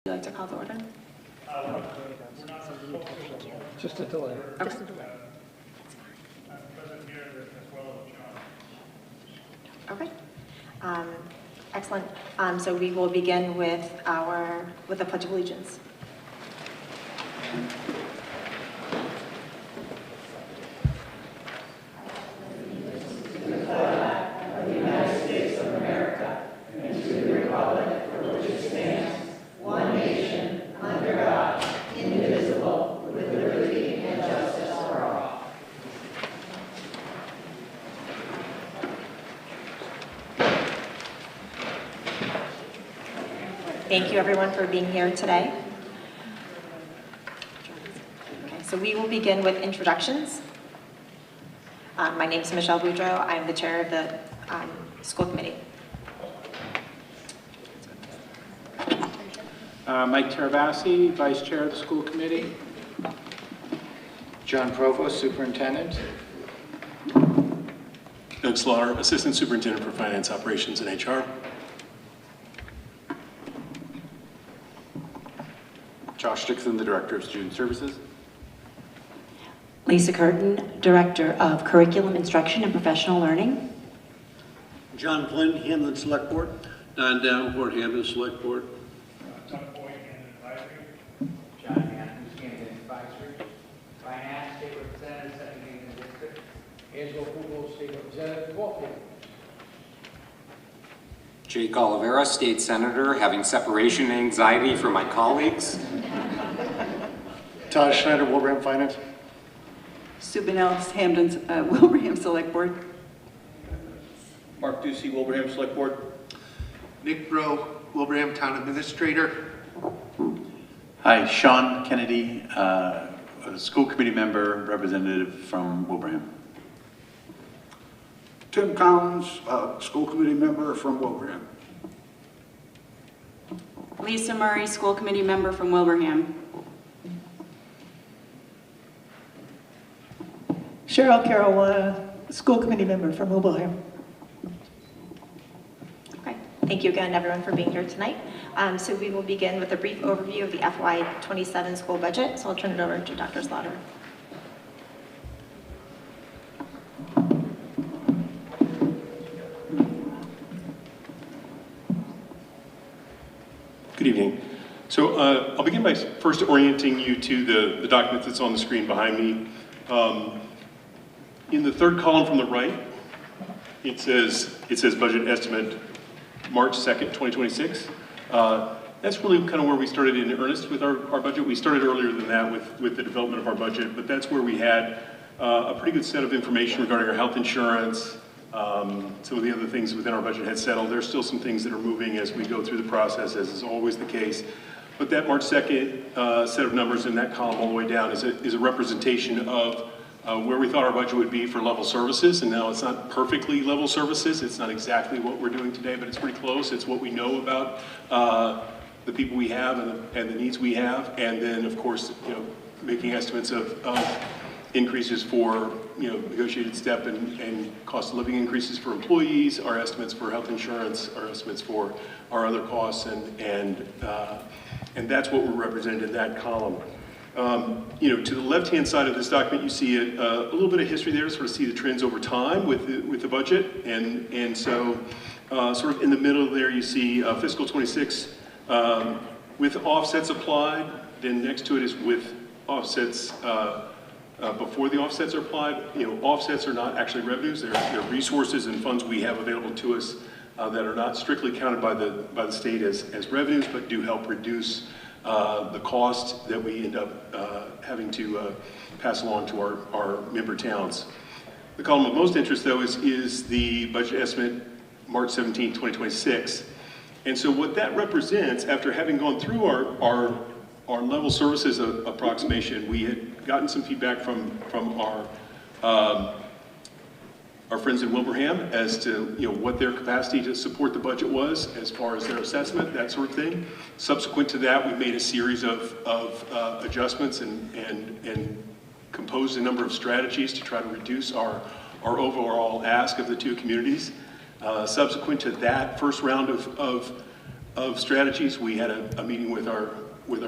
Would you like to call the order? Just a delay. Okay. Just a delay. Okay. Excellent. So we will begin with the Pledge of Allegiance. Thank you everyone for being here today. Okay, so we will begin with introductions. My name is Michelle Boudreau. I am the chair of the school committee. Mike Tarabassi, vice chair of the school committee. John Provost, superintendent. Doug Slaughter, assistant superintendent for finance operations and HR. Josh Dixon, the Director of Student Services. Lisa Curtin, Director of Curriculum Instruction and Professional Learning. John Flynn, Hamlin Select Board. Don Davenport, Hamlin Select Board. Tom Boyd, Hamlin Advisory. John Andrews, Camden Advisory. Finance, State Representative, Second Camden District. Angelo Fugo, State Representative, Waltham. Jake Oliveira, State Senator, having separation anxiety from my colleagues. Todd Schneider, Wilbraham Finance. Sue Benellis, Hamden's Wilbraham Select Board. Mark Ducey, Wilbraham Select Board. Nick Bro, Wilbraham Town Administrator. Hi, Sean Kennedy, a school committee member, representative from Wilbraham. Tim Collins, school committee member from Wilbraham. Lisa Murray, School Committee Member from Wilbraham. Cheryl Carroll, School Committee Member from Wilbraham. Okay. Thank you again, everyone, for being here tonight. So we will begin with a brief overview of the FY27 school budget. So I'll turn it over to Dr. Slaughter. Good evening. So I'll begin by first orienting you to the document that's on the screen behind me. In the third column from the right, it says budget estimate March 2nd, 2026. That's really kind of where we started in earnest with our budget. We started earlier than that with the development of our budget, but that's where we had a pretty good set of information regarding our health insurance. Some of the other things within our budget had settled. There's still some things that are moving as we go through the process, as is always the case. But that March 2nd set of numbers in that column all the way down is a representation of where we thought our budget would be for level services. And now it's not perfectly level services. It's not exactly what we're doing today, but it's pretty close. It's what we know about the people we have and the needs we have. And then, of course, making estimates of increases for negotiated step and cost of living increases for employees, our estimates for health insurance, our estimates for our other costs, and that's what we're represented in that column. To the left-hand side of this document, you see a little bit of history there to sort of see the trends over time with the budget, and so sort of in the middle there you see fiscal 26 with offsets applied. Then next to it is with offsets. Before the offsets are applied, offsets are not actually revenues. They're resources and funds we have available to us that are not strictly counted by the state as revenues, but do help reduce the cost that we end up having to pass along to our member towns. The column of most interest, though, is the budget estimate March 17, 2026. And so what that represents, after having gone through our level services approximation, we had gotten some feedback from our friends in Wilbraham as to what their capacity to support the budget was as far as their assessment, that sort of thing. Subsequent to that, we made a series of adjustments and composed a number of strategies to try to reduce our overall ask of the two communities. Subsequent to that first round of strategies. We had a meeting with our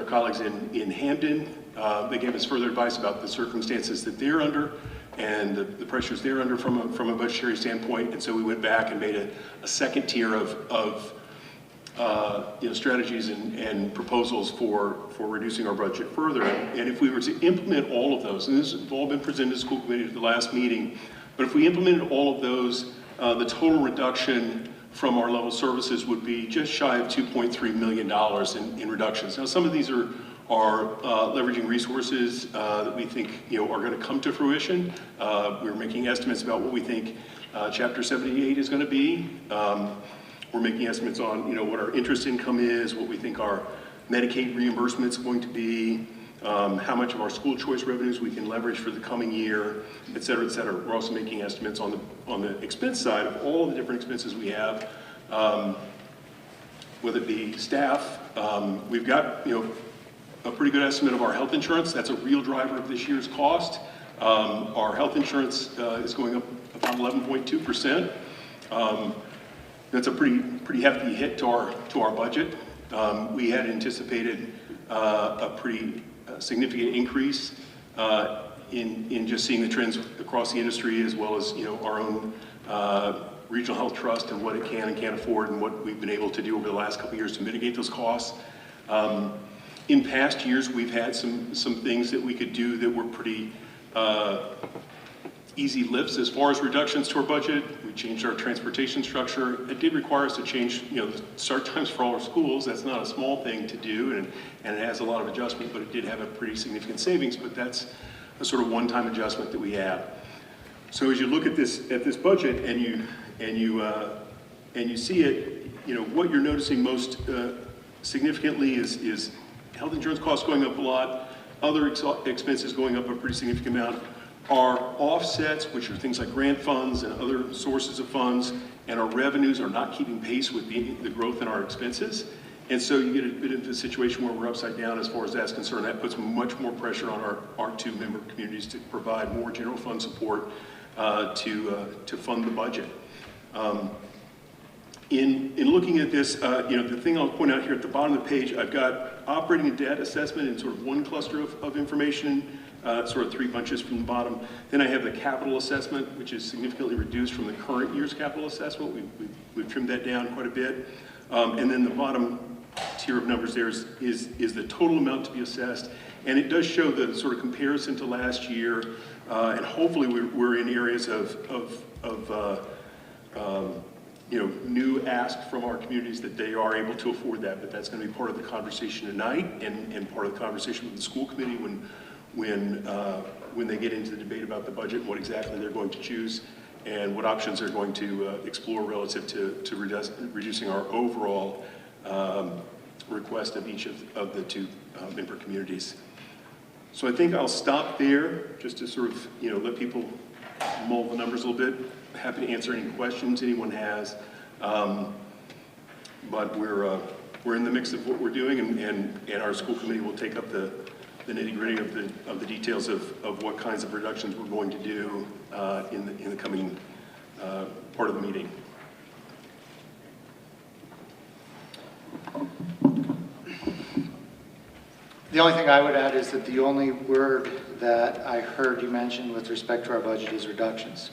colleagues in Hampden. They gave us further advice about the circumstances that they're under and the pressures they're under from a budgetary standpoint. And so we went back and made a second tier of strategies and proposals for reducing our budget further. And if we were to implement all of those, and this has all been presented to the school committee at the last meeting, but if we implemented all of those, the total reduction from our level services would be just shy of $2.3 million in reductions. Now, some of these are leveraging resources that we think are going to come to fruition. We're making estimates about what we think Chapter 78 is going to be. We're making estimates on what our interest income is, what we think our Medicaid reimbursement is going to be, how much of our school choice revenues we can leverage for the coming year, et cetera, et cetera. We're also making estimates on the expense side of all the different expenses we have, whether it be staff. We've got a pretty good estimate of our health insurance. That's a real driver of this year's cost. Our health insurance is going up about 11.2%. That's a pretty hefty hit to our budget. We had anticipated a pretty significant increase in just seeing the trends across the industry, as well as our own regional health trust and what it can and can't afford, and what we've been able to do over the last couple of years to mitigate those costs. In past years, we've had some things that we could do that were pretty easy lifts as far as reductions to our budget. We changed our transportation structure. It did require us to change the start times for all our schools. That's not a small thing to do, and it has a lot of adjustment, but it did have a pretty significant savings. But that's a sort of one-time adjustment that we have. So as you look at this budget and you see it, what you're noticing most significantly is health insurance costs going up a lot, other expenses going up a pretty significant amount. Our offsets, which are things like grant funds and other sources of funds, and our revenues are not keeping pace with the growth in our expenses. And so you get a bit into a situation where we're upside down as far as that's concerned. That puts much more pressure on our two member communities to provide more general fund support to fund the budget. In looking at this, the thing I'll point out here at the bottom of the page, I've got operating and debt assessment in sort of one cluster of information, sort of three bunches from the bottom. Then I have the capital assessment, which is significantly reduced from the current year's capital assessment. We've trimmed that down quite a bit. And then the bottom tier of numbers there is the total amount to be assessed. And it does show the sort of comparison to last year. And hopefully we're in areas of new ask from our communities that they are able to afford that. But that's going to be part of the conversation tonight and part of the conversation with the school committee when they get into the debate about the budget and what exactly they're going to choose and what options they're going to explore relative to reducing our overall request of each of the two member communities. So I think I'll stop there just to sort of let people mull the numbers a little bit. Happy to answer any questions anyone has, but we're in the mix of what we're doing, and our school committee will take up the nitty-gritty of the details of what kinds of reductions we're going to do in the coming part of the meeting. The only thing I would add is that the only word that I heard you mention with respect to our budget is reductions.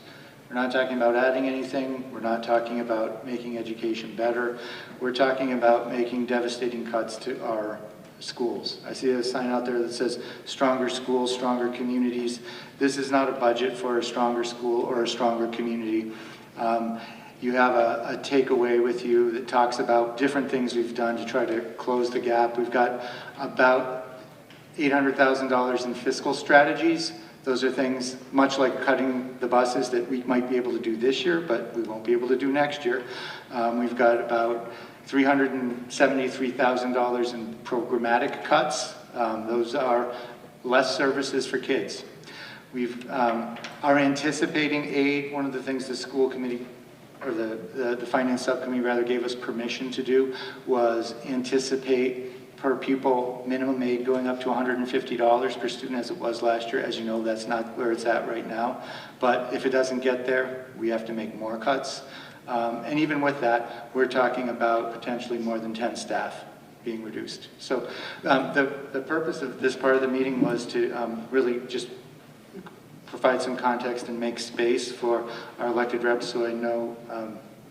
We're not talking about adding anything. We're not talking about making education better. We're talking about making devastating cuts to our schools. I see a sign out there that says stronger schools, stronger communities. This is not a budget for a stronger school or a stronger community. You have a takeaway with you that talks about different things we've done to try to close the gap. We've got about $800,000 in fiscal strategies. Those are things much like cutting the buses that we might be able to do this year, but we won't be able to do next year. We've got about $373,000 in programmatic cuts. Those are less services for kids. We are anticipating aid. One of the things the school committee, or the finance subcommittee rather, gave us permission to do was anticipate per pupil minimum aid going up to $150 per student as it was last year. As you know, that's not where it's at right now. But if it doesn't get there, we have to make more cuts. And even with that, we're talking about potentially more than 10 staff being reduced. So the purpose of this part of the meeting was to really just provide some context and make space for our elected reps who I know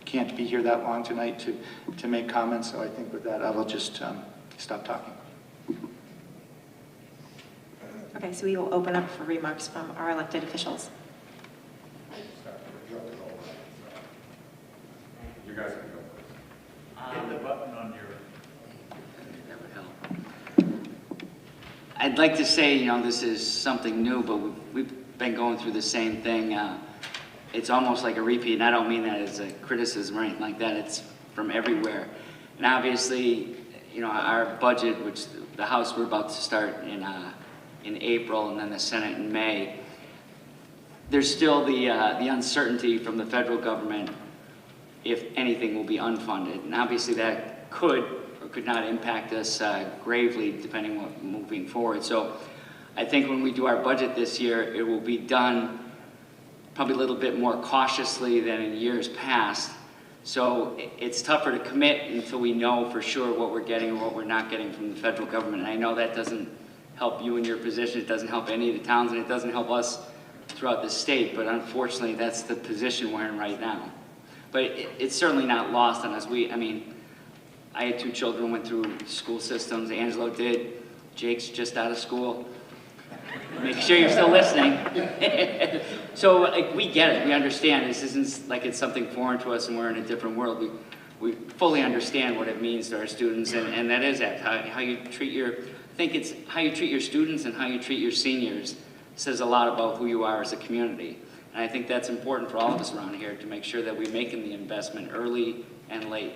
can't be here that long tonight to make comments. So I think with that, I will just stop talking. Okay, so we will open up for remarks from our elected officials. You guys can go. Hit the button on your... I'd like to say, you know, this is something new, but we've been going through the same thing. It's almost like a repeat, and I don't mean that as a criticism or anything like that. It's from everywhere. And obviously, you know, our budget, which the House we're about to start in April, and then the Senate in May, there's still the uncertainty from the federal government if anything will be unfunded. And obviously that could or could not impact us gravely depending on moving forward. So I think when we do our budget this year, it will be done probably a little bit more cautiously than in years past. So it's tougher to commit until we know for sure what we're getting or what we're not getting from the federal government. And I know that doesn't help you in your position, it doesn't help any of the towns, and it doesn't help us throughout the state, but unfortunately that's the position we're in right now. But it's certainly not lost on us. I mean, I had 2 children, went through school systems, Angelo did, Jake's just out of school. Make sure you're still listening. So like, we get it, we understand. This isn't like it's something foreign to us and we're in a different world. We fully understand what it means to our students, and that is how you treat your, I think it's how you treat your students and how you treat your seniors says a lot about who you are as a community. And I think that's important for all of us around here to make sure that we're making the investment early and late.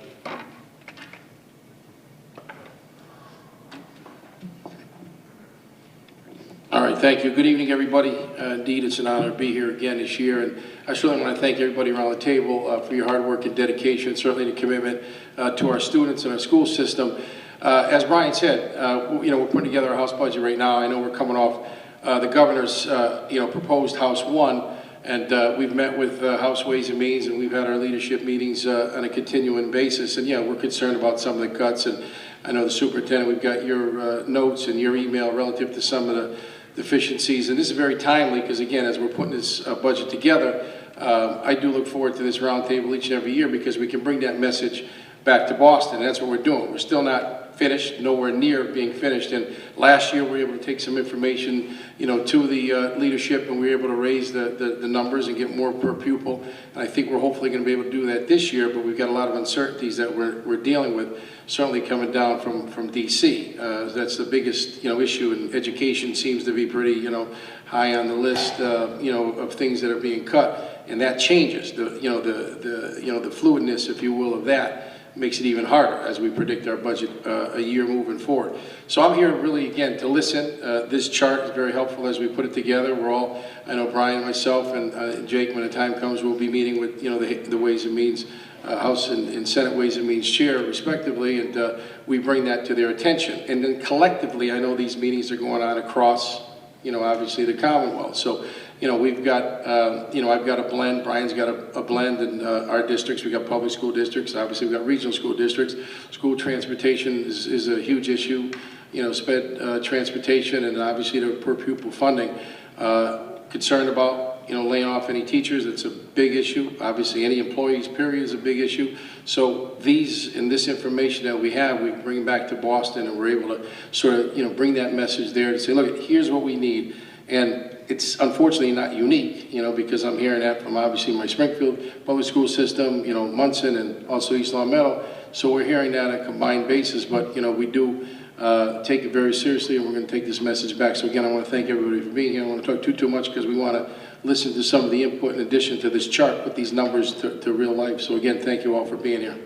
All right, thank you. Good evening, everybody. Indeed, it's an honor to be here again this year, and I certainly want to thank everybody around the table for your hard work and dedication, certainly the commitment to our students and our school system. As Brian said, you know, we're putting together our House budget right now. I know we're coming off the governor's, you know, proposed House 1, and we've met with House Ways and Means, and we've had our leadership meetings on a continuing basis, and yeah, we're concerned about some of the cuts, and I know the superintendent, we've got your notes and your email relative to some of the deficiencies, and this is very timely because, again, as we're putting this budget together, I do look forward to this roundtable each and every year because we can bring that message back to Boston, and that's what we're doing. We're still not finished, nowhere near being finished, and last year we were able to take some information, you know, to the leadership, and we were able to raise the numbers and get more per pupil, and I think we're hopefully going to be able to do that this year, but we've got a lot of uncertainties that we're dealing with, certainly coming down from DC. That's the biggest, you know, issue, and education seems to be pretty, you know, high on the list, you know, of things that are being cut, and that changes the fluidness, if you will, of that. Makes it even harder as we predict our budget a year moving forward. So I'm here really, again, to listen. This chart is very helpful as we put it together. We're all, I know Brian, myself, and Jake, when the time comes, we'll be meeting with, you know, the Ways and Means, House and Senate Ways and Means Chair, respectively, and we bring that to their attention. And then collectively, I know these meetings are going on across, you know, obviously the Commonwealth. So, you know, we've got, you know, I've got a blend, Brian's got a blend in our districts. We've got public school districts, obviously we've got regional school districts. School transportation is a huge issue, you know, sped transportation, and obviously the per pupil funding. Concerned about, you know, laying off any teachers, it's a big issue. Obviously any employees, period, is a big issue. So these, and this information that we have, we bring back to Boston, and we're able to sort of, you know, bring that message there to say, look, here's what we need. And it's unfortunately not unique, you know, because I'm hearing that from obviously my Springfield public school system, you know, Munson, and also East Long Meadow. So we're hearing that on a combined basis, but, you know, we do take it very seriously, and we're going to take this message back. So again, I want to thank everybody for being here. I don't want to talk too much because we want to listen to some of the input in addition to this chart, put these numbers to real life. So again, thank you all for being here.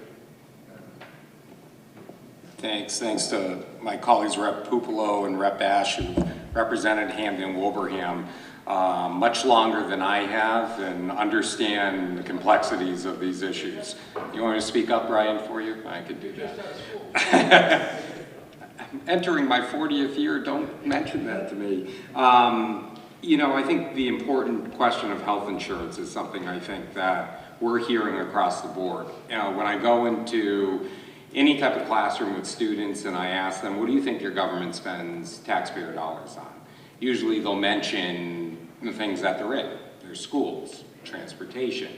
Thanks to my colleagues, Rep. Pupolo and Rep. Ash, who represented Hamden Wilbraham much longer than I have and understand the complexities of these issues. You want me to speak up, Brian, for you? I could do that. I'm entering my 40th year, don't mention that to me. You know, I think the important question of health insurance is something I think that we're hearing across the board. You know, when I go into any type of classroom with students and I ask them, what do you think your government spends taxpayer dollars on? Usually they'll mention the things that they're in. Their schools, transportation.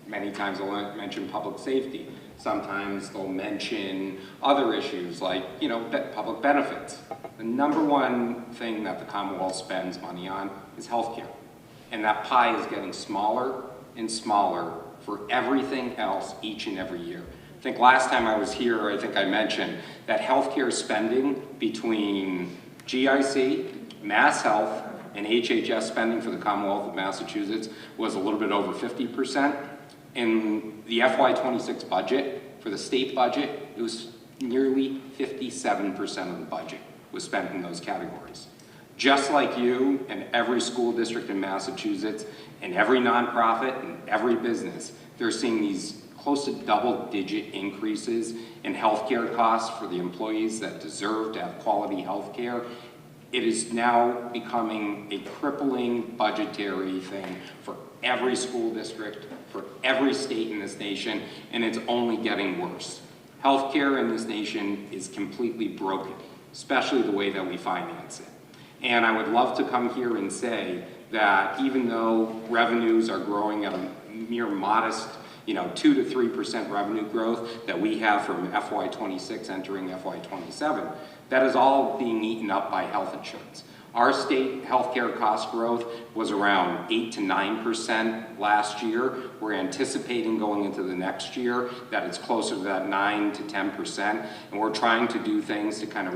Many times they'll mention public safety. Sometimes they'll mention other issues like, you know, public benefits. The number one thing that the Commonwealth spends money on is healthcare. And that pie is getting smaller and smaller for everything else each and every year. I think last time I was here, I think I mentioned that healthcare spending between GIC, Mass Health, and HHS spending for the Commonwealth of Massachusetts was a little bit over 50%. In the FY26 budget, for the state budget, it was nearly 57% of the budget was spent in those categories. Just like you and every school district in Massachusetts and every nonprofit and every business, they're seeing these close to double-digit increases in healthcare costs for the employees that deserve to have quality healthcare. It is now becoming a crippling budgetary thing for every school district, for every state in this nation, and it's only getting worse. Healthcare in this nation is completely broken, especially the way that we finance it. And I would love to come here and say that even though revenues are growing at a mere modest, 2 to 3% revenue growth that we have from FY26 entering FY27, that is all being eaten up by health insurance. Our state healthcare cost growth was around 8 to 9% last year. We're anticipating going into the next year that it's closer to that 9 to 10%, and we're trying to do things to kind of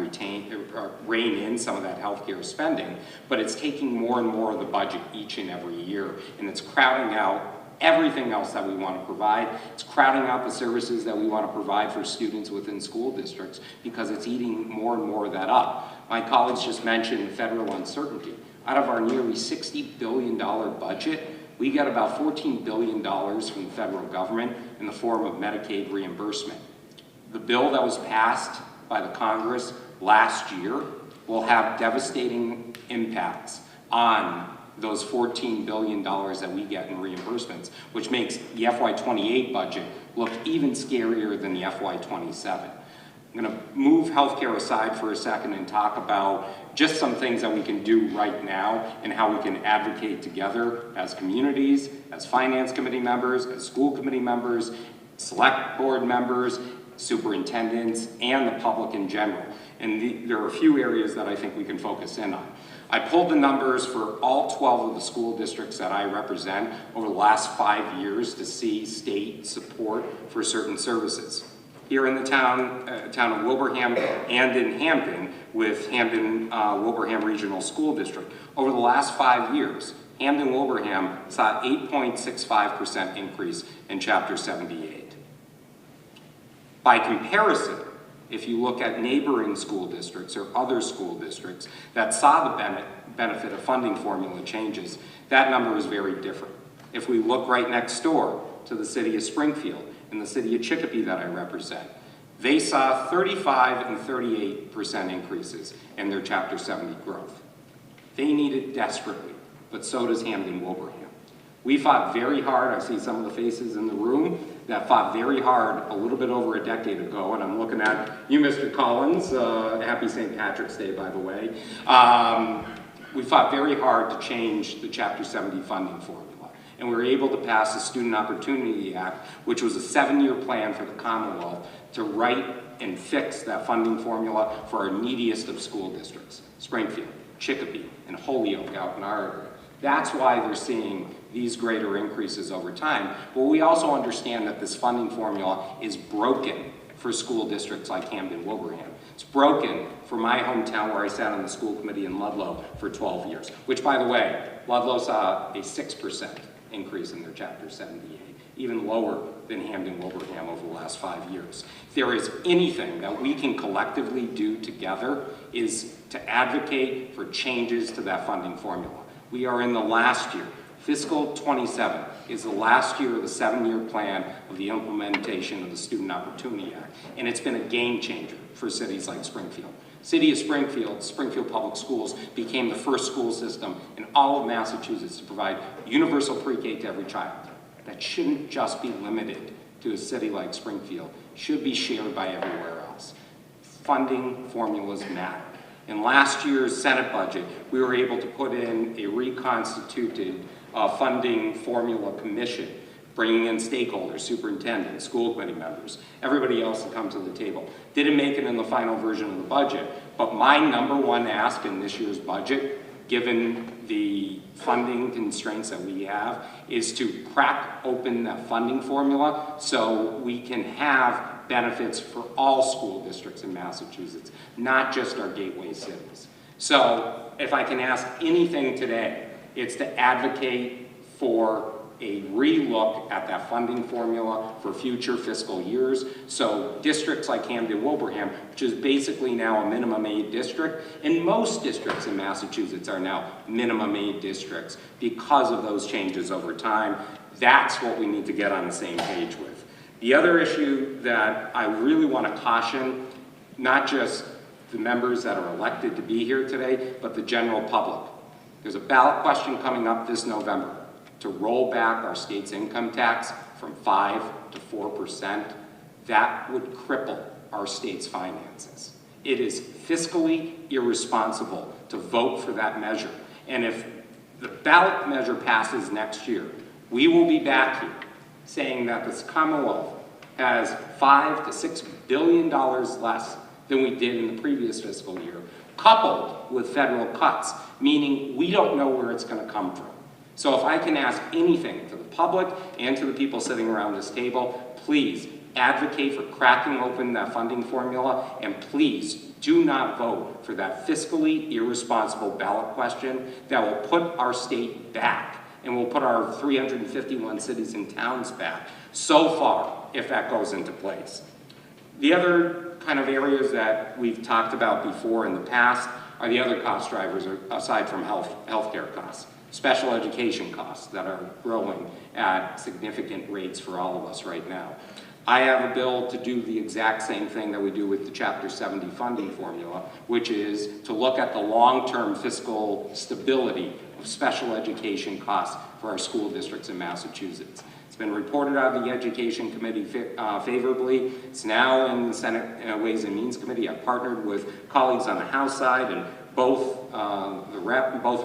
rein in some of that healthcare spending, but it's taking more and more of the budget each and every year, and it's crowding out everything else that we want to provide. It's crowding out the services that we want to provide for students within school districts because it's eating more and more of that up. My colleagues just mentioned federal uncertainty. Out of our nearly $60 billion budget, we get about $14 billion from the federal government in the form of Medicaid reimbursement. The bill that was passed by the Congress last year will have devastating impacts on those $14 billion that we get in reimbursements, which makes the FY28 budget look even scarier than the FY27. I'm going to move healthcare aside for a second and talk about just some things that we can do right now and how we can advocate together as communities, as finance committee members, as school committee members, select board members, superintendents, and the public in general. And there are a few areas that I think we can focus in on. I pulled the numbers for all 12 of the school districts that I represent over the last 5 years to see state support for certain services. Here in the town of Wilbraham and in Hampden with Hampden-Wilbraham Regional School District, over the last 5 years, Hampden-Wilbraham saw 8.65% increase in Chapter 78. By comparison, if you look at neighboring school districts or other school districts that saw the benefit of funding formula changes, that number is very different. If we look right next door to the city of Springfield and the city of Chicopee that I represent, they saw 35 and 38% increases in their Chapter 70 growth. They need it desperately, but so does Hampden-Wilbraham. We fought very hard. I see some of the faces in the room that fought very hard a little bit over a decade ago, and I'm looking at you, Mr. Collins. Happy St. Patrick's Day, by the way. We fought very hard to change the Chapter 70 funding formula, and we were able to pass the Student Opportunity Act, which was a 7-year plan for the Commonwealth to write and fix that funding formula for our neediest of school districts, Springfield, Chicopee, and Holyoke out in our area. That's why they're seeing these greater increases over time. But we also understand that this funding formula is broken for school districts like Hampden-Wilbraham. It's broken for my hometown where I sat on the school committee in Ludlow for 12 years, which, by the way, Ludlow saw a 6% increase in their Chapter 78, even lower than Hampden-Wilbraham over the last 5 years. If there is anything that we can collectively do together is to advocate for changes to that funding formula. We are in the last year. Fiscal 27 is the last year of the 7-year plan of the implementation of the Student Opportunity Act, and it's been a game changer for cities like Springfield. City of Springfield, Springfield Public Schools, became the first school system in all of Massachusetts to provide universal pre-K to every child. That shouldn't just be limited to a city like Springfield. It should be shared by everywhere else. Funding formulas matter. In last year's Senate budget, we were able to put in a reconstituted funding formula commission, bringing in stakeholders, superintendents, school committee members, everybody else to come to the table. Didn't make it in the final version of the budget, but my number one ask in this year's budget, given the funding constraints that we have, is to crack open that funding formula so we can have benefits for all school districts in Massachusetts, not just our gateway cities. So if I can ask anything today, it's to advocate for a relook at that funding formula for future fiscal years. So districts like Hamden-Wilbraham, which is basically now a minimum aid district, and most districts in Massachusetts are now minimum aid districts because of those changes over time. That's what we need to get on the same page with. The other issue that I really want to caution, not just the members that are elected to be here today, but the general public. There's a ballot question coming up this November to roll back our state's income tax from 5% to 4%. That would cripple our state's finances. It is fiscally irresponsible to vote for that measure. And if the ballot measure passes next year, we will be back here saying that this Commonwealth has $5 to $6 billion less than we did in the previous fiscal year, coupled with federal cuts, meaning we don't know where it's going to come from. So if I can ask anything to the public and to the people sitting around this table, please advocate for cracking open that funding formula, and please do not vote for that fiscally irresponsible ballot question that will put our state back and will put our 351 cities and towns back so far if that goes into place. The other kind of areas that we've talked about before in the past are the other cost drivers aside from healthcare costs. Special education costs that are growing at significant rates for all of us right now. I have a bill to do the exact same thing that we do with the Chapter 70 funding formula, which is to look at the long-term fiscal stability of special education costs for our school districts in Massachusetts. It's been reported out of the Education Committee favorably. It's now in the Senate Ways and Means Committee. I've partnered with colleagues on the House side, and both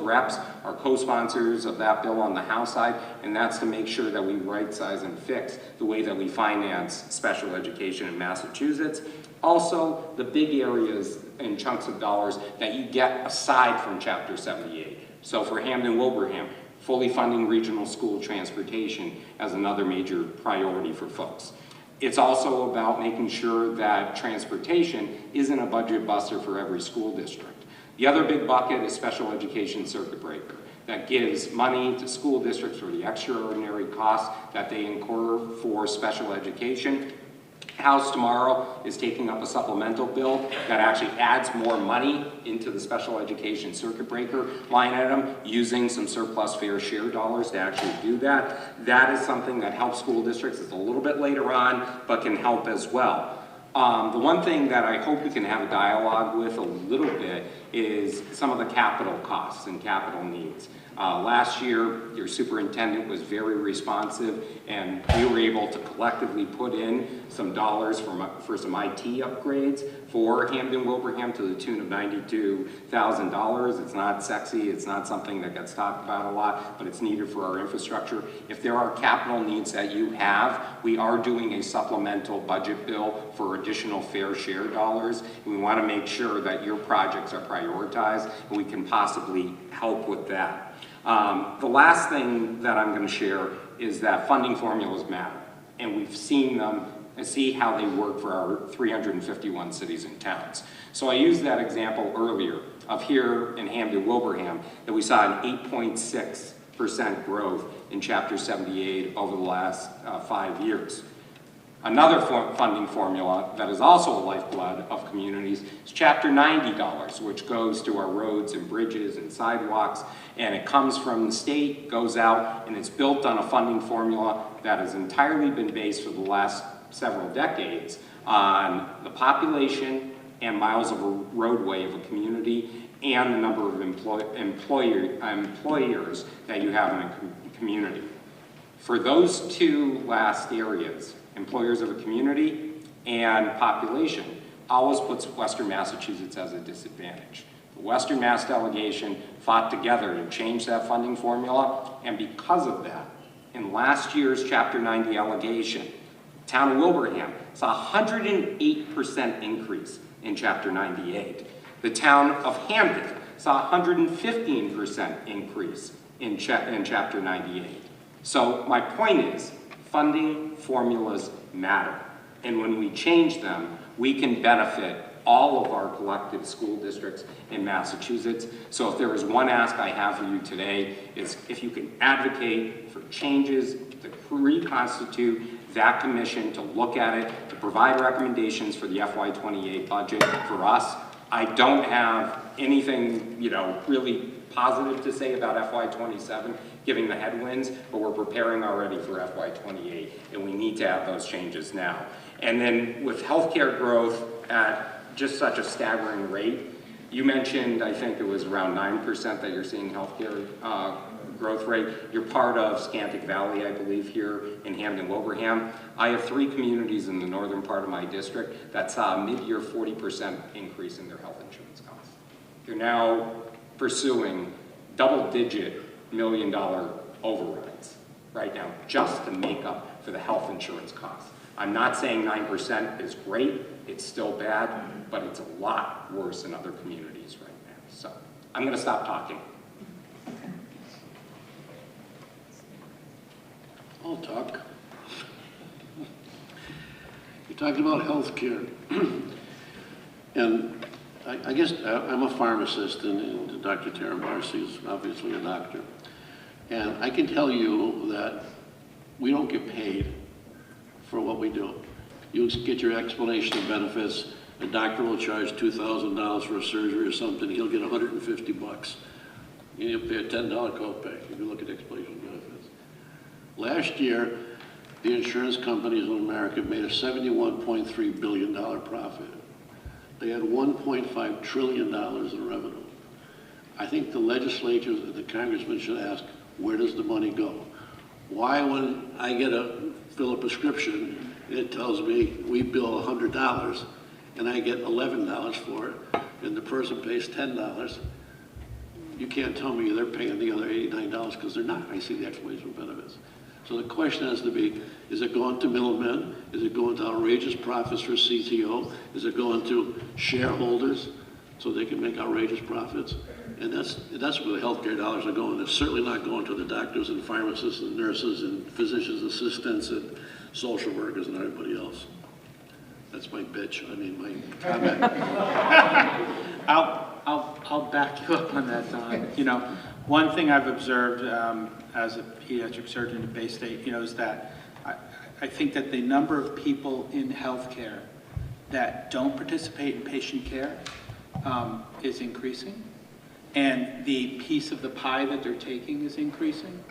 reps are co-sponsors of that bill on the House side, and that's to make sure that we right-size and fix the way that we finance special education in Massachusetts. Also, the big areas and chunks of dollars that you get aside from Chapter 78. So for Hamden-Wilbraham, fully funding regional school transportation as another major priority for folks. It's also about making sure that transportation isn't a budget buster for every school district. The other big bucket is special education circuit breaker that gives money to school districts for the extraordinary costs that they incur for special education. House tomorrow is taking up a supplemental bill that actually adds more money into the special education circuit breaker line item using some surplus fair share dollars to actually do that. That is something that helps school districts. It's a little bit later on, but can help as well. The one thing that I hope we can have a dialogue with a little bit is some of the capital costs and capital needs. Last year, your superintendent was very responsive, and we were able to collectively put in some dollars for some IT upgrades for Hamden-Wilbraham to the tune of $92,000. It's not sexy, it's not something that gets talked about a lot, but it's needed for our infrastructure. If there are capital needs that you have, we are doing a supplemental budget bill for additional fair share dollars. And we want to make sure that your projects are prioritized, and we can possibly help with that. The last thing that I'm going to share is that funding formulas matter, and we've seen them and see how they work for our 351 cities and towns. So I used that example earlier of here in Hamden-Wilbraham that we saw an 8.6% growth in Chapter 78 over the last 5 years. Another funding formula that is also a lifeblood of communities is Chapter 90 dollars, which goes to our roads and bridges and sidewalks, and it comes from the state, goes out, and it's built on a funding formula that has entirely been based for the last several decades on the population and miles of a roadway of a community and the number of employers that you have in a community. For those two last areas, employers of a community and population, always puts Western Massachusetts as a disadvantage. The Western Mass delegation fought together to change that funding formula, and because of that, in last year's Chapter 90 allegation, the town of Wilbraham saw a 108% increase in Chapter 98. The town of Hamden saw a 115% increase in Chapter 98. So my point is, funding formulas matter. And when we change them, we can benefit all of our collective school districts in Massachusetts. So if there is one ask I have for you today, is if you can advocate for changes to reconstitute that commission, to look at it, to provide recommendations for the FY28 budget for us. I don't have anything, really positive to say about FY27, given the headwinds, but we're preparing already for FY28, and we need to have those changes now. And then with healthcare growth at just such a staggering rate, you mentioned, I think it was around 9% that you're seeing healthcare growth rate. You're part of Scantic Valley, I believe, here in Hamden, Wilbraham. I have 3 communities in the northern part of my district that saw a mid-year 40% increase in their health insurance costs. They're now pursuing double-digit million-dollar overrides right now just to make up for the health insurance costs. I'm not saying 9% is great, it's still bad, but it's a lot worse in other communities right now. So I'm going to stop talking. I'll talk. You're talking about health care. And I guess I'm a pharmacist, and Dr. Tara Marcy is obviously a doctor. And I can tell you that we don't get paid for what we do. You get your explanation of benefits, a doctor will charge $2,000 for a surgery or something, he'll get 150 bucks. You'll pay a $10 copay if you look at explanation of benefits. Last year, the insurance companies in America made a $71.3 billion profit. They had $1.5 trillion in revenue. I think the legislatures and the congressmen should ask, where does the money go? Why, when I fill a prescription, it tells me we bill $100 and I get $11 for it, and the person pays $10, you can't tell me they're paying the other $89 because they're not. I see the explanation of benefits. So the question has to be, is it going to middlemen? Is it going to outrageous profits for CTO? Is it going to shareholders so they can make outrageous profits? And that's where the healthcare dollars are going. It's certainly not going to the doctors and pharmacists and nurses and physicians assistants and social workers and everybody else. That's my bitch. I mean, my comment. I'll back you up on that, Don. One thing I've observed as a pediatric surgeon at Bay State, is that I think that the number of people in healthcare that don't participate in patient care is increasing, and the piece of the pie that they're taking is increasing.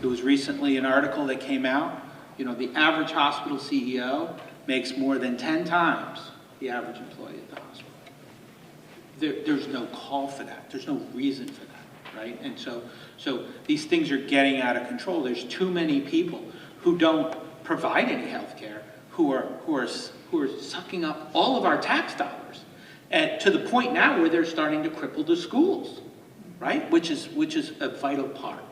There was recently an article that came out, the average hospital CEO makes more than 10 times the average employee at the hospital. There's no call for that. There's no reason for that, right? And so these things are getting out of control. There's too many people who don't provide any health care who are sucking up all of our tax dollars, and to the point now where they're starting to cripple the schools, right? Which is a vital part,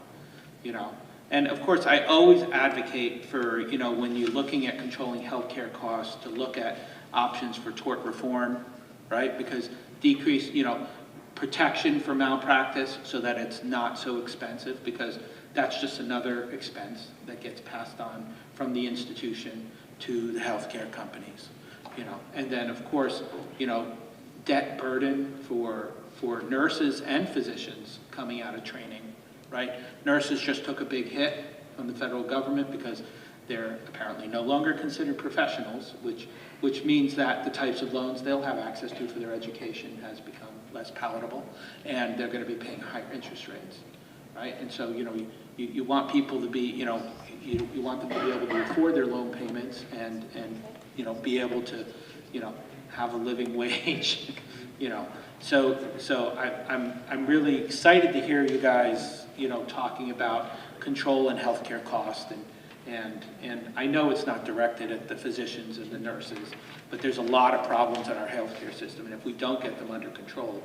And of course, I always advocate for, when you're looking at controlling healthcare costs, to look at options for tort reform, right? Because decrease, protection for malpractice so that it's not so expensive, because that's just another expense that gets passed on from the institution to the healthcare companies, And then, of course, debt burden for nurses and physicians coming out of training. Right? Nurses just took a big hit from the federal government because they're apparently no longer considered professionals, which means that the types of loans they'll have access to for their education has become less palatable, and they're going to be paying higher interest rates, right? And so, you want people to be, you want them to be able to afford their loan payments and be able to, have a living wage, you know. So I'm really excited to hear you guys, you know, talking about control and healthcare costs, and I know it's not directed at the physicians and the nurses, but there's a lot of problems in our healthcare system, and if we don't get them under control,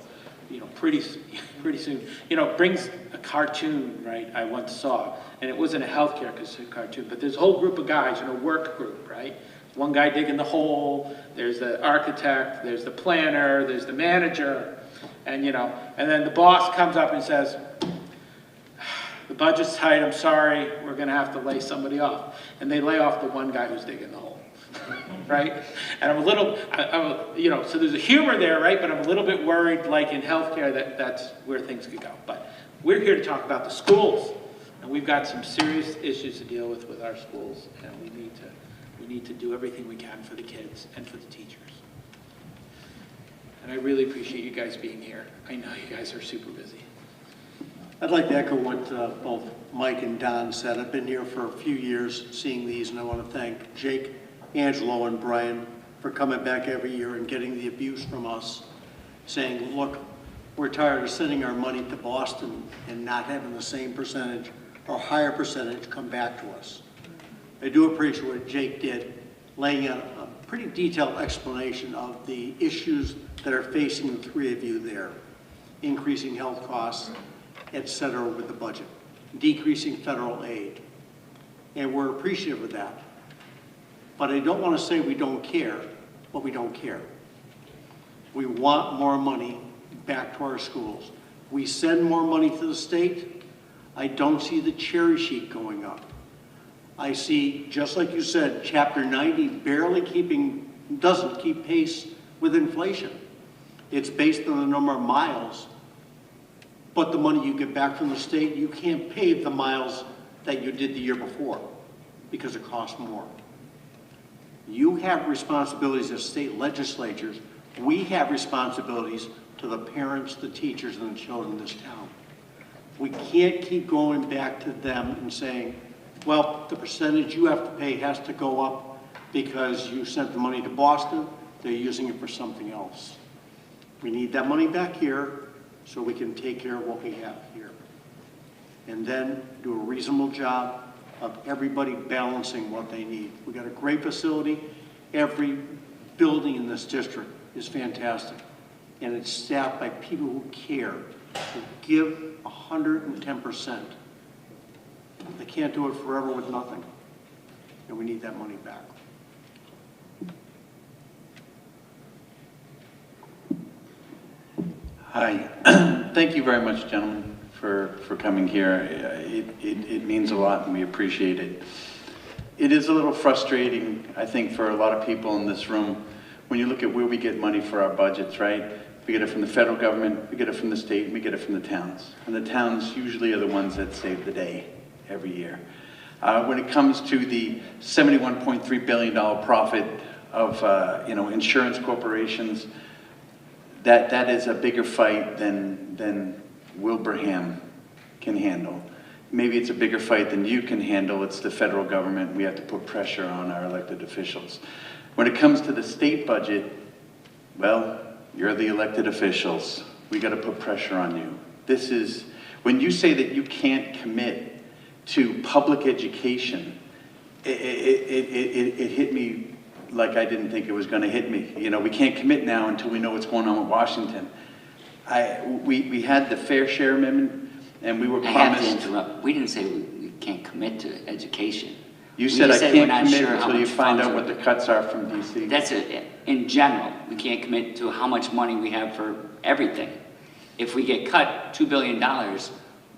you know, pretty soon, you know, it brings a cartoon, right, I once saw, and it wasn't a healthcare cartoon, but there's a whole group of guys, you know, work group, right? One guy digging the hole, there's the architect, there's the planner, there's the manager, and you know, and then the boss comes up and says, the budget's tight, I'm sorry, we're gonna have to lay somebody off. And they lay off the one guy who's digging the hole, right? And I'm a little, you know, so there's a humor there, right? But I'm a little bit worried, like in healthcare, that's where things could go. But we're here to talk about the schools. And we've got some serious issues to deal with our schools. And we need to do everything we can for the kids and for the teachers. And I really appreciate you guys being here. I know you guys are super busy. I'd like to echo what both Mike and Don said. I've been here for a few years seeing these, and I want to thank Jake, Angelo, and Brian for coming back every year and getting the abuse from us, saying, look, we're tired of sending our money to Boston and not having the same percentage or higher percentage come back to us. I do appreciate what Jake did, laying out a pretty detailed explanation of the issues that are facing the three of you there. Increasing health costs, etc. with the budget, decreasing federal aid. And we're appreciative of that. But I don't want to say we don't care, but we don't care. We want more money back to our schools. We send more money to the state. I don't see the cherry sheet going up. I see, just like you said, Chapter 90 barely doesn't keep pace with inflation. It's based on the number of miles, but the money you get back from the state, you can't pay the miles that you did the year before because it costs more. You have responsibilities as state legislatures. We have responsibilities to the parents, the teachers, and the children in this town. We can't keep going back to them and saying, well, the percentage you have to pay has to go up because you sent the money to Boston, they're using it for something else. We need that money back here so we can take care of what we have here. And then do a reasonable job of everybody balancing what they need. We've got a great facility. Every building in this district is fantastic. And it's staffed by people who care, who give 110%. They can't do it forever with nothing. And we need that money back. Hi. Thank you very much, gentlemen, for coming here. It means a lot, and we appreciate it. It is a little frustrating, I think, for a lot of people in this room when you look at where we get money for our budgets, right? We get it from the federal government, we get it from the state, and we get it from the towns. And the towns usually are the ones that save the day every year. When it comes to the $71.3 billion profit of insurance corporations, that is a bigger fight than Wilbraham can handle. Maybe it's a bigger fight than you can handle. It's the federal government. We have to put pressure on our elected officials. When it comes to the state budget, well, you're the elected officials. We got to put pressure on you. This is, when you say that you can't commit to public education, it hit me like I didn't think it was going to hit me. You know, we can't commit now until we know what's going on with Washington. We had the fair share amendment, and we were promised. I have to interrupt. We didn't say we can't commit to education. You said I can't commit until you find out what the cuts are from DC. That's it. In general, we can't commit to how much money we have for everything. If we get cut $2 billion,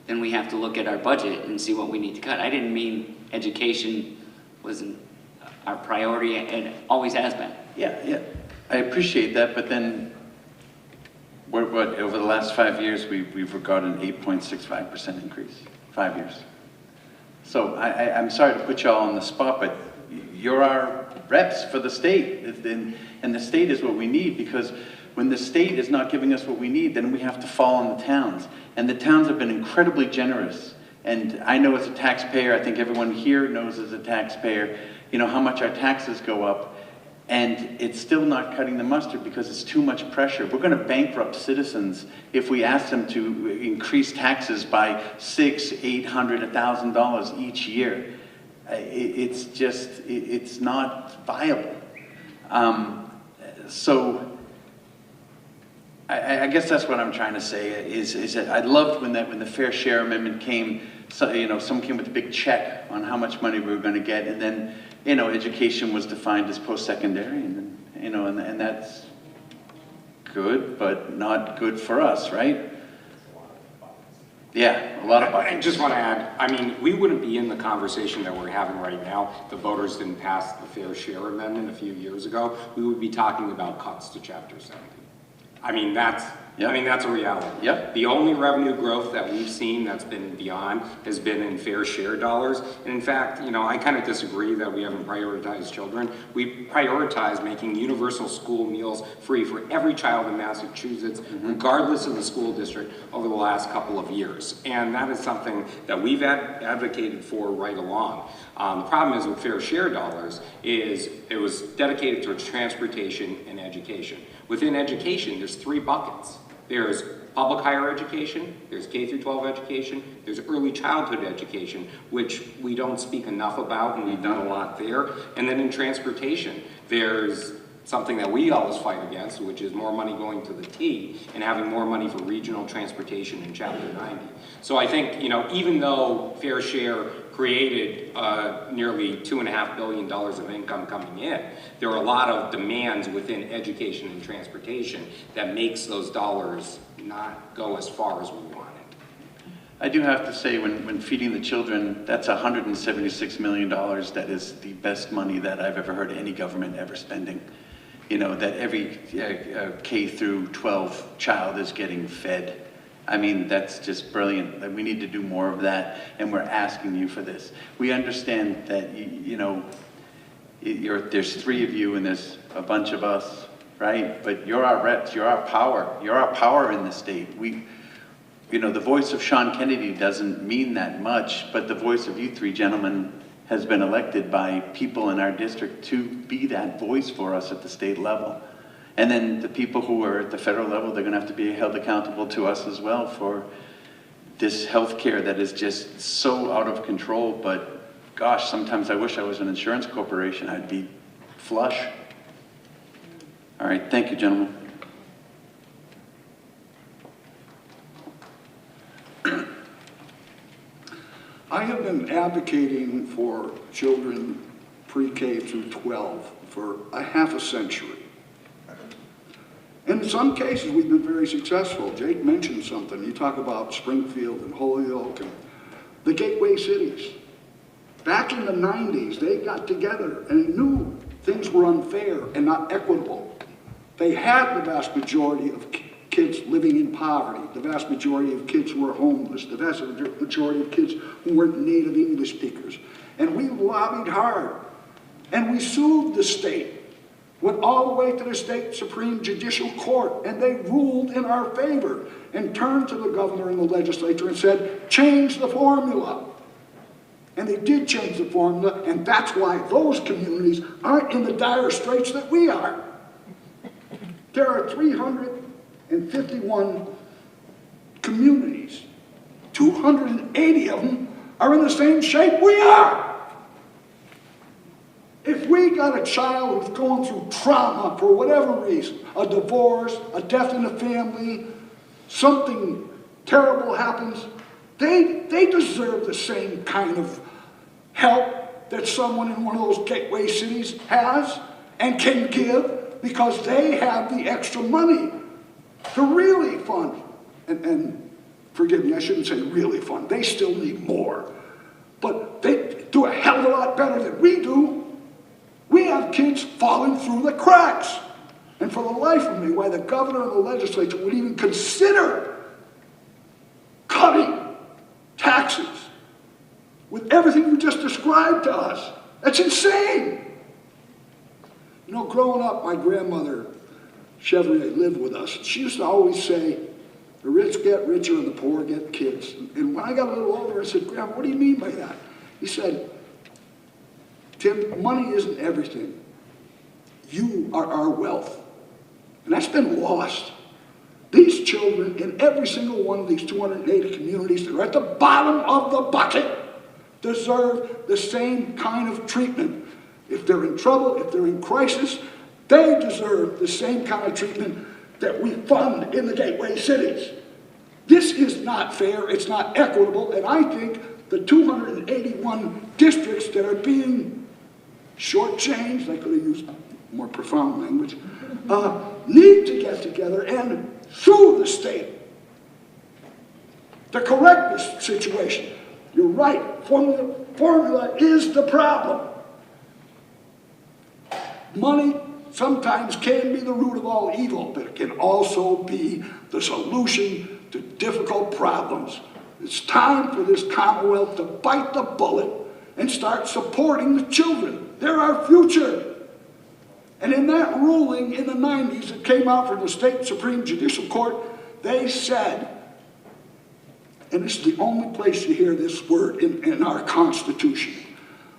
then we have to look at our budget and see what we need to cut. I didn't mean education wasn't our priority, and it always has been. Yeah. I appreciate that, but then over the last 5 years, we've regarded an 8.65% increase. 5 years. So I'm sorry to put you all on the spot, but you're our reps for the state, and the state is what we need, because when the state is not giving us what we need, then we have to fall on the towns. And the towns have been incredibly generous. And I know as a taxpayer, I think everyone here knows as a taxpayer, you know, how much our taxes go up. And it's still not cutting the mustard because it's too much pressure. We're going to bankrupt citizens if we ask them to increase taxes by $600, $800, $1,000 each year. It's just, it's not viable. So I guess that's what I'm trying to say is that I loved when the Fair Share Amendment came. So, you know, someone came with a big check on how much money we were going to get, and then, you know, education was defined as post-secondary, and then, you know, and that's good, but not good for us, right? Yeah, a lot of buckets. I just want to add, I mean, we wouldn't be in the conversation that we're having right now if the voters didn't pass the Fair Share Amendment a few years ago. We would be talking about cuts to Chapter 70. I mean, that's a reality. Yep. The only revenue growth that we've seen that's been beyond has been in fair share dollars. And in fact, you know, I kind of disagree that we haven't prioritized children. We prioritize making universal school meals free for every child in Massachusetts, regardless of the school district, over the last couple of years. And that is something that we've advocated for right along. The problem is with fair share dollars is it was dedicated towards transportation and education. Within education, there's 3 buckets. There's public higher education, there's K through 12 education, there's early childhood education, which we don't speak enough about, and we've done a lot there. And then in transportation, there's something that we always fight against, which is more money going to the T and having more money for regional transportation in Chapter 90. So I think, you know, even though Fair Share created nearly $2.5 billion of income coming in, there are a lot of demands within education and transportation that makes those dollars not go as far as we wanted. I do have to say, when feeding the children, that's $176 million. That is the best money that I've ever heard any government ever spending. You know, that every K through 12 child is getting fed. I mean, that's just brilliant. We need to do more of that, and we're asking you for this. We understand that, you know, there's 3 of you and there's a bunch of us, right? But you're our reps, you're our power. You're our power in the state. You know, the voice of Sean Kennedy doesn't mean that much, but the voice of you 3 gentlemen has been elected by people in our district to be that voice for us at the state level. And then the people who are at the federal level, they're going to have to be held accountable to us as well for this health care that is just so out of control. But gosh, sometimes I wish I was an insurance corporation. I'd be flush. All right, thank you, gentlemen. I have been advocating for children pre-K through 12 for a half a century. And in some cases, we've been very successful. Jake mentioned something. You talk about Springfield and Holyoke and the gateway cities. Back in the 90s, they got together and they knew things were unfair and not equitable. They had the vast majority of kids living in poverty, the vast majority of kids who were homeless, the vast majority of kids who weren't native English speakers. And we lobbied hard. And we sued the state. Went all the way to the state Supreme Judicial Court, and they ruled in our favor and turned to the governor and the legislature and said, change the formula. And they did change the formula, and that's why those communities aren't in the dire straits that we are. There are 351 communities. 280 of them are in the same shape we are. If we got a child who's going through trauma for whatever reason, a divorce, a death in the family, something terrible happens, they deserve the same kind of help that someone in one of those gateway cities has and can give because they have the extra money to really fund. And forgive me, I shouldn't say really fund. They still need more. But they do a hell of a lot better than we do. We have kids falling through the cracks. And for the life of me, why the governor and the legislature would even consider cutting taxes with everything you just described to us. That's insane. You know, growing up, my grandmother, Chevrolet, lived with us. She used to always say, the rich get richer and the poor get kids. And when I got a little older, I said, Grandma, what do you mean by that? He said, Tim, money isn't everything. You are our wealth. And that's been lost. These children in every single one of these 280 communities that are at the bottom of the bucket deserve the same kind of treatment. If they're in trouble, if they're in crisis, they deserve the same kind of treatment that we fund in the gateway cities. This is not fair, it's not equitable, and I think the 281 districts that are being shortchanged, I could have used more profound language, need to get together and sue the state to correct this situation. You're right, formula is the problem. Money sometimes can be the root of all evil, but it can also be the solution to difficult problems. It's time for this Commonwealth to bite the bullet and start supporting the children. They're our future. And in that ruling in the 90s that came out from the State Supreme Judicial Court, they said, and this is the only place you hear this word in our Constitution.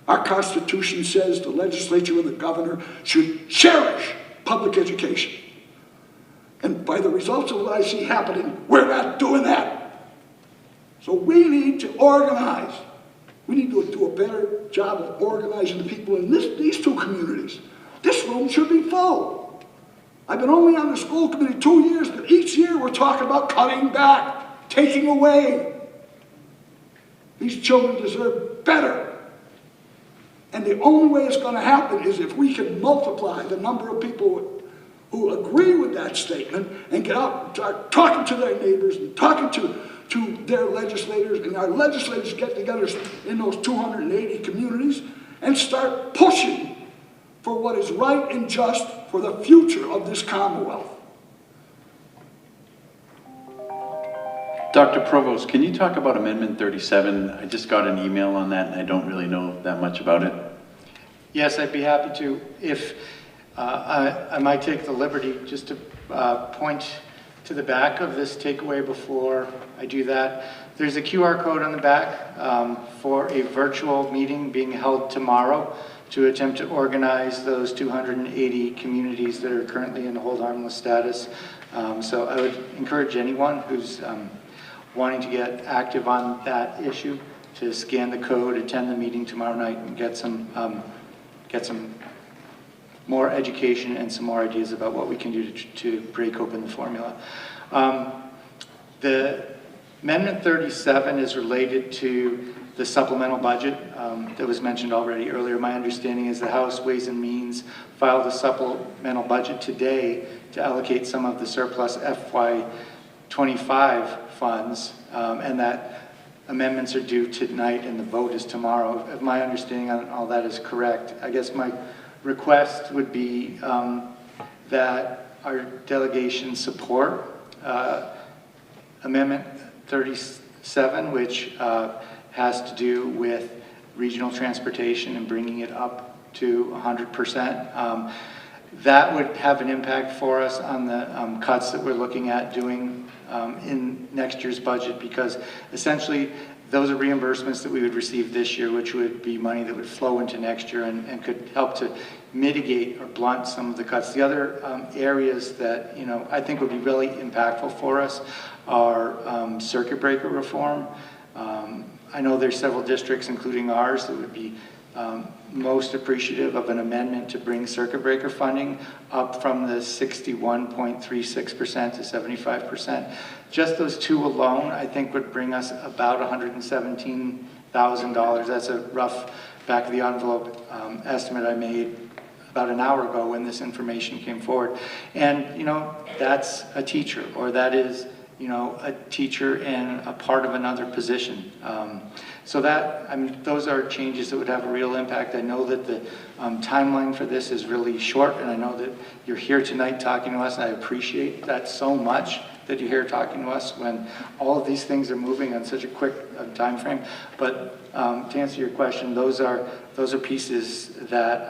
Our Constitution says the legislature and the governor should cherish public education. And by the results of what I see happening, we're not doing that. So we need to organize. We need to do a better job of organizing the people in these two communities. This room should be full. I've been only on the school committee 2 years, but each year we're talking about cutting back, taking away. These children deserve better. And the only way it's going to happen is if we can multiply the number of people who agree with that statement and get out and start talking to their neighbors and talking to their legislators, and our legislators get together in those 280 communities and start pushing for what is right and just for the future of this Commonwealth. Dr. Provost, can you talk about Amendment 37? I just got an email on that and I don't really know that much about it. Yes, I'd be happy to. If I might take the liberty just to point to the back of this takeaway before I do that. There's a QR code on the back for a virtual meeting being held tomorrow to attempt to organize those 280 communities that are currently in hold harmless status. So I would encourage anyone who's wanting to get active on that issue to scan the code, attend the meeting tomorrow night, and get some more education and some more ideas about what we can do to break open the formula. The Amendment 37 is related to the supplemental budget that was mentioned already earlier. My understanding is the House Ways and Means filed a supplemental budget today to allocate some of the surplus FY25 funds, and that amendments are due tonight and the vote is tomorrow. If my understanding on all that is correct, I guess my request would be that our delegation support Amendment 37, which has to do with regional transportation and bringing it up to 100%. That would have an impact for us on the cuts that we're looking at doing in next year's budget, because essentially those are reimbursements that we would receive this year, which would be money that would flow into next year and could help to mitigate or blunt some of the cuts. The other areas that I think would be really impactful for us are circuit breaker reform. I know there's several districts, including ours, that would be most appreciative of an amendment to bring circuit breaker funding up from the 61.36% to 75%. Just those two alone, I think, would bring us about $117,000. That's a rough back of the envelope estimate I made about an hour ago when this information came forward. And, that's a teacher, or that is, a teacher in a part of another position. So that, those are changes that would have a real impact. I know that the timeline for this is really short, and I know that you're here tonight talking to us, and I appreciate that so much, that you're here talking to us when all of these things are moving on such a quick time frame. But to answer your question, those are pieces that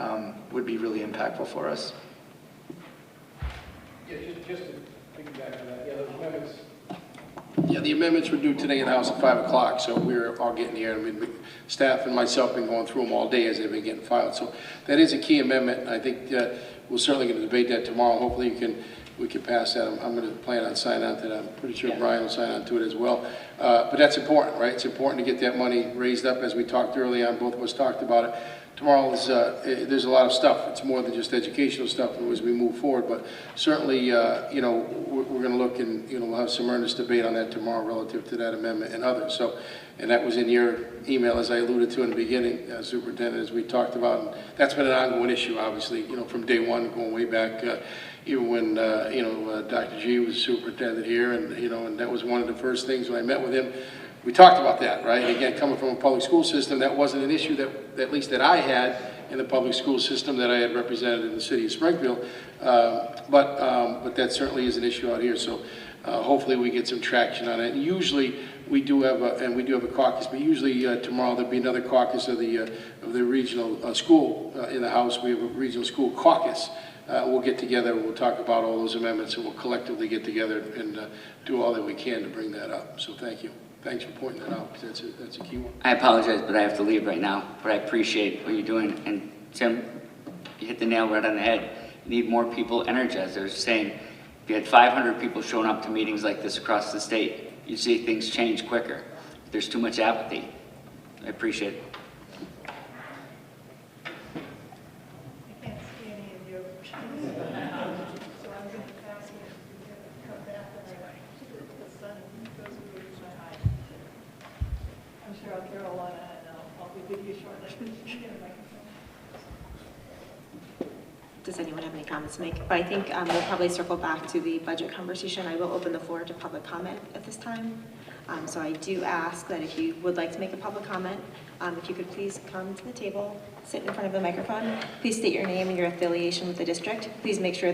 would be really impactful for us. Yeah, just to piggyback on that, those amendments. Yeah, the amendments were due today in the House at 5 o'clock, so we're all getting here. Staff and myself have been going through them all day as they've been getting filed. So that is a key amendment. I think we're certainly going to debate that tomorrow. Hopefully we can pass that. I'm going to plan on signing on to that. I'm pretty sure Brian will sign on to it as well. But that's important, right? It's important to get that money raised up, as we talked earlier on. Both of us talked about it. Tomorrow is, there's a lot of stuff. It's more than just educational stuff as we move forward. But certainly, you know, we're going to look and, you know, we'll have some earnest debate on that tomorrow relative to that amendment and others. So, and that was in your email, as I alluded to in the beginning, Superintendent, as we talked about. And that's been an ongoing issue, obviously, you know, from day one, going way back, even when, you know, Dr. G was superintendent here, and, you know, and that was one of the first things when I met with him. We talked about that, right? And again, coming from a public school system, that wasn't an issue that, at least that I had in the public school system that I had represented in the city of Springfield. But that certainly is an issue out here. So hopefully we get some traction on it. And usually we do have a caucus, but usually tomorrow there'll be another caucus of the regional school in the House. We have a regional school caucus. We'll get together, we'll talk about all those amendments, and we'll collectively get together and do all that we can to bring that up. So thank you. Thanks for pointing that out, because that's a key one. I apologize, but I have to leave right now, but I appreciate what you're doing. And Tim, you hit the nail right on the head. You need more people energized. I was saying, if you had 500 people showing up to meetings like this across the state, you'd see things change quicker. There's too much apathy. I appreciate it. I can't see any of you. So I'm going to ask you to come back when the sun goes through my eyes. I'm sure I'll Carolina, and I'll be with you shortly. Does anyone have any comments to make? But I think we'll probably circle back to the budget conversation. I will open the floor to public comment at this time. So I do ask that if you would like to make a public comment, if you could please come to the table, sit in front of the microphone. Please state your name and your affiliation with the district. Please make sure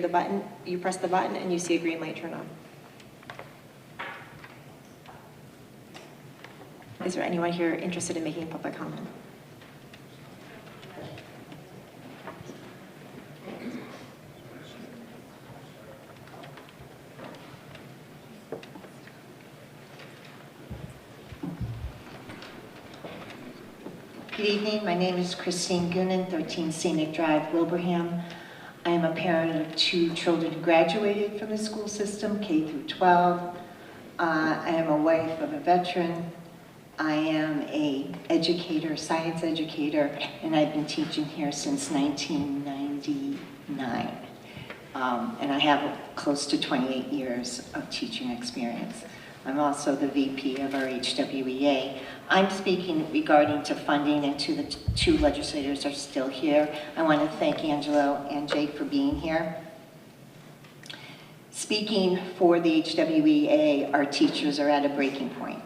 you press the button and you see a green light turn on. Is there anyone here interested in making a public comment? Good evening, my name is Christine Goonan, 13 Scenic Drive, Wilbraham. I am a parent of 2 children who graduated from the school system, K through 12. I am a wife of a veteran. I am an educator, science educator, and I've been teaching here since 1999. And I have close to 28 years of teaching experience. I'm also the VP of our HWEA. I'm speaking regarding to funding, and to the 2 legislators are still here. I want to thank Angelo and Jake for being here. Speaking for the HWEA, our teachers are at a breaking point.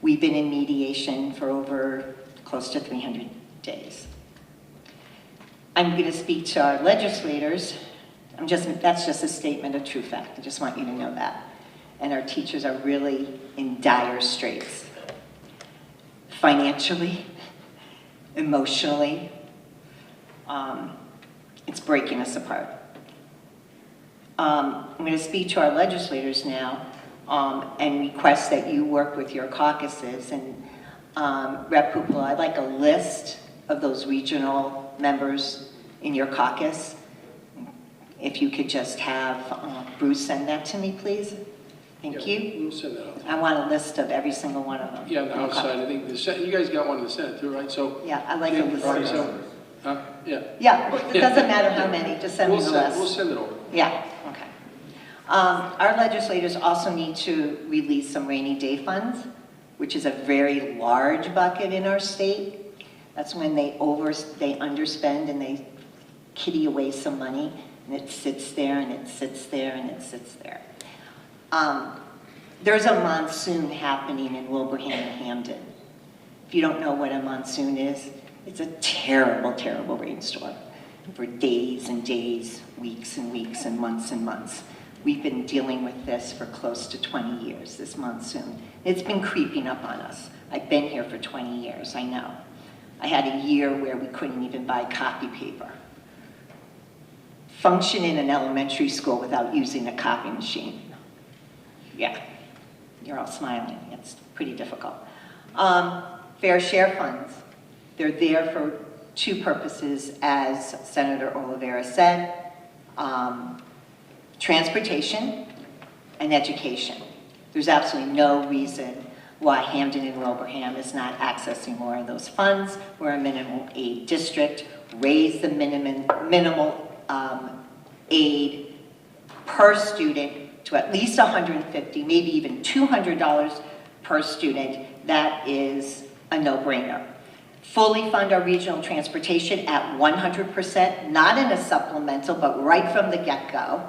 We've been in mediation for over close to 300 days. I'm going to speak to our legislators. That's just a statement of true fact. I just want you to know that. And our teachers are really in dire straits. Financially, emotionally, it's breaking us apart. I'm going to speak to our legislators now and request that you work with your caucuses. And Rep. Pupolo, I'd like a list of those regional members in your caucus. If you could just have Bruce send that to me, please. Thank you. We'll send that out. I want a list of every single one of them. Yeah, on the House side, I think you guys got one in the Senate too, right? So yeah, I like a list. Yeah. Yeah, it doesn't matter how many, just send me the list. We'll send it over. Yeah, okay. Our legislators also need to release some rainy day funds, which is a very large bucket in our state. That's when they underspend and they kitty away some money. And it sits there, and it sits there, and it sits there. There's a monsoon happening in Wilbraham and Hamden. If you don't know what a monsoon is, it's a terrible, terrible rainstorm for days and days, weeks and weeks, and months. We've been dealing with this for close to 20 years, this monsoon. It's been creeping up on us. I've been here for 20 years, I know. I had a year where we couldn't even buy copy paper. Function in an elementary school without using a copy machine. Yeah, you're all smiling. It's pretty difficult. Fair share funds. They're there for two purposes, as Senator Oliveira said, transportation and education. There's absolutely no reason why Hampden and Wilbraham is not accessing more of those funds. We're a minimal aid district. Raise the minimal aid per student to at least $150, maybe even $200 per student. That is a no-brainer. Fully fund our regional transportation at 100%, not in a supplemental, but right from the get-go.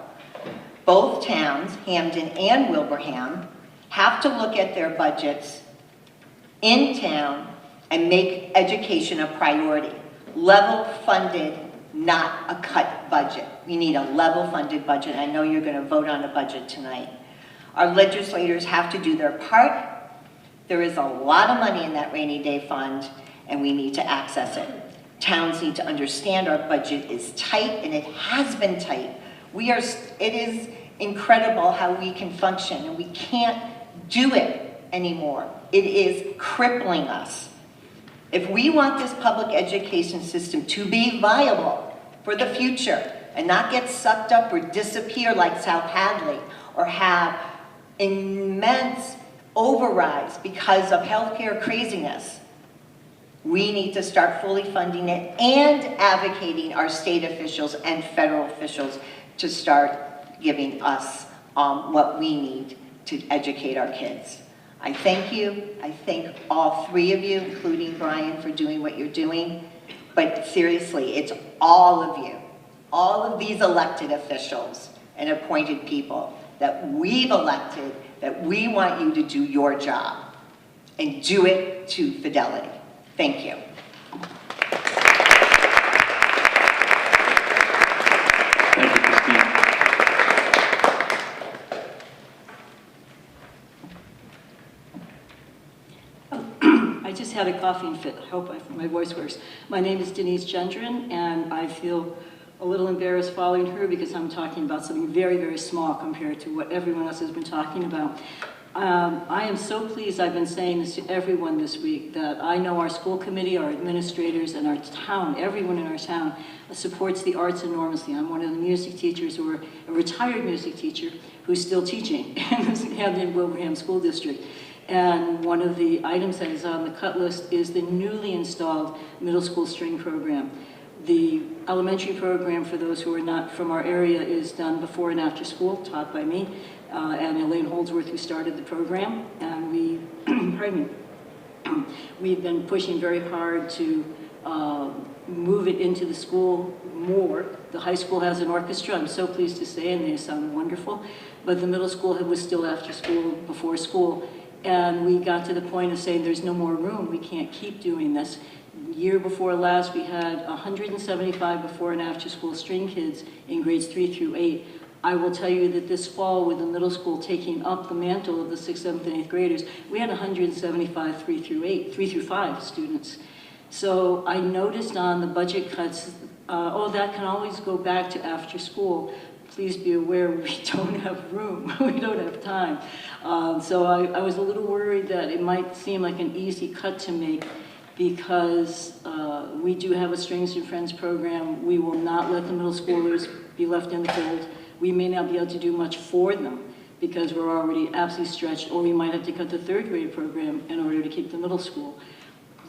Both towns, Hampden and Wilbraham, have to look at their budgets in town and make education a priority. Level funded, not a cut budget. We need a level funded budget. I know you're going to vote on a budget tonight. Our legislators have to do their part. There is a lot of money in that rainy day fund, and we need to access it. Towns need to understand our budget is tight, and it has been tight. It is incredible how we can function, and we can't do it anymore. It is crippling us. If we want this public education system to be viable for the future and not get sucked up or disappear like South Hadley or have immense overrides because of healthcare craziness, we need to start fully funding it and advocating our state officials and federal officials to start giving us what we need to educate our kids. I thank you. I thank all three of you, including Brian, for doing what you're doing. But seriously, it's all of you, all of these elected officials and appointed people that we've elected, that we want you to do your job and do it to fidelity. Thank you. Thank you, Christine. I just had a coughing fit. I hope my voice works. My name is Denise Gendron, and I feel a little embarrassed following her because I'm talking about something very, very small compared to what everyone else has been talking about. I am so pleased. I've been saying this to everyone this week, that I know our school committee, our administrators, and our town, everyone in our town, supports the arts enormously. I'm one of the music teachers, or a retired music teacher, who's still teaching in the Hampden Wilbraham School District. And one of the items that is on the cut list is the newly installed middle school string program. The elementary program, for those who are not from our area, is done before and after school, taught by me, and Elaine Holdsworth, who started the program. And we, pardon me, we've been pushing very hard to move it into the school more. The high school has an orchestra, I'm so pleased to say, and they sound wonderful. But the middle school was still after school, before school. And we got to the point of saying there's no more room, we can't keep doing this. Year before last, we had 175 before and after school string kids in grades 3 through 8. I will tell you that this fall, with the middle school taking up the mantle of the 6th, 7th, and 8th graders, we had 175 3 through 5 students. So I noticed on the budget cuts, that can always go back to after school. Please be aware, we don't have room, we don't have time. So I was a little worried that it might seem like an easy cut to make, because we do have a Strings and Friends program. We will not let the middle schoolers be left in the cold. We may not be able to do much for them because we're already absolutely stretched, or we might have to cut the 3rd grade program in order to keep the middle school.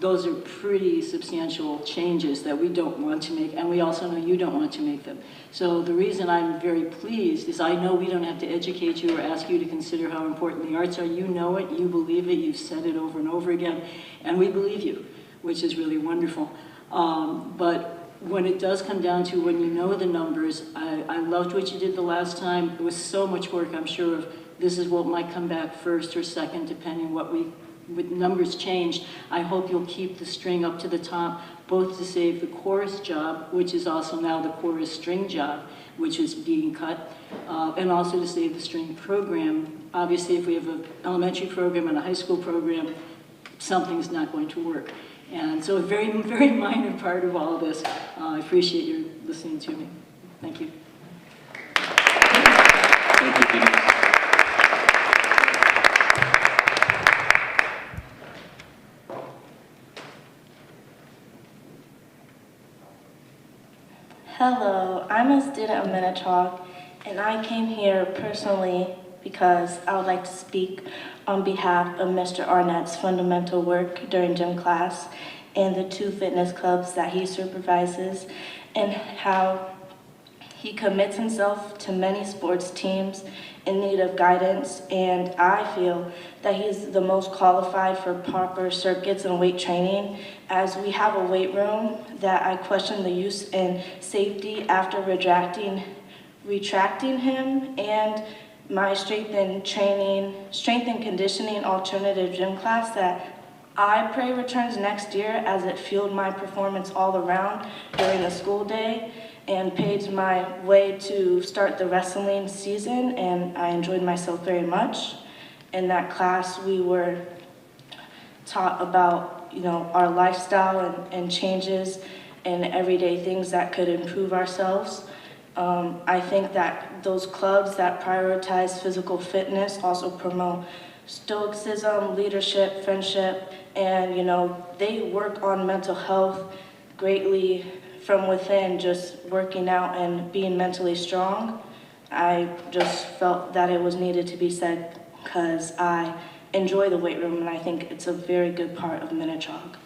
Those are pretty substantial changes that we don't want to make, and we also know you don't want to make them. So the reason I'm very pleased is I know we don't have to educate you or ask you to consider how important the arts are. You know it, you believe it, you've said it over and over again, and we believe you, which is really wonderful. But when it does come down to when you know the numbers, I loved what you did the last time. It was so much work, I'm sure, of this is what might come back first or second, depending with numbers changed. I hope you'll keep the string up to the top, both to save the chorus job, which is also now the chorus string job, which is being cut, and also to save the string program. Obviously, if we have an elementary program and a high school program, something's not going to work. And so a very, very minor part of all of this. I appreciate you listening to me. Thank you. Thank you, Denise. Hello, I'm a student of Minnechaug, and I came here personally because I would like to speak on behalf of Mr. Arnett's fundamental work during gym class and the 2 fitness clubs that he supervises, and how he commits himself to many sports teams in need of guidance, and I feel that he's the most qualified for proper circuits and weight training, as we have a weight room that I question the use and safety after retracting him, and my strength and conditioning alternative gym class that I pray returns next year, as it fueled my performance all around during the school day and paved my way to start the wrestling season, and I enjoyed myself very much. In that class, we were taught about, our lifestyle and changes and everyday things that could improve ourselves. I think that those clubs that prioritize physical fitness also promote stoicism, leadership, friendship, and they work on mental health greatly from within, just working out and being mentally strong. I just felt that it was needed to be said because I enjoy the weight room and I think it's a very good part of Minnechaug.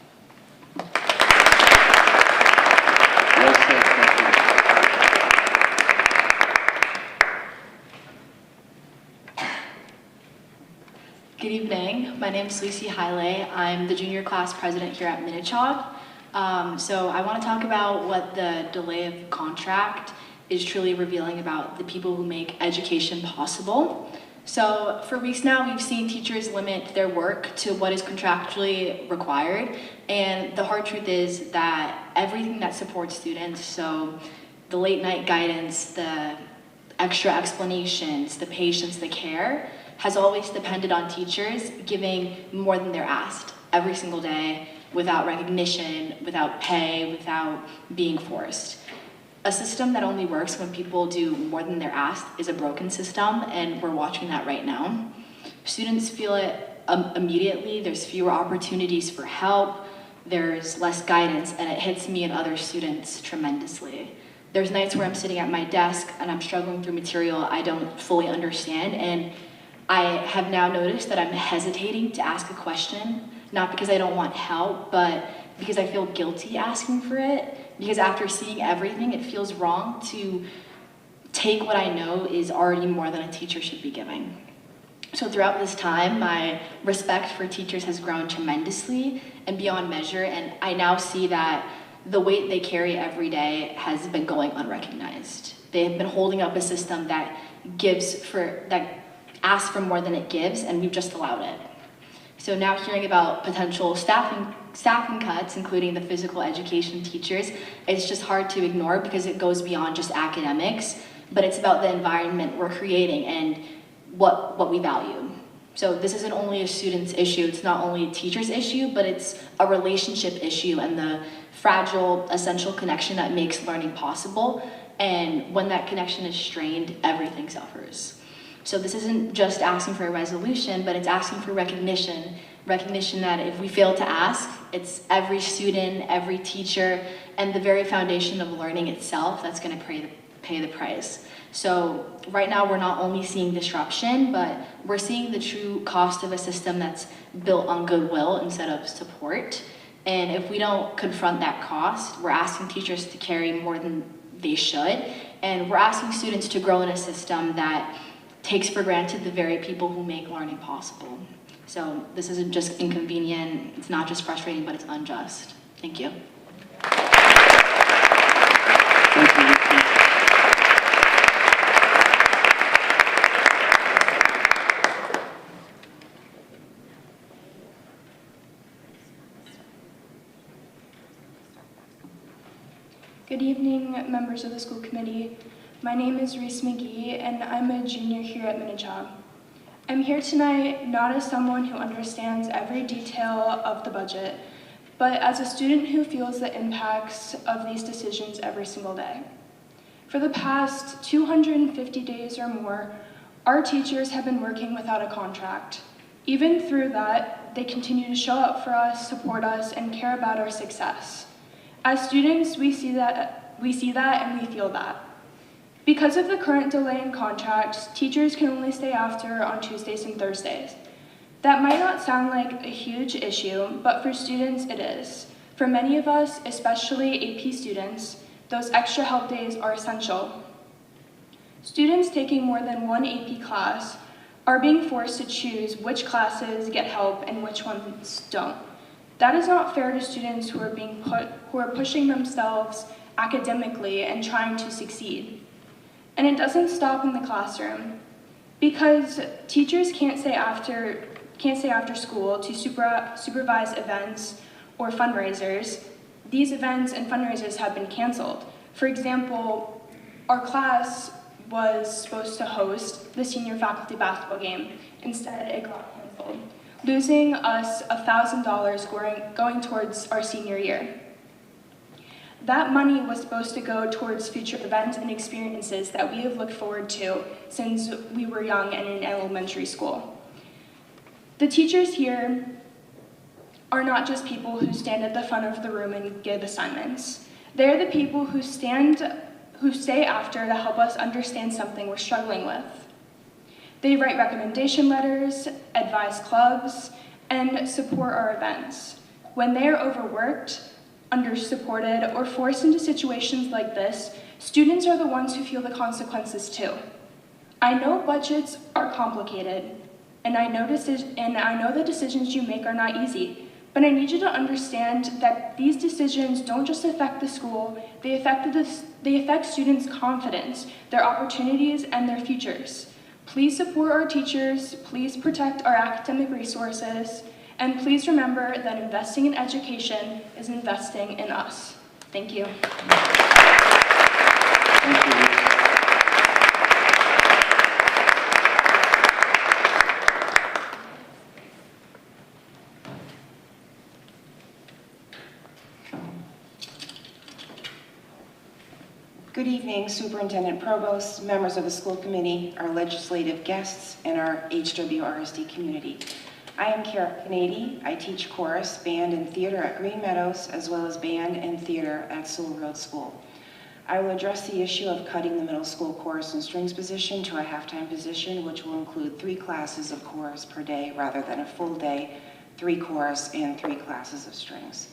Well said, thank you. Good evening. My name is Lucy Haile. I'm the junior class president here at Minnechaug. So I want to talk about what the delay of contract is truly revealing about the people who make education possible. So for weeks now, we've seen teachers limit their work to what is contractually required. And the hard truth is that everything that supports students, so the late night guidance, the extra explanations, the patience, the care, has always depended on teachers giving more than they're asked every single day, without recognition, without pay, without being forced. A system that only works when people do more than they're asked is a broken system, and we're watching that right now. Students feel it immediately. There's fewer opportunities for help, there's less guidance, and it hits me and other students tremendously. There's nights where I'm sitting at my desk and I'm struggling through material I don't fully understand, and I have now noticed that I'm hesitating to ask a question, not because I don't want help, but because I feel guilty asking for it. Because after seeing everything, it feels wrong to take what I know is already more than a teacher should be giving. So throughout this time, my respect for teachers has grown tremendously and beyond measure, and I now see that the weight they carry every day has been going unrecognized. They have been holding up a system that asks for more than it gives, and we've just allowed it. So now hearing about potential staffing cuts, including the physical education teachers, it's just hard to ignore because it goes beyond just academics, but it's about the environment we're creating and what we value. So this isn't only a student's issue, it's not only a teacher's issue, but it's a relationship issue and the fragile, essential connection that makes learning possible. And when that connection is strained, everything suffers. So this isn't just asking for a resolution, but it's asking for recognition that if we fail to ask, it's every student, every teacher, and the very foundation of learning itself that's going to pay the price. So right now we're not only seeing disruption, but we're seeing the true cost of a system that's built on goodwill instead of support. And if we don't confront that cost, we're asking teachers to carry more than they should, and we're asking students to grow in a system that takes for granted the very people who make learning possible. So this isn't just inconvenient, it's not just frustrating, but it's unjust. Thank you. Thank you. Good evening, members of the school committee. My name is Reese McGee, and I'm a junior here at Minnechaug. I'm here tonight not as someone who understands every detail of the budget, but as a student who feels the impacts of these decisions every single day. For the past 250 days or more, our teachers have been working without a contract. Even through that, they continue to show up for us, support us, and care about our success. As students, we see that We see that and we feel that. Because of the current delay in contracts, teachers can only stay after on Tuesdays and Thursdays. That might not sound like a huge issue, but for students it is. For many of us, especially AP students, those extra help days are essential. Students taking more than one AP class are being forced to choose which classes get help and which ones don't. That is not fair to students who are pushing themselves academically and trying to succeed. And it doesn't stop in the classroom. Because teachers can't stay after school to supervise events or fundraisers, these events and fundraisers have been canceled. For example, our class was supposed to host the senior faculty basketball game. Instead, it got canceled, losing us $1,000 going towards our senior year. That money was supposed to go towards future events and experiences that we have looked forward to since we were young and in elementary school. The teachers here are not just people who stand at the front of the room and give assignments. They're the people who stay after to help us understand something we're struggling with. They write recommendation letters, advise clubs, and support our events. When they are overworked, undersupported, or forced into situations like this, students are the ones who feel the consequences too. I know budgets are complicated, and I know the decisions you make are not easy, but I need you to understand that these decisions don't just affect the school, they affect students' confidence, their opportunities, and their futures. Please support our teachers, please protect our academic resources, and please remember that investing in education is investing in us. Thank you. Thank you. Good evening, Superintendent Provost, members of the school committee, our legislative guests, and our HWRSD community. I am Kara Canady. I teach chorus, band, and theater at Green Meadows, as well as band and theater at Sewell Road School. I will address the issue of cutting the middle school chorus and strings position to a half-time position, which will include 3 classes of chorus per day rather than a full day, 3 chorus, and 3 classes of strings.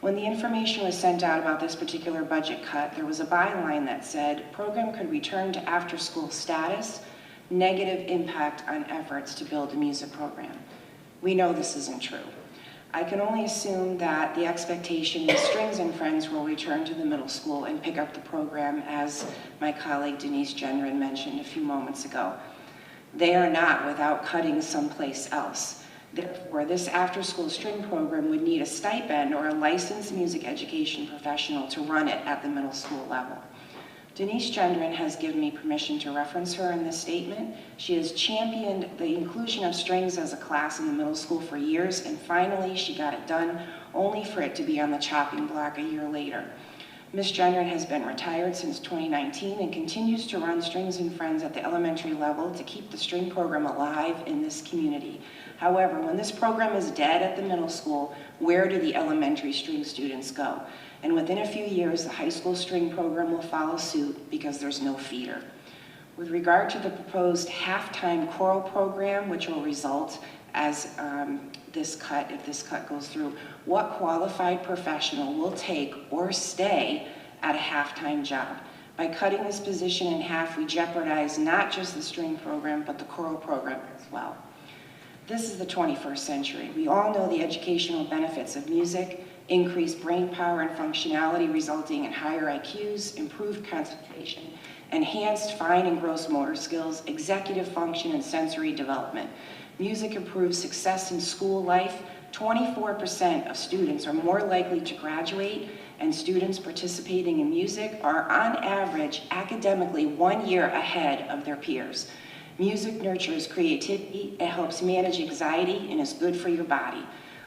When the information was sent out about this particular budget cut, there was a byline that said, program could return to after-school status, negative impact on efforts to build a music program. We know this isn't true. I can only assume that the expectation is Strings and Friends will return to the middle school and pick up the program, as my colleague Denise Gendron mentioned a few moments ago. They are not without cutting someplace else. Therefore, this after-school string program would need a stipend or a licensed music education professional to run it at the middle school level. Denise Gendron has given me permission to reference her in this statement. She has championed the inclusion of strings as a class in the middle school for years, and finally she got it done, only for it to be on the chopping block a year later. Ms. Gendron has been retired since 2019 and continues to run Strings and Friends at the elementary level to keep the string program alive in this community. However, when this program is dead at the middle school, where do the elementary string students go? And within a few years, the high school string program will follow suit because there's no feeder. With regard to the proposed half-time choral program, which will result as if this cut goes through, what qualified professional will take or stay at a half-time job? By cutting this position in half, we jeopardize not just the string program, but the choral program as well. This is the 21st century. We all know the educational benefits of music, increased brain power and functionality resulting in higher IQs, improved concentration, enhanced fine and gross motor skills, executive function, and sensory development. Music improves success in school life. 24% of students are more likely to graduate, and students participating in music are on average academically 1 year ahead of their peers. Music nurtures creativity, it helps manage anxiety, and is good for your body.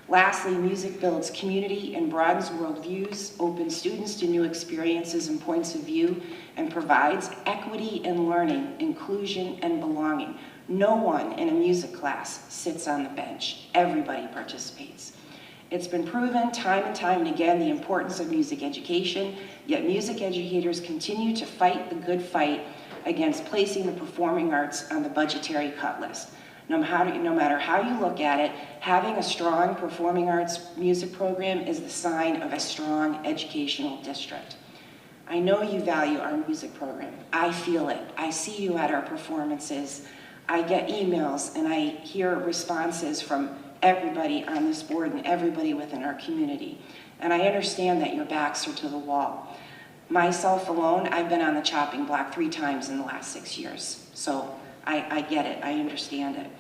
Lastly, music builds community and broadens worldviews, opens students to new experiences and points of view, and provides equity in learning, inclusion, and belonging. No one in a music class sits on the bench. Everybody participates. It's been proven time and time and again the importance of music education, yet music educators continue to fight the good fight against placing the performing arts on the budgetary cut list. No matter how you look at it, having a strong performing arts music program is the sign of a strong educational district. I know you value our music program. I feel it. I see you at our performances. I get emails and I hear responses from everybody on this board and everybody within our community. And I understand that your backs are to the wall. Myself alone, I've been on the chopping block 3 times in the last 6 years. So I get it, I understand it.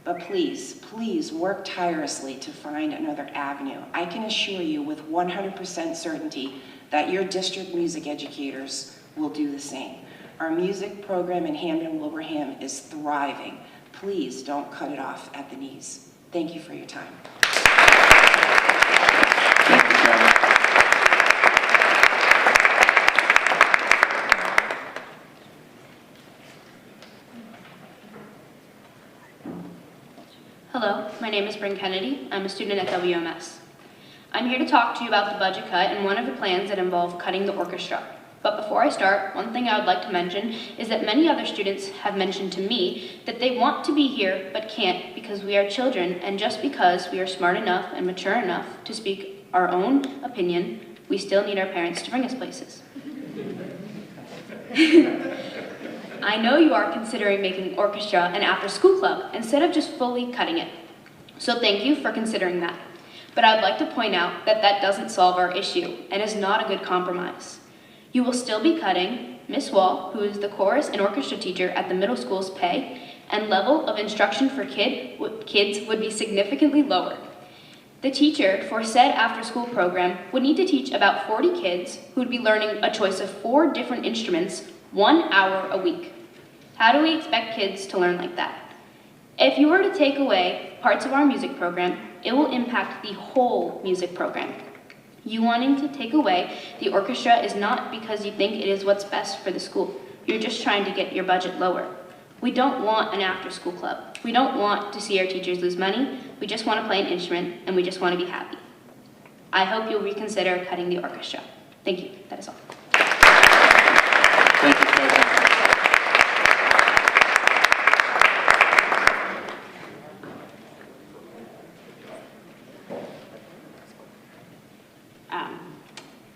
But please, please work tirelessly to find another avenue. I can assure you with 100% certainty that your district music educators will do the same. Our music program in Wilbraham is thriving. Please don't cut it off at the knees. Thank you for your time. Thank you, Karen. Hello, my name is Bryn Kennedy. I'm a student at WMS. I'm here to talk to you about the budget cut and one of the plans that involve cutting the orchestra. But before I start, one thing I would like to mention is that many other students have mentioned to me that they want to be here but can't because we are children, and just because we are smart enough and mature enough to speak our own opinion, we still need our parents to bring us places. I know you are considering making orchestra an after-school club instead of just fully cutting it. So thank you for considering that. But I would like to point out that that doesn't solve our issue and is not a good compromise. You will still be cutting Miss Wall, who is the chorus and orchestra teacher at the middle school's pay, and level of instruction for kids would be significantly lower. The teacher for said after-school program would need to teach about 40 kids who would be learning a choice of 4 different instruments 1 hour a week. How do we expect kids to learn like that? If you were to take away parts of our music program, it will impact the whole music program. You wanting to take away the orchestra is not because you think it is what's best for the school. You're just trying to get your budget lower. We don't want an after-school club. We don't want to see our teachers lose money. We just want to play an instrument, and we just want to be happy. I hope you'll reconsider cutting the orchestra. Thank you. That is all. Thank you, President.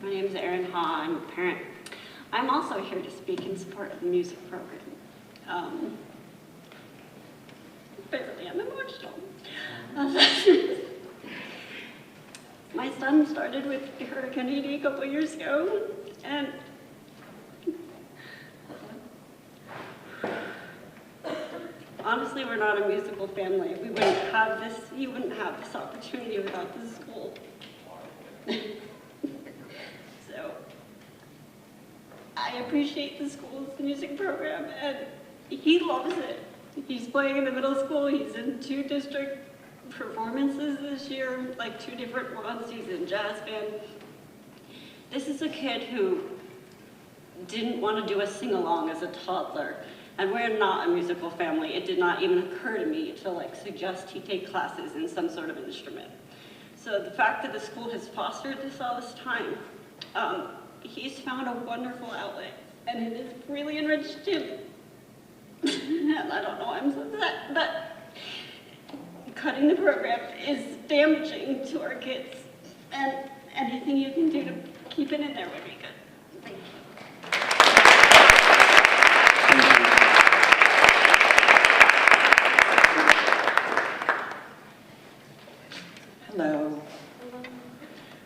My name is Erin Ha. I'm a parent. I'm also here to speak in support of the music program. Barely, I'm emotional. My son started with Hurricane Edie a couple years ago, and honestly, we're not a musical family. We wouldn't have this, you wouldn't have this opportunity without the school. So, I appreciate the school's music program, and he loves it. He's playing in the middle school. He's in 2 district performances this year, like 2 different ones. He's in jazz band. This is a kid who didn't want to do a sing-along as a toddler, and we're not a musical family. It did not even occur to me to suggest he take classes in some sort of instrument. So the fact that the school has fostered this all this time, he's found a wonderful outlet, and it has really enriched him. And I don't know why I'm so upset, but cutting the program is damaging to our kids, and anything you can do to keep it in there would be good. Thank you. Hello.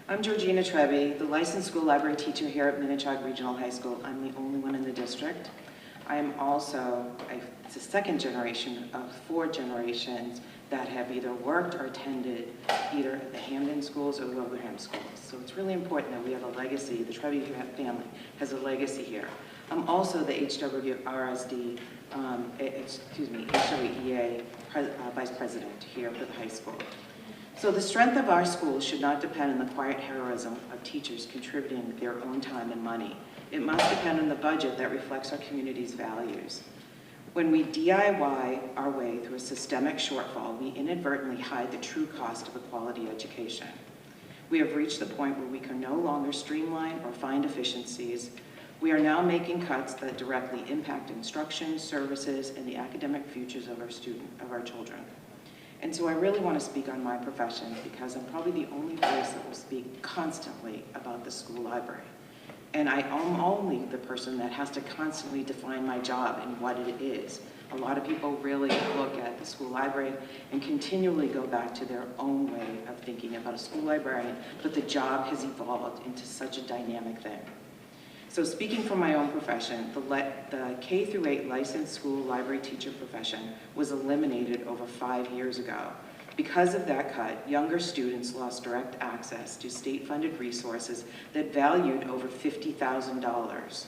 I'm Georgina Trevi, the licensed school library teacher here at Minnechaug Regional High School. I'm the only one in the district. I am also it's a 2nd generation of 4 generations that have either worked or attended either at the Hamden schools or the Wilbraham schools. So it's really important that we have a legacy. The Trevi family has a legacy here. I'm also the HWRSD, HWEA Vice President here for the high school. So the strength of our school should not depend on the quiet heroism of teachers contributing their own time and money. It must depend on the budget that reflects our community's values. When we DIY our way through a systemic shortfall, we inadvertently hide the true cost of a quality education. We have reached the point where we can no longer streamline or find efficiencies. We are now making cuts that directly impact instruction, services, and the academic futures of our children. And so I really want to speak on my profession because I'm probably the only voice that will speak constantly about the school library. And I am only the person that has to constantly define my job and what it is. A lot of people really look at the school library and continually go back to their own way of thinking about a school librarian, but the job has evolved into such a dynamic thing. So speaking from my own profession, the K through 8 licensed school library teacher profession was eliminated over 5 years ago. Because of that cut, younger students lost direct access to state-funded resources that valued over $50,000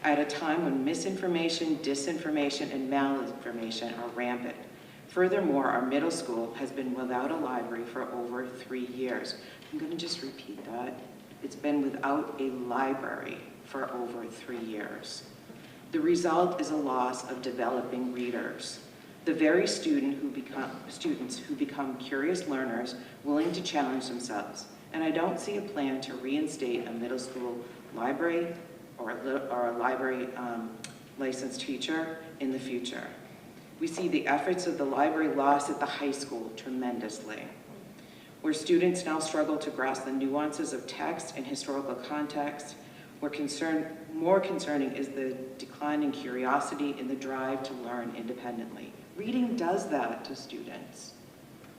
at a time when misinformation, disinformation, and malinformation are rampant. Furthermore, our middle school has been without a library for over 3 years. I'm going to just repeat that. It's been without a library for over 3 years. The result is a loss of developing readers. The very students who become curious learners, willing to challenge themselves. And I don't see a plan to reinstate a middle school library or a library licensed teacher in the future. We see the efforts of the library lost at the high school tremendously, where students now struggle to grasp the nuances of text and historical context. More concerning is the decline in curiosity and the drive to learn independently. Reading does that to students.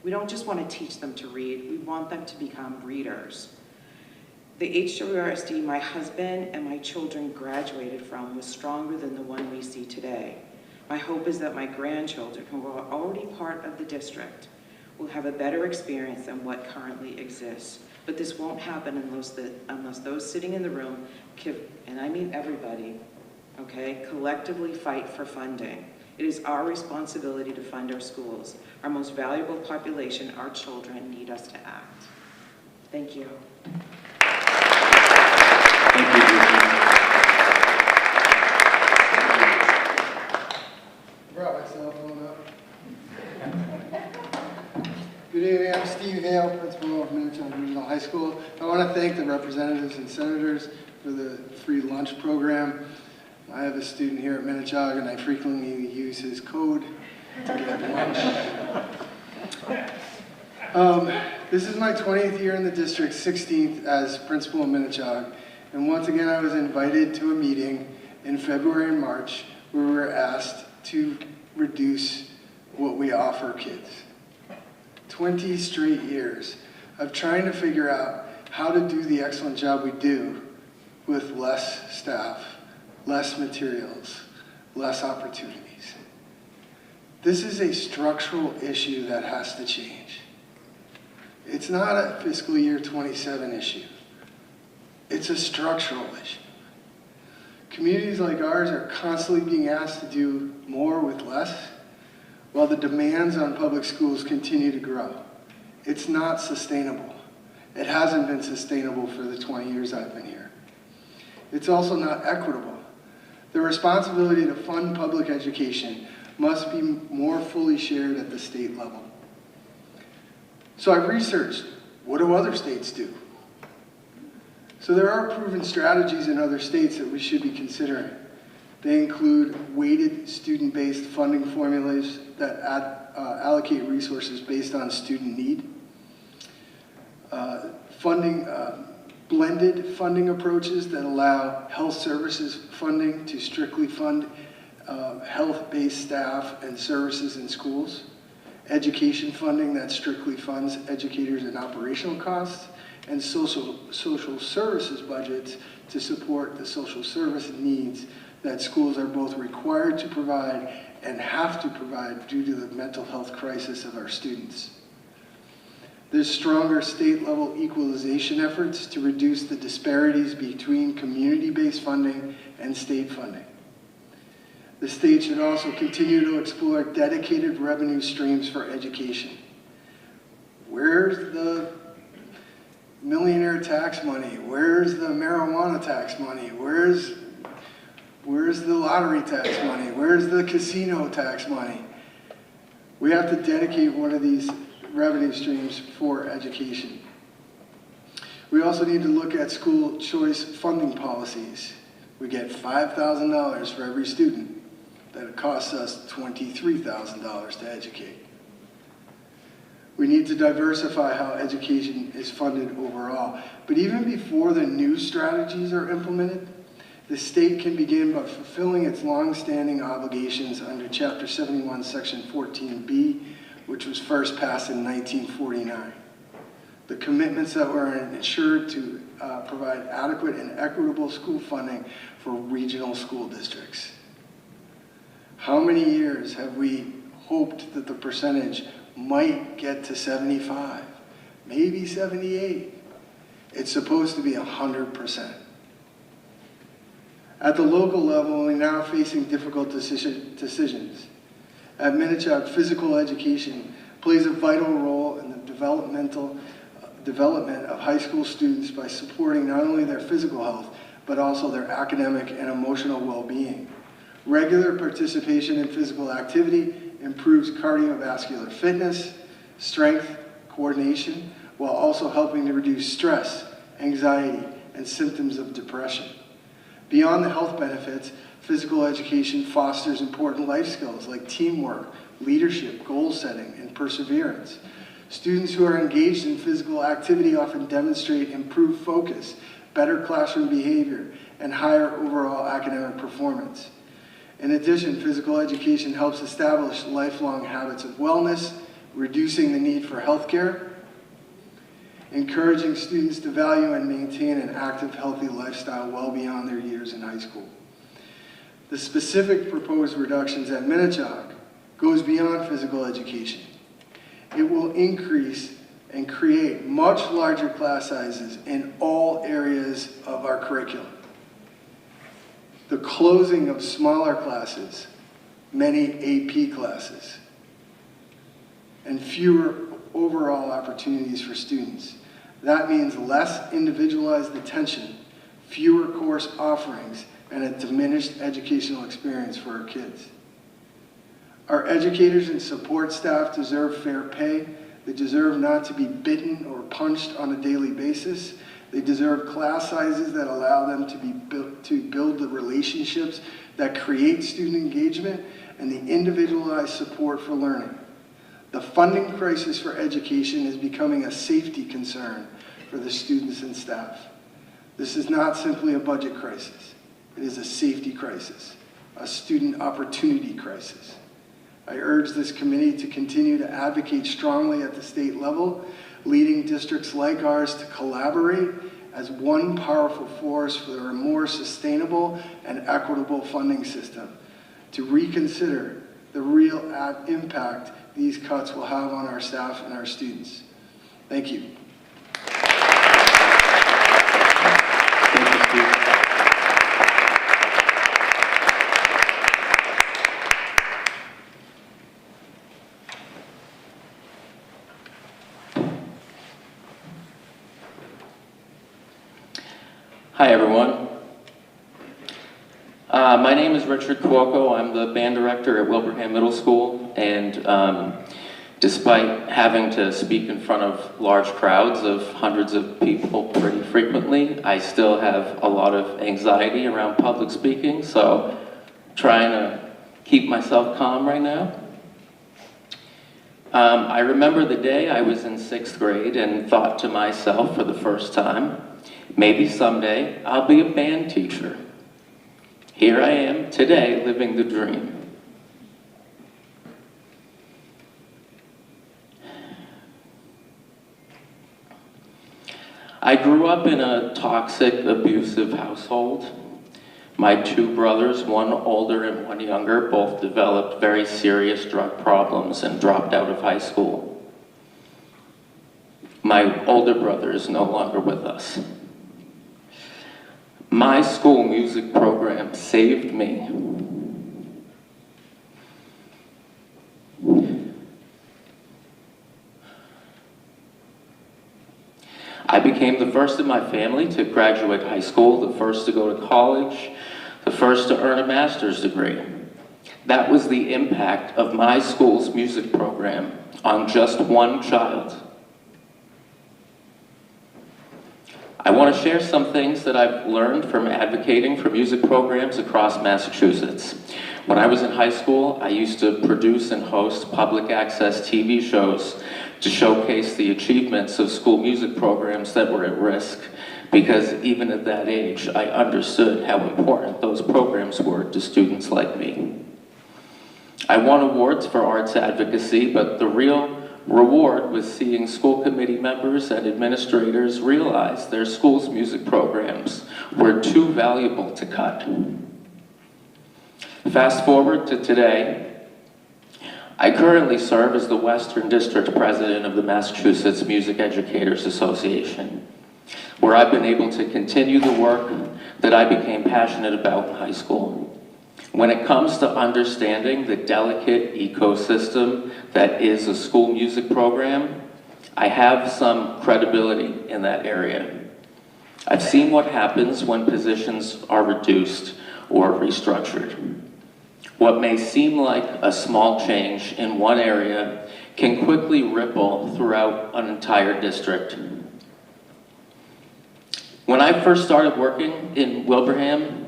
We don't just want to teach them to read, we want them to become readers. The HWRSD my husband and my children graduated from was stronger than the one we see today. My hope is that my grandchildren, who are already part of the district, will have a better experience than what currently exists. But this won't happen unless those sitting in the room, and I mean everybody, okay, collectively fight for funding. It is our responsibility to fund our schools. Our most valuable population, our children, need us to act. Thank you. Brought myself on up. Good evening, I'm Steve Hale, principal of Minnechaug Regional High School. I want to thank the representatives and senators for the free lunch program. I have a student here at Minnechaug and I frequently use his code to get lunch. This is my 20th year in the district, 16th as principal of Minnechaug. And once again, I was invited to a meeting in February and March where we were asked to reduce what we offer kids. 20 straight years of trying to figure out how to do the excellent job we do with less staff, less materials, less opportunities. This is a structural issue that has to change. It's not a fiscal year 27 issue. It's a structural issue. Communities like ours are constantly being asked to do more with less, while the demands on public schools continue to grow. It's not sustainable. It hasn't been sustainable for the 20 years I've been here. It's also not equitable. The responsibility to fund public education must be more fully shared at the state level. So I've researched, what do other states do? So there are proven strategies in other states that we should be considering. They include weighted student-based funding formulas that allocate resources based on student need, blended funding approaches that allow health services funding to strictly fund health-based staff and services in schools, education funding that strictly funds educators and operational costs, and social services budgets to support the social service needs that schools are both required to provide and have to provide due to the mental health crisis of our students. There's stronger state-level equalization efforts to reduce the disparities between community-based funding and state funding. The state should also continue to explore dedicated revenue streams for education. Where's the millionaire tax money? Where's the marijuana tax money? Where's the lottery tax money? Where's the casino tax money? We have to dedicate one of these revenue streams for education. We also need to look at school choice funding policies. We get $5,000 for every student. That costs us $23,000 to educate. We need to diversify how education is funded overall. But even before the new strategies are implemented, the state can begin by fulfilling its long-standing obligations under Chapter 71, Section 14B, which was first passed in 1949. The commitments that were ensured to provide adequate and equitable school funding for regional school districts. How many years have we hoped that the percentage might get to 75, maybe 78? It's supposed to be 100%. At the local level, we're now facing difficult decisions. At Minnechaug, physical education plays a vital role in the development of high school students by supporting not only their physical health, but also their academic and emotional well-being. Regular participation in physical activity improves cardiovascular fitness, strength, coordination, while also helping to reduce stress, anxiety, and symptoms of depression. Beyond the health benefits, physical education fosters important life skills like teamwork, leadership, goal setting, and perseverance. Students who are engaged in physical activity often demonstrate improved focus, better classroom behavior, and higher overall academic performance. In addition, physical education helps establish lifelong habits of wellness, reducing the need for health care, encouraging students to value and maintain an active, healthy lifestyle well beyond their years in high school. The specific proposed reductions at Minnechaug goes beyond physical education. It will increase and create much larger class sizes in all areas of our curriculum. The closing of smaller classes, many AP classes, and fewer overall opportunities for students. That means less individualized attention, fewer course offerings, and a diminished educational experience for our kids. Our educators and support staff deserve fair pay. They deserve not to be bitten or punched on a daily basis. They deserve class sizes that allow them to build the relationships that create student engagement and the individualized support for learning. The funding crisis for education is becoming a safety concern for the students and staff. This is not simply a budget crisis. It is a safety crisis, a student opportunity crisis. I urge this committee to continue to advocate strongly at the state level, leading districts like ours to collaborate as one powerful force for a more sustainable and equitable funding system, to reconsider the real impact these cuts will have on our staff and our students. Thank you. Hi everyone. My name is Richard Cuoco. I'm the band director at Wilbraham Middle School, and despite having to speak in front of large crowds of hundreds of people pretty frequently, I still have a lot of anxiety around public speaking, so I'm trying to keep myself calm right now. I remember the day I was in 6th grade and thought to myself for the first time, maybe someday I'll be a band teacher. Here I am today living the dream. I grew up in a toxic, abusive household. My 2 brothers, one older and one younger, both developed very serious drug problems and dropped out of high school. My older brother is no longer with us. My school music program saved me. I became the first in my family to graduate high school, the first to go to college, the first to earn a master's degree. That was the impact of my school's music program on just one child. I want to share some things that I've learned from advocating for music programs across Massachusetts. When I was in high school, I used to produce and host public access TV shows to showcase the achievements of school music programs that were at risk, because even at that age, I understood how important those programs were to students like me. I won awards for arts advocacy, but the real reward was seeing school committee members and administrators realize their school's music programs were too valuable to cut. Fast forward to today, I currently serve as the Western District President of the Massachusetts Music Educators Association, where I've been able to continue the work that I became passionate about in high school. When it comes to understanding the delicate ecosystem that is a school music program, I have some credibility in that area. I've seen what happens when positions are reduced or restructured. What may seem like a small change in one area can quickly ripple throughout an entire district. When I first started working in Wilbraham,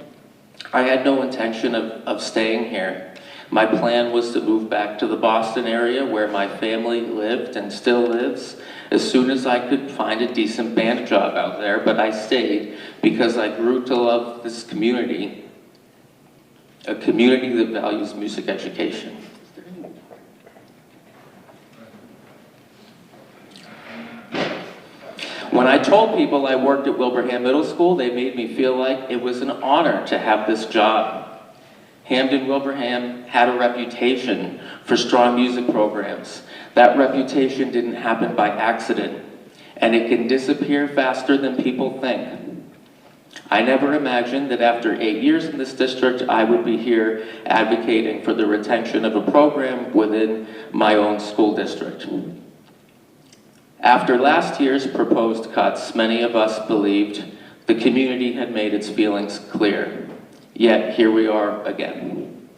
I had no intention of staying here. My plan was to move back to the Boston area where my family lived and still lives as soon as I could find a decent band job out there, but I stayed because I grew to love this community, a community that values music education. When I told people I worked at Wilbraham Middle School, they made me feel like it was an honor to have this job. Hamden Wilbraham had a reputation for strong music programs. That reputation didn't happen by accident, and it can disappear faster than people think. I never imagined that after 8 years in this district, I would be here advocating for the retention of a program within my own school district. After last year's proposed cuts, many of us believed the community had made its feelings clear. Yet, here we are again.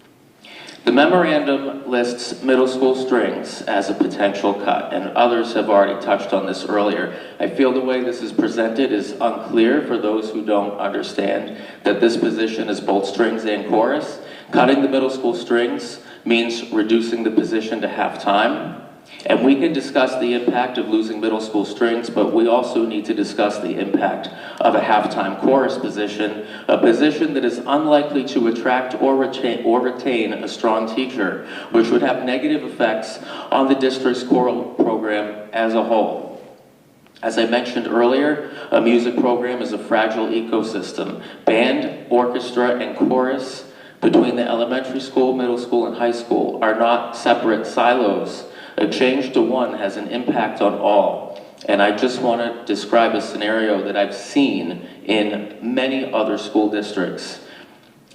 The memorandum lists middle school strings as a potential cut, and others have already touched on this earlier. I feel the way this is presented is unclear for those who don't understand that this position is both strings and chorus. Cutting the middle school strings means reducing the position to half-time. And we can discuss the impact of losing middle school strings, but we also need to discuss the impact of a halftime chorus position, a position that is unlikely to attract or retain a strong teacher, which would have negative effects on the district's choral program as a whole. As I mentioned earlier, a music program is a fragile ecosystem. Band, orchestra, and chorus between the elementary school, middle school, and high school are not separate silos. A change to one has an impact on all. And I just want to describe a scenario that I've seen in many other school districts.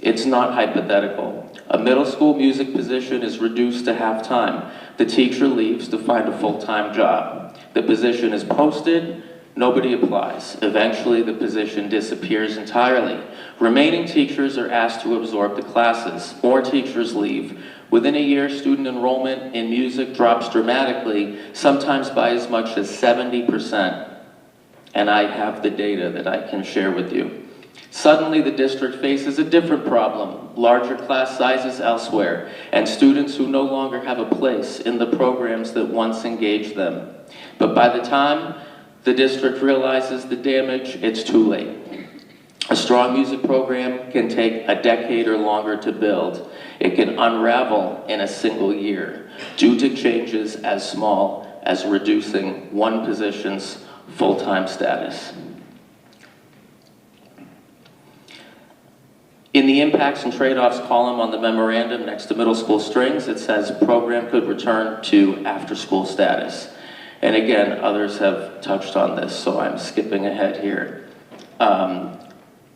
It's not hypothetical. A middle school music position is reduced to half-time. The teacher leaves to find a full-time job. The position is posted, nobody applies. Eventually, the position disappears entirely. Remaining teachers are asked to absorb the classes. More teachers leave. Within a year, student enrollment in music drops dramatically, sometimes by as much as 70%. And I have the data that I can share with you. Suddenly, the district faces a different problem, larger class sizes elsewhere, and students who no longer have a place in the programs that once engaged them. But by the time the district realizes the damage, it's too late. A strong music program can take a decade or longer to build. It can unravel in a single year due to changes as small as reducing one position's full-time status. In the impacts and trade-offs column on the memorandum next to middle school strings, it says program could return to after-school status. And again, others have touched on this, so I'm skipping ahead here.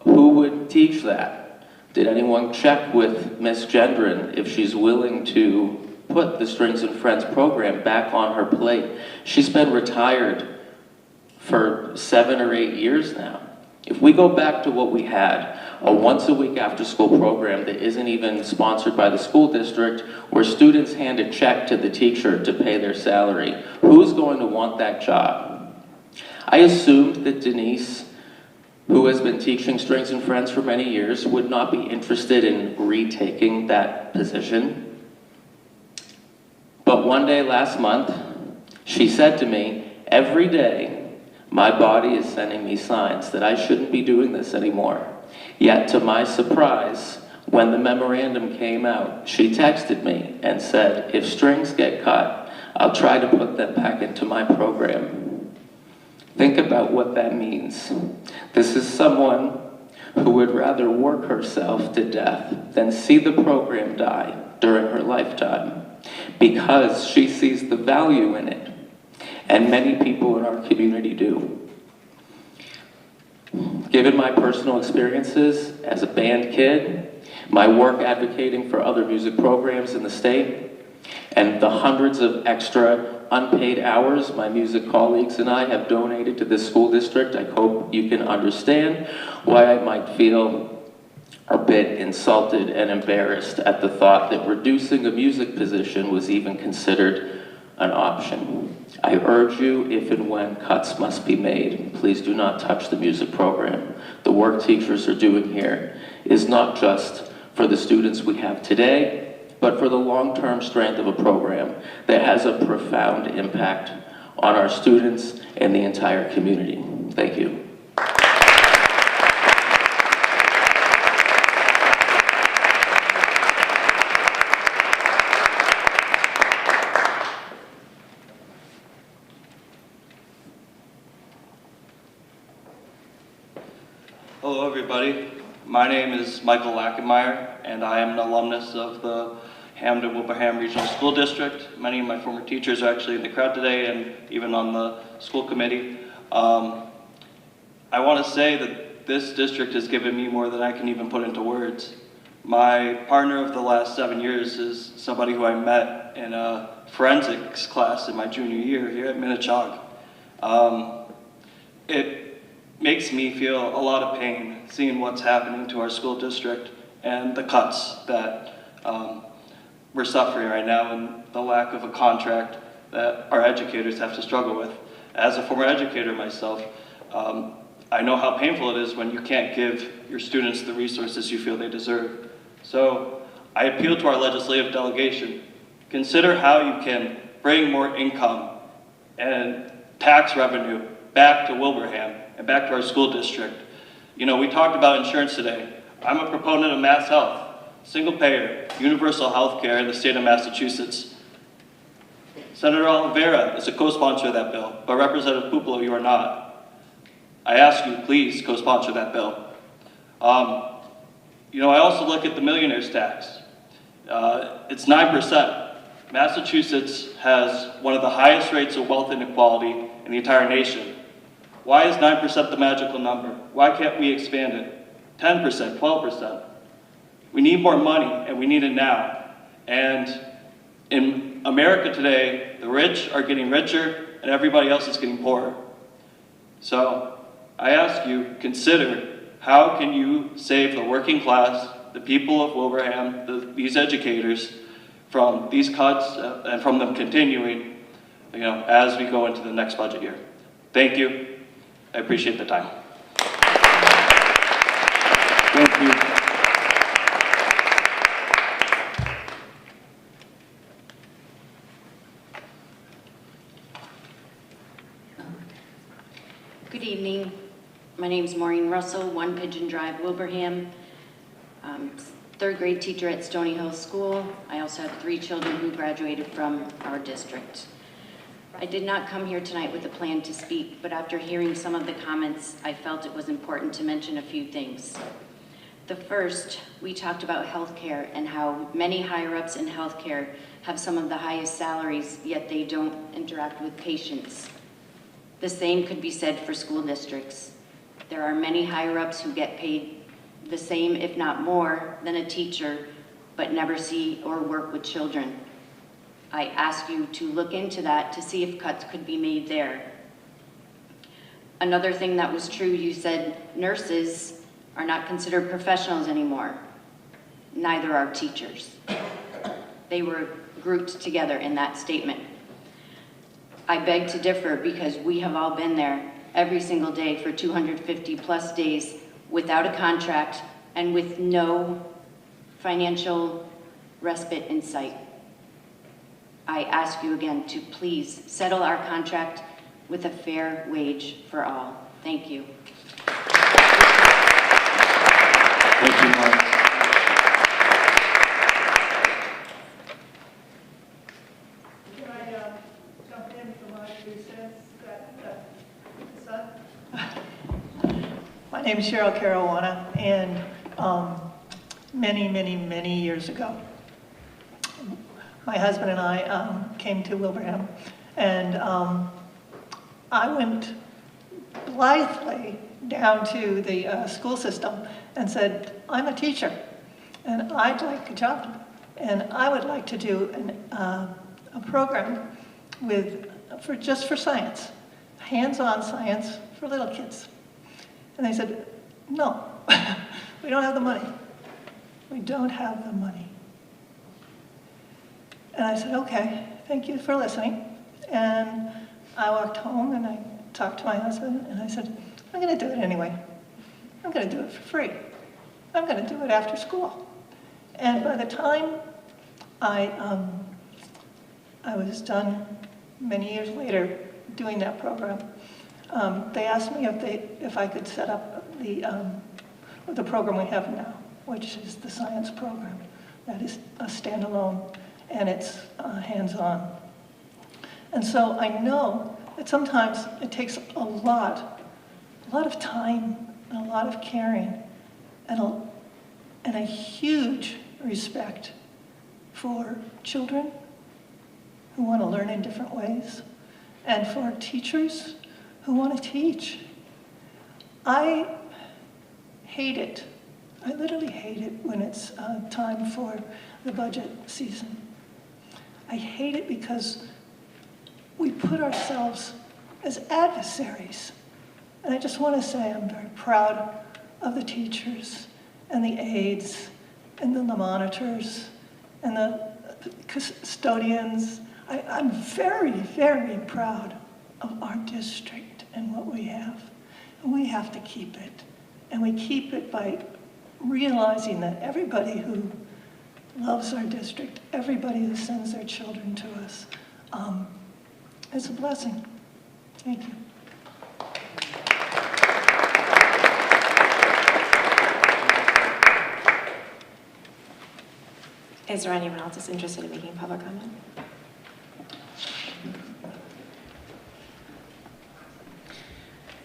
Who would teach that? Did anyone check with Miss Gendron if she's willing to put the Strings and Friends program back on her plate? She's been retired for 7 or 8 years now. If we go back to what we had, a once-a-week after-school program that isn't even sponsored by the school district, where students hand a check to the teacher to pay their salary, who's going to want that job? I assumed that Denise who has been teaching strings and friends for many years, would not be interested in retaking that position. But one day last month, she said to me, every day, my body is sending me signs that I shouldn't be doing this anymore. Yet to my surprise, when the memorandum came out, she texted me and said, if strings get cut, I'll try to put them back into my program. Think about what that means. This is someone who would rather work herself to death than see the program die during her lifetime, because she sees the value in it, and many people in our community do. Given my personal experiences as a band kid, my work advocating for other music programs in the state, and the hundreds of extra unpaid hours my music colleagues and I have donated to this school district, I hope you can understand why I might feel a bit insulted and embarrassed at the thought that reducing a music position was even considered an option. I urge you, if and when cuts must be made, please do not touch the music program. The work teachers are doing here is not just for the students we have today, but for the long-term strength of a program that has a profound impact on our students and the entire community. Thank you. Hello everybody, my name is Michael Lackenmeyer and I am an alumnus of the Hamden-Wilbraham Regional School District. Many of my former teachers are actually in the crowd today and even on the school committee. I want to say that this district has given me more than I can even put into words. My partner of the last 7 years is somebody who I met in a forensics class in my junior year here at Minnechaug. It makes me feel a lot of pain seeing what's happening to our school district and the cuts that we're suffering right now and the lack of a contract that our educators have to struggle with. As a former educator myself, I know how painful it is when you can't give your students the resources you feel they deserve. So I appeal to our legislative delegation. Consider how you can bring more income and tax revenue back to Wilbraham and back to our school district. You know, we talked about insurance today. I'm a proponent of Mass Health, single payer, universal health care in the state of Massachusetts. Senator Oliveira is a co-sponsor of that bill, but Representative Pupolo, you are not. I ask you, please co-sponsor that bill. You know, I also look at the millionaire's tax. It's 9%. Massachusetts has one of the highest rates of wealth inequality in the entire nation. Why is 9% the magical number? Why can't we expand it? 10%, 12%. We need more money, and we need it now. And in America today, the rich are getting richer, and everybody else is getting poorer. So I ask you, consider how can you save the working class, the people of Wilbraham, these educators, from these cuts and from them continuing, you know, as we go into the next budget year. Thank you. I appreciate the time. Thank you. Good evening. My name is Maureen Russell, 1 Pigeon Drive, Wilbraham. Third grade teacher at Stony Hill School. I also have 3 children who graduated from our district. I did not come here tonight with a plan to speak, but after hearing some of the comments, I felt it was important to mention a few things. The first, we talked about healthcare and how many higher-ups in healthcare have some of the highest salaries, yet they don't interact with patients. The same could be said for school districts. There are many higher-ups who get paid the same, if not more, than a teacher, but never see or work with children. I ask you to look into that to see if cuts could be made there. Another thing that was true, you said nurses are not considered professionals anymore. Neither are teachers. They were grouped together in that statement. I beg to differ because we have all been there every single day for 250 plus days without a contract and with no financial respite in sight. I ask you again to please settle our contract with a fair wage for all. Thank you. Thank you, Mark. Can I jump in for my 2 cents? My name is Cheryl Caruana, and many years ago, my husband and I came to Wilbraham, and I went blithely down to the school system and said, I'm a teacher, and I'd like a job, and I would like to do a program just for science, hands-on science for little kids. And they said, no, we don't have the money. We don't have the money. And I said, okay, thank you for listening. And I walked home and I talked to my husband and I said, I'm going to do it anyway. I'm going to do it for free. I'm going to do it after school. And by the time I was done many years later doing that program, they asked me if I could set up the program we have now, which is the science program. That is a standalone, and it's hands-on. And so I know that sometimes it takes a lot of time and a lot of caring and a huge respect for children who want to learn in different ways and for teachers who want to teach. I hate it. I literally hate it when it's time for the budget season. I hate it because we put ourselves as adversaries. And I just want to say I'm very proud of the teachers and the aides and the monitors and the custodians. I'm very, very proud of our district and what we have. And we have to keep it. And we keep it by realizing that everybody who loves our district, everybody who sends their children to us, is a blessing. Thank you. Is there anyone else that's interested in making public comment?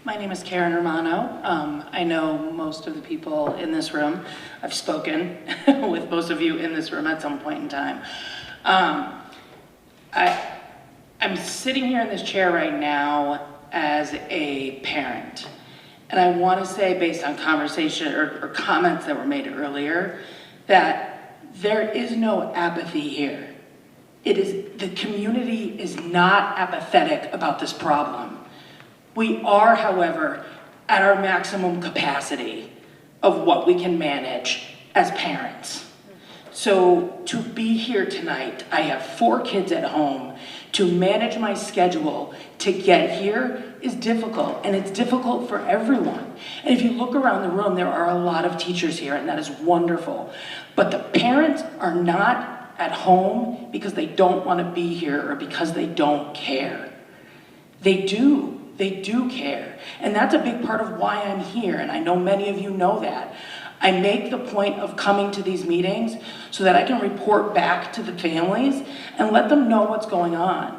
My name is Karen Romano. I know most of the people in this room. I've spoken with most of you in this room at some point in time. I'm sitting here in this chair right now as a parent. And I want to say, based on conversation or comments that were made earlier, that there is no apathy here. The community is not apathetic about this problem. We are, however, at our maximum capacity of what we can manage as parents. So to be here tonight, I have 4 kids at home. To manage my schedule to get here is difficult, and it's difficult for everyone. And if you look around the room, there are a lot of teachers here, and that is wonderful. But the parents are not at home because they don't want to be here or because they don't care. They do. They do care. And that's a big part of why I'm here, and I know many of you know that. I make the point of coming to these meetings so that I can report back to the families and let them know what's going on.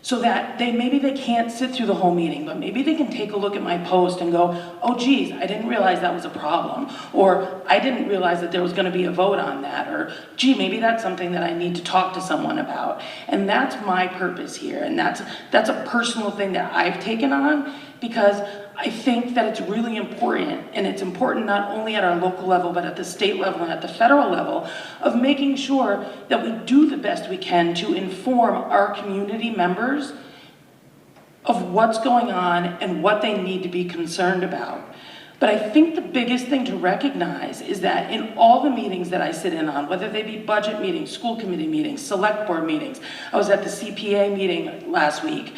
So that maybe they can't sit through the whole meeting, but maybe they can take a look at my post and go, oh geez, I didn't realize that was a problem. Or I didn't realize that there was going to be a vote on that. Or gee, maybe that's something that I need to talk to someone about. And that's my purpose here. And that's a personal thing that I've taken on because I think that it's really important, and it's important not only at our local level, but at the state level and at the federal level, of making sure that we do the best we can to inform our community members of what's going on and what they need to be concerned about. But I think the biggest thing to recognize is that in all the meetings that I sit in on, whether they be budget meetings, school committee meetings, select board meetings, I was at the CPA meeting last week,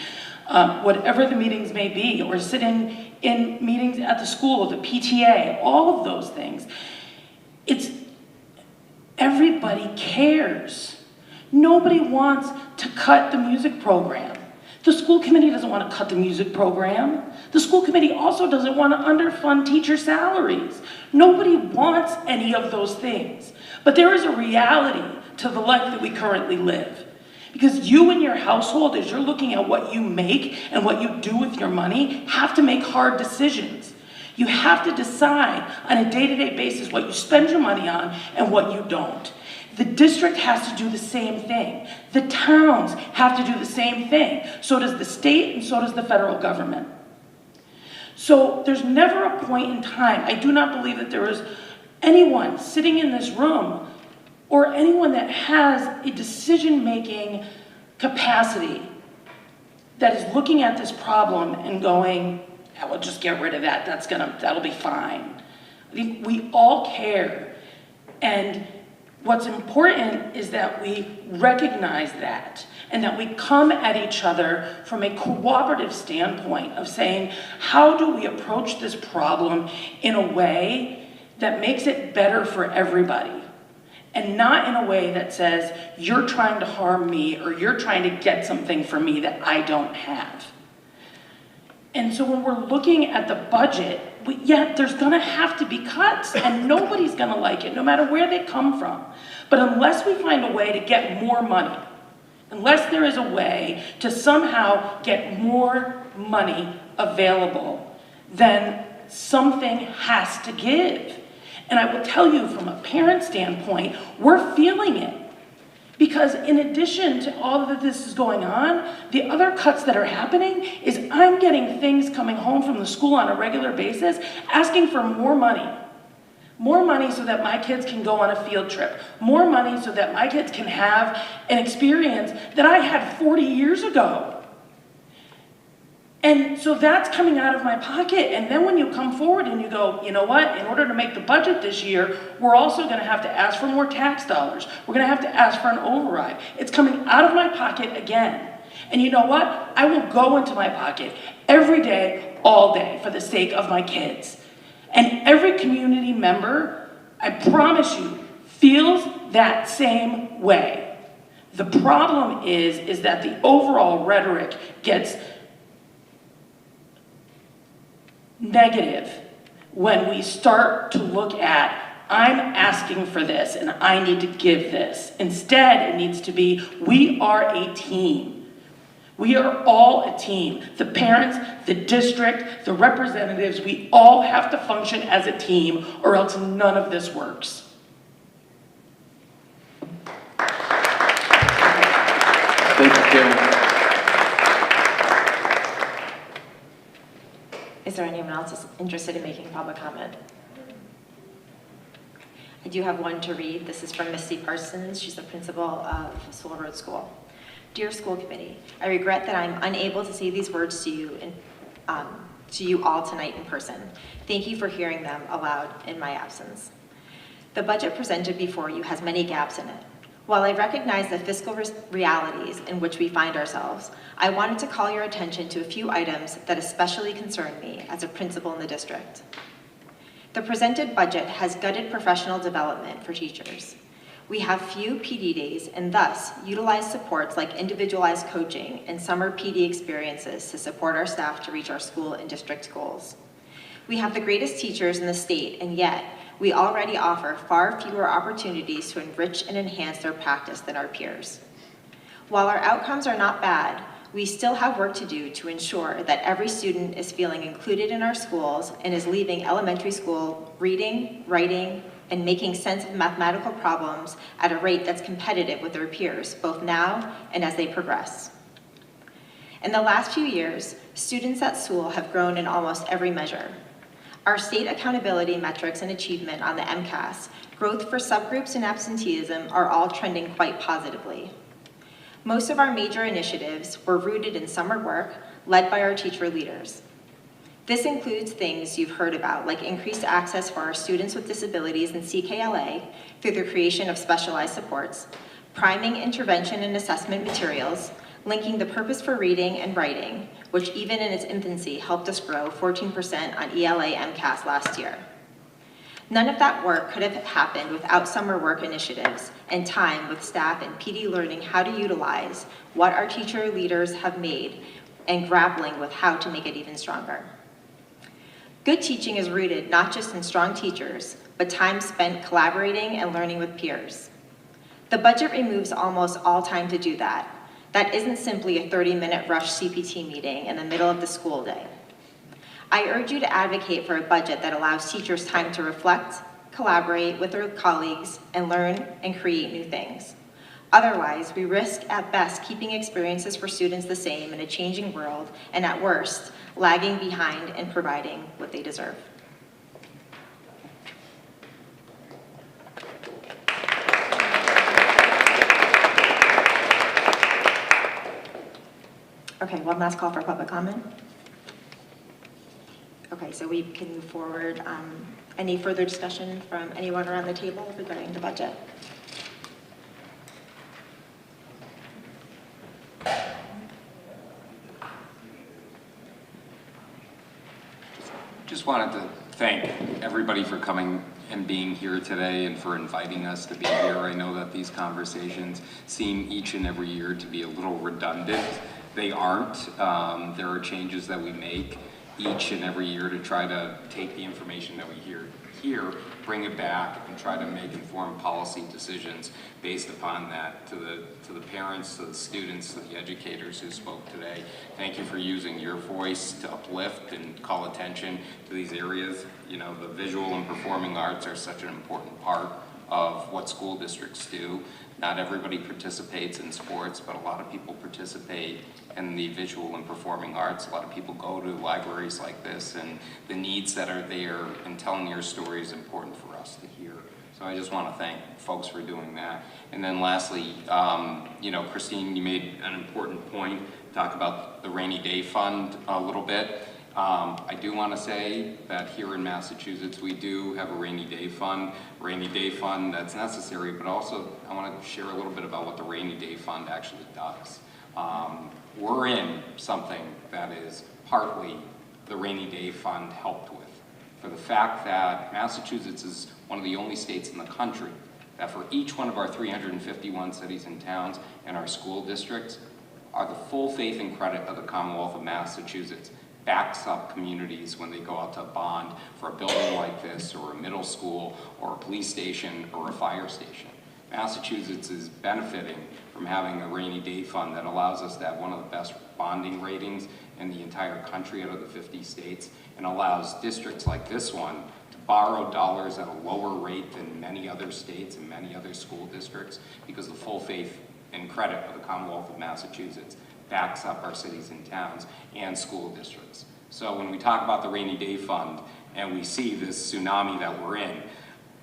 whatever the meetings may be, or sitting in meetings at the school, the PTA, all of those things. Everybody cares. Nobody wants to cut the music program. The school committee doesn't want to cut the music program. The school committee also doesn't want to underfund teacher salaries. Nobody wants any of those things. But there is a reality to the life that we currently live. Because you and your household, as you're looking at what you make and what you do with your money, have to make hard decisions. You have to decide on a day-to-day basis what you spend your money on and what you don't. The district has to do the same thing. The towns have to do the same thing. So does the state and so does the federal government. So there's never a point in time, I do not believe that there is anyone sitting in this room or anyone that has a decision-making capacity that is looking at this problem and going, yeah, we'll just get rid of that, that'll be fine. I think we all care. And what's important is that we recognize that and that we come at each other from a cooperative standpoint of saying, how do we approach this problem in a way that makes it better for everybody? And not in a way that says, you're trying to harm me or you're trying to get something from me that I don't have. And so when we're looking at the budget, there's gonna have to be cuts and nobody's gonna like it, no matter where they come from. But unless we find a way to get more money, unless there is a way to somehow get more money available, then something has to give. And I will tell you from a parent standpoint, we're feeling it. Because in addition to all of this is going on, the other cuts that are happening is I'm getting things coming home from the school on a regular basis asking for more money. More money so that my kids can go on a field trip. More money so that my kids can have an experience that I had 40 years ago. And so that's coming out of my pocket. And then when you come forward and you go, you know what, in order to make the budget this year, we're also going to have to ask for more tax dollars. We're going to have to ask for an override. It's coming out of my pocket again. And you know what? I will go into my pocket every day, all day, for the sake of my kids. And every community member, I promise you, feels that same way. The problem is that the overall rhetoric gets negative when we start to look at, I'm asking for this and I need to give this. Instead, it needs to be, we are a team. We are all a team. The parents, the district, the representatives, we all have to function as a team or else none of this works. Thank you, Karen. Is there anyone else that's interested in making public comment? I do have one to read. This is from Misty Parsons. She's the principal of Sewell Road School. Dear School Committee, I regret that I'm unable to say these words to you all tonight in person. Thank you for hearing them aloud in my absence. The budget presented before you has many gaps in it. While I recognize the fiscal realities in which we find ourselves, I wanted to call your attention to a few items that especially concern me as a principal in the district. The presented budget has gutted professional development for teachers. We have few PD days and thus utilize supports like individualized coaching and summer PD experiences to support our staff to reach our school and district goals. We have the greatest teachers in the state, and yet we already offer far fewer opportunities to enrich and enhance their practice than our peers. While our outcomes are not bad, we still have work to do to ensure that every student is feeling included in our schools and is leaving elementary school reading, writing, and making sense of mathematical problems at a rate that's competitive with their peers, both now and as they progress. In the last few years, students at Sewell have grown in almost every measure. Our state accountability metrics and achievement on the MCAS, growth for subgroups and absenteeism are all trending quite positively. Most of our major initiatives were rooted in summer work led by our teacher leaders. This includes things you've heard about, like increased access for our students with disabilities in CKLA through the creation of specialized supports, priming intervention and assessment materials, linking the purpose for reading and writing, which even in its infancy helped us grow 14% on ELA MCAS last year. None of that work could have happened without summer work initiatives and time with staff and PD learning how to utilize what our teacher leaders have made and grappling with how to make it even stronger. Good teaching is rooted not just in strong teachers, but time spent collaborating and learning with peers. The budget removes almost all time to do that. That isn't simply a 30-minute rush CPT meeting in the middle of the school day. I urge you to advocate for a budget that allows teachers time to reflect, collaborate with their colleagues, and learn and create new things. Otherwise, we risk at best keeping experiences for students the same in a changing world, and at worst, lagging behind in providing what they deserve. Okay, one last call for public comment. Okay, so we can move forward. Any further discussion from anyone around the table regarding the budget? Just wanted to thank everybody for coming and being here today and for inviting us to be here. I know that these conversations seem each and every year to be a little redundant. They aren't. There are changes that we make each and every year to try to take the information that we hear here, bring it back, and try to make informed policy decisions based upon that. To the parents, to the students, to the educators who spoke today, thank you for using your voice to uplift and call attention to these areas. You know, the visual and performing arts are such an important part of what school districts do. Not everybody participates in sports, but a lot of people participate in the visual and performing arts. A lot of people go to libraries like this, and the needs that are there and telling your story is important for us to hear. So I just want to thank folks for doing that. And then lastly, you know, Christine, you made an important point, talk about the rainy day fund a little bit. I do want to say that here in Massachusetts, we do have a rainy day fund that's necessary, but also I want to share a little bit about what the rainy day fund actually does. We're in something that is partly the rainy day fund helped with, for the fact that Massachusetts is one of the only states in the country that for each one of our 351 cities and towns and our school districts are the full faith and credit of the Commonwealth of Massachusetts backs up communities when they go out to bond for a building like this, or a middle school, or a police station, or a fire station. Massachusetts is benefiting from having a rainy day fund that allows us to have one of the best bonding ratings in the entire country out of the 50 states, and allows districts like this one to borrow dollars at a lower rate than many other states and many other school districts, because the full faith and credit of the Commonwealth of Massachusetts backs up our cities and towns and school districts. So when we talk about the rainy day fund and we see this tsunami that we're in,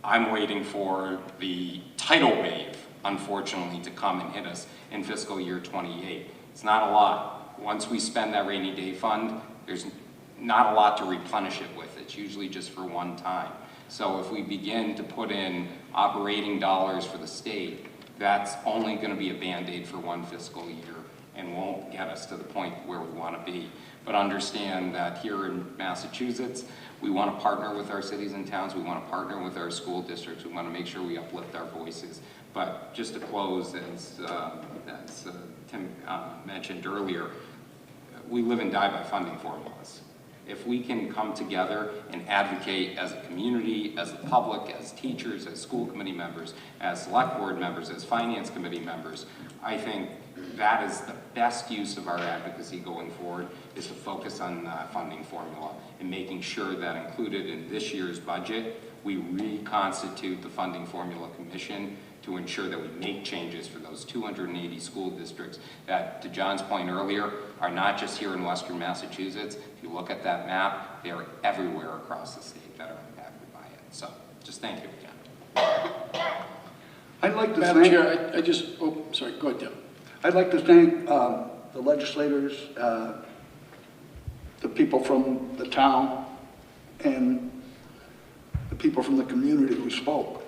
I'm waiting for the tidal wave, unfortunately, to come and hit us in fiscal year 28. It's not a lot. Once we spend that rainy day fund, there's not a lot to replenish it with. It's usually just for one time. So if we begin to put in operating dollars for the state, that's only going to be a Band-Aid for one fiscal year and won't get us to the point where we want to be. But understand that here in Massachusetts, we want to partner with our cities and towns, we want to partner with our school districts, we want to make sure we uplift our voices. But just to close, as Tim mentioned earlier, we live and die by funding formulas. If we can come together and advocate as a community, as the public, as teachers, as school committee members, as select board members, as finance committee members, I think that is the best use of our advocacy going forward, is to focus on funding formula and making sure that included in this year's budget, we reconstitute the funding formula commission to ensure that we make changes for those 280 school districts that, to John's point earlier, are not just here in Western Massachusetts. If you look at that map, they are everywhere across the state that are impacted by it. So, just thank you again. I'd like to Madam thank... Chair, sorry, go ahead, Tim. I'd like to thank the legislators, the people from the town, and the people from the community who spoke.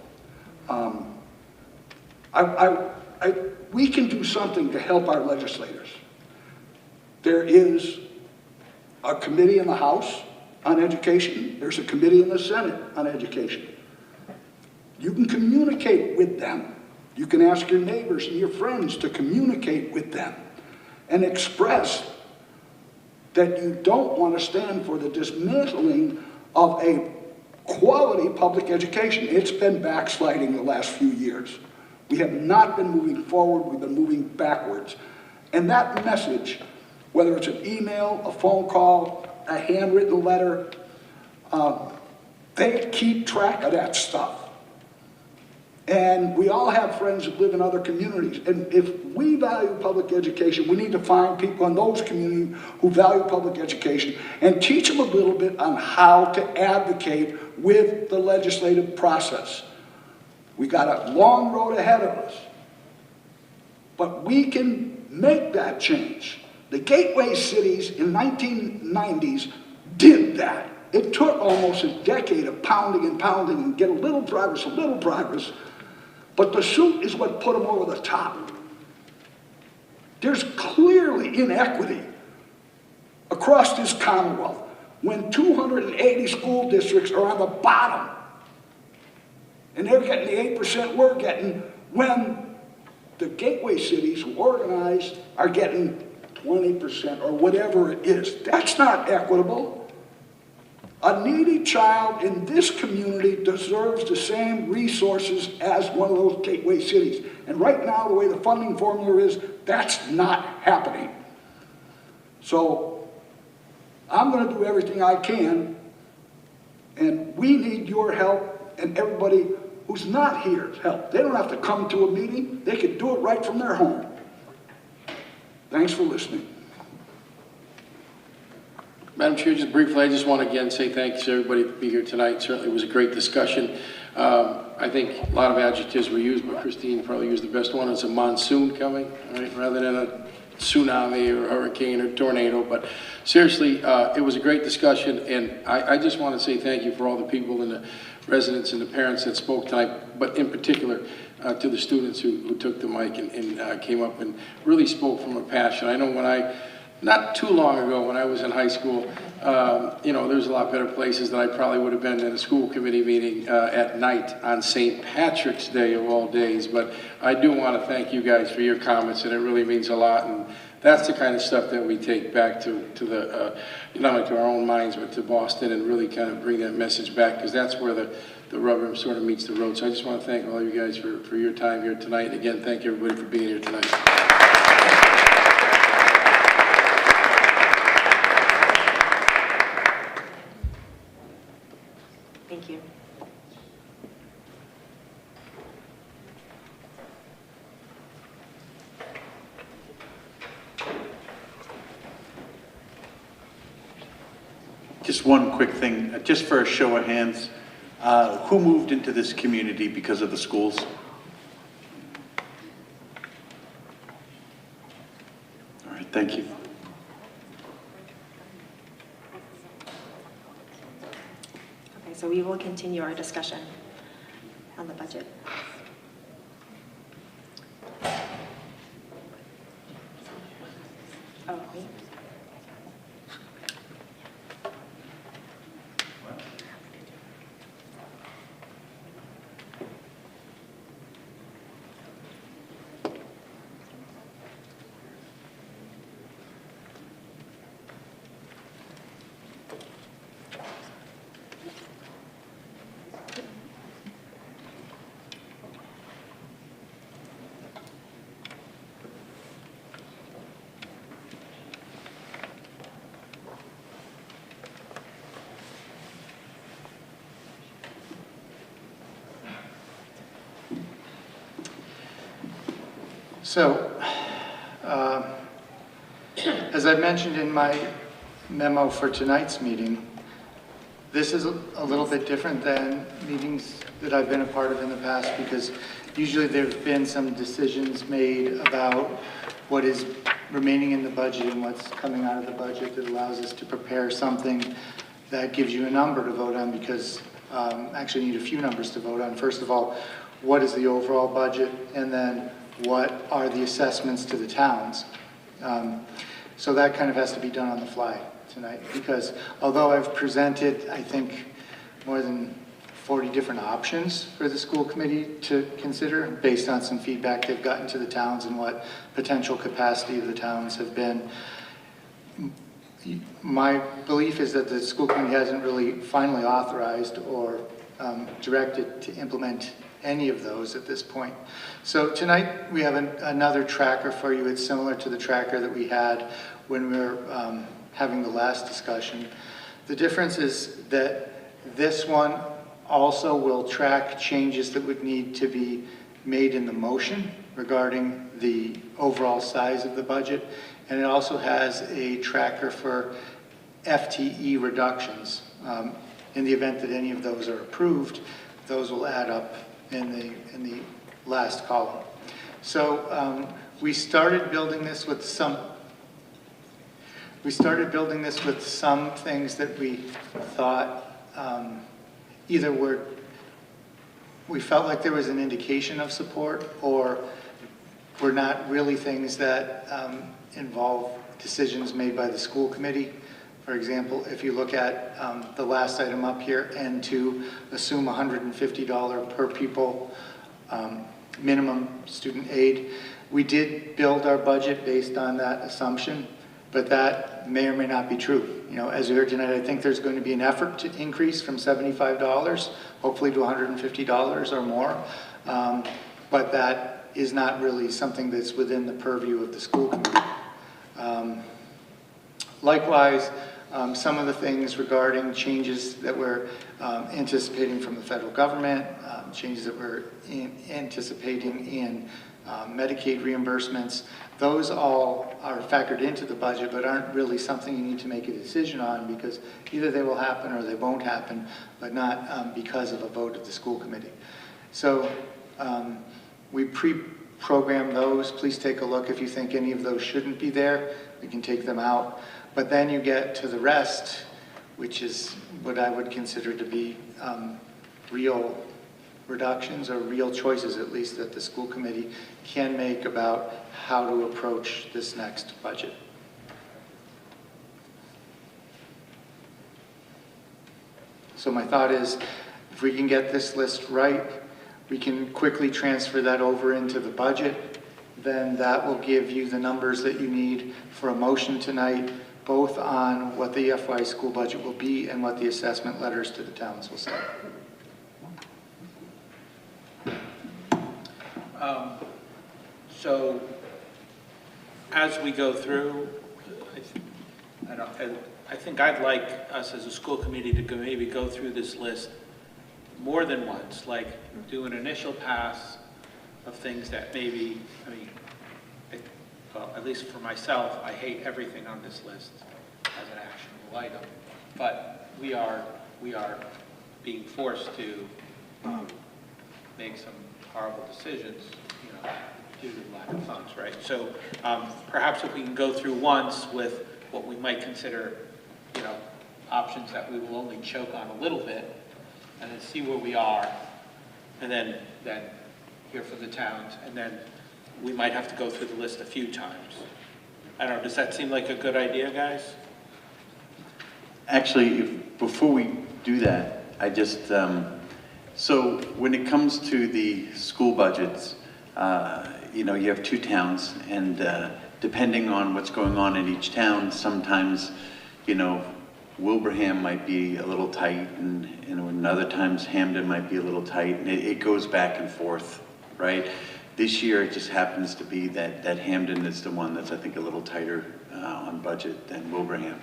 We can do something to help our legislators. There is a committee in the House on education. There's a committee in the Senate on education. You can communicate with them. You can ask your neighbors and your friends to communicate with them and express that you don't want to stand for the dismantling of a quality public education. It's been backsliding the last few years. We have not been moving forward, we've been moving backwards. And that message, whether it's an email, a phone call, a handwritten letter, they keep track of that stuff. And we all have friends that live in other communities. And if we value public education, we need to find people in those communities who value public education and teach them a little bit on how to advocate with the legislative process. We got a long road ahead of us, but we can make that change. The gateway cities in 1990s did that. It took almost a decade of pounding and get a little progress, but the suit is what put them over the top. There's clearly inequity across this Commonwealth when 280 school districts are on the bottom and they're getting the 8% we're getting, when the gateway cities who organize are getting 20% or whatever it is. That's not equitable. A needy child in this community deserves the same resources as one of those gateway cities. And right now, the way the funding formula is, that's not happening. So I'm going to do everything I can, and we need your help and everybody who's not here's help. They don't have to come to a meeting. They can do it right from their home. Thanks for listening. Madam Chair, just briefly, I just want to again say thanks to everybody for being here tonight. Certainly was a great discussion. I think a lot of adjectives were used, but Christine probably used the best one. It's a monsoon coming, right, rather than a tsunami or hurricane or tornado. But seriously, it was a great discussion, and I just want to say thank you for all the people and the residents and the parents that spoke tonight, but in particular to the students who took the mic and came up and really spoke from a passion. I know not too long ago when I was in high school, you know, there's a lot better places that I probably would have been in a school committee meeting at night on St. Patrick's Day of all days. But I do want to thank you guys for your comments, and it really means a lot. And that's the kind of stuff that we take back to the, not only to our own minds, but to Boston, and really kind of bring that message back, because that's where the rubber sort of meets the road. So I just want to thank all of you guys for your time here tonight. And again, thank everybody for being here tonight. Thank you. Just one quick thing, just for a show of hands, who moved into this community because of the schools? All right, thank you. Okay, so we will continue our discussion on the budget. Oh, wait. So, as I mentioned in my memo for tonight's meeting, this is a little bit different than meetings that I've been a part of in the past, because usually there have been some decisions made about what is remaining in the budget and what's coming out of the budget that allows us to prepare something that gives you a number to vote on, because actually you need a few numbers to vote on. First of all, what is the overall budget, and then what are the assessments to the towns? So that kind of has to be done on the fly tonight, because although I've presented, I think, more than 40 different options for the school committee to consider based on some feedback they've gotten to the towns and what potential capacity of the towns have been. My belief is that the school committee hasn't really finally authorized or directed to implement any of those at this point. So tonight we have another tracker for you. It's similar to the tracker that we had when we were having the last discussion. The difference is that this one also will track changes that would need to be made in the motion regarding the overall size of the budget. And it also has a tracker for FTE reductions. In the event that any of those are approved, those will add up in the last column. So we started building this with some things that we thought either we felt like there was an indication of support, or were not really things that involve decisions made by the school committee. For example, if you look at the last item up here, and to assume $150 per pupil minimum student aid, we did build our budget based on that assumption, but that may or may not be true. You know, as you heard tonight, I think there's going to be an effort to increase from $75, hopefully to $150 or more, but that is not really something that's within the purview of the school committee. Likewise, some of the things regarding changes that we're anticipating from the federal government, changes that we're anticipating in Medicaid reimbursements, those all are factored into the budget, but aren't really something you need to make a decision on, because either they will happen or they won't happen, but not because of a vote of the school committee. So we pre-program those. Please take a look. If you think any of those shouldn't be there, we can take them out. But then you get to the rest, which is what I would consider to be real reductions, or real choices at least, that the school committee can make about how to approach this next budget. So my thought is, if we can get this list right, we can quickly transfer that over into the budget. Then that will give you the numbers that you need for a motion tonight, both on what the FY school budget will be and what the assessment letters to the towns will say. So as we go through, I think I'd like us as a school committee to maybe go through this list more than once, like do an initial pass of things that maybe, well, at least for myself, I hate everything on this list as an actionable item. But we are being forced to make some horrible decisions, you know, due to lack of funds, right? So perhaps if we can go through once with what we might consider, you know, options that we will only choke on a little bit, and then see where we are, and then hear from the towns, and then we might have to go through the list a few times. I don't know, does that seem like a good idea, guys? Actually, before we do that, I just, so when it comes to the school budgets, you know, you have two towns, and depending on what's going on in each town, sometimes, you know, Wilbraham might be a little tight, and other times Hamden might be a little tight, and it goes back and forth, right? This year, it just happens to be that Hamden is the one that's, I think, a little tighter on budget than Wilbraham.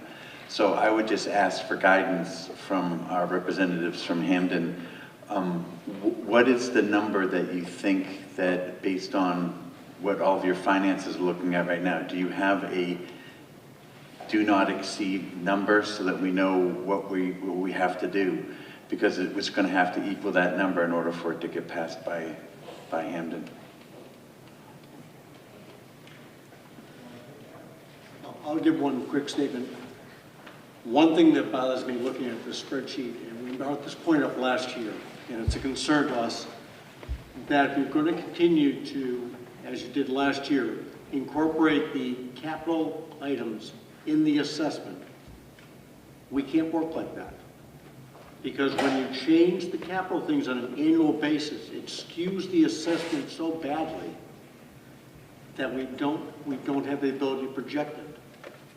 So I would just ask for guidance from our representatives from Hamden. What is the number that you think that, based on what all of your finances are looking at right now, do you have a do not exceed number so that we know what we have to do? Because it was going to have to equal that number in order for it to get passed by Hamden. I'll give one quick statement. One thing that bothers me looking at this spreadsheet, and we brought this point up last year, and it's a concern to us, that if you're going to continue to, as you did last year, incorporate the capital items in the assessment, we can't work like that. Because when you change the capital things on an annual basis, it skews the assessment so badly that we don't have the ability to project it.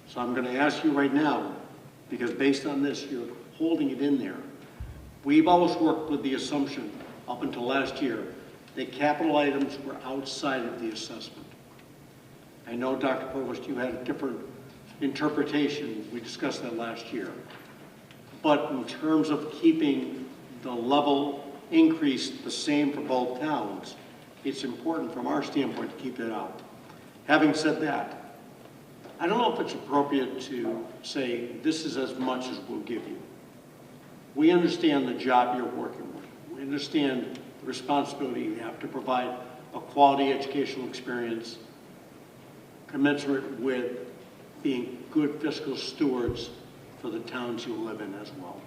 So I'm going to ask you right now, because based on this, you're holding it in there. We've always worked with the assumption, up until last year, that capital items were outside of the assessment. I know, Dr. Provost, you had a different interpretation. We discussed that last year. But in terms of keeping the level increase the same for both towns, it's important from our standpoint to keep that out. Having said that, I don't know if it's appropriate to say this is as much as we'll give you. We understand the job you're working with. We understand the responsibility you have to provide a quality educational experience commensurate with being good fiscal stewards for the towns you live in as well.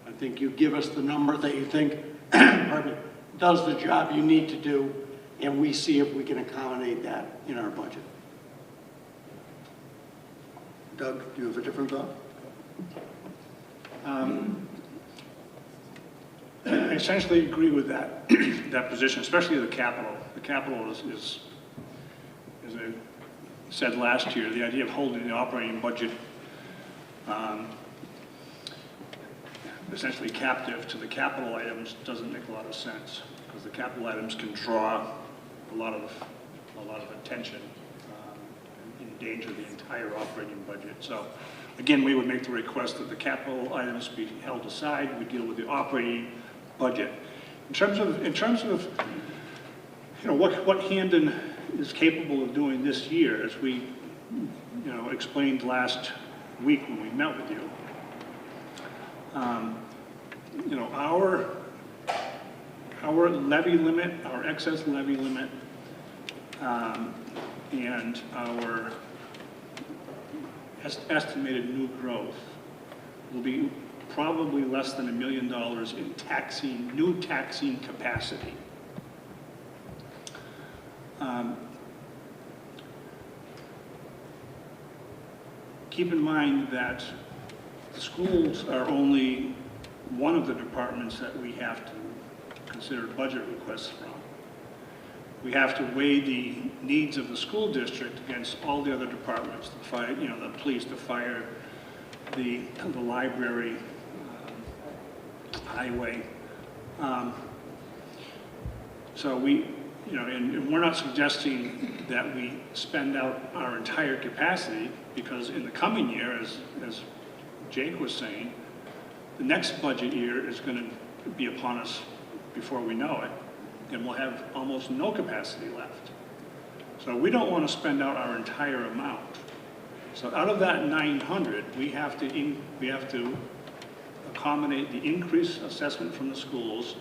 I think you give us the number that you think pardon me, does the job you need to do, and we see if we can accommodate that in our budget. Doug, do you have a different thought? I essentially agree with that that position, especially the capital. The capital is as I said last year, the idea of holding the operating budget essentially captive to the capital items doesn't make a lot of sense, because the capital items can draw a lot of attention and endanger the entire operating budget. So again, we would make the request that the capital items be held aside. We deal with the operating budget. In terms of you know what Hamden is capable of doing this year, as we explained last week when we met with you. Our levy limit, our excess levy limit, and our estimated new growth will be probably less than $1 million in new taxing capacity. Keep in mind that the schools are only one of the departments that we have to consider budget requests from. We have to weigh the needs of the school district against all the other departments, the fire, the police, the fire, the library, highway. So and we're not suggesting that we spend out our entire capacity, because in the coming year, as Jake was saying, the next budget year is going to be upon us before we know it, and we'll have almost no capacity left. So we don't want to spend out our entire amount. So out of that 900, we have to accommodate the increased assessment from the schools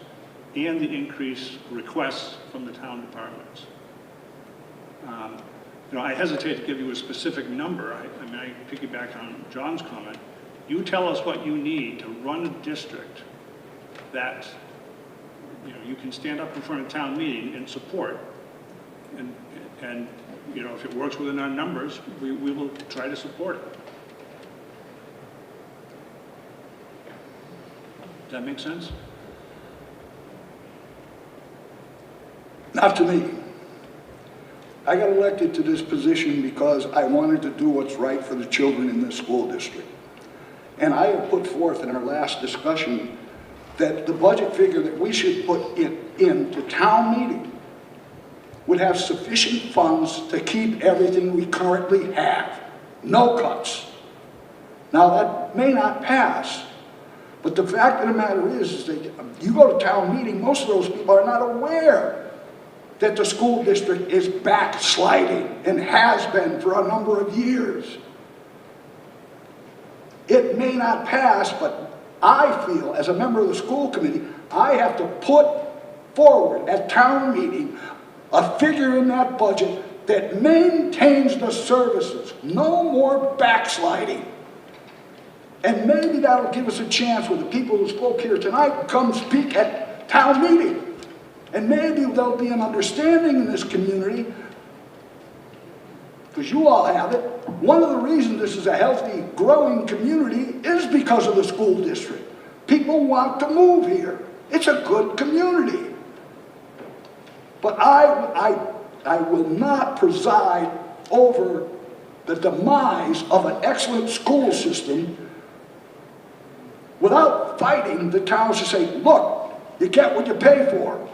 and the increased requests from the town departments. I hesitate to give you a specific number. I piggyback on John's comment. You tell us what you need to run a district that you can stand up in front of town meeting and support. And if it works within our numbers, we will try to support it. Does that make sense? Not to me. I got elected to this position because I wanted to do what's right for the children in this school district. And I have put forth in our last discussion that the budget figure that we should put into town meeting would have sufficient funds to keep everything we currently have. No cuts. Now that may not pass, but the fact of the matter is that you go to town meeting, most of those people are not aware that the school district is backsliding and has been for a number of years. It may not pass, but I feel, as a member of the school committee, I have to put forward at town meeting a figure in that budget that maintains the services. No more backsliding. And maybe that'll give us a chance with the people who spoke here tonight to come speak at town meeting. And maybe there'll be an understanding in this community because you all have it. One of the reasons this is a healthy, growing community is because of the school district. People want to move here. It's a good community. But I will not preside over the demise of an excellent school system without fighting the towns to say, look, you get what you pay for.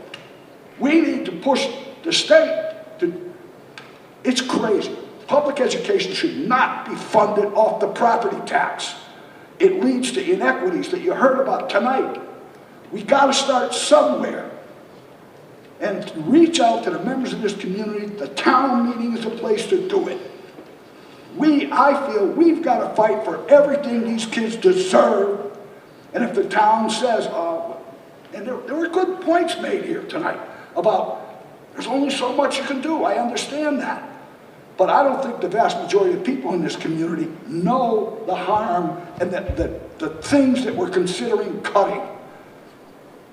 We need to push the state to, it's crazy. Public education should not be funded off the property tax. It leads to inequities that you heard about tonight. We got to start somewhere and reach out to the members of this community. The town meeting is a place to do it. I feel we've got to fight for everything these kids deserve. And if the town says, and there were good points made here tonight about there's only so much you can do. I understand that. But I don't think the vast majority of people in this community know the harm and the things that we're considering cutting.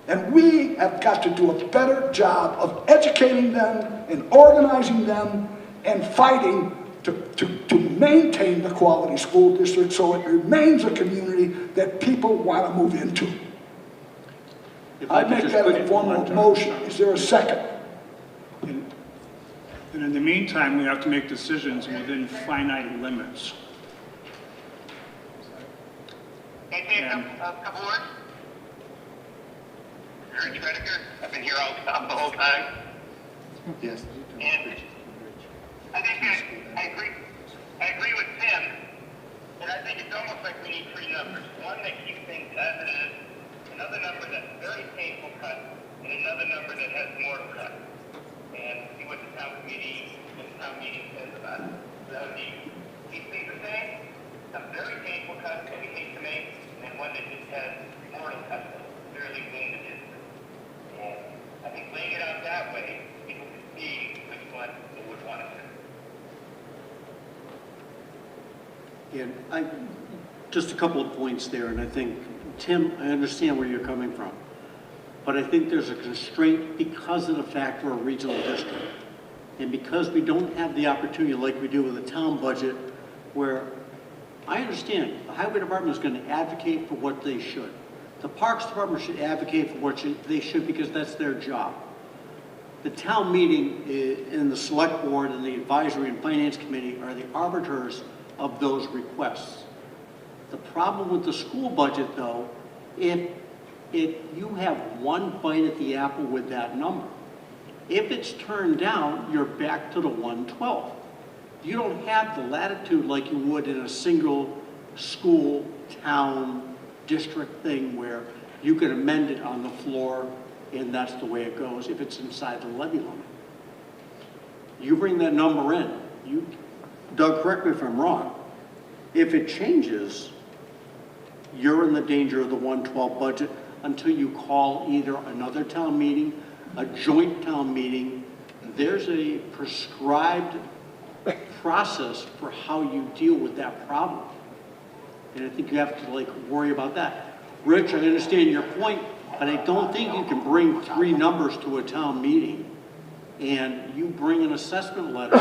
And we have got to do a better job of educating them and organizing them and fighting to maintain the quality school district so it remains a community that people want to move into. I make that in the form of a motion. Is there a second? And in the meantime, we have to make decisions within finite limits. Can I say a couple words? Eric Tredeker, I've been here the whole time. Yes. And I agree with Tim, and I think it's almost like we need three numbers. One that keeps things as it is, another number that's very painful cut, and another number that has more cut. And see what the town committee and the town meeting says about it. So that would be keep things the same, some very painful cuts that we hate to make, and then one that just has more cuts that severely wound the district. And I think laying it out that way, people can see which one they would want to do. And just a couple of points there, and I think, Tim, I understand where you're coming from, but I think there's a constraint because of the fact we're a regional district, and because we don't have the opportunity like we do with a town budget, where I understand the highway department is going to advocate for what they should. The parks department should advocate for what they should because that's their job. The town meeting and the select board and the advisory and finance committee are the arbiters of those requests. The problem with the school budget, though, if you have one bite at the apple with that number, if it's turned down, you're back to the 112. You don't have the latitude like you would in a single school, town, district thing where you can amend it on the floor and that's the way it goes if it's inside the levy limit. You bring that number in. Doug, correct me if I'm wrong. If it changes, you're in the danger of the 112 budget until you call either another town meeting, a joint town meeting. There's a prescribed process for how you deal with that problem. And I think you have to worry about that. Rich, I understand your point, but I don't think you can bring three numbers to a town meeting and you bring an assessment letter,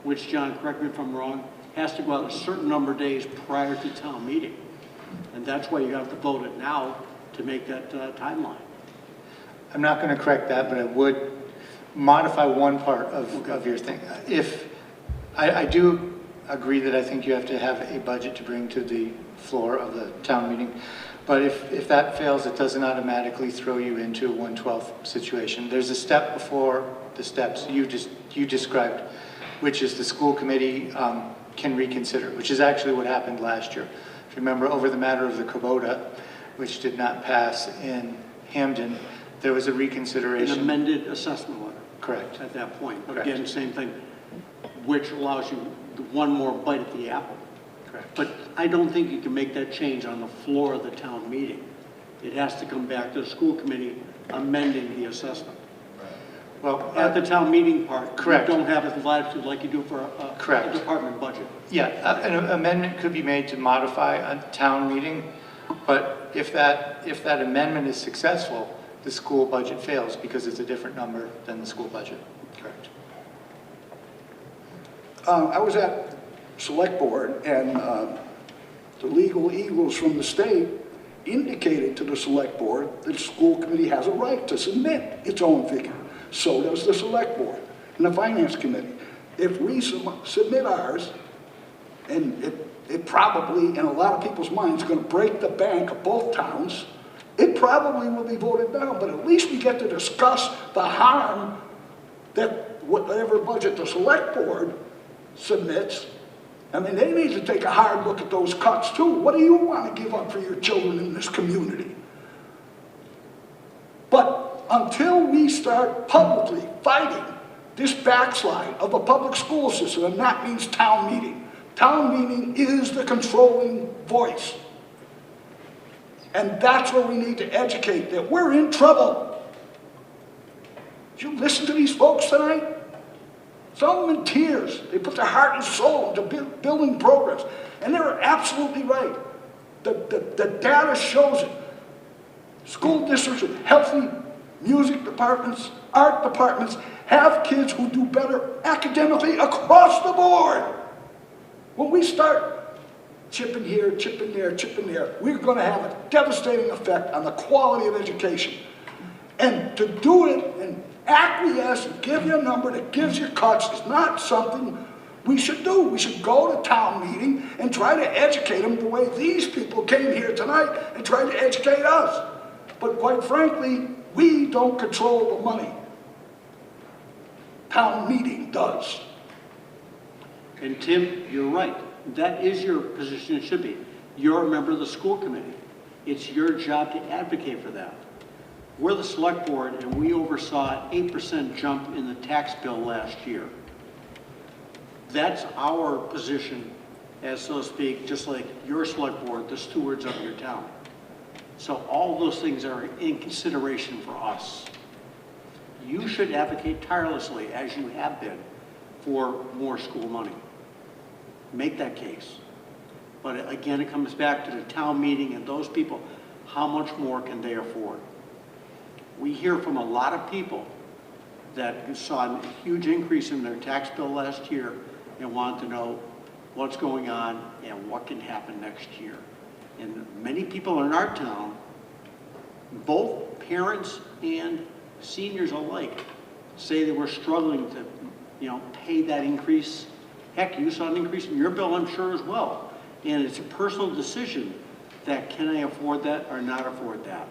which, John, correct me if I'm wrong, has to go out a certain number of days prior to town meeting. And that's why you have to vote it now to make that timeline. I'm not going to correct that, but I would modify one part of your thing. If I do agree that I think you have to have a budget to bring to the floor of the town meeting, but if that fails, it doesn't automatically throw you into a 112 situation. There's a step before the steps you described, which is the school committee can reconsider, which is actually what happened last year. If you remember, over the matter of the Kubota, which did not pass in Hamden, there was a reconsideration. An amended assessment letter. Correct. At that point. But Correct. Again, same thing, which allows you one more bite at the apple. Correct. But I don't think you can make that change on the floor of the town meeting. It has to come back to the school committee amending the assessment. Well, at the town meeting part, correct. You don't have as latitude like you do for a department budget. Yeah, an amendment could be made to modify a town meeting, but if that amendment is successful, the school budget fails because it's a different number than the school budget. Correct. I was at select board, and the legal eagles from the state indicated to the select board that the school committee has a right to submit its own figure. So does the select board and the finance committee. If we submit ours, and it probably, in a lot of people's minds, is going to break the bank of both towns, it probably will be voted down, but at least we get to discuss the harm that whatever budget the select board submits. I mean, they need to take a hard look at those cuts too. What do you want to give up for your children in this community? But until we start publicly fighting this backslide of the public school system, and that means town meeting. Town meeting is the controlling voice. And that's where we need to educate that we're in trouble. Did you listen to these folks tonight? Some of them in tears. They put their heart and soul into building programs. And they're absolutely right. The data shows it. School districts with healthy music departments, art departments, have kids who do better academically across the board. When we start chipping here, chipping there, chipping there, we're going to have a devastating effect on the quality of education. And to do it and acquiesce and give you a number that gives you cuts is not something we should do. We should go to town meeting and try to educate them the way these people came here tonight and tried to educate us. But quite frankly, we don't control the money. Town meeting does. And Tim, you're right. That is your position, it should be. You're a member of the school committee. It's your job to advocate for that. We're the select board, and we oversaw an 8% jump in the tax bill last year. That's our position, as so to speak, just like your select board, the stewards of your town. So all those things are in consideration for us. You should advocate tirelessly, as you have been, for more school money. Make that case. But again, it comes back to the town meeting and those people, how much more can they afford? We hear from a lot of people that saw a huge increase in their tax bill last year and want to know what's going on and what can happen next year. And many people in our town, both parents and seniors alike, say that we're struggling to, pay that increase. Heck, you saw an increase in your bill, I'm sure, as well. And it's a personal decision that can I afford that or not afford that.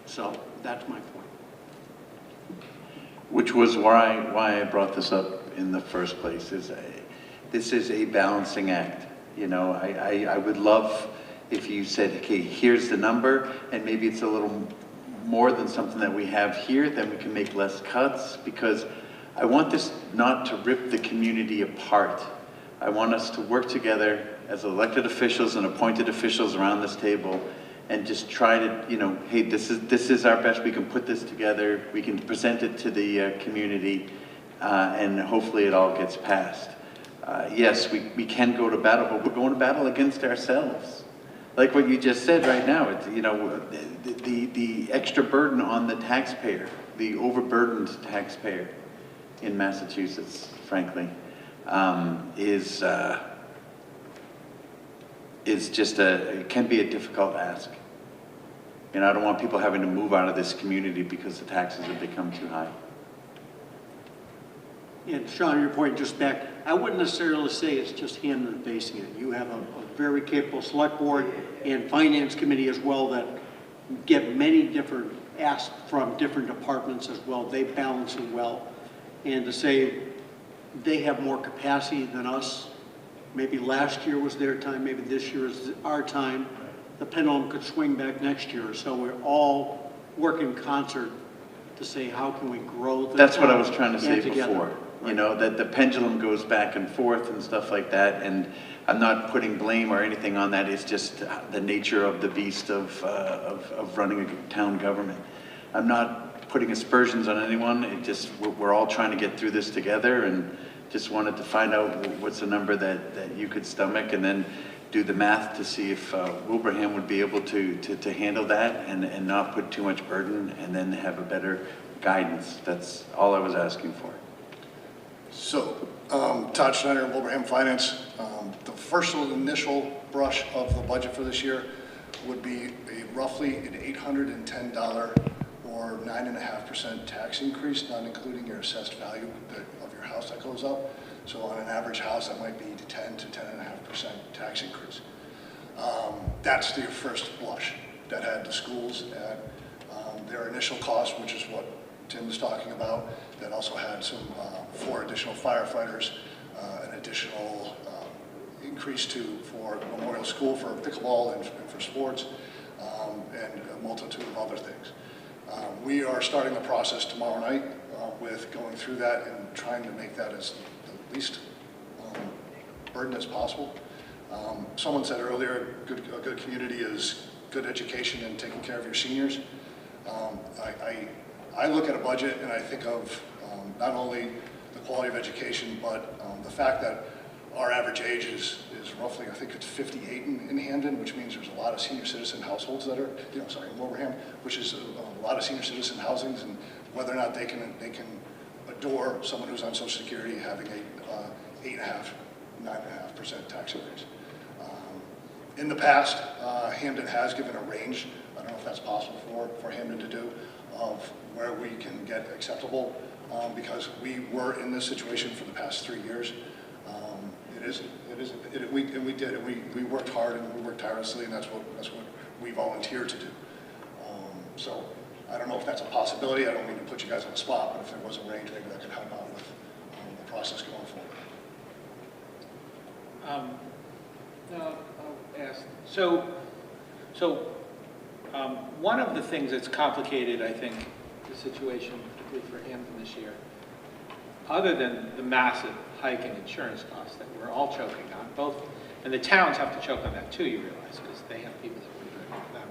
So that's my point. Which was why I brought this up in the first place. This is a balancing act. I would love if you said, okay, here's the number, and maybe it's a little more than something that we have here, then we can make less cuts, because I want this not to rip the community apart. I want us to work together as elected officials and appointed officials around this table and just try to, hey, this is our best, we can put this together, we can present it to the community, and hopefully it all gets passed. Yes, we can go to battle, but we're going to battle against ourselves. Like what you just said right now, it's, the extra burden on the taxpayer, the overburdened taxpayer in Massachusetts, frankly, is just it can be a difficult ask. And I don't want people having to move out of this community because the taxes have become too high. And Sean, your point just back, I wouldn't necessarily say it's just him and basing it. You have a very capable select board and finance committee as well that get many different asks from different departments as well. They balance it well. And to say they have more capacity than us, maybe last year was their time, maybe this year is our time, the pendulum could swing back next year. So we're all working in concert to say how can we grow the That's what I town was trying to say together. before. That the pendulum goes back and forth and stuff like that, and I'm not putting blame or anything on that. It's just the nature of the beast of running a town government. I'm not putting aspersions on anyone. It just we're all trying to get through this together, and just wanted to find out what's the number that you could stomach, and then do the math to see if Wilbraham would be able to handle that and not put too much burden, and then have a better guidance. That's all I was asking for. So, Todd Schneider, Wilbraham Finance. The first initial brush of the budget for this year would be roughly an $810 or 9.5% tax increase, not including your assessed value of your house that goes up. So on an average house, that might be 10 to 10.5% tax increase. That's the first blush that had the schools at their initial cost, which is what Tim was talking about. That also had some 4 additional firefighters, an additional increase for Memorial School for pickleball and for sports, and a multitude of other things. We are starting the process tomorrow night with going through that and trying to make that as the least burden as possible. Someone said earlier, a good community is good education and taking care of your seniors. I look at a budget and I think of not only the quality of education, but the fact that our average age is roughly, I think it's 58 in Hamden, which means there's a lot of senior citizen households that are, in Wilbraham, which is a lot of senior citizen housings, and whether or not they can adore someone who's on Social Security having a 8.5%, 9.5% tax increase. In the past, Hamden has given a range. I don't know if that's possible for Hamden to do, of where we can get acceptable, because we were in this situation for the past 3 years. We worked hard and we worked tirelessly, and that's what we volunteered to do. So I don't know if that's a possibility. I don't mean to put you guys on the spot, but if there was a range, maybe that could help out with the process going forward. I'll ask. So one of the things that's complicated, I think, the situation, particularly for Hampton this year, other than the massive hike in insurance costs that we're all choking on, and the towns have to choke on that too, you realize, because they have people that represent them,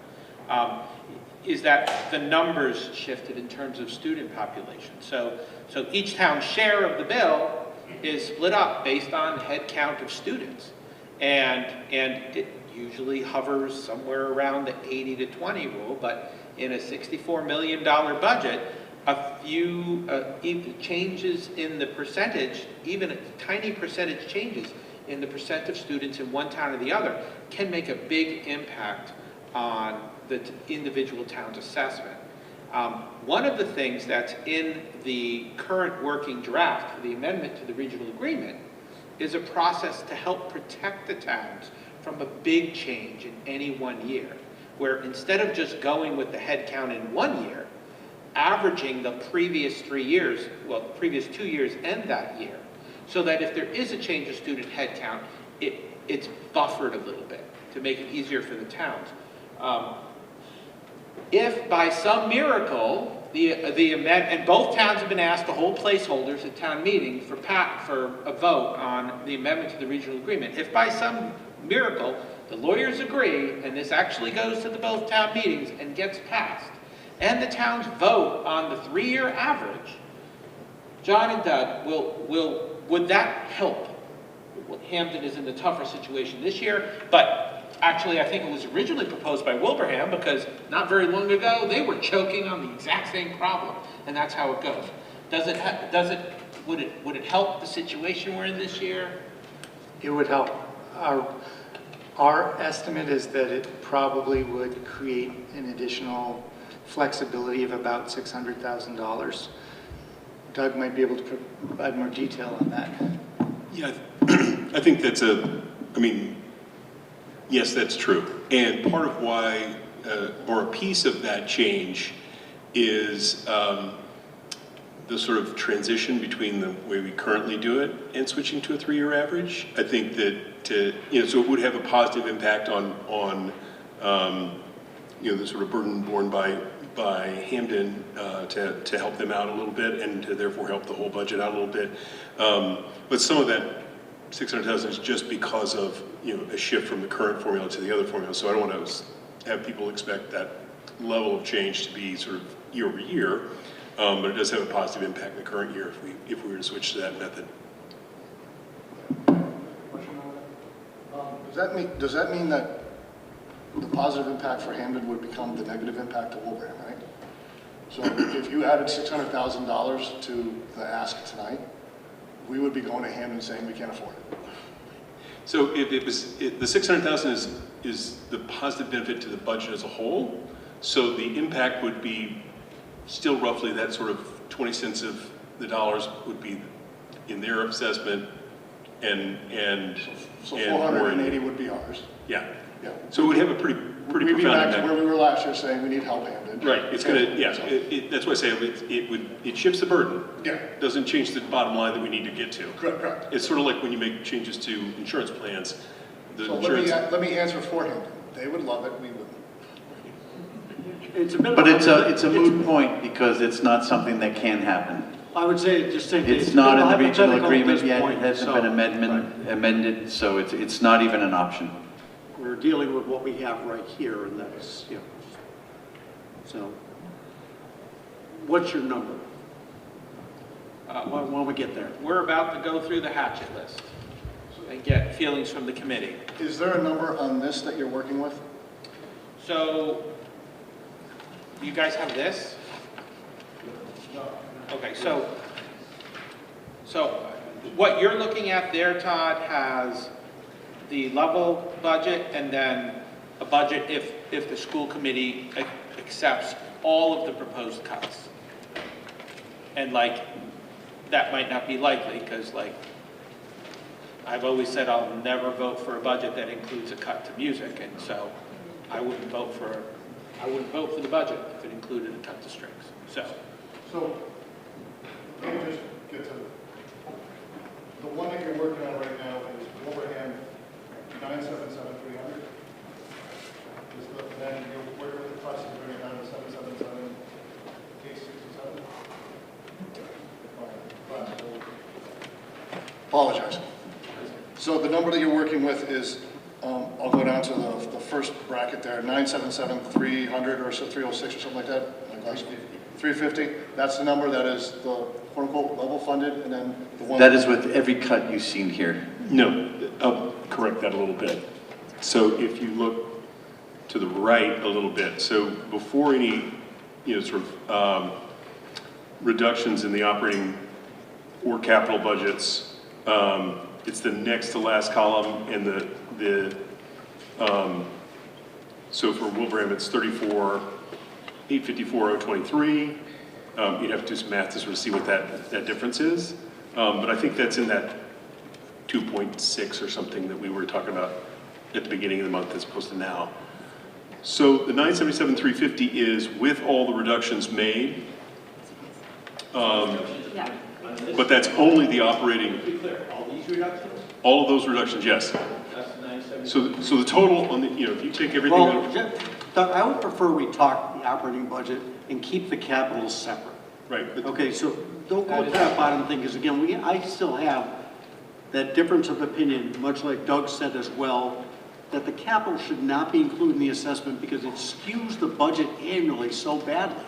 is that the numbers shifted in terms of student population. So each town's share of the bill is split up based on head count of students. And it usually hovers somewhere around the 80 to 20 rule, but in a $64 million budget, a few changes in the percentage, even tiny percentage changes in the percent of students in one town or the other, can make a big impact on the individual town's assessment. One of the things that's in the current working draft for the amendment to the regional agreement is a process to help protect the towns from a big change in any one year, where instead of just going with the head count in 1 year, averaging the previous 3 years, well, the previous 2 years and that year, so that if there is a change of student head count, it's buffered a little bit to make it easier for the towns. If by some miracle, and both towns have been asked to hold placeholders at town meeting for a vote on the amendment to the regional agreement. If by some miracle the lawyers agree and this actually goes to the both town meetings and gets passed, and the towns vote on the 3-year average, John and Doug, would that help? Hampton is in the tougher situation this year, but actually I think it was originally proposed by Wilbraham, because not very long ago they were choking on the exact same problem, and that's how it goes. Would it help the situation we're in this year? It would help. Our estimate is that it probably would create an additional flexibility of about $600,000. Doug might be able to provide more detail on that. Yeah, I think that's yes, that's true. And part of why, or a piece of that change is the sort of transition between the way we currently do it and switching to a 3-year average. I think that, so it would have a positive impact on the sort of burden borne by Hamden to help them out a little bit, and to therefore help the whole budget out a little bit. But some of that $600,000 is just because of a shift from the current formula to the other formula. So I don't want to have people expect that level of change to be sort of year over year, but it does have a positive impact in the current year if we were to switch to that method. Does that mean that the positive impact for Hamden would become the negative impact of Wilbraham, right? So if you added $600,000 to the ask tonight, we would be going to Hampton saying we can't afford it. So the 600,000 is the positive benefit to the budget as a whole. So the impact would be still roughly that sort of 20 cents of the dollars would be in their assessment, and So 480 would be ours. Yeah. Yeah. So it would have a pretty We'd be profound back to impact. where we were last year saying we need help Hampton. Right, it's gonna, yeah, So- that's why I say it shifts the burden. Yeah. Doesn't change the bottom line that we need to get to. Correct. It's sort of like when you make changes to insurance plans. The So insurance. let me answer for Hampton. They would love it, we wouldn't. It's a bit But of it's a moot point because it's not something that can happen. I would say, just say. It's not in the regional hypothetical at agreement this yet, point, it hasn't so- been amended, so it's not even an option. We're dealing with what we have right here, and that's, you know. So, what's your number? When we get there. We're about to go through the hatchet list and get feelings from the committee. Is there a number on this that you're working with? So, you guys have this? Okay, so what you're looking at there, Todd, has the level budget and then a budget if the school committee accepts all of the proposed cuts. And like, that might not be likely, because like, I've always said I'll never vote for a budget that includes a cut to music, and so I wouldn't vote for the budget if it included a cut to strings, so. So, let me just get to the one that you're working on right now is Wilbraham 977-300. Then you're working with the trust to bring it down to 777-867. Apologize. So the number that you're working with is, I'll go down to the first bracket there, 977-300 or so 306 or something like that. 350. That's the number that is the quote unquote level funded, and then the one That is with every cut you've seen here. No, I'll correct that a little bit. So if you look to the right a little bit, so before any, sort of reductions in the operating or capital budgets, it's the next to last column, and so for Wilbraham it's 34,854,023. You'd have to do some math to sort of see what that difference is, but I think that's in that 2.6 or something that we were talking about at the beginning of the month as opposed to now. So the 977,350 is with all the reductions made, but that's only the operating. All these reductions? All of those reductions, yes. That's 977. So the total on the, if you take everything. Well, Doug, I would prefer we talk the operating budget and keep the capital separate. Right. Okay, so don't go with that bottom thing, because again, I still have that difference of opinion, much like Doug said as well, that the capital should not be included in the assessment because it skews the budget annually so badly.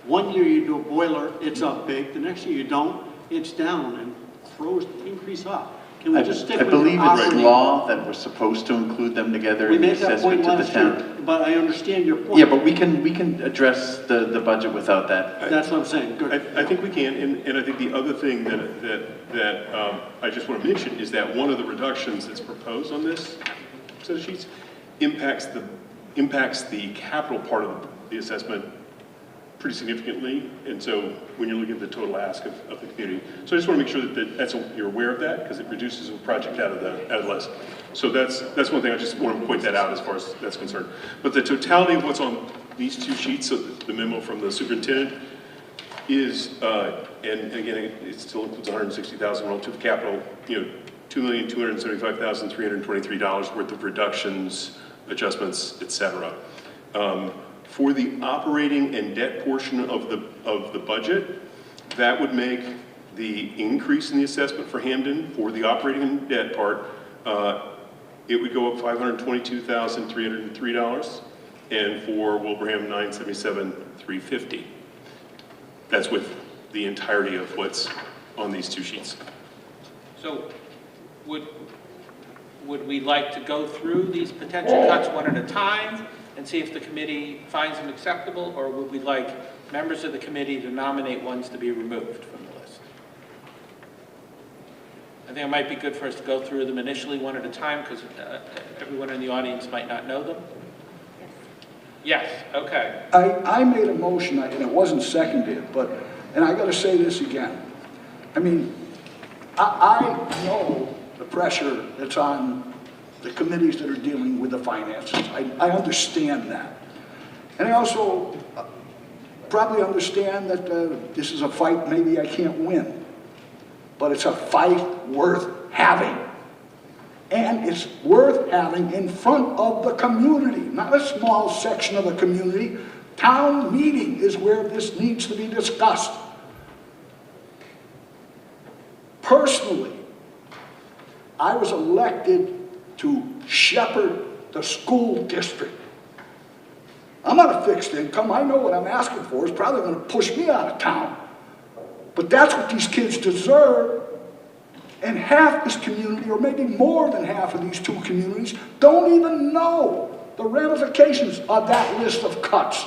One year you do a boiler, it's up big. The next year you don't, it's down and throws the increase up. Can we just stick I with believe it's operating? law that we're supposed to include them together We in the made that assessment point to the last town. year, but I understand your point. Yeah, but we can address the budget without that. That's what I'm saying. Good. I think we can, and I think the other thing that I just want to mention is that one of the reductions that's proposed on this set of sheets impacts the capital part of the assessment pretty significantly, and so when you're looking at the total ask of the community. So I just want to make sure that you're aware of that, because it reduces a project out of the list. So that's one thing, I just want to point that out as far as that's concerned. But the totality of what's on these two sheets, so the memo from the superintendent, is, and again, it still includes $160,000 relative capital, $2,275,323 worth of reductions, adjustments, et cetera. For the operating and debt portion of the budget, that would make the increase in the assessment for Hampden for the operating and debt part, it would go up $522,303, and for Wilbraham, $977,350. That's with the entirety of what's on these two sheets. So would we like to go through these potential cuts one at a time and see if the committee finds them acceptable, or would we like members of the committee to nominate ones to be removed from the list? I think it might be good for us to go through them initially one at a time because everyone in the audience might not know them. Yes, okay. I made a motion, and it wasn't seconded, and I gotta say this again. I mean, I know the pressure that's on the committees that are dealing with the finances. I understand that. And I also probably understand that this is a fight maybe I can't win. But it's a fight worth having. And it's worth having in front of the community, not a small section of the community. Town meeting is where this needs to be discussed. Personally, I was elected to shepherd the school district. I'm on a fixed income. I know what I'm asking for. It's probably going to push me out of town. But that's what these kids deserve. And half this community, or maybe more than half of these two communities, don't even know the ramifications of that list of cuts.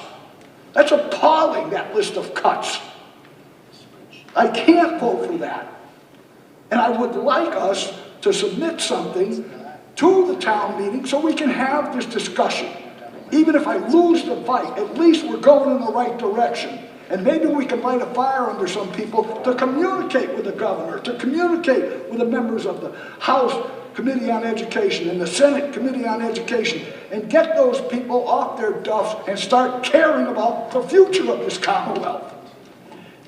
That's appalling, that list of cuts. I can't vote for that. And I would like us to submit something to the town meeting so we can have this discussion. Even if I lose the fight, at least we're going in the right direction. And maybe we can light a fire under some people to communicate with the governor, to communicate with the members of the House Committee on Education and the Senate Committee on Education, and get those people off their duffs and start caring about the future of this Commonwealth.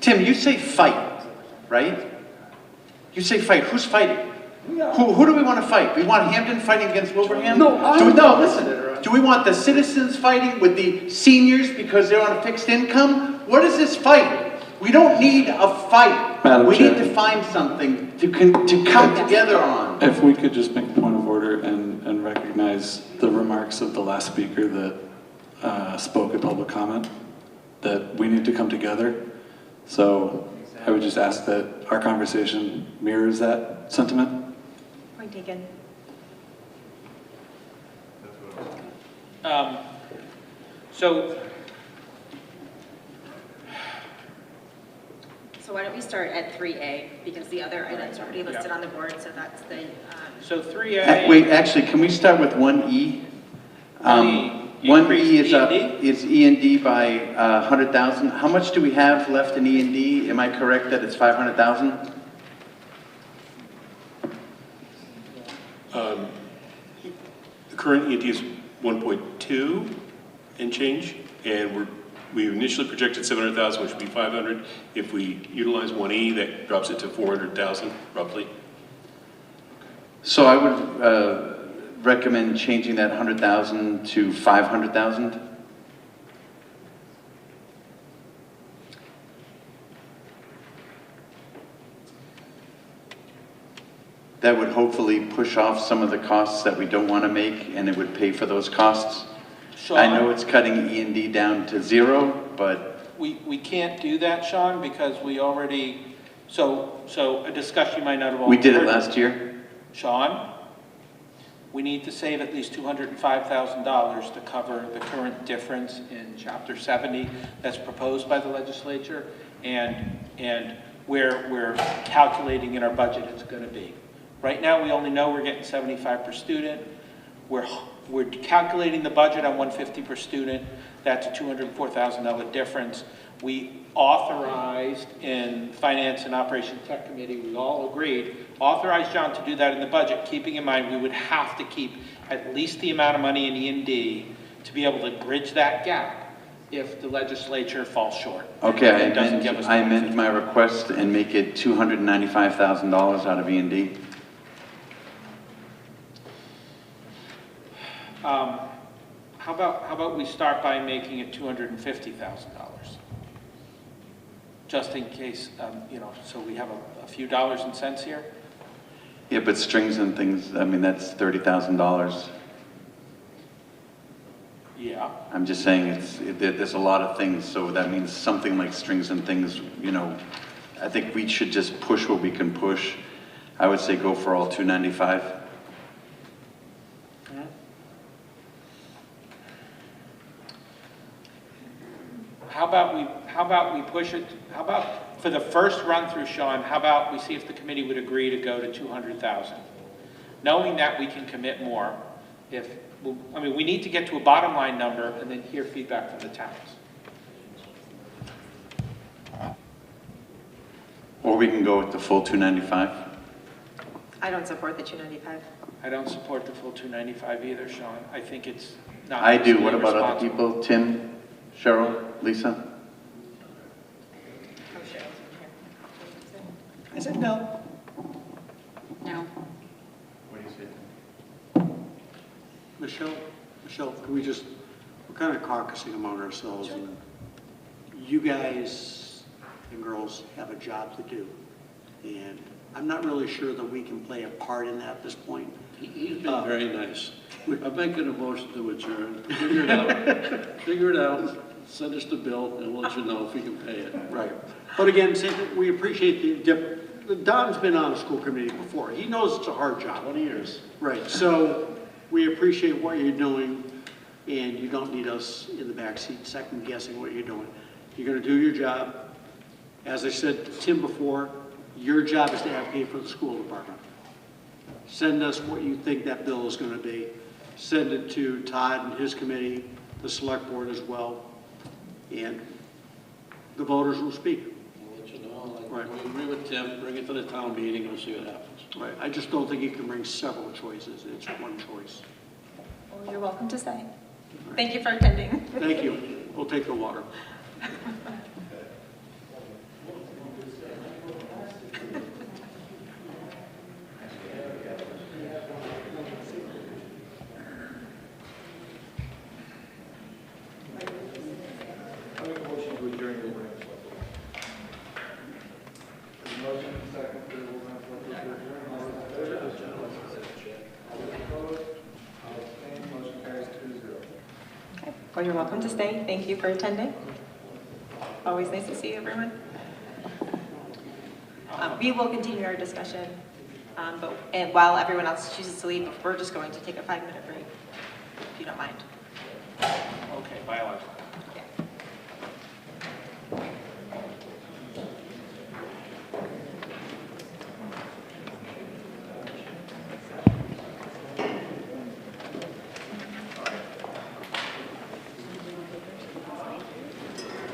Tim, you say fight, right? You say fight. Who's fighting? Yeah. Who do we want to fight? We want Hampton fighting against Wilbraham? No, listen. Do we want the citizens fighting with the seniors because they're on a fixed income? What is this fight? We don't need a fight. Madam we Chair. need to find something to come together on. If we could just make a point of order and recognize the remarks of the last speaker that spoke at public comment, that we need to come together. So I would just ask that our conversation mirrors that sentiment. Point taken. So why don't we start at 3A, because the other items are already listed on the board, so that's the... So 3A... Wait, actually, can we start with 1E? 1E is E&D by 100,000. How much do we have left in E&D? Am I correct that it's 500,000? The current ENT is 1.2 and change, and we initially projected 700,000, which would be 500. If we utilize 1E, that drops it to 400,000, roughly. So I would recommend changing that 100,000 to 500,000. That would hopefully push off some of the costs that we don't want to make, and it would pay for those costs. Sean? I know it's cutting E&D down to 0, but... We can't do that, Sean, because we already, so a discussion you might not have all We did it heard. last year. Sean, we need to save at least $205,000 to cover the current difference in Chapter 70 that's proposed by the legislature, and where we're calculating in our budget it's going to be. Right now, we only know we're getting 75 per student. We're calculating the budget on 150 per student. That's a $204,000 difference. We authorized in Finance and Operations Tech Committee, we all agreed, authorized John to do that in the budget, keeping in mind we would have to keep at least the amount of money in E&D to be able to bridge that gap if the legislature falls short. Okay, I amend my request and make it $295,000 out of E&D. How about we start by making it $250,000? Just in case, so we have a few dollars and cents here. Yeah, but strings and things, I mean, that's $30,000. Yeah. I'm just saying there's a lot of things, so that means something like strings and things, I think we should just push what we can push. I would say go for all 295. How about we push it, how about for the first run through, Sean, how about we see if the committee would agree to go to 200,000? Knowing that we can commit more, I mean, we need to get to a bottom line number and then hear feedback from the towns. Or we can go with the full 295. I don't support the 295. I don't support the full 295 either, Sean. I think it's not. I do. What fiscally about other responsible. people? Tim, Cheryl, Lisa? I said no. No. What do you say? Michelle, can we just, we're kind of caucusing among ourselves, and you guys and girls have a job to do, and I'm not really sure that we can play a part in that at this point. He's been very nice. I'm making a motion to adjourn. Figure it out. Figure it out. Send us the bill, and we'll let you know if we can pay it. Right. But again, we appreciate Don's been on a school committee before. He knows it's a hard job. 20 years. Right. So we appreciate what you're doing, and you don't need us in the backseat second guessing what you're doing. You're going to do your job. As I said to Tim before, your job is to advocate for the school department. Send us what you think that bill is going to be. Send it to Todd and his committee, the select board as well, and the voters will speak. We'll let you know. Right. We agree with Tim. Bring it to the town meeting, and we'll see what happens. Right. I just don't think you can bring several choices. It's one choice. Well, you're welcome to say. Thank you for attending. Thank you. We'll take the water. Well, you're welcome to stay. Thank you for attending. Always nice to see everyone. We will continue our discussion, and while everyone else chooses to leave, we're just going to take a 5-minute break, if you don't mind. Okay, biological.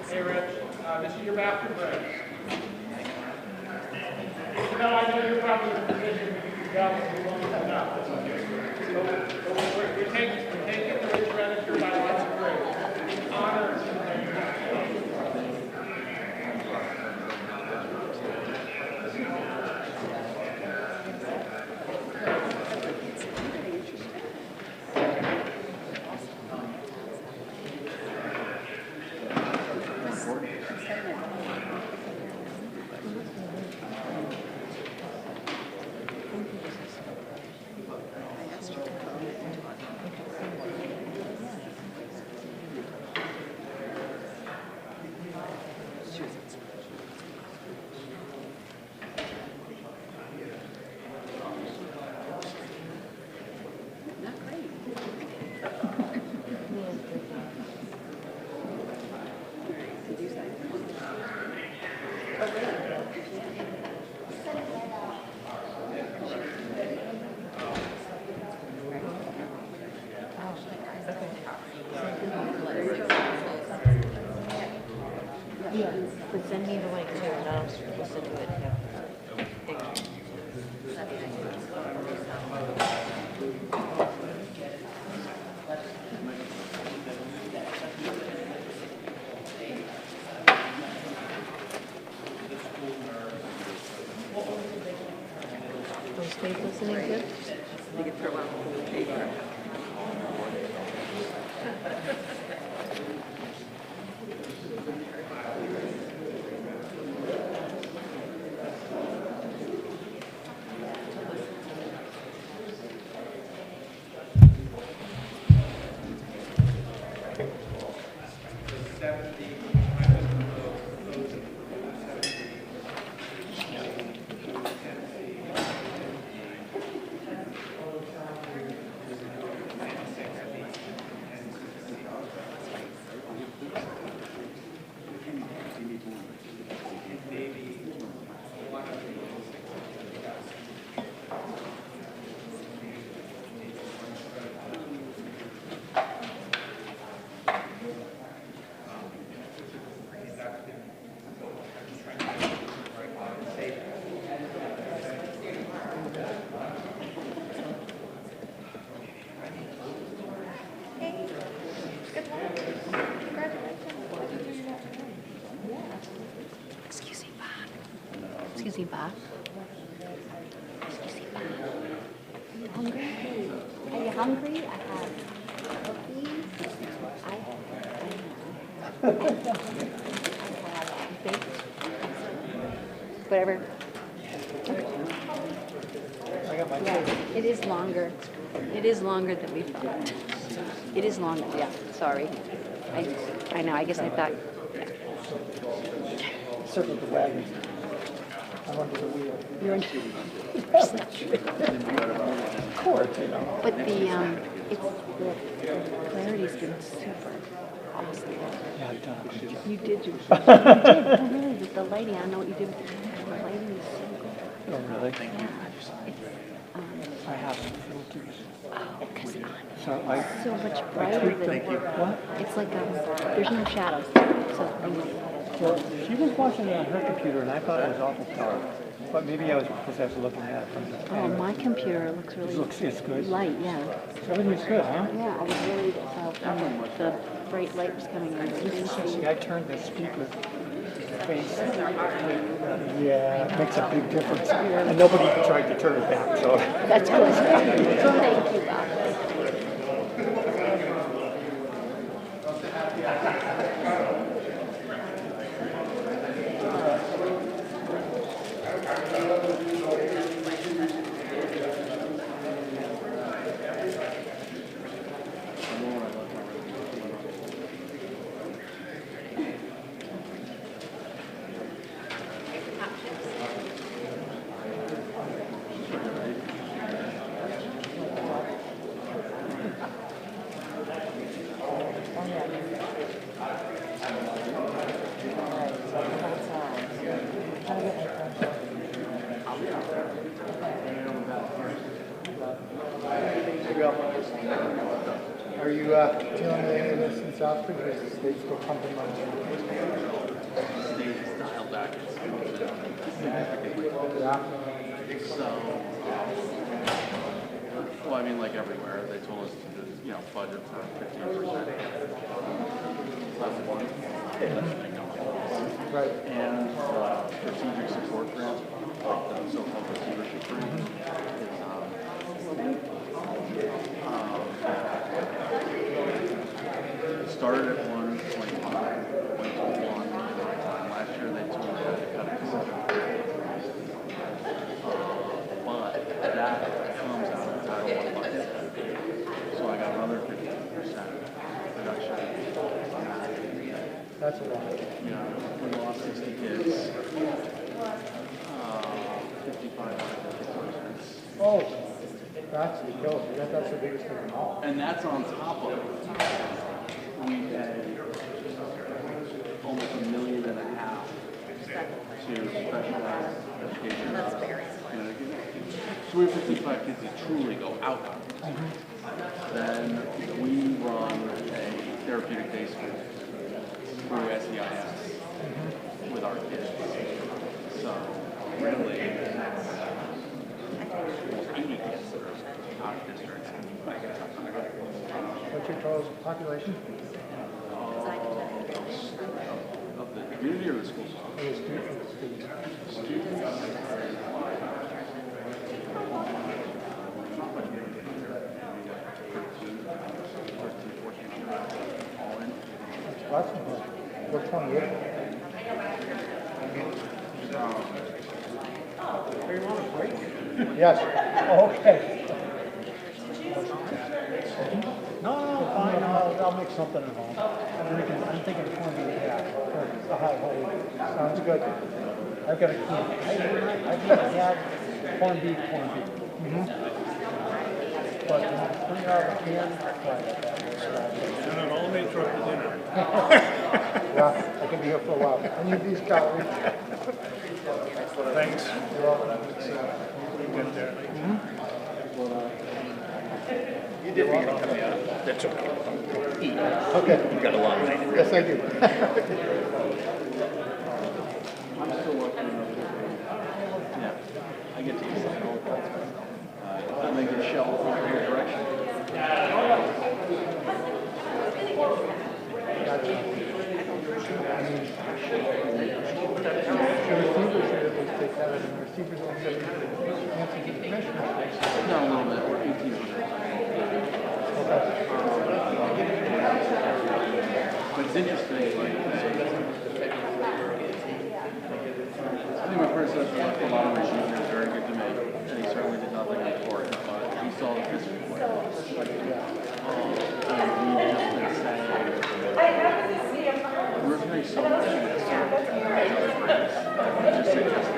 Hey, Rich, this is your bathroom break. No, I know you're probably in a position where you can go if you want to come out. So we're taking the Rich Reddick biological break. In honor of But send me the link too, and I'll listen to it. Those Steve listening good? You can throw out the paper. to see Bob? Hungry? Are you hungry? I have cookies. I have baked. Whatever. Yeah, it is longer. It is longer than we thought. It is longer, yeah, sorry. I know, I guess I thought. Circle the wagon. I'm under the wheel. You're under. Of course, you know. But the clarity's been super awesome. Yeah, I've done a good job. You did do. You did. Oh, really? With the lighting, I don't know what you did with the lighting. Is so good. Oh, really? Thank you. I have some filters. Oh, because So I so much brighter than. Thank you. What? It's like there's no shadows. So Well, she was watching it on her computer, and I thought it was awful dark. But maybe I was because I was looking at it from the. oh, my computer looks really. It's good. Light, yeah. Everything's good, huh? Yeah, I was worried about the bright light was coming in. See, I turned the speaker face. Yeah, it makes a big difference. And nobody tried to turn it back, so. That's good. Thank you, Bob. Are you dealing with any of this in Southbridge, or is the state still pumping money? State's dialed back its Yeah. So, well, I mean, like everywhere, they told us to, budget for 15%. Right. And strategic support grant, like the so-called receivership grant, is, it started at 125, went to 1. Last year they told me they had to cut it to 7. But that comes out of the Title I budget. So I got another 15% reduction. That's a lot. Yeah, we lost 60 kids. 5,500. Oh, that's the killer. That's the biggest thing of all. And that's on top of we had almost $1.5 million to specialized education. That's very so we have 55 kids that truly go out. Then we run a therapeutic day school through SEIS with our kids. So really, almost 80 kids that are out of district. What's your total population? Of the community or the school system? The students. We're 28. Are you on a break? Yes. Oh, okay. No, fine. I'll make something at home. I'm thinking corned beef. Yeah. Sounds good. I've got a can. Corned beef. But bring out the can. And an all-day truck for dinner. Yeah, I can be here for a while. I need these calories. Thanks. You're welcome. Get there. You did figure to come out. That's okay. Okay. You got a lot of night. Yes, I do. I'm still working on it. Yeah, I get to use that all the time. I'm making a shovel from every direction. The receiver said it would take that it's interesting, like, I think my predecessor left a lot of regime that was very good to me, and he certainly did nothing important, but he saw the history play. And we've just been saying, we're getting so much faster than the other brands. We just suggested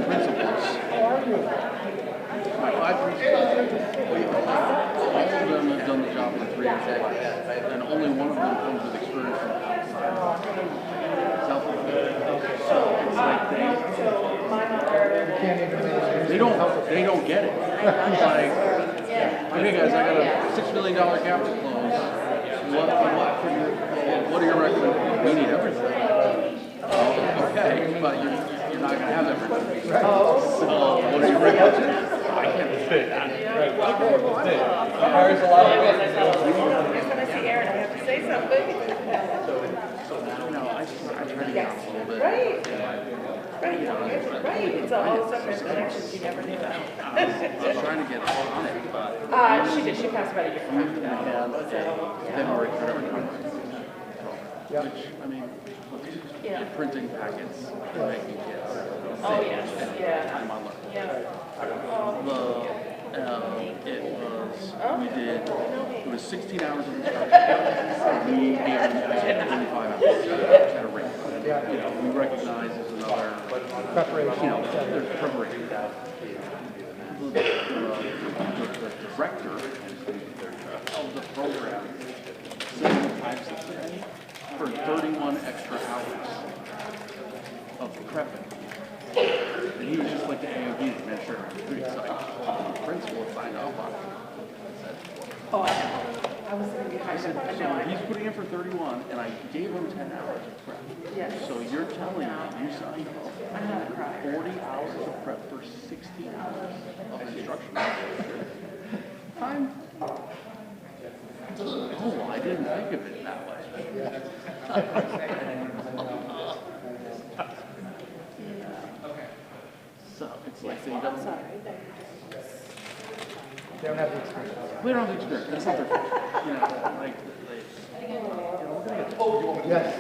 principals. My 5 principals, all of them have done the job in 3 decades, and only one of them comes with experience from outside. So it's like they don't get it. It's like, okay guys, I got a $6 million capital close. What are your recommendations? We need everything. Okay, but you're not going to have everything. So what are your recommendations? I can't fit that. There's a lot of when I see Aaron, I have to say something. I try to get out a little bit. Right. Right. It's all stuff and connections you never knew about. I was trying to get on it, but She did. She passed about a year and a half ago. February, which, I mean, printing packets, making kids. Oh, yes. Yeah. I'm on Yeah. It was 16 hours of instruction. We gave them 25 hours at a rate. We recognize there's another preparation. There's preparation. The director of the program said for 31 extra hours of prepping. And he was just like the AOD, the administrator. Pretty excited. The principal signed off on it. Oh, I know. I was going to be high. So he's putting in for 31, and I gave him 10 hours of prep. Yes. So you're telling me you signed off on 40 hours of prep for 60 hours of instruction? Oh, I didn't think of it that way. So it's like they don't. They don't have the experience. We don't have the experience. That's not their fault. Like they. Yes.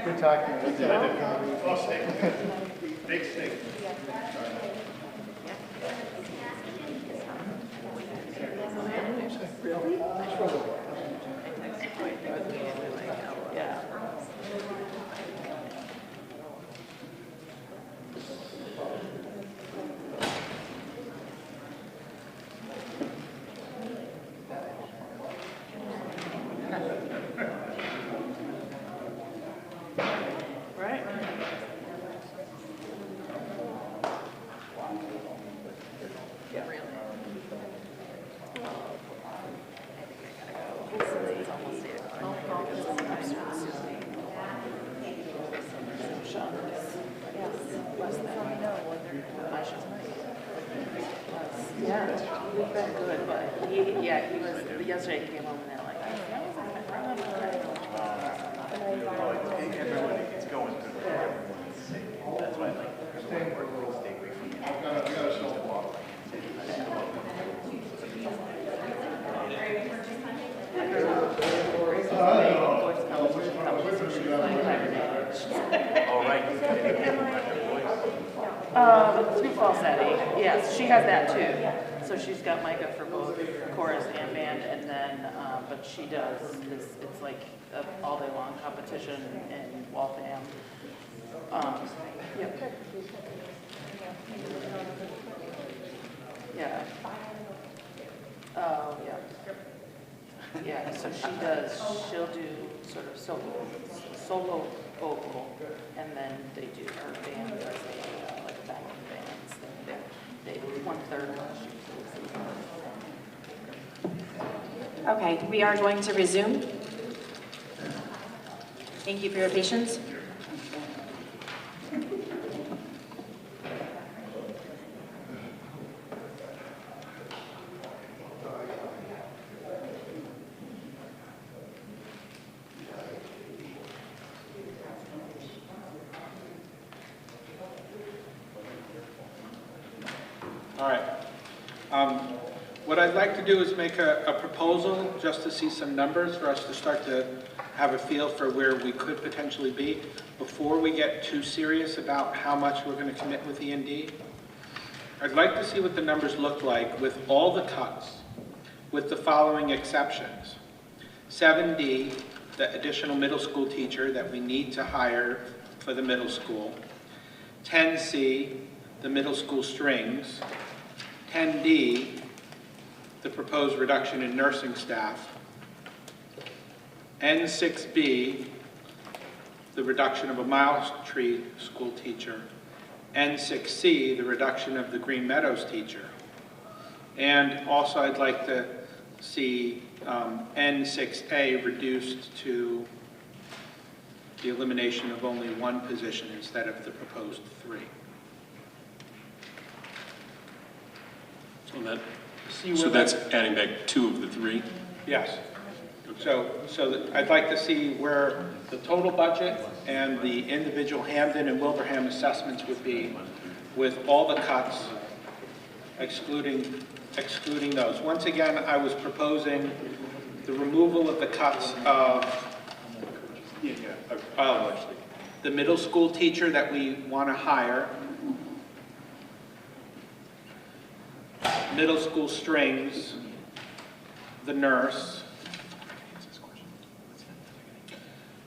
Good talking. Big steak. Really? Yeah. Right. Yeah, really. It's almost 8 o'clock. Yeah, we've been good, but he was, yesterday he came home and they're like, that wasn't It's going good. That's why I like staying for a little stay away from you. All right. Through falsetto, yes, she has that too. So she's got Micah for both chorus and band, and then, but she does this, it's like a all day long competition in Waltham. Yep. Yeah. Oh, yeah. Yeah, so she'll do sort of solo vocal, and then they do, her band does like a backing bands. They 1/3 Okay, we are going to resume. Thank you for your patience. All right. what I'd like to do is make a proposal just to see some numbers for us to start to have a feel for where we could potentially be before we get too serious about how much we're going to commit with E&D. I'd like to see what the numbers look like with all the cuts, with the following exceptions. 7D, the additional middle school teacher that we need to hire for the middle school. 10C, the middle school strings. 10D, the proposed reduction in nursing staff. N6B, the reduction of a Miles Tree school teacher. N6C, the reduction of the Green Meadows teacher. And also I'd like to see N6A reduced to the elimination of only one position instead of the proposed 3. So that's adding back 2 of the 3? Yes. So I'd like to see where the total budget and the individual Hamden and Wilbraham assessments would be with all the cuts, excluding those. Once again, I was proposing the removal of the cuts of the middle school teacher that we want to hire, middle school strings, the nurse,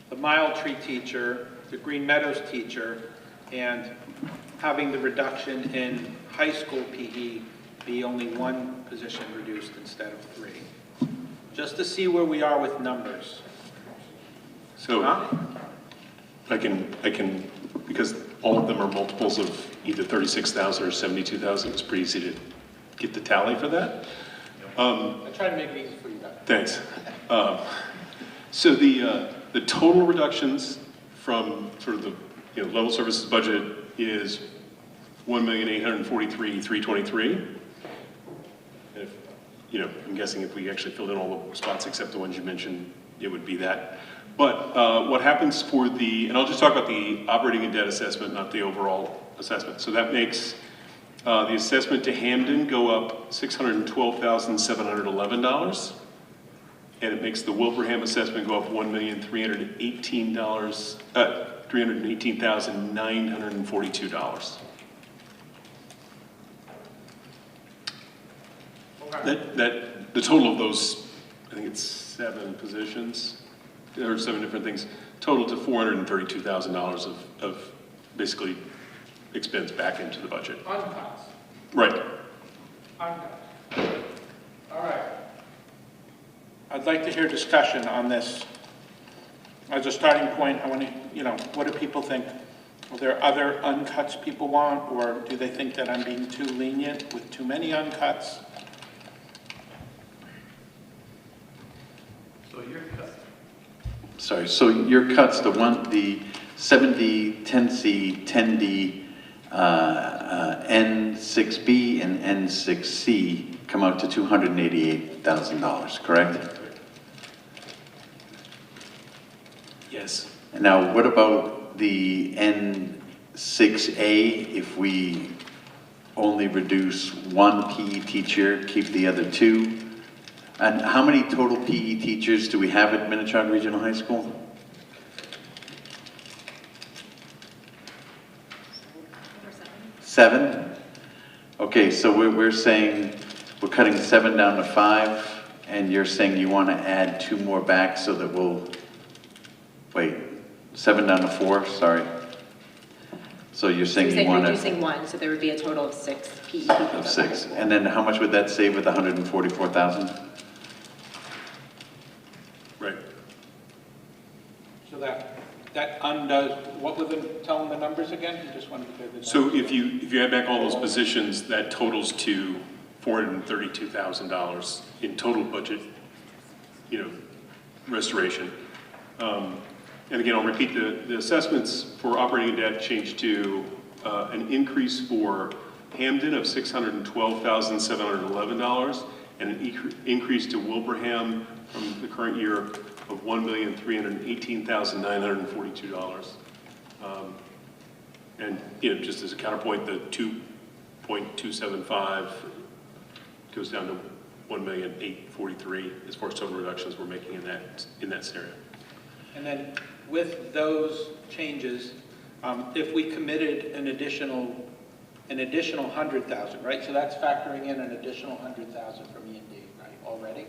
the Mile Tree teacher, the Green Meadows teacher, and having the reduction in high school PE be only 1 position reduced instead of 3. Just to see where we are with numbers. So I can, because all of them are multiples of either 36,000 or 72,000, it's pretty easy to get the tally for that. I try to make it easy for you guys. Thanks. So the total reductions from sort of the level services budget is $1,843,323. If I'm guessing if we actually filled in all the spots except the ones you mentioned, it would be that. But what happens for and I'll just talk about the operating and debt assessment, not the overall assessment. So that makes the assessment to Hamden go up $612,711. And it makes the Wilbraham assessment go up $318,942. The total of those, I think it's 7 positions, or 7 different things, total to $432,000 of basically expense back into the budget. Uncuts. Right. Uncuts. All right. I'd like to hear discussion on this. As a starting point, I want to, what do people think? Are there other uncuts people want, or do they think that I'm being too lenient with too many uncuts? So your cuts, the 7D, 10C, 10D, N6B, and N6C come out to $288,000, correct? Yes. Now, what about the N6A if we only reduce 1 PE teacher, keep the other 2? And how many total PE teachers do we have at Minnechaug Regional High School? 7? Okay, so we're saying we're cutting 7 down to 5, and you're saying you want to add 2 more back so that we'll, 7 down to 4, sorry. So you're saying you want to... reducing 1, so there would be a total of 6 PE people. Of 6. And then how much would that save with 144,000? Right. So that undoes, what were tell them the numbers again? You just wanted to hear the numbers. So if you add back all those positions, that totals to $432,000 in total budget, restoration. And again, I'll repeat the assessments for operating debt changed to an increase for Hamden of $612,711 and an increase to Wilbraham from the current year of $1,318,942. And just as a counterpoint, the 2.275 goes down to 1,843,000 as far as total reductions we're making in that scenario. And then with those changes, if we committed an additional 100,000, right? So that's factoring in an additional 100,000 from E&D, right, already?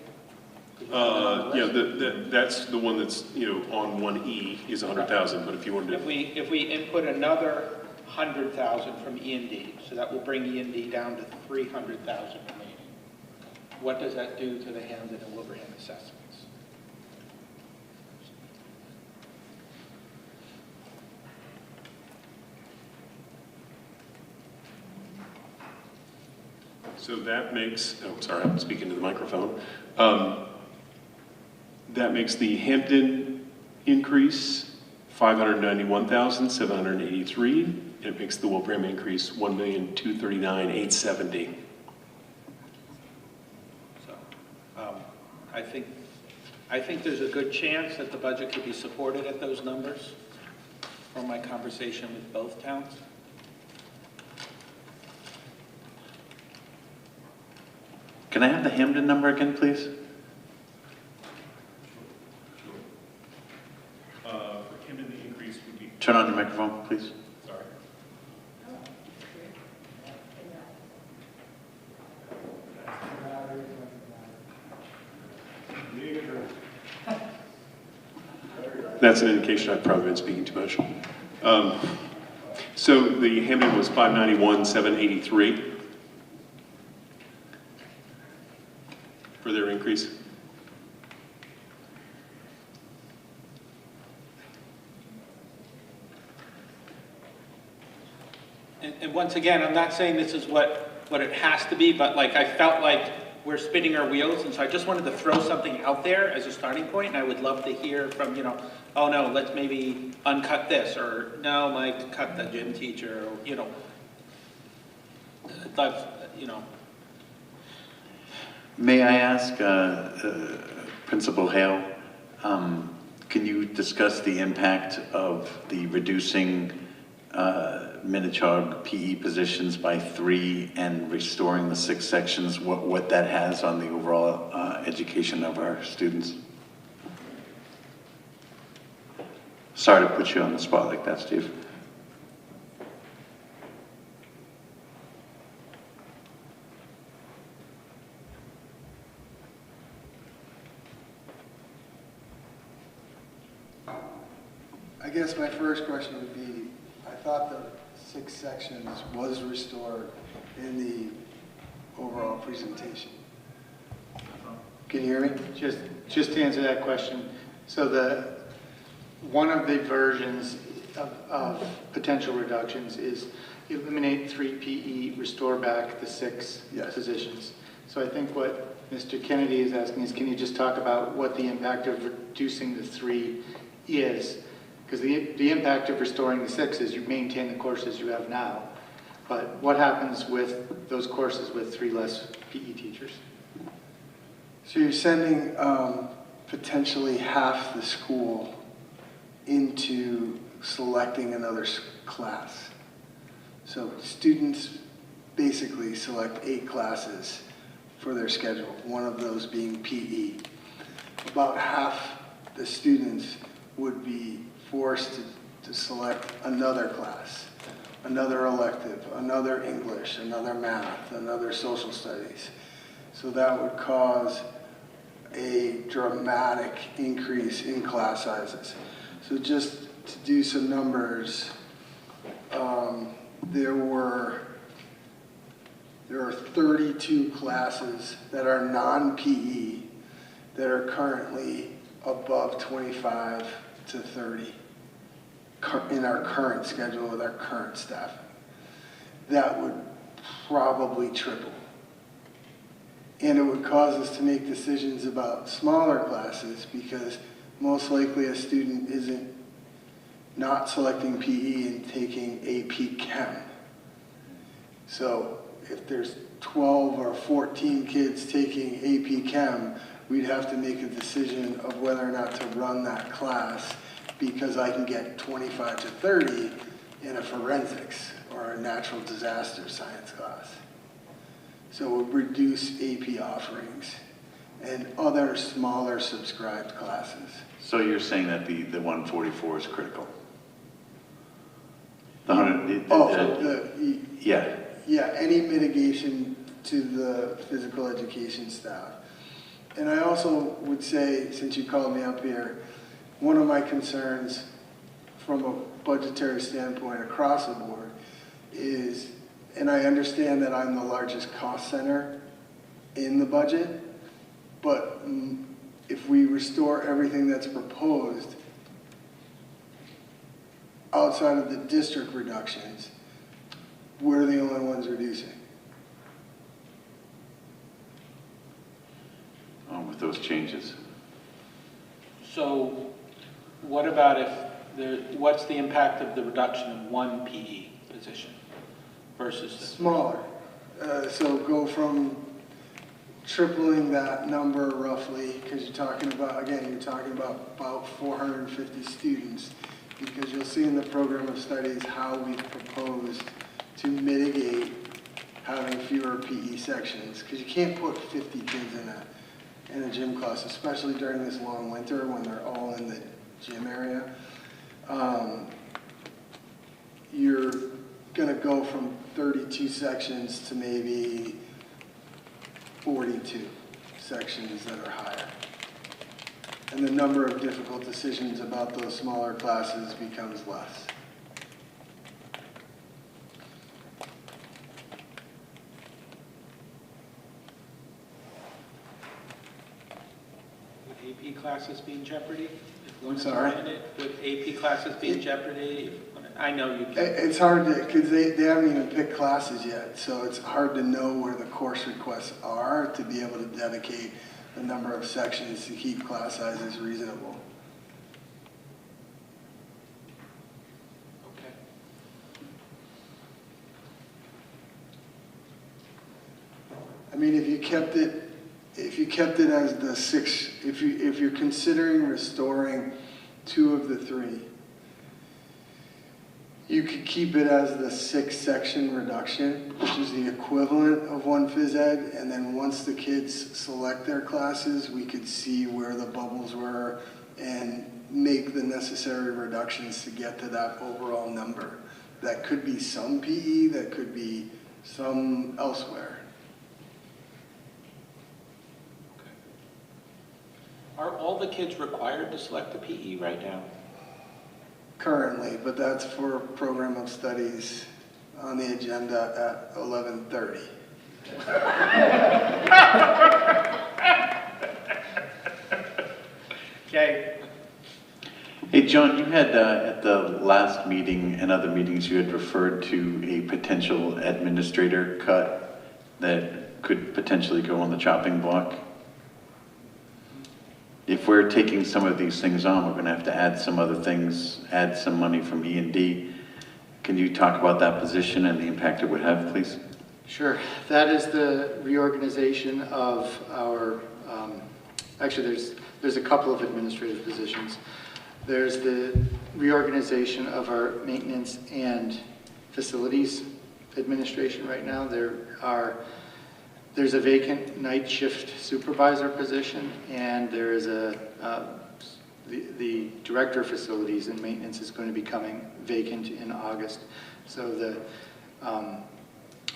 Yeah, that's the one that's, on 1E is 100,000, but if you wanted to... If we input another 100,000 from E&D, so that will bring E&D down to 300,000 remaining. What does that do to the Hamden and Wilbraham assessments? So that makes, oh, sorry, I'm speaking to the microphone. That makes the Hampton increase 591,783, and it makes the Wilbraham increase 1,239,870. So, I think there's a good chance that the budget could be supported at those numbers from my conversation with both towns. Can I have the Hamden number again, please? For Hampton, the increase would be... Turn on your microphone, please. Sorry. That's an indication I've probably been speaking too much. So the Hampton was 591,783 for their increase. And once again, I'm not saying this is what it has to be, but like I felt like we're spinning our wheels, and so I just wanted to throw something out there as a starting point, and I would love to hear from, oh no, let's maybe uncut this, or no, Mike, cut the gym teacher, or, I'd love, May I ask, Principal Hale, can you discuss the impact of the reducing Minnechaug PE positions by 3 and restoring the 6 sections, what that has on the overall education of our students? Sorry to put you on the spot like that, Steve. I guess my first question would be, I thought the 6 sections was restored in the overall presentation. Can you hear me? Just to answer that question, so one of the versions of potential reductions is eliminate 3 PE, restore back the 6 positions. So I think what Mr. Kennedy is asking is, can you just talk about what the impact of reducing the 3 is? Because the impact of restoring the 6 is you maintain the courses you have now. But what happens with those courses with 3 less PE teachers? So you're sending potentially half the school into selecting another class. So students basically select 8 classes for their schedule, one of those being PE. About half the students would be forced to select another class, another elective, another English, another math, another social studies. So that would cause a dramatic increase in class sizes. So just to do some numbers, there are 32 classes that are non-PE that are currently above 25 to 30 in our current schedule with our current staffing. That would probably triple. And it would cause us to make decisions about smaller classes because most likely a student isn't not selecting PE and taking AP Chem. So if there's 12 or 14 kids taking AP Chem, we'd have to make a decision of whether or not to run that class because I can get 25 to 30 in a forensics or a natural disaster science class. So it would reduce AP offerings and other smaller subscribed classes. So you're saying that the 144 is critical? The 100, yeah. Yeah, any mitigation to the physical education staff. And I also would say, since you called me up here, one of my concerns from a budgetary standpoint across the board is, and I understand that I'm the largest cost center in the budget, but if we restore everything that's proposed outside of the district reductions, we're the only ones reducing. With those changes. So what about if what's the impact of the reduction of one PE position versus smaller? So go from tripling that number roughly, because you're talking about, again, you're talking about 450 students, because you'll see in the program of studies how we proposed to mitigate having fewer PE sections, because you can't put 50 kids in a gym class, especially during this long winter when they're all in the gym area. You're gonna go from 32 sections to maybe 42 sections that are higher. And the number of difficult decisions about those smaller classes becomes less. AP classes be in jeopardy? If one I'm is sorry? eliminated, would AP classes be in jeopardy? I know you can. It's hard to, because they haven't even picked classes yet, so it's hard to know where the course requests are to be able to dedicate the number of sections to keep class sizes reasonable. Okay. I mean, if you kept it as the six, if you're considering restoring 2 of the 3, you could keep it as the 6-section reduction, which is the equivalent of 1 phys ed, and then once the kids select their classes, we could see where the bubbles were and make the necessary reductions to get to that overall number. That could be some PE, that could be some elsewhere. Are all the kids required to select the PE right now? Currently, but that's for a program of studies on the agenda at 11:30. Okay. Hey, John, you had at the last meeting and other meetings, you had referred to a potential administrator cut that could potentially go on the chopping block. If we're taking some of these things on, we're going to have to add some other things, add some money from E&D. Can you talk about that position and the impact it would have, please? Sure. That is the reorganization of our, actually there's a couple of administrative positions. There's the reorganization of our maintenance and facilities administration right now. There's a vacant night shift supervisor position, and there is the director of facilities and maintenance is going to be coming vacant in August. So the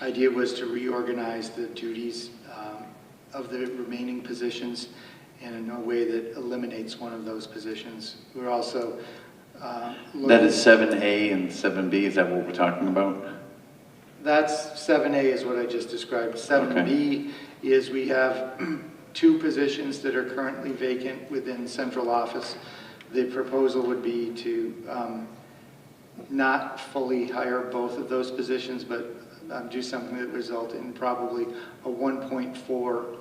idea was to reorganize the duties of the remaining positions in a way that eliminates one of those positions. We're also that is 7A and 7B, is that what we're talking about? That's 7A is what I just described. 7B is we have 2 positions that are currently vacant within central office. The proposal would be to not fully hire both of those positions, but do something that result in probably a 1.4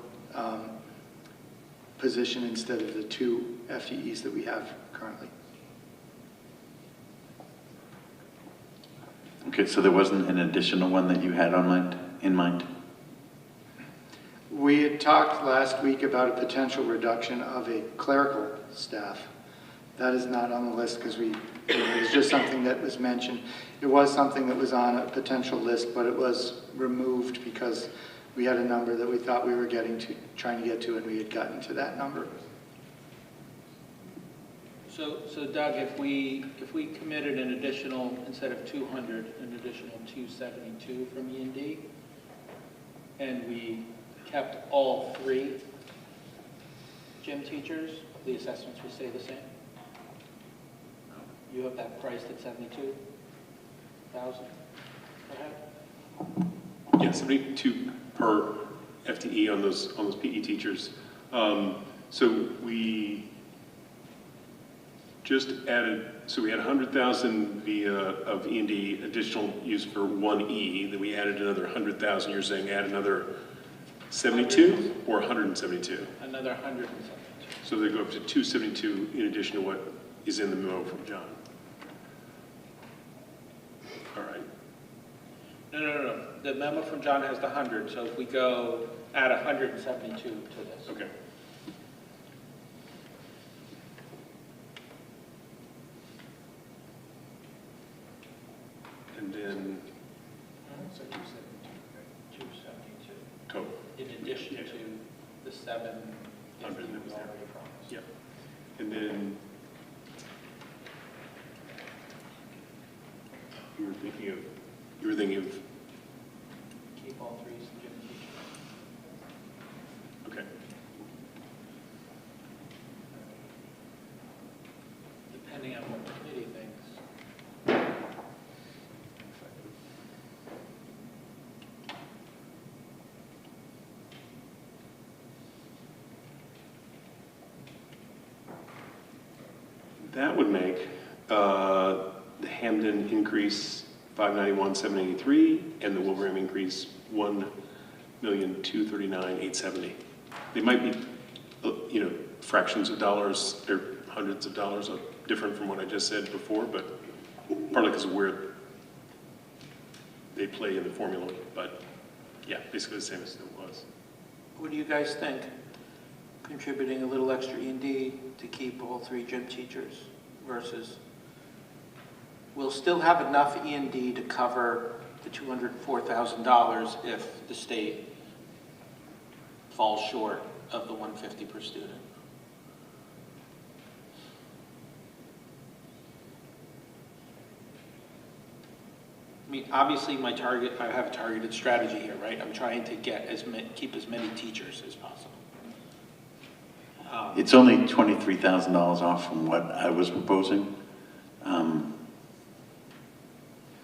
position instead of the 2 FTEs that we have currently. Okay, so there wasn't an additional one that you had in mind? We had talked last week about a potential reduction of a clerical staff. That is not on the list because it was just something that was mentioned. It was something that was on a potential list, but it was removed because we had a number that we thought we were trying to get to, and we had gotten to that number. So Doug, if we committed an additional, instead of 200, an additional 272 from E&D, and we kept all 3 gym teachers, the assessments would stay the same? You have that priced at 72,000 per head? Yeah, 72 per FTE on those PE teachers. So we just added, so we had 100,000 via of E&D additional use for 1E, then we added another 100,000. You're saying add another 72 or 172? Another 172. So they go up to 272 in addition to what is in the memo from John. All right. No. The memo from John has the 100, so if we go add 172 to this. Okay. And then So 272. total. In addition to the 700 that we already promised. Yep. And then you were thinking of Keep all 3 gym teachers. okay. Depending on what the committee thinks. That would make the Hamden increase 591,783 and the Wilbraham increase 1,239,870. They might be, fractions of dollars or hundreds of dollars different from what I just said before, but partly because of where they play in the formula. But yeah, basically the same as it was. What do you guys think? Contributing a little extra E&D to keep all 3 gym teachers versus we'll still have enough E&D to cover the $204,000 if the state falls short of the $150 per student. I mean, obviously I have a targeted strategy here, right? I'm trying to keep as many teachers as possible. It's only $23,000 off from what I was proposing.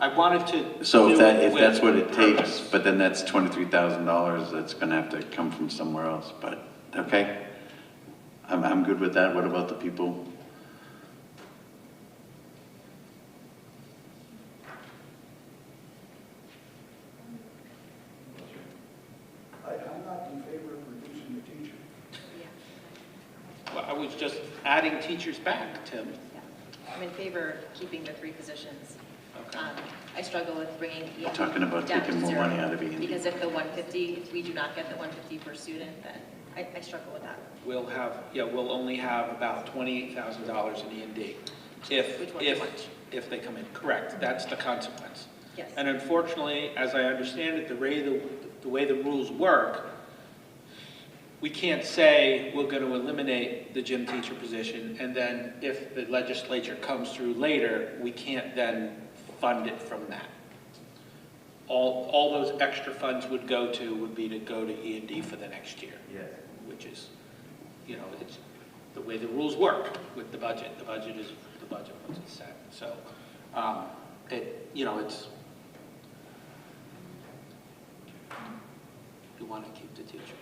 I wanted to. So if that's what it takes, but then that's $23,000 that's going to have to come from somewhere else. But okay, I'm good with that. What about the people? I'm not in favor of reducing the teacher. Well, I was just adding teachers back, Tim. I'm in favor of keeping the 3 positions. Okay. I struggle with bringing E&D Talking about down taking to more 0, money out of E&D. because if the 150, if we do not get the 150 per student, then I struggle with that. We'll only have about $28,000 in E&D Which one's too much? if they come in. Correct. That's the consequence. Yes. And unfortunately, as I understand it, the way the rules work, we can't say we're going to eliminate the gym teacher position, and then if the legislature comes through later, we can't then fund it from that. All those extra funds would be to go to E&D for the next year. Yes. Which is, it's the way the rules work with the budget. The budget is the budget once it's set. So, it's, we want to keep the teachers.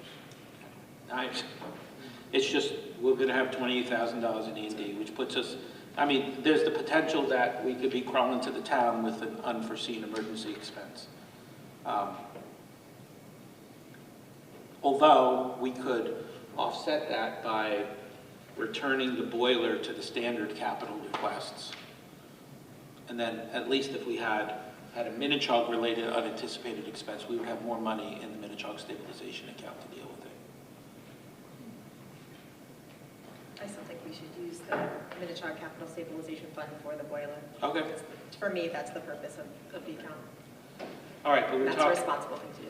It's just, we're going to have $28,000 in E&D, which puts us, there's the potential that we could be crawling to the town with an unforeseen emergency expense. Although we could offset that by returning the boiler to the standard capital requests. And then at least if we had a Minnechaug related unanticipated expense, we would have more money in the Minnechaug stabilization account to deal with it. I still think we should use the Minnechaug Capital Stabilization Fund for the boiler. Okay. For me, that's the purpose of the account. All right, but That's a responsible thing to do.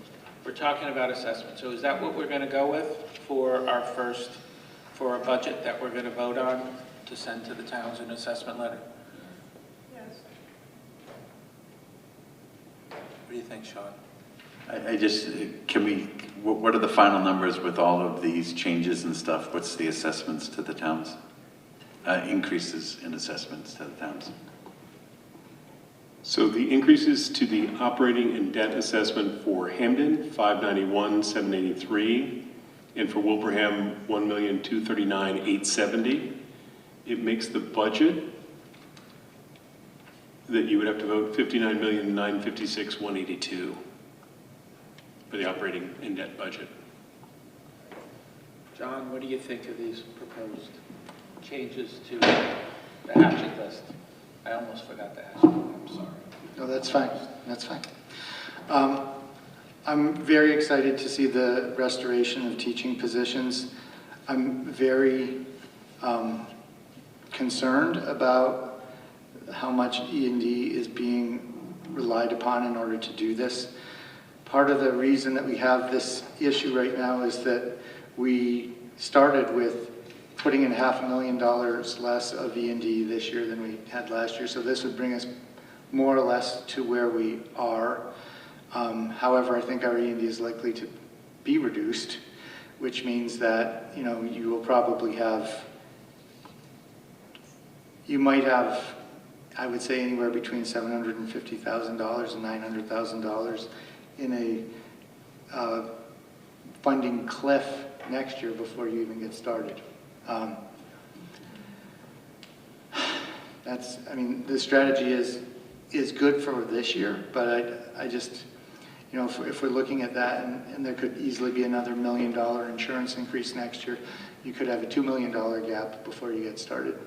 we're talking about assessment. So is that what we're going to go with for our first, for a budget that we're going to vote on to send to the towns an assessment letter? Yes. What do you think, Sean? I just, can we, what are the final numbers with all of these changes and stuff? What's the assessments to the towns? Increases in assessments to the towns? So the increases to the operating and debt assessment for Hamden, $591,783, and for Wilbraham, $1,239,870. It makes the budget that you would have to vote $59,956,182 for the operating and debt budget. John, what do you think of these proposed changes to the hatchet list? I almost forgot to ask you, I'm sorry. No, that's fine, that's fine. I'm very excited to see the restoration of teaching positions. I'm very concerned about how much E&D is being relied upon in order to do this. Part of the reason that we have this issue right now is that we started with putting in $500,000 less of E&D this year than we had last year. So this would bring us more or less to where we are. However, I think our E&D is likely to be reduced, which means that, you know, you will probably have, you might have, I would say, anywhere between $750,000 and $900,000 in a funding cliff next year before you even get started. That's, I mean, the strategy is good for this year, but I just, you know, if we're looking at that, and there could easily be another $1 million insurance increase next year, you could have a $2 million gap before you get started.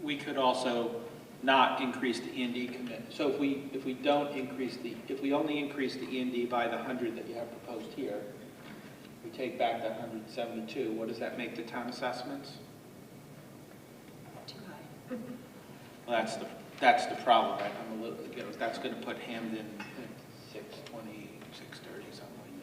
We could also not increase the E&D commitment. So if we don't increase the, if we only increase the E&D by the 100 that you have proposed here, we take back that 172, what does that make the town assessments? Too high. Well, that's the problem, right? I'm a little, you know, that's going to put Hamden at 620, 630, something like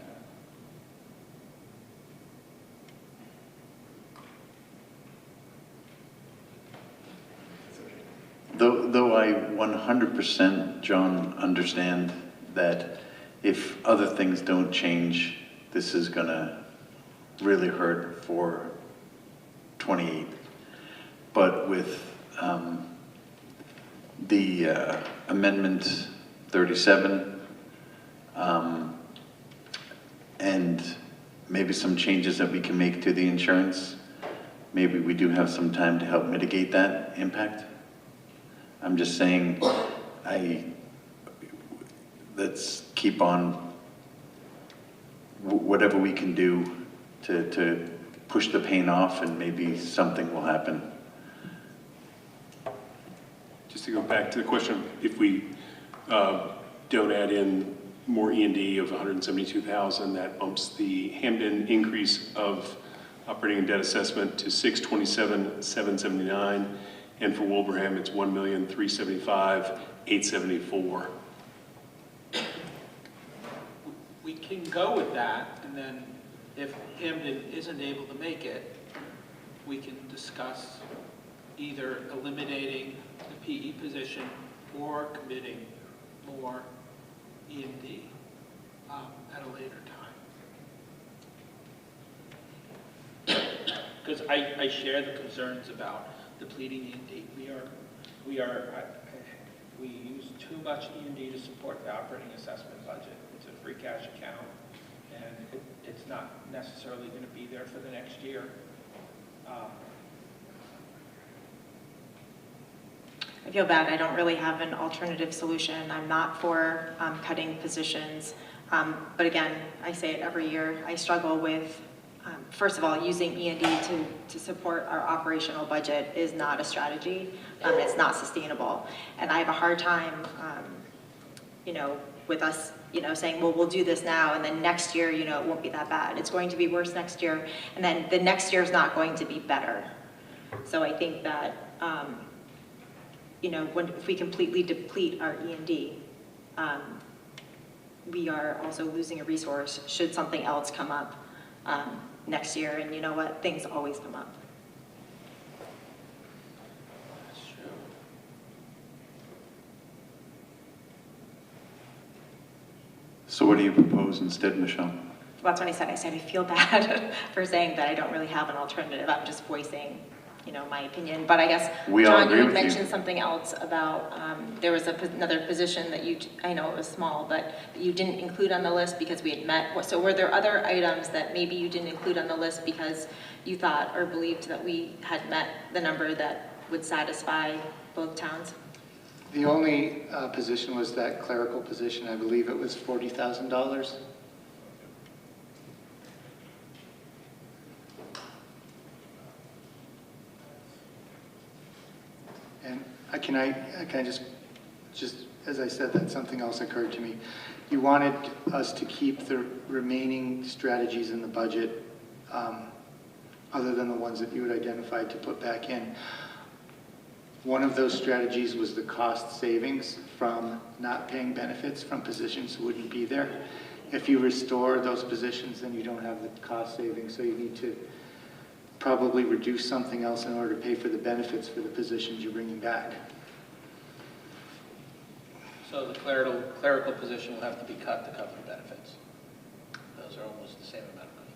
that. Though I 100%, John, understand that if other things don't change, this is going to really hurt for 28. But with the Amendment 37 and maybe some changes that we can make to the insurance, maybe we do have some time to help mitigate that impact. I'm just saying, let's keep on whatever we can do to push the pain off, and maybe something will happen. Just to go back to the question, if we don't add in more E&D of 172,000, that bumps the Hamden increase of operating and debt assessment to 627,779, and for Wilbraham it's 1,375,874. We can go with that, and then if Hamden isn't able to make it, we can discuss either eliminating the PE position or committing more E&D at a later time. Because I share the concerns about depleting E&D. We use too much E&D to support the operating assessment budget. It's a free cash account, and it's not necessarily going to be there for the next year. I feel bad, I don't really have an alternative solution. I'm not for cutting positions. But again, I say it every year, I struggle with, first of all, using E&D to support our operational budget is not a strategy. It's not sustainable. And I have a hard time, you know, with us, you know, saying, well, we'll do this now, and then next year, you know, it won't be that bad. It's going to be worse next year, and then the next year is not going to be better. So I think that, you know, if we completely deplete our E&D, we are also losing a resource should something else come up next year. And you know what? Things always come up. So what do you propose instead, Michelle? That's what I said. I said I feel bad for saying that I don't really have an alternative. I'm just voicing, you know, my opinion. But I guess, We all John, agree you had with you. mentioned something else about there was another position that you, I know it was small, but you didn't include on the list because we had met. So were there other items that maybe you didn't include on the list because you thought or believed that we had met the number that would satisfy both towns? The only position was that clerical position. I believe it was $40,000. And can I just as I said that, something else occurred to me. You wanted us to keep the remaining strategies in the budget, other than the ones that you had identified to put back in. One of those strategies was the cost savings from not paying benefits from positions who wouldn't be there. If you restore those positions, then you don't have the cost savings, so you need to probably reduce something else in order to pay for the benefits for the positions you're bringing back. So the clerical position will have to be cut to cover the benefits. Those are almost the same amount of money.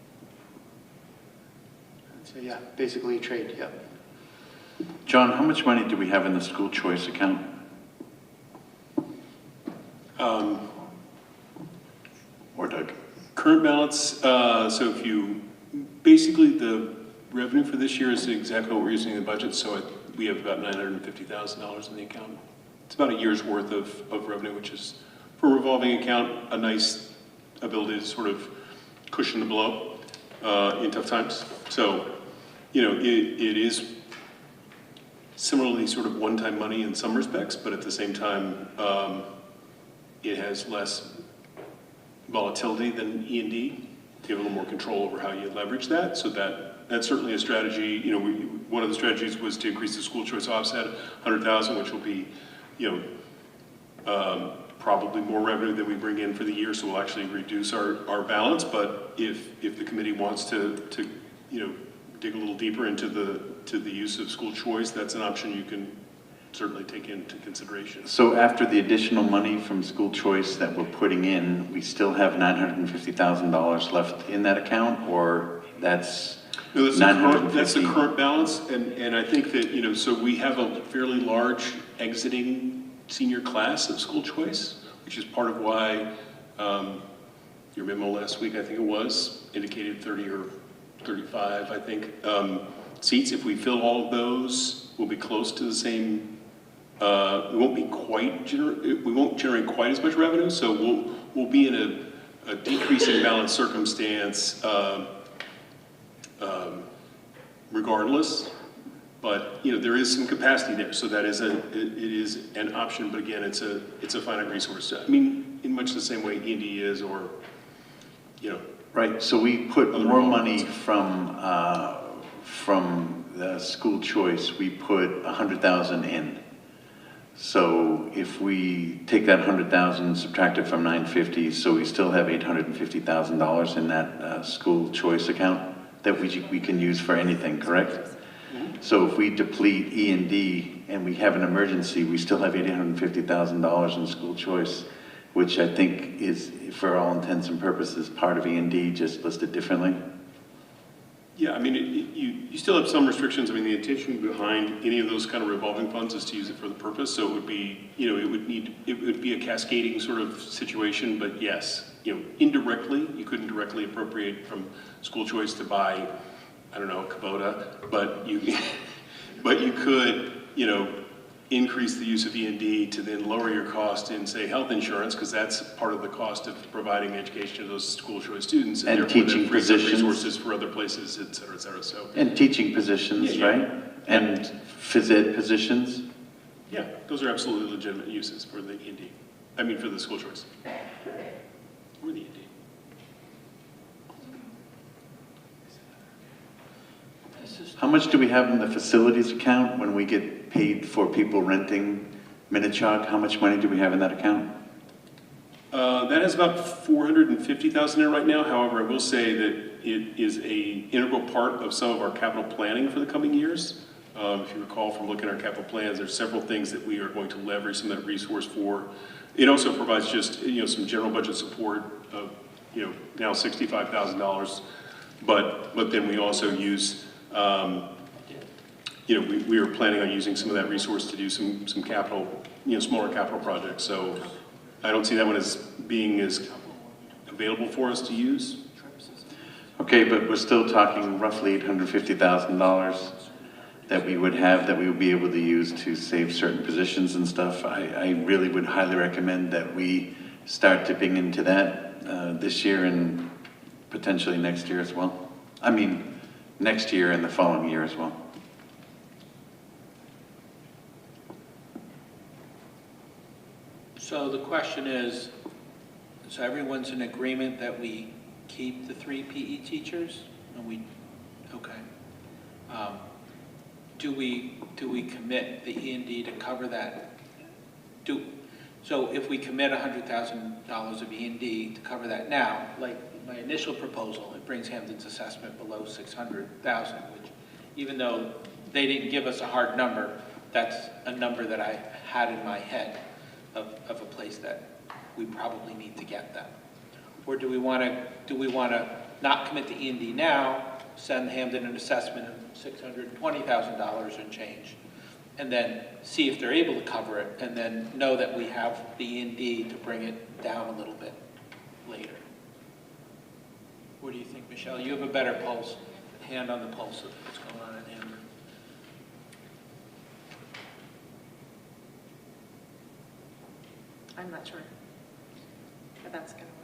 So yeah, basically a trade, yeah. John, how much money do we have in the school choice account? Or Doug? Current balance, so if you, basically the revenue for this year is exactly what we're using in the budget, so we have about $950,000 in the account. It's about a year's worth of revenue, which is, for a revolving account, a nice ability to sort of cushion the blow in tough times. So, you know, it is similarly sort of one-time money in some respects, but at the same time, it has less volatility than E&D. You have a little more control over how you leverage that. So that's certainly a strategy. You know, one of the strategies was to increase the school choice offset, 100,000, which will be, you know, probably more revenue than we bring in for the year. So we'll actually reduce our balance. But if the committee wants to you know, dig a little deeper into the use of school choice, that's an option you can certainly take into consideration. So after the additional money from school choice that we're putting in, we still have $950,000 left in that account, or that's No, that's $950,000? That's the current balance, and I think that, you know, so we have a fairly large exiting senior class of school choice, which is part of why your memo last week, I think it was, indicated 30 or 35, I think, seats. If we fill all of those, we'll be close to the same. We won't generate quite as much revenue, so we'll be in a decreasing balance circumstance regardless. But you know, there is some capacity there, so that is it is an option. But again, it's a finite resource. I mean, in much the same way E&D is, or you know. Right. So we put more money from the school choice. We put 100,000 in. So if we take that 100,000, subtract it from 950, so we still have $850,000 in that school choice account that we can use for anything, correct? Mm-hmm. So if we deplete E&D and we have an emergency, we still have $850,000 in school choice, which I think is, for all intents and purposes, part of E&D, just listed differently. Yeah, I mean, you still have some restrictions. I mean, the intention behind any of those kind of revolving funds is to use it for the purpose. So it would be, you know, it would be a cascading sort of situation. But yes, you know, indirectly, you couldn't directly appropriate from school choice to buy, I don't know, Kubota, but you could, you know, increase the use of E&D to then lower your cost in, say, health insurance, because that's part of the cost of providing education to those school choice students, and teaching positions, resources for other places, et cetera, et cetera. So and teaching positions, yeah, right? Yeah. And phys ed positions. Yeah, those are absolutely legitimate uses for the E&D. I mean, for the school choice or the E&D. How much do we have in the facilities account when we get paid for people renting Minnechaug? How much money do we have in that account? That has about 450,000 in it right now. However, I will say that it is a integral part of some of our capital planning for the coming years. If you recall from looking at our capital plans, there's several things that we are going to leverage some of that resource for. It also provides just, some general budget support of, now $65,000. But then we also use, we are planning on using some of that resource to do some capital, smaller capital projects. So I don't see that one as being as available for us to use. Okay, but we're still talking roughly $850,000 that we would have, that we would be able to use to save certain positions and stuff. I really would highly recommend that we start dipping into that this year and potentially next year as well. I mean, next year and the following year as well. So the question is, so everyone's in agreement that we keep the 3 PE teachers? And we, okay. Do we commit the E&D to cover that? So if we commit $100,000 of E&D to cover that now, like my initial proposal, it brings Hampton's assessment below $600,000, which even though they didn't give us a hard number, that's a number that I had in my head of a place that we probably need to get them. Or do we want to not commit to E&D now, send Hampton an assessment of $620,000 and change, and then see if they're able to cover it, and then know that we have the E&D to bring it down a little bit later? What do you think, Michelle? You have a better pulse, hand on the pulse of what's going on in Hampton. I'm not sure that that's going to work.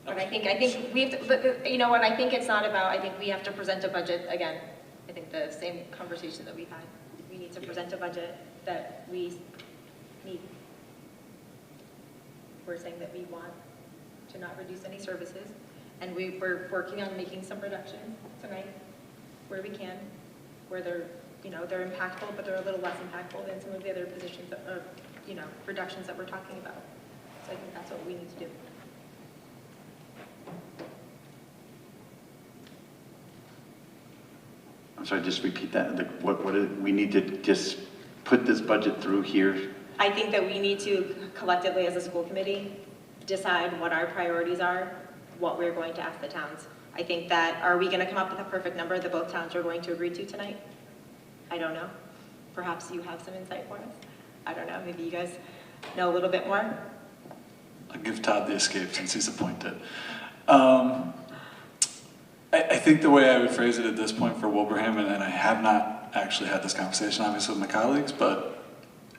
But I think we have to, but you know what, I think it's not about, I think we have to present a budget, again, I think the same conversation that we've had. We need to present a budget that we need. We're saying that we want to not reduce any services, and we're working on making some reductions tonight where we can, where they're, they're impactful, but they're a little less impactful than some of the other positions that are, reductions that we're talking about. So I think that's what we need to do. I'm sorry, just repeat that. We need to just put this budget through here? I think that we need to collectively as a school committee decide what our priorities are, what we're going to ask the towns. I think that, are we going to come up with a perfect number that both towns are going to agree to tonight? I don't know. Perhaps you have some insight for us. I don't know, maybe you guys know a little bit more. I'll give Todd the escape since he's appointed. I think the way I would phrase it at this point for Wilbraham, and I have not actually had this conversation obviously with my colleagues, but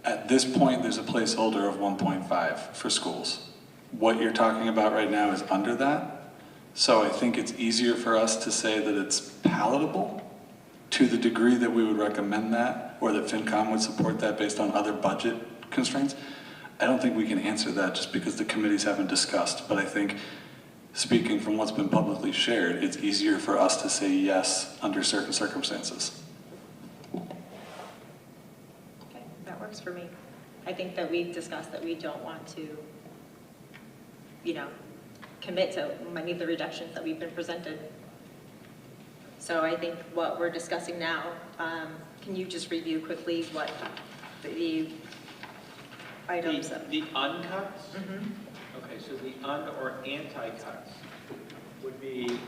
at this point there's a placeholder of 1.5 for schools. What you're talking about right now is under that, so I think it's easier for us to say that it's palatable to the degree that we would recommend that, or that FinCom would support that based on other budget constraints. I don't think we can answer that just because the committees haven't discussed, but I think speaking from what's been publicly shared, it's easier for us to say yes under certain circumstances. Okay, that works for me. I think that we've discussed that we don't want to, commit to many of the reductions that we've been presented. So I think what we're discussing now, can you just review quickly what the items? The uncuts? Mm-hmm. Okay, so the un or anti-cuts would be,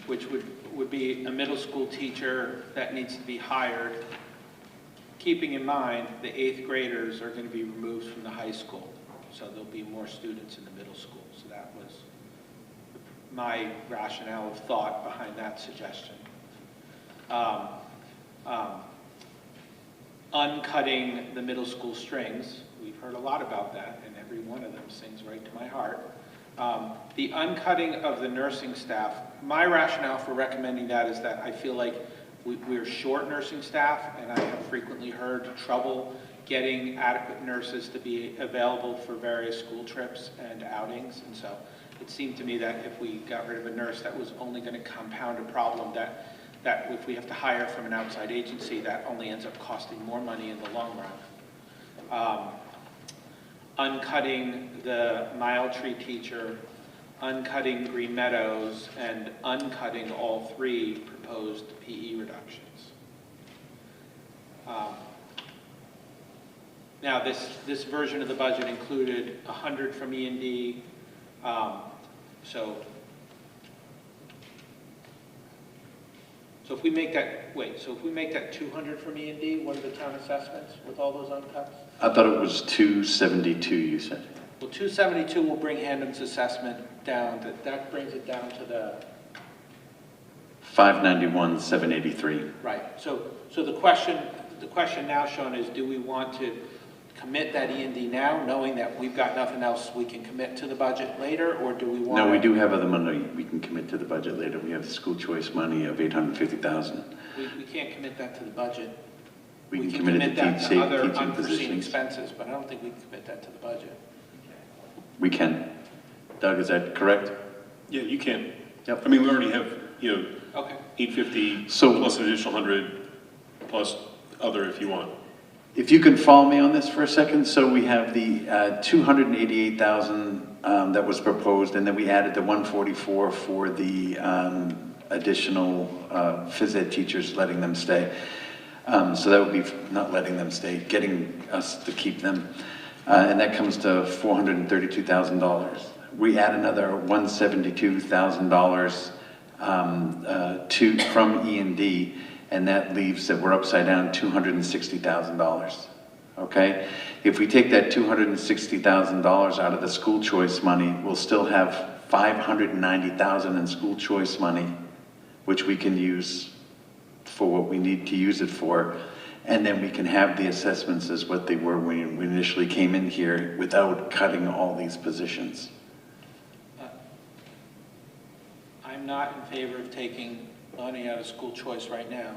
which would be a middle school teacher that needs to be hired, keeping in mind the 8th graders are going to be removed from the high school, so there'll be more students in the middle school. So that was my rationale of thought behind that suggestion. Uncutting the middle school strings, we've heard a lot about that, and every one of them sings right to my heart. The uncutting of the nursing staff, my rationale for recommending that is that I feel like we're short nursing staff, and I have frequently heard trouble getting adequate nurses to be available for various school trips and outings, and so it seemed to me that if we got rid of a nurse, that was only going to compound a problem that if we have to hire from an outside agency, that only ends up costing more money in the long run. uncutting the mile tree teacher, uncutting Green Meadows, and uncutting all 3 proposed PE reductions. Now, this version of the budget included 100 from E&D, so if we make that, so if we make that 200 from E&D, what are the town assessments with all those uncuts? I thought it was 272, you said. Well, 272 will bring Handham's assessment down, that brings it down to the... 591, 783. Right, so the question now, Sean, is do we want to commit that E&D now, knowing that we've got nothing else we can commit to the budget later, or do we want No, we do have other money we can commit to the budget later. We have the school choice money of $850,000. We can't commit that to the budget. We can commit it to other teaching unforeseen positions. expenses, but I don't think we can commit that to the budget. We can. Doug, is that correct? Yeah, you can. Yep. I mean, we already have, you know, okay. 850 plus an additional 100 plus other if you want. If you can follow me on this for a second, so we have the 288,000 that was proposed, and then we added the 144 for the additional phys ed teachers, letting them stay. So that would be not letting them stay, getting us to keep them. And that comes to $432,000. We add another $172,000 from E&D, and that leaves that we're upside down $260,000. Okay? If we take that $260,000 out of the school choice money, we'll still have $590,000 in school choice money, which we can use for what we need to use it for. And then we can have the assessments as what they were when we initially came in here without cutting all these positions. I'm not in favor of taking money out of school choice right now.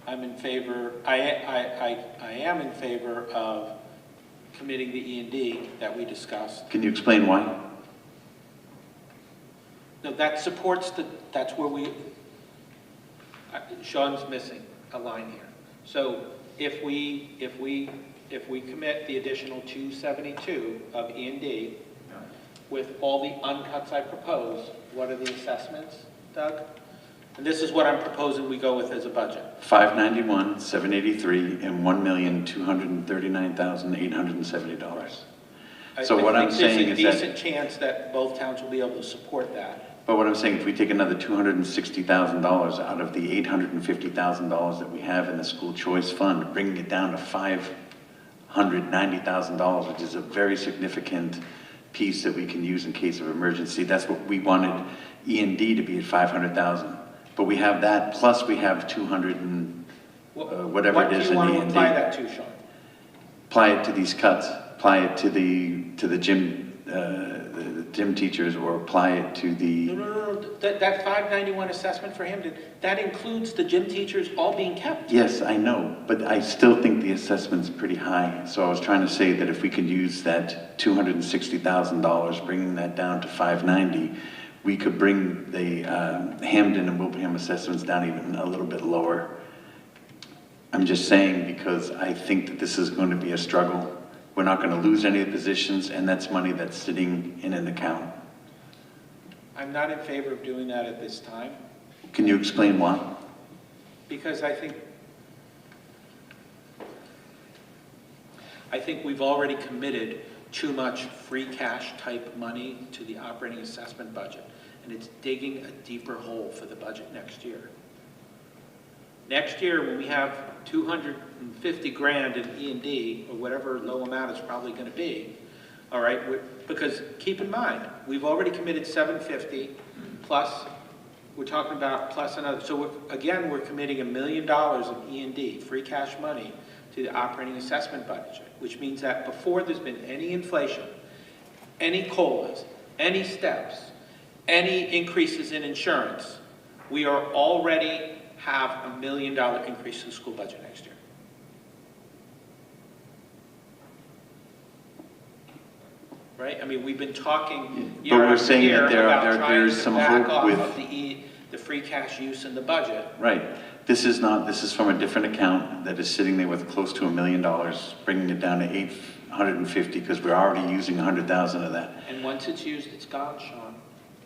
I'm in favor, I am in favor of committing the E&D that we discussed. Can you explain why? No, that supports that's where Sean's missing a line here. So if we commit the additional 272 of E&D with all the uncuts I propose, what are the assessments, Doug? And this is what I'm proposing we go with as a budget. 591, 783, and $1,239,870. So what I'm saying is that... There's a decent chance that both towns will be able to support that. But what I'm saying, if we take another $260,000 out of the $850,000 that we have in the school choice fund, bringing it down to $590,000, which is a very significant piece that we can use in case of emergency. That's what we wanted E&D to be at $500,000. But we have that, plus we have 200 and whatever it is in E&D. What do you want to apply that to, Sean? Apply it to these cuts. Apply it to the gym teachers, or apply it to the... No. That 591 assessment for him, that includes the gym teachers all being kept. Yes, I know, but I still think the assessment's pretty high. So I was trying to say that if we could use that $260,000, bringing that down to 590, we could bring the Hampden and Wilbraham assessments down even a little bit lower. I'm just saying because I think that this is going to be a struggle. We're not going to lose any of the positions, and that's money that's sitting in an account. I'm not in favor of doing that at this time. Can you explain why? Because I think we've already committed too much free cash type money to the operating assessment budget, and it's digging a deeper hole for the budget next year. Next year, when we have 250 grand in E&D, or whatever low amount it's probably going to be, all right, because keep in mind, we've already committed 750 plus, we're talking about plus another, so we're committing $1 million of E&D, free cash money, to the operating assessment budget, which means that before there's been any inflation, any COLAs, any steps, any increases in insurance, we are already have $1 million increase in the school budget next year. Right? I mean, we've been talking year But we're after saying year that about trying there's to some back hope off with... of the free cash use in the budget. Right. This is not, this is from a different account that is sitting there with close to $1 million, bringing it down to 850 because we're already using 100,000 of that. And once it's used, it's gone, Sean.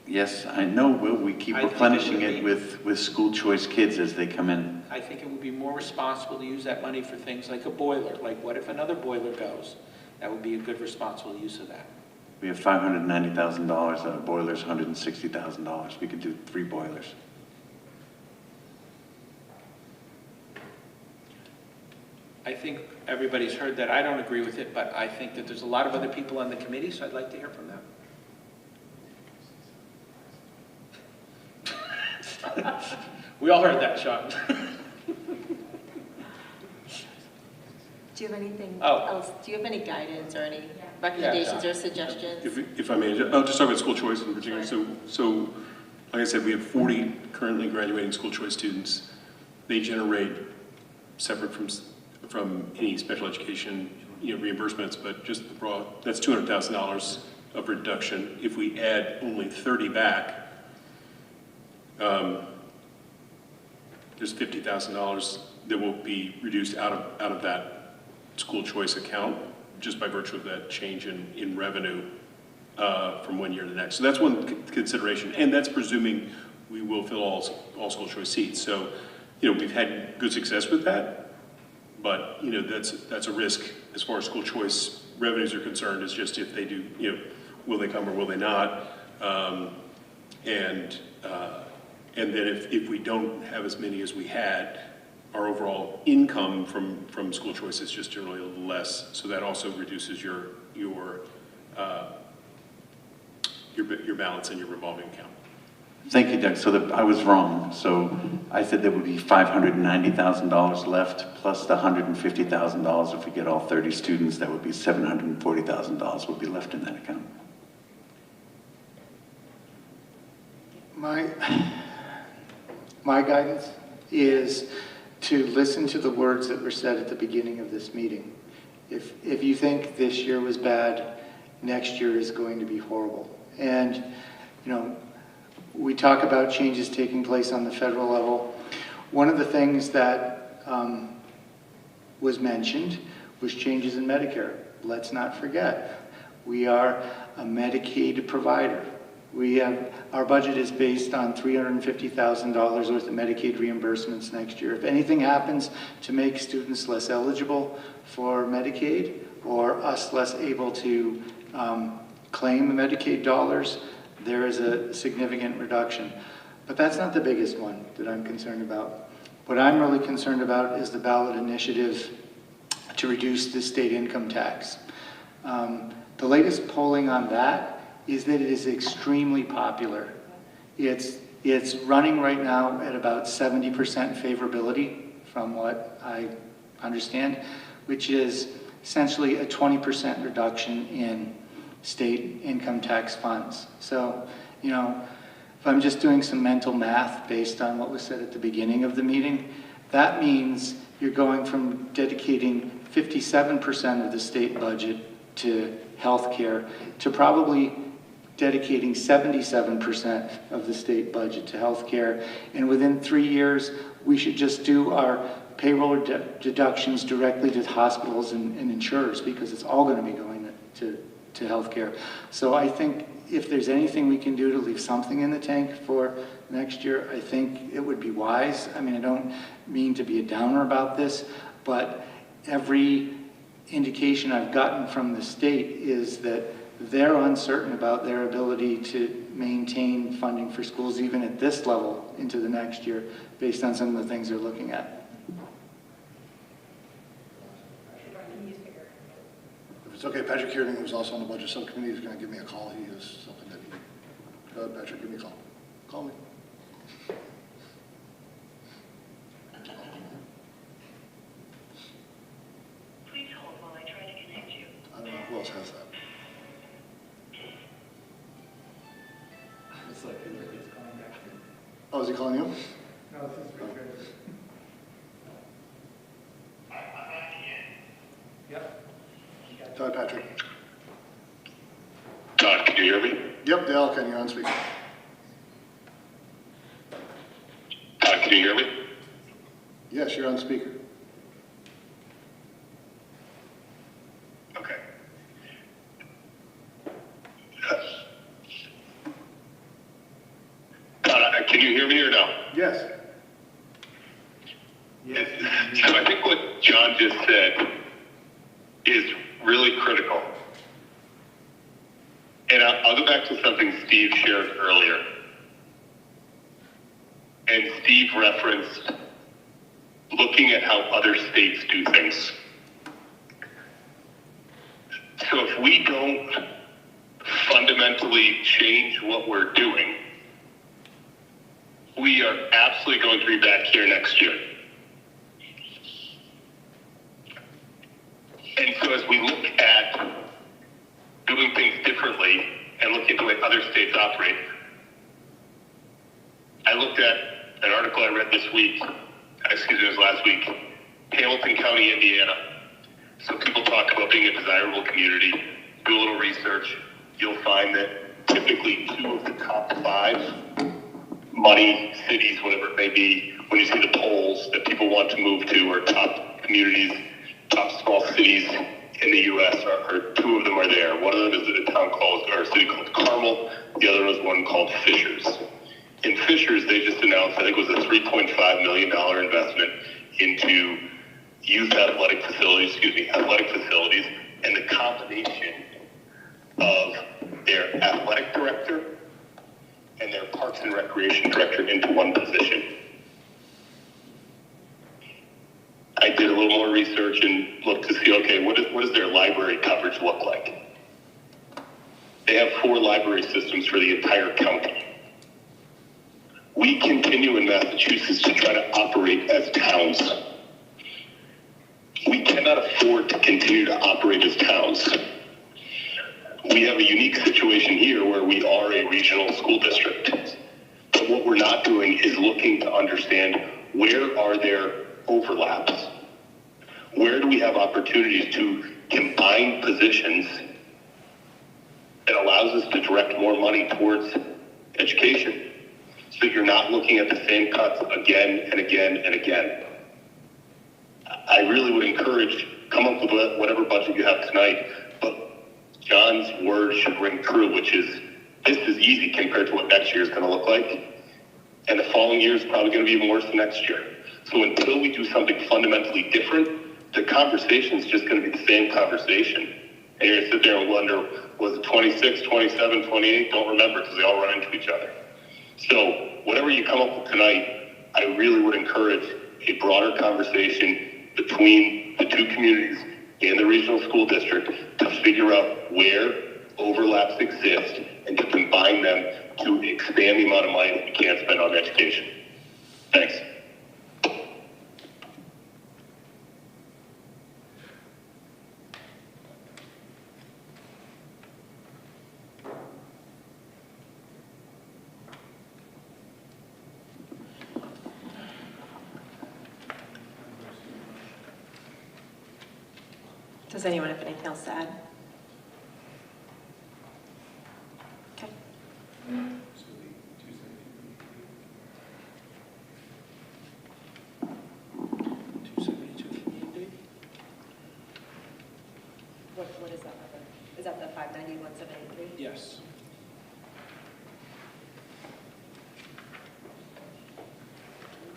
Yes, I know, Will, we keep I think replenishing it it would be- with school choice kids as they come in. I think it would be more responsible to use that money for things like a boiler. Like, what if another boiler goes? That would be a good responsible use of that. We have $590,000, a boiler's $160,000. We could do 3 boilers. I think everybody's heard that. I don't agree with it, but I think that there's a lot of other people on the committee, so I'd like to hear from them. We all heard that, Sean. Do you have anything Oh. else? Do you have any guidance or any recommendations or suggestions? If I may, I'll just talk about school choice in particular. So, like I said, we have 40 currently graduating school choice students. They generate, separate from any special education, reimbursements, but just the broad, that's $200,000 of reduction. If we add only 30 back, there's $50,000 that will be reduced out of that school choice account just by virtue of that change in revenue from one year to the next. So that's one consideration, and that's presuming we will fill all school choice seats. So, we've had good success with that, but that's a risk as far as school choice revenues are concerned. Is just if they do, will they come or will they not? And then if we don't have as many as we had, our overall income from school choice is just generally a little less. So that also reduces your balance in your revolving account. Thank you, Doug. So I was wrong. So I said there would be $590,000 left, plus the $150,000 if we get all 30 students. That would be $740,000 would be left in that account. My guidance is to listen to the words that were said at the beginning of this meeting. If you think this year was bad, next year is going to be horrible. And, we talk about changes taking place on the federal level. One of the things that was mentioned was changes in Medicare. Let's not forget, we are a Medicaid provider. Our budget is based on $350,000 worth of Medicaid reimbursements next year. If anything happens to make students less eligible for Medicaid or us less able to claim Medicaid dollars, there is a significant reduction. But that's not the biggest one that I'm concerned about. What I'm really concerned about is the ballot initiative to reduce the state income tax. The latest polling on that is that it is extremely popular. It's running right now at about 70% favorability from what I understand, which is essentially a 20% reduction in state income tax funds. So, if I'm just doing some mental math based on what was said at the beginning of the meeting, that means you're going from dedicating 57% of the state budget to healthcare to probably dedicating 77% of the state budget to healthcare. And within 3 years, we should just do our payroll deductions directly to hospitals and insurers, because it's all going to be going to healthcare. So I think if there's anything we can do to leave something in the tank for next year, I think it would be wise. I mean, I don't mean to be a downer about this, but every indication I've gotten from the state is that they're uncertain about their ability to maintain funding for schools even at this level into the next year based on some of the things they're looking at. If it's okay, Patrick Kearney, who's also on the budget subcommittee, is going to give me a call. He has something that he... Go ahead, Patrick, give me a call. Call me. Please hold while I try to connect you. I don't know who else has that. Oh, is he calling you? No, this is pretty good. Yep. Go ahead, Patrick. Todd, can you hear me? Yep, Dale, can you on speaker? Todd, can you hear me? you hear me or no? Yes. So I think what John just said is really critical. And I'll go back to something Steve shared earlier. And Steve referenced looking at how other states do things. So if we don't fundamentally change what we're doing, we are absolutely going to be back here next year. And so as we look at doing things differently and look at the way other states operate, I looked at an article I read this week, it was last week, Hamilton County, Indiana. So people talk about being a desirable community. Do a little research. You'll find that typically 2 of the top 5 money cities, whatever it may be, when you see the polls that people want to move to, or top communities, top small cities in the U.S., or 2 of them are there. One of them is in a town called, or a city called Carmel. The other is one called Fishers. In Fishers, they just announced, I think it was a $3.5 million investment into youth athletic facilities, and the combination of their athletic director and their Parks and Recreation director into one position. I did a little more research and looked to see, okay, what does their library coverage look like? They have 4 library systems for the entire county. We continue in Massachusetts to try to operate as towns. We cannot afford to continue to operate as towns. We have a unique situation here where we are a regional school district. But what we're not doing is looking to understand, where are there overlaps? Where do we have opportunities to combine positions that allows us to direct more money towards education, so you're not looking at the same cuts again and again and again? I really would encourage, come up with whatever budget you have tonight, but John's words should ring true, which is, this is easy compared to what next year is going to look like. And the following year is probably going to be even worse than next year. So until we do something fundamentally different, the conversation is just going to be the same conversation. And you're going to sit there and wonder, was it 26, 27, 28? Don't remember, because they all run into each other. So whatever you come up with tonight, I really would encourage a broader conversation between the 2 communities and the regional school district to figure out where overlaps exist and to combine them to expand the amount of money that we can spend on education. Thanks. Does anyone have anything else to add? Okay. What is that number? Is that the 591,783? Yes.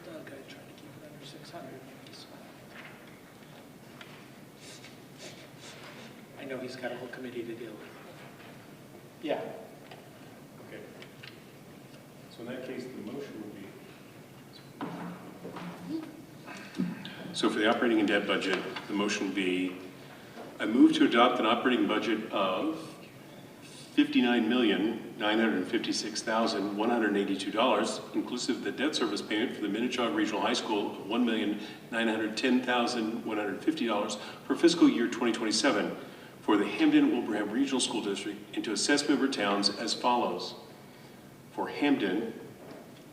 Doug, I tried to keep it under 600. I know he's got a whole committee to deal with. Yeah. Okay. So in that case, the motion would be... So for the operating and debt budget, the motion would be, I move to adopt an operating budget of $59,956,182, inclusive of the debt service payment for the Minnechaug Regional High School of $1,910,150 for fiscal year 2027 for the Hamden-Wilbraham Regional School District into assessed member towns as follows. For Hamden,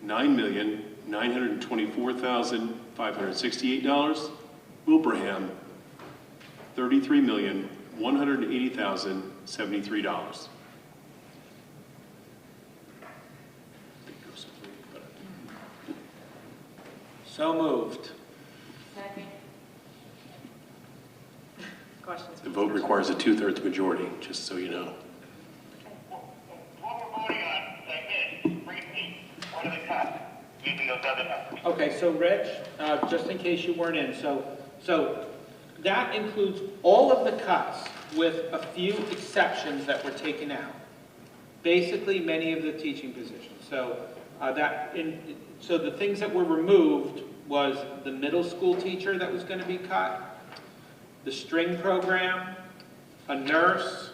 $9,924,568. Wilbraham, $33,180,073. So moved. Second. Questions? The vote requires a 2/3 majority, just so you know. What we're voting on, like this, briefly, what are the cuts? other numbers. Okay, so Rich, just in case you weren't in, so that includes all of the cuts with a few exceptions that were taken out. Basically, many of the teaching positions. So so the things that were removed was the middle school teacher that was going to be cut, the string program, a nurse,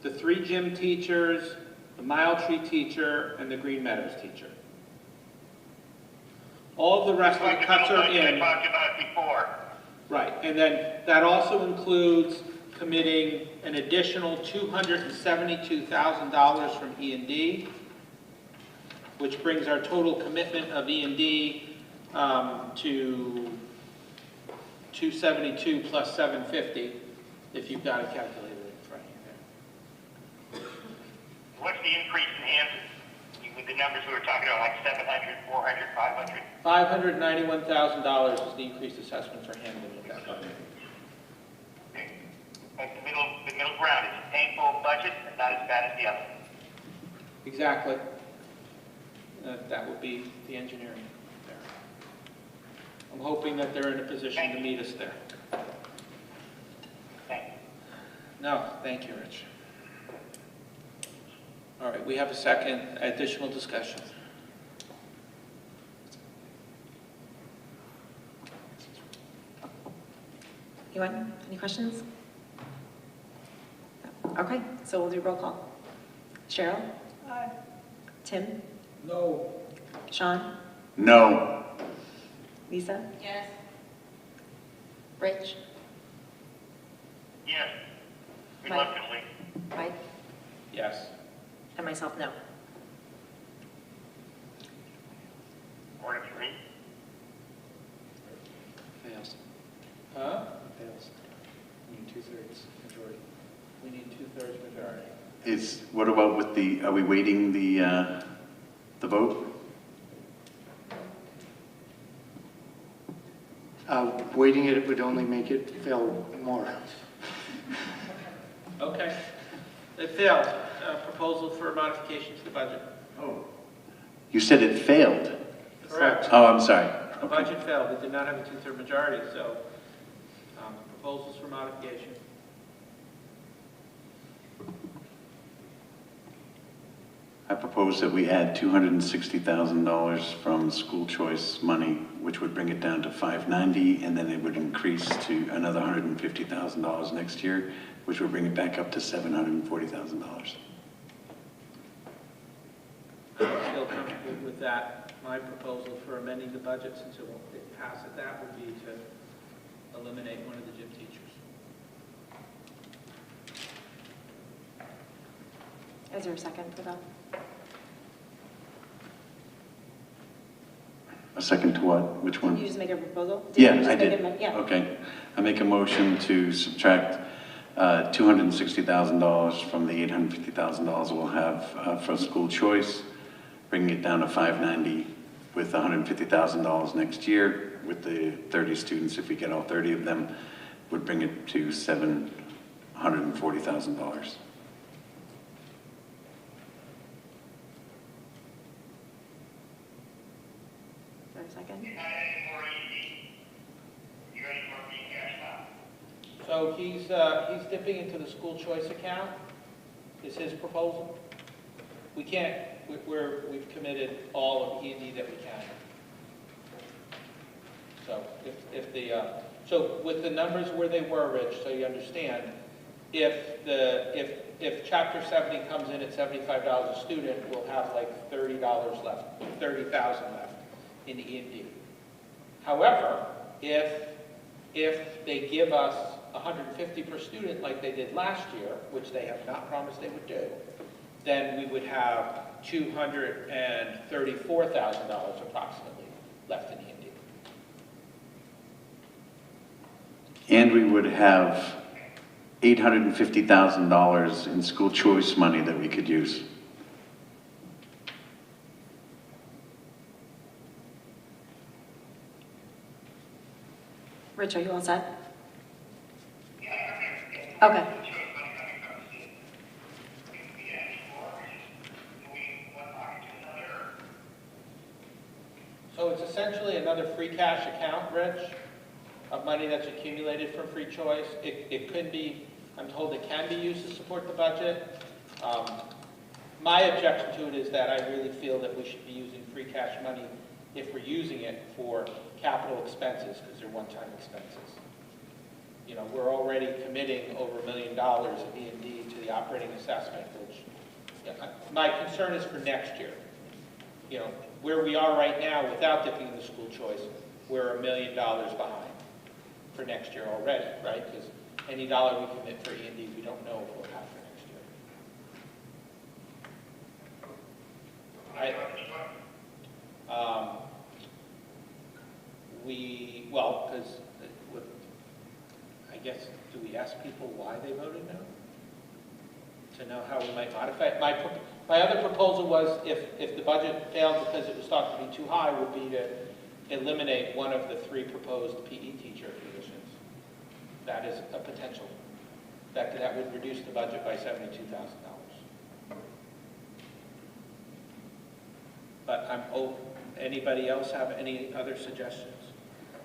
the 3 gym teachers, the Mile Tree teacher, and the Green Meadows teacher. All of the rest of the cuts are in. I talked about before. Right, and then that also includes committing an additional $272,000 from E&D, which brings our total commitment of E&D to 272 plus 750, if you've got a calculator in front of you there. What's the increase in Hampton? With the numbers we were talking about, like 700, 400, 500? $591,000 is the increased assessment for Hamden with that budget. Like the middle ground, it's a painful budget, and not as bad as the other. Exactly. That would be the engineering there. I'm hoping that they're in a position to meet us there. Thank you. No, thank you, Rich. All right, we have a second additional discussion. Anyone? Any questions? No. Okay, so we'll do roll call. Cheryl? Aye. Tim? No. Sean? No. Lisa? Yes. Rich? Yes, Mike? reluctantly. Mike? Yes. And myself, no. 4 to 3. Fails. Huh? Fails. We need 2/3 majority. We need 2/3 majority. What about with are we waiting the vote? Waiting it would only make it fail more. Okay. It failed. Proposal for modification to the budget. Oh. You said it failed. Correct. Oh, I'm sorry. The budget failed. It did not have a 2/3 majority, so proposals for modification. I propose that we add $260,000 from school choice money, which would bring it down to $590, and then it would increase to another $150,000 next year, which would bring it back up to $740,000. I feel comfortable with that. My proposal for amending the budget, since it won't pass at that, would be to eliminate one of the gym teachers. Is there a second for that? A second to what? Which one? Did you just make a proposal? Yeah, you just I make did. a- Yeah. Okay. I make a motion to subtract $260,000 from the $850,000 we'll have for school choice, bringing it down to $590 with $150,000 next year with the 30 students. If we get all 30 of them, would bring it to $740,000. Is there a second? So he's dipping into the school choice account, is his proposal. We can't, we've committed all of E&D that we can. So so with the numbers where they were, Rich, so you understand, if Chapter 70 comes in at $75 a student, we'll have like $30 left, $30,000 left in E&D. However, if they give us $150 per student like they did last year, which they have not promised they would do, then we would have $234,000 approximately left in E&D. And we would have $850,000 in school choice money that we could use. Rich, are you all set? Okay. another free cash account, Rich, of money that's accumulated from free choice. It could be, I'm told it can be used to support the budget. My objection to it is that I really feel that we should be using free cash money if we're using it for capital expenses, because they're one-time expenses. You know, we're already committing over $1 million of E&D to the operating assessment, which, my concern is for next year. You know, where we are right now without dipping into school choice, we're $1 million behind for next year already, right? Because any dollar we commit for E&D, we don't know if we'll have for next year. Because I guess, do we ask people why they voted no? To know how we might modify it? My other proposal was, if the budget failed because it was thought to be too high, would be to eliminate one of the 3 proposed PE teacher positions. That is a potential. That would reduce the budget by $72,000. But I'm open. Anybody else have any other suggestions?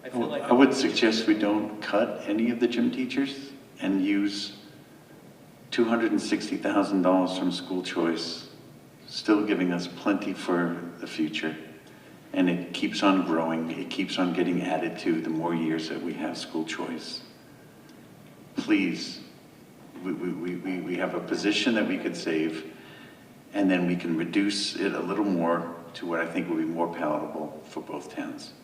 I feel like I would suggest we don't cut any of the gym teachers and use $260,000 from school choice, still giving us plenty for the future. And it keeps on growing. It keeps on getting added to the more years that we have school choice. Please, we have a position that we could save, and then we can reduce it a little more to what I think will be more palatable for both towns.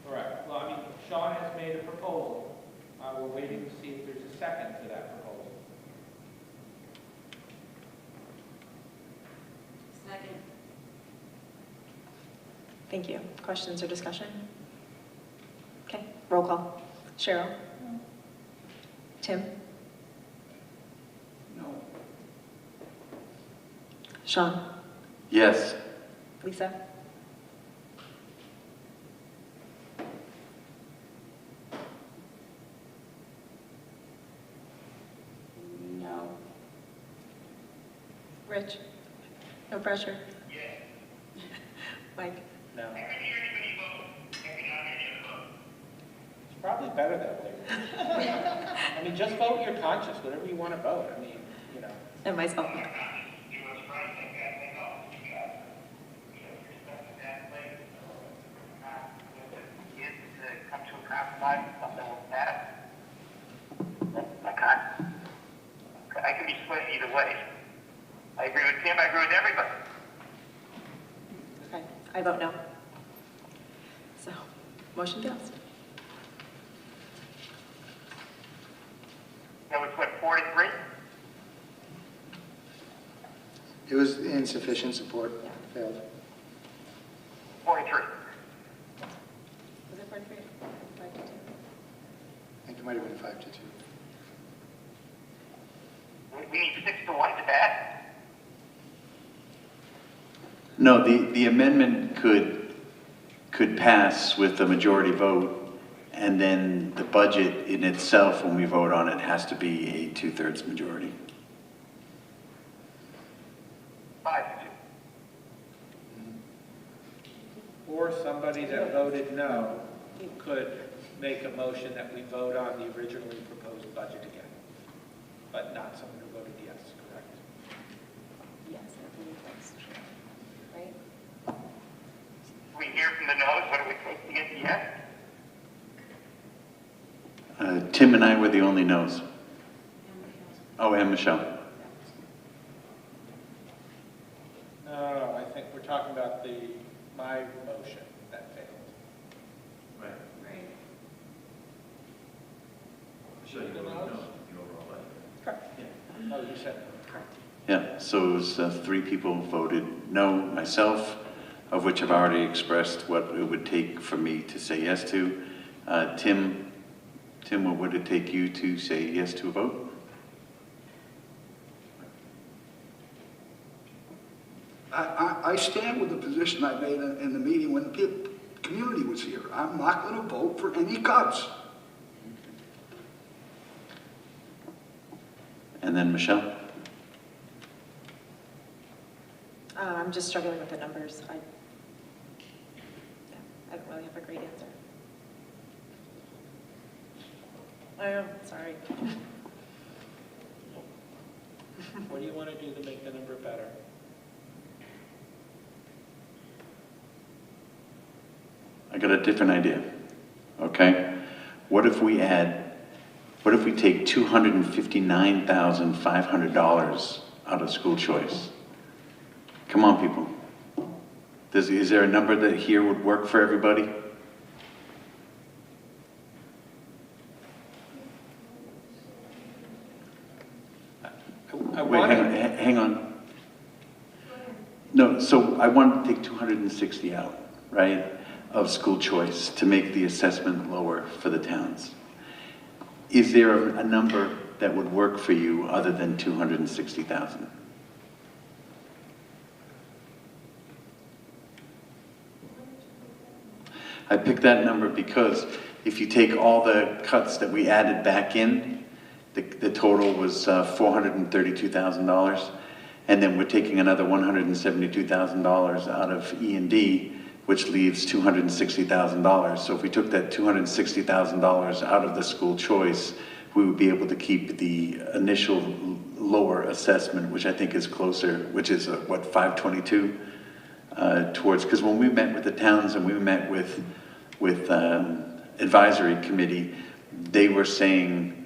Correct. Well, I mean, Sean has made a proposal. We're waiting to see if there's a second to that proposal. Second. Thank you. Questions or discussion? Okay, roll call. Cheryl? Tim? No. Sean? Yes. Lisa? No. Rich? No pressure? Yeah. Mike? No. It's probably better that way. I mean, just vote your conscience, whatever you want to vote. I mean, you know. And myself. I can be split either way. I agree with Tim, I agree with everybody. Okay, I vote no. So, motion fails. That was what, 43? It was insufficient support, failed. 43. Was it 43? 5 to 2. I think it might have been 5 to 2. We need 6 to 1 to that. No, the amendment could pass with a majority vote, and then the budget in itself, when we vote on it, has to be a 2/3 majority. 5 to 2. Or somebody that voted no could make a motion that we vote on the originally proposed budget again, but not someone who voted yes, correct? Yes, I believe that's true. Right? We hear from the no's, what are we supposed to get the yes? Tim and I were the only no's. Oh, and Michelle. No, I think we're talking about my motion that failed. Right. Right. So you know? Correct. Yeah. Oh, you said correct. Yeah, so it was 3 people voted no, myself, of which I've already expressed what it would take for me to say yes to. Tim, what would it take you to say yes to a vote? I stand with the position I made in the meeting when community was here. I'm not going to vote for any cuts. And then Michelle? I'm just struggling with the numbers. I don't really have a great answer. Oh, sorry. What do you want to do to make the number better? I got a different idea, okay? What if we take $259,500 out of school choice? Come on, people. Is there a number that here would work for everybody? Wait, hang on. No, so I wanted to take 260 out, right, of school choice to make the assessment lower for the towns. Is there a number that would work for you other than 260,000? I picked that number because if you take all the cuts that we added back in, the total was $432,000, and then we're taking another $172,000 out of E&D, which leaves $260,000. So if we took that $260,000 out of the school choice, we would be able to keep the initial lower assessment, which I think is closer, which is what, 522 towards, because when we met with the towns and we met with advisory committee, they were saying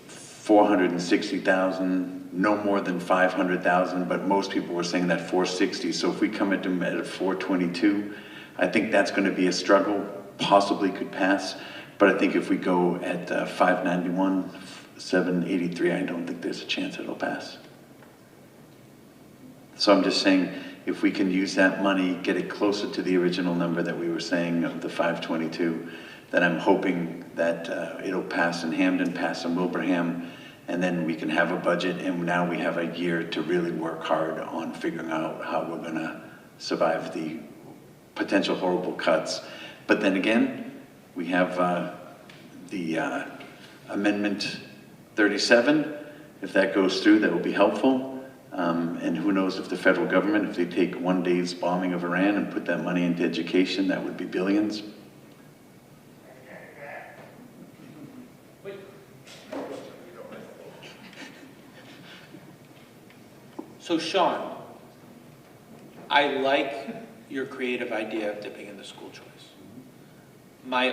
460,000, no more than 500,000, but most people were saying that 460. So if we come at 422, I think that's going to be a struggle, possibly could pass, but I think if we go at 591, 783, I don't think there's a chance it'll pass. So I'm just saying, if we can use that money, get it closer to the original number that we were saying of the 522, then I'm hoping that it'll pass in Hamden, pass in Wilbraham, and then we can have a budget, and now we have a year to really work hard on figuring out how we're gonna survive the potential horrible cuts. But then again, we have the Amendment 37. If that goes through, that will be helpful. And who knows if the federal government, if they take one day's bombing of Iran and put that money into education, that would be billions. So Sean, I like your creative idea of dipping into school choice. My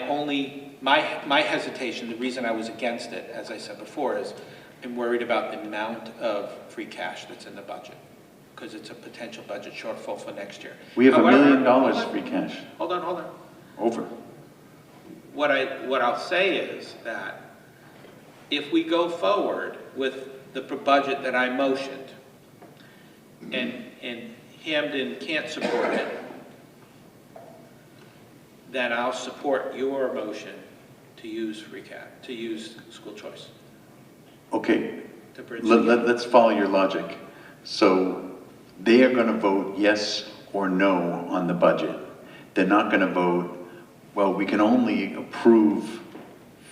hesitation, the reason I was against it, as I said before, is I'm worried about the amount of free cash that's in the budget, because it's a potential budget shortfall for next year. We have $1 million free cash. Hold on. Over. What I'll say is that if we go forward with the budget that I motioned, and Hamden can't support it, then I'll support your motion to use to use school choice. Okay, let's follow your logic. So they are going to vote yes or no on the budget. They're not going to vote, well, we can only approve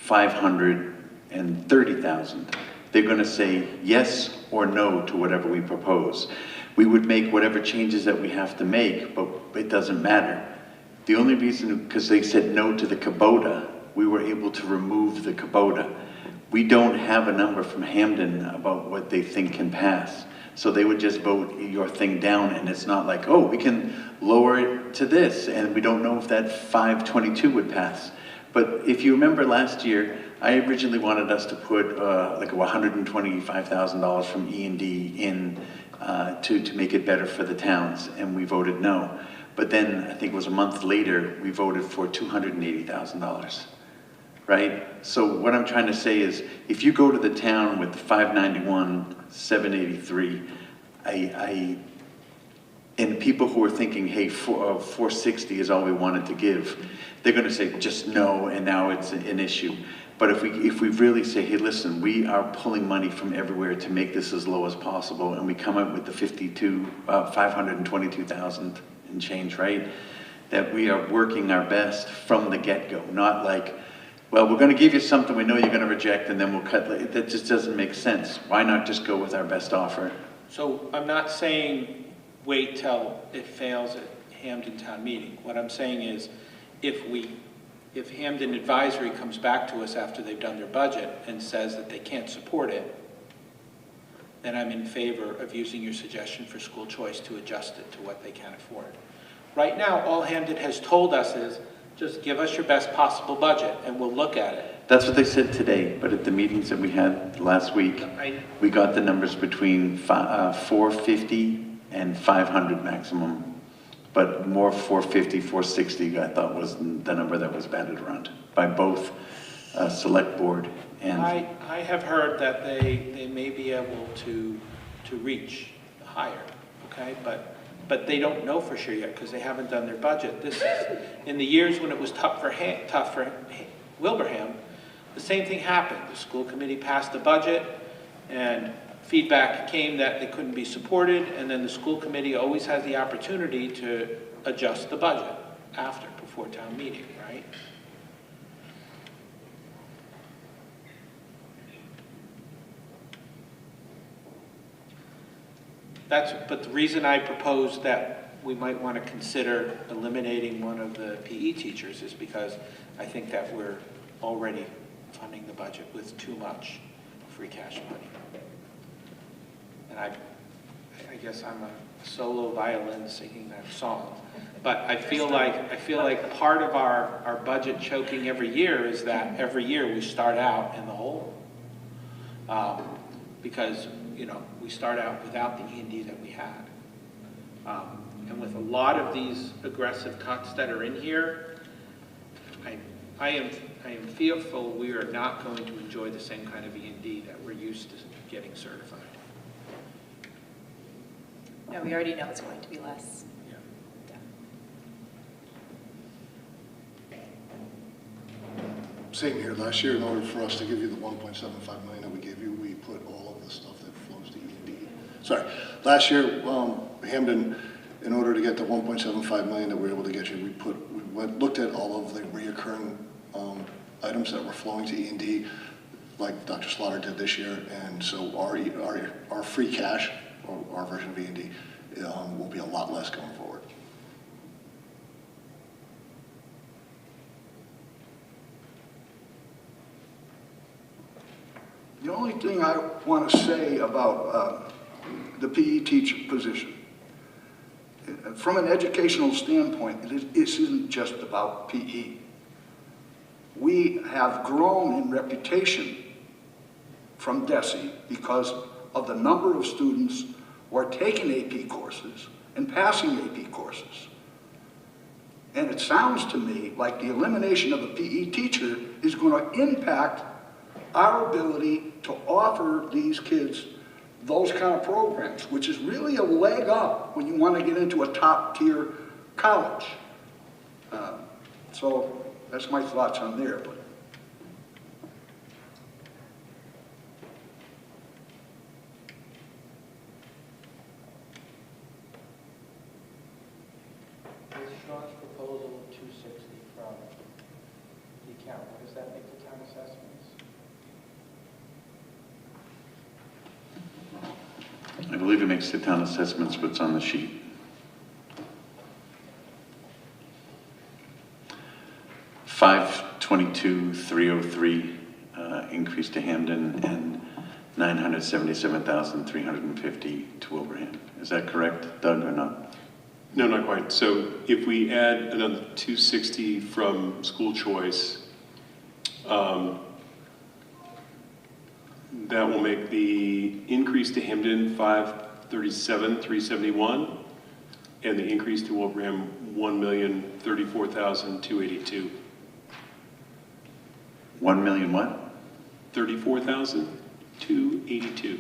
530,000. They're going to say yes or no to whatever we propose. We would make whatever changes that we have to make, but it doesn't matter. The only reason, because they said no to the Kubota, we were able to remove the Kubota. We don't have a number from Hamden about what they think can pass. So they would just vote your thing down, and it's not like, oh, we can lower it to this, and we don't know if that 522 would pass. But if you remember last year, I originally wanted us to put like $125,000 from E&D in to make it better for the towns, and we voted no. But then, I think it was a month later, we voted for $280,000, right? So what I'm trying to say is, if you go to the town with 591, 783, and people who are thinking, hey, 460 is all we wanted to give, they're going to say just no, and now it's an issue. But if we really say, hey, listen, we are pulling money from everywhere to make this as low as possible, and we come up with the 522,000 and change, right? that we are working our best from the get-go, not like, well, we're going to give you something we know you're going to reject and then we'll cut. That just doesn't make sense. Why not just go with our best offer? So I'm not saying wait till it fails at Hamden Town Meeting. What I'm saying is if Hamden Advisory comes back to us after they've done their budget and says that they can't support it, then I'm in favor of using your suggestion for school choice to adjust it to what they can afford. Right now, all Hamden has told us is, just give us your best possible budget and we'll look at it. That's what they said today, but at the meetings that we had last week, we got the numbers between 450 and 500 maximum. But more 450, 460, I thought was the number that was batted around by both select board and... I have heard that they may be able to reach higher, okay? But they don't know for sure yet because they haven't done their budget. This is, in the years when it was tough for Wilbraham, the same thing happened. The school committee passed the budget and feedback came that they couldn't be supported, and then the school committee always has the opportunity to adjust the budget before town meeting, right? But the reason I proposed that we might want to consider eliminating one of the PE teachers is because I think that we're already funding the budget with too much free cash money. And I guess I'm a solo violin singing that song. But I feel like part of our budget choking every year is that every year we start out in the hole. Because, you know, we start out without the E&D that we had. And with a lot of these aggressive cuts that are in here, I am fearful we are not going to enjoy the same kind of E&D that we're used to getting certified. No, we already know it's going to be less. Same here. Last year, in order for us to give you the 1.75 million that we gave you, we put all of the stuff that flows to E&D. Sorry, last year, Hamden, in order to get the 1.75 million that we were able to get you, we looked at all of the reoccurring items that were flowing to E&D, like Dr. Slaughter did this year, and so our free cash, or our version of E&D, will be a lot less going forward. The only thing I want to say about the PE teacher position, from an educational standpoint, this isn't just about PE. We have grown in reputation from DESE because of the number of students who are taking AP courses and passing AP courses. And it sounds to me like the elimination of a PE teacher is going to impact our ability to offer these kids those kind of programs, which is really a leg up when you want to get into a top-tier college. So that's my thoughts on there. But Sean's proposal of 260 from the account, what does that make the town assessments? I believe it makes the town assessments what's on the sheet. $522,303 increase to Hamden and $977,350 to Wilbraham. Is that correct, Doug, or not? No, not quite. So if we add another 260 from school choice, that will make the increase to Hamden 537,371, and the increase to Wilbraham 1,034,282. 1 million what? 34,282.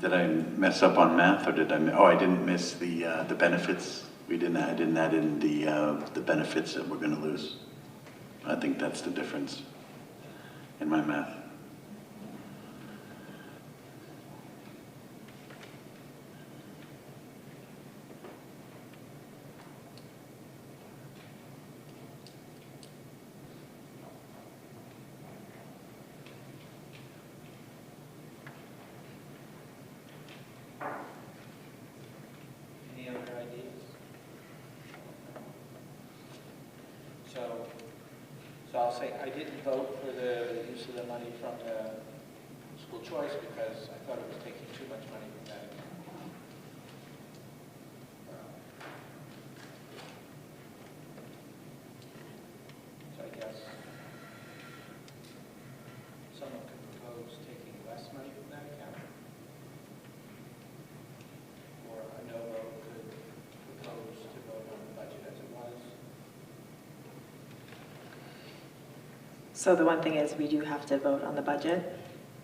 Did I mess up on math, or did I? Oh, I didn't miss the benefits. I didn't add in the benefits that we're going to lose. I think that's the difference in my math. So I'll say I didn't vote for the use of the money from the school choice because I thought it was taking too much money from that account. So I guess someone could propose taking less money from that account. Or a no vote could propose to vote on the budget as it was. So the one thing is, we do have to vote on the budget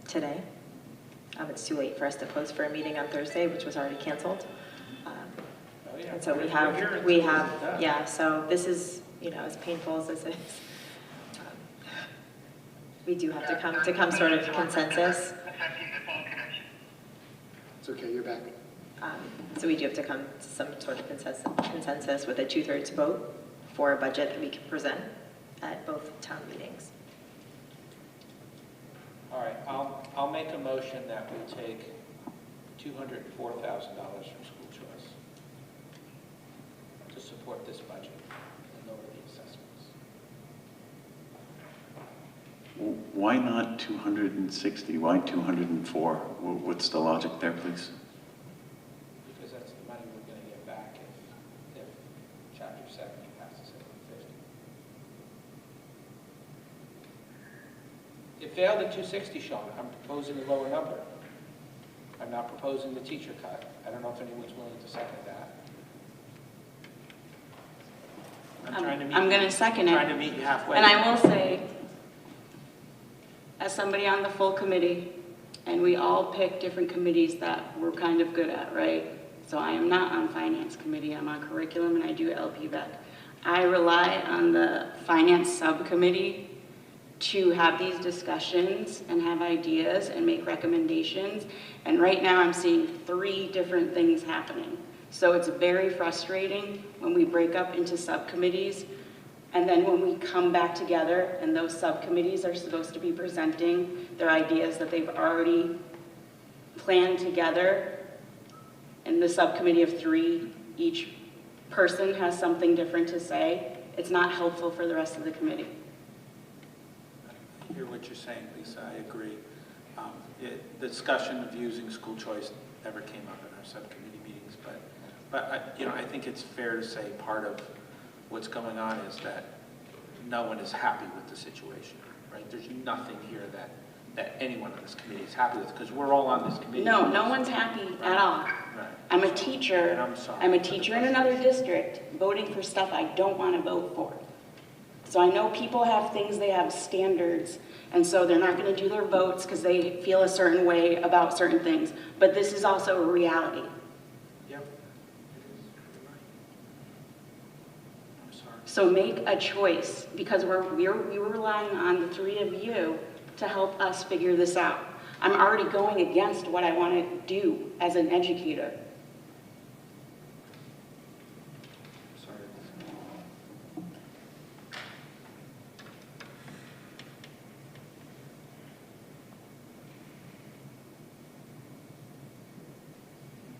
today. It's too late for us to post for a meeting on Thursday, which was already canceled. And so yeah, so this is, as painful as this is. We do have to come sort of consensus. It's okay, you're back. So we do have to come to some sort of consensus with a 2/3 vote for a budget that we can present at both town meetings. All right, I'll make a motion that we take $204,000 from school choice to support this budget and lower the assessments. Why not 260? Why 204? What's the logic there, please? Because that's the money we're going to get back if Chapter 70 passes at 150. It failed at 260, Sean. I'm proposing a lower number. I'm not proposing the teacher cut. I don't know if anyone's willing to second that. I'm going to second it. Trying to meet you halfway. And I will say, as somebody on the full committee, and we all pick different committees that we're kind of good at, right? So I am not on finance committee, I'm on curriculum, and I do LPVEC. I rely on the finance subcommittee to have these discussions and have ideas and make recommendations. And right now I'm seeing 3 different things happening. So it's very frustrating when we break up into subcommittees, and then when we come back together and those subcommittees are supposed to be presenting their ideas that they've already planned together, and the subcommittee of 3, each person has something different to say, it's not helpful for the rest of the committee. I hear what you're saying, Lisa. I agree. The discussion of using school choice never came up in our subcommittee meetings, but I think it's fair to say part of what's going on is that no one is happy with the situation, right? There's nothing here that anyone on this committee is happy with, because we're all on this committee. No, no one's happy at all. Right. I'm a teacher. And I'm sorry. I'm a teacher in another district voting for stuff I don't want to vote for. So I know people have things, they have standards, and so they're not going to do their votes because they feel a certain way about certain things. But this is also a reality. Yep. So make a choice, because we were relying on the 3 of you to help us figure this out. I'm already going against what I want to do as an educator.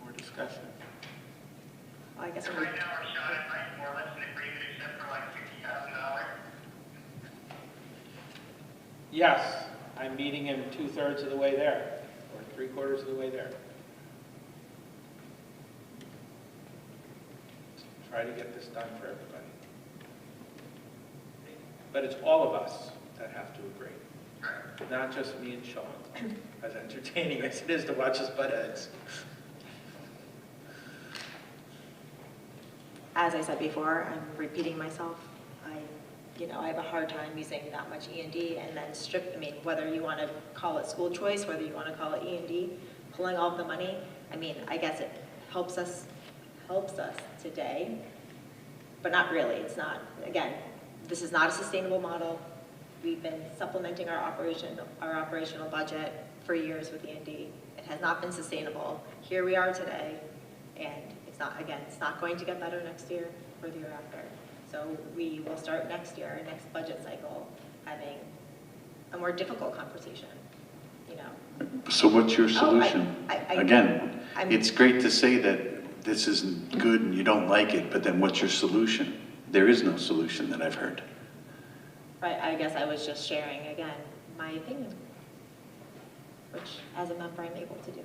More discussion. Well, I guess Right now, our shot at like more or less an agreement except for like $60,000. Yes, I'm meeting in 2/3 of the way there, or 3/4 of the way there. Try to get this done for everybody. But it's all of us that have to agree, not just me and Sean, as entertaining as it is to watch us butt heads. As I said before, I'm repeating myself. I have a hard time using that much E&D and then whether you want to call it school choice, whether you want to call it E&D, pulling all of the money, I guess it helps us today, but not really. It's not, again, this is not a sustainable model. We've been supplementing our operational budget for years with E&D. It has not been sustainable. Here we are today, and it's not going to get better next year or the year after. So we will start next year, our next budget cycle, having a more difficult conversation, So what's your solution? Again, it's great to say that this isn't good and you don't like it, but then what's your solution? There is no solution that I've heard. But I guess I was just sharing, again, my opinion, which as a member I'm able to do.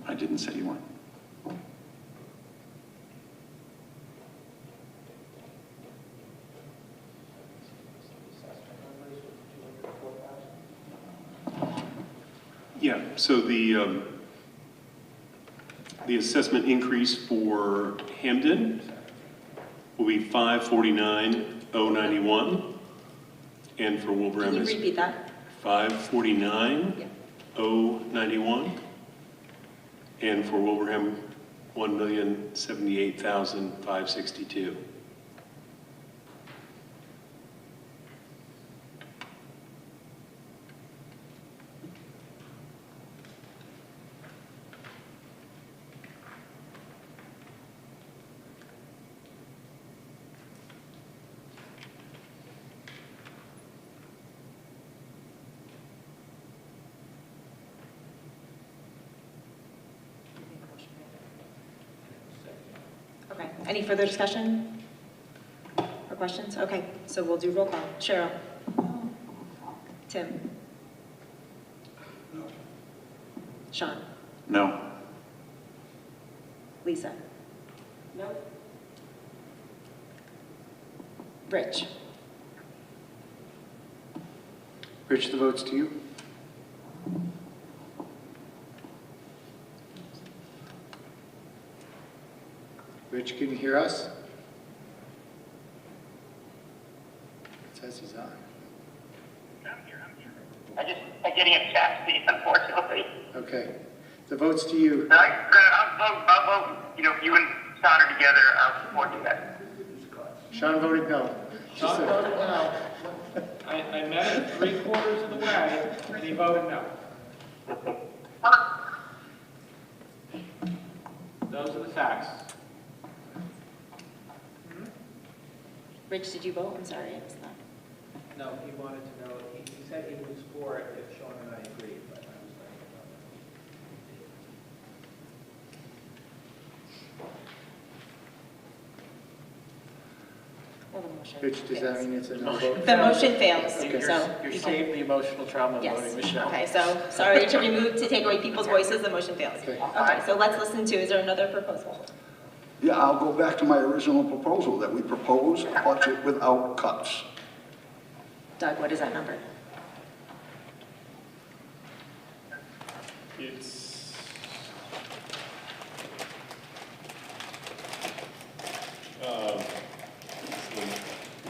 I didn't say you weren't. Yeah, so the assessment increase for Hamden will be 549,091, and for Wilbraham Can you is repeat that? 549,091, and for Wilbraham 1,078,562. Okay, any further discussion or questions? Okay, so we'll do roll call. Cheryl? Tim? Sean? No. Lisa? No. Rich? Rich, the vote's to you. Rich, can you hear us? It says he's on. I'm getting a taxi, unfortunately. Okay. The vote's to you. I'll vote, you and Sean are together, I'll support you guys. Sean voted no. Sean voted no. I met him 3/4 of the way, and he voted no. Those are the facts. Rich, did you vote? I'm sorry, I missed that. No, he wanted to know, he said he was for it if Sean and I agreed, but I was Well, the motion Rich, does that fails. mean it's a no vote? The motion fails, Okay. so. You're you saving the emotional trauma of Yes. voting Michelle. Okay, so sorry to take away people's voices, the motion fails. Okay. Okay, so let's listen to, is there another proposal? Yeah, I'll go back to my original proposal, that we propose a budget without cuts. Doug, what is that number? It's the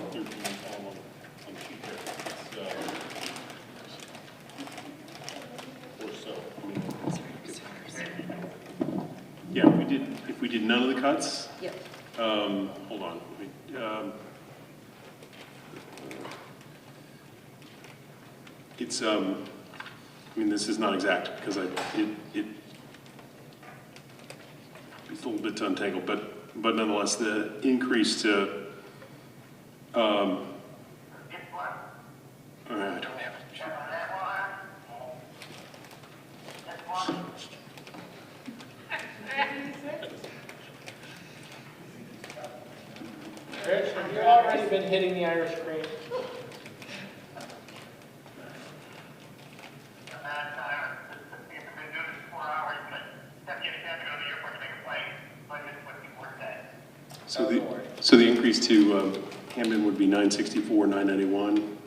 13 column on the sheet there. Or so. Yeah, if we did none of the cuts. Yep. Hold on. It's I mean, this is not exact because it's a little bit to untangle, but nonetheless, the increase to I don't have it. Rich, have you already been hitting the Irish cream? So the increase to Hamden would be 964, 991.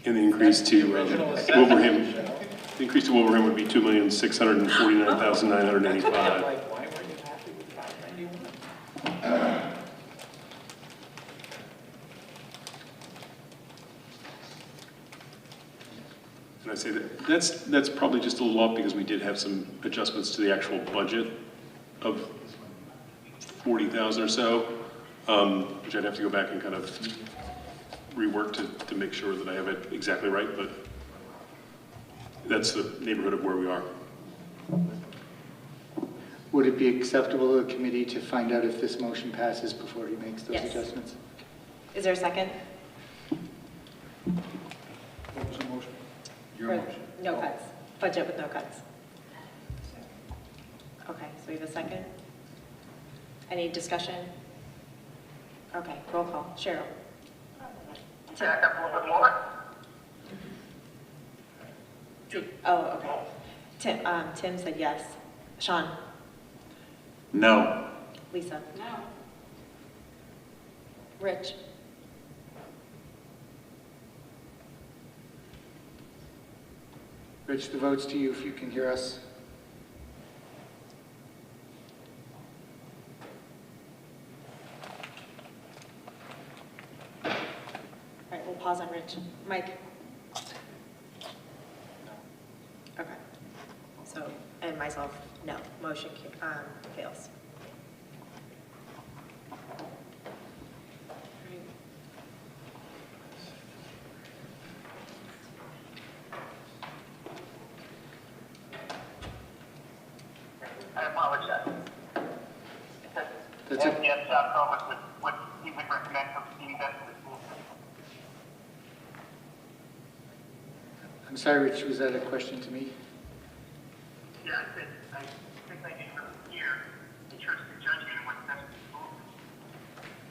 And the increase to Wilbraham, the increase to Wilbraham would be 2,649,985. And I say that's probably just a little off because we did have some adjustments to the actual budget of 40,000 or so, which I'd have to go back and kind of rework to make sure that I have it exactly right, but that's the neighborhood of where we are. Would it be acceptable to the committee to find out if this motion passes before he makes those Yes. adjustments? Is there a second? What was the motion? For no cuts, budget with no cuts. Okay, so we have a second. Any discussion? Okay, roll call. Cheryl? Back up a little bit more. Oh, okay. Tim said yes. Sean? No. Lisa? No. Rich? Rich, the vote's to you if you can hear us. All right, we'll pause on Rich. Mike? Okay. So, and myself, no. Motion fails. I apologize. That's it. MTS South would we would recommend proceeding that to the school system. I'm sorry, Rich, was that a question to me? Yeah, I think I need to hear the church's judgment on what's best for the school.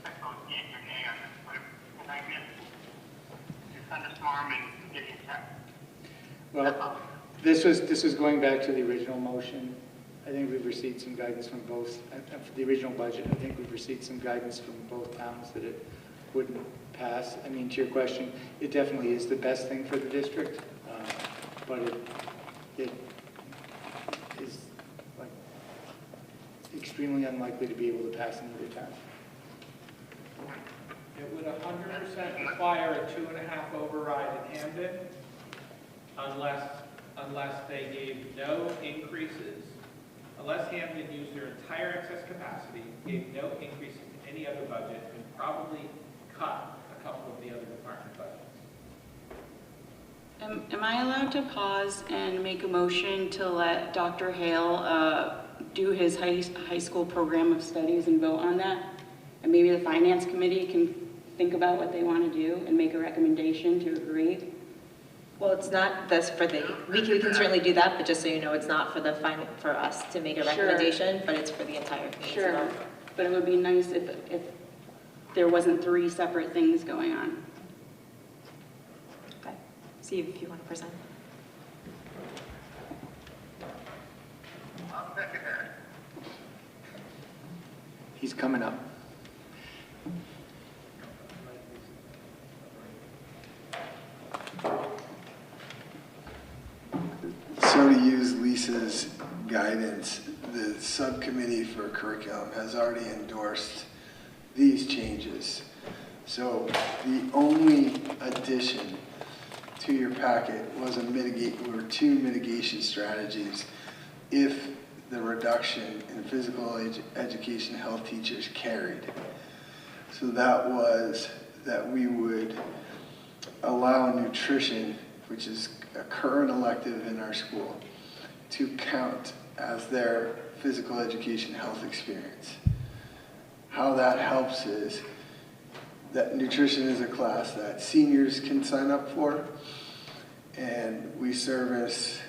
I suppose yea or nay on this, but if I miss the thunderstorm and getting attacked. Well, this was going back to the original motion. I think we've received some guidance from both, for the original budget, I think we've received some guidance from both towns that it wouldn't pass. I mean, to your question, it definitely is the best thing for the district, but it is like extremely unlikely to be able to pass in either town. It would 100% require a 2.5 override in Hamden unless they gave no increases, unless Hamden used their entire excess capacity, gave no increases to any other budget, and probably cut a couple of the other department budgets. Am I allowed to pause and make a motion to let Dr. Hale do his high school program of studies and vote on that? And maybe the finance committee can think about what they want to do and make a recommendation to agree? Well, it's not this for the, we can certainly do that, but just so you know, it's not for the for us to make a recommendation, but it's for the entire committee. Sure, but it would be nice if there wasn't 3 separate things going on. Okay, see if you want to present. I'll second that. He's coming up. So to use Lisa's guidance, the subcommittee for curriculum has already endorsed these changes. So the only addition to your packet was were 2 mitigation strategies if the reduction in physical education health teachers carried. So that was that we would allow nutrition, which is a current elective in our school, to count as their physical education health experience. How that helps is that nutrition is a class that seniors can sign up for, and we service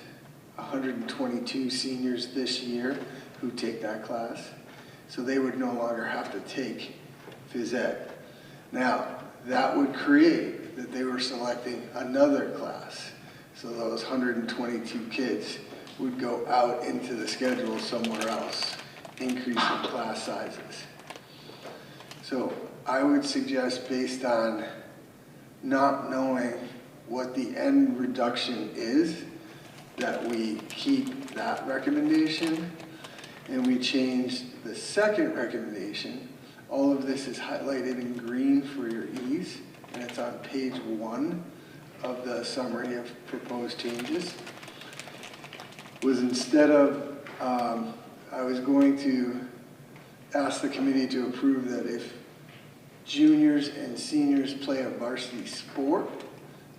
122 seniors this year who take that class, so they would no longer have to take phys ed. Now, that would create that they were selecting another class, so those 122 kids would go out into the schedule somewhere else, increasing class sizes. So I would suggest, based on not knowing what the end reduction is, that we keep that recommendation and we change the second recommendation. All of this is highlighted in green for your ease, and it's on page 1 of the summary of proposed changes. Was instead of, I was going to ask the committee to approve that if juniors and seniors play a varsity sport,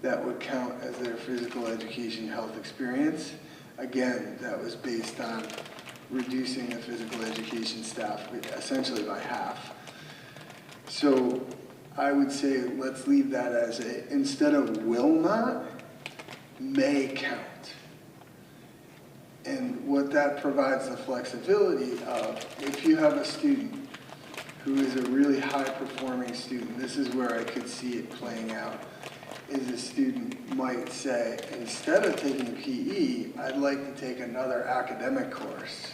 that would count as their physical education health experience. Again, that was based on reducing the physical education staff essentially by half. So I would say let's leave that as a, instead of will not, may count. And what that provides the flexibility of, if you have a student who is a really high-performing student, this is where I could see it playing out, is a student might say, instead of taking PE, I'd like to take another academic course.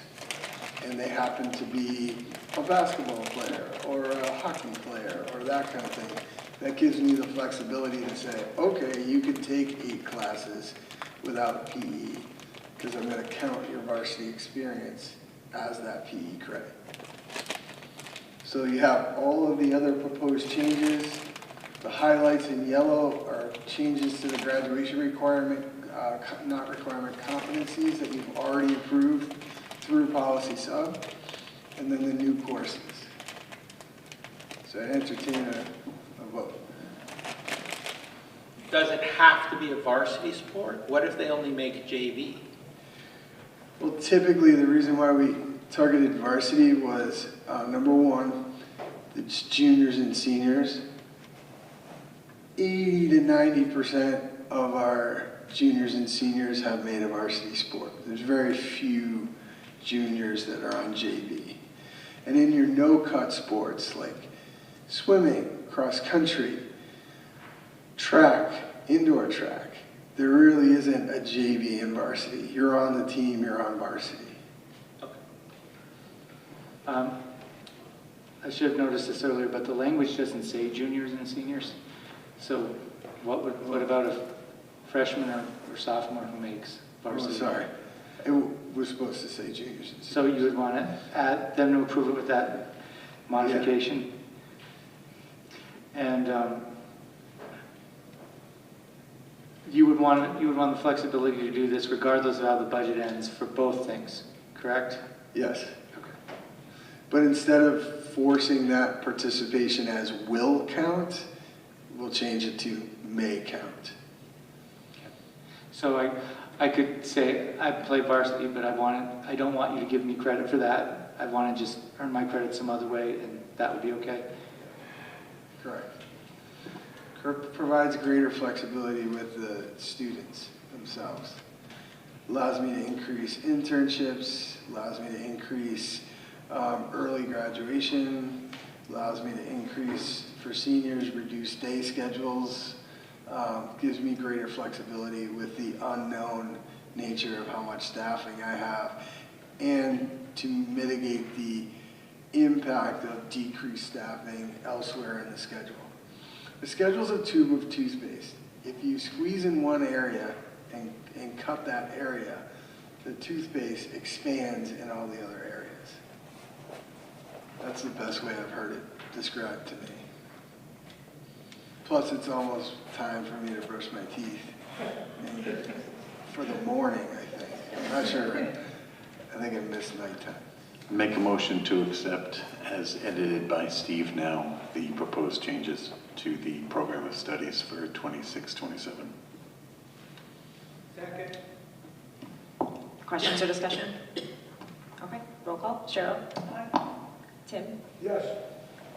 And they happen to be a basketball player or a hockey player or that kind of thing. That gives me the flexibility to say, okay, you could take 8 classes without PE because I'm going to count your varsity experience as that PE credit. So you have all of the other proposed changes. The highlights in yellow are changes to the graduation requirement, not requirement, competencies that you've already approved through policy sub, and then the new courses. So I entertain a vote. Does it have to be a varsity sport? What if they only make JV? Well, typically the reason why we targeted varsity was, number one, it's juniors and seniors. 80 to 90% of our juniors and seniors have made a varsity sport. There's very few juniors that are on JV. And in your no-cut sports like swimming, cross country, track, indoor track, there really isn't a JV in varsity. You're on the team, you're on varsity. I should have noticed this earlier, but the language doesn't say juniors and seniors. So what about a freshman or sophomore who makes varsity? Oh, sorry. It was supposed to say juniors and seniors. So you would want to add them to approve it with that modification? Yeah. And you would want the flexibility to do this regardless of how the budget ends for both things, correct? Yes. Okay. But instead of forcing that participation as will count, we'll change it to may count. So I could say I play varsity, but I don't want you to give me credit for that. I want to just earn my credit some other way, and that would be okay? Correct. Provides greater flexibility with the students themselves. Allows me to increase internships, allows me to increase early graduation, allows me to increase for seniors, reduce day schedules, gives me greater flexibility with the unknown nature of how much staffing I have, and to mitigate the impact of decreased staffing elsewhere in the schedule. The schedule's a tube of toothpaste. If you squeeze in one area and cut that area, the toothpaste expands in all the other areas. That's the best way I've heard it described to me. Plus, it's almost time for me to brush my teeth. And for the morning, I think. I'm not sure. I think I missed nighttime. Make a motion to accept, as edited by Steve now, the proposed changes to the program of studies for 26-27. Second. Questions or discussion? Okay, roll call. Cheryl? Aye. Tim? Yes.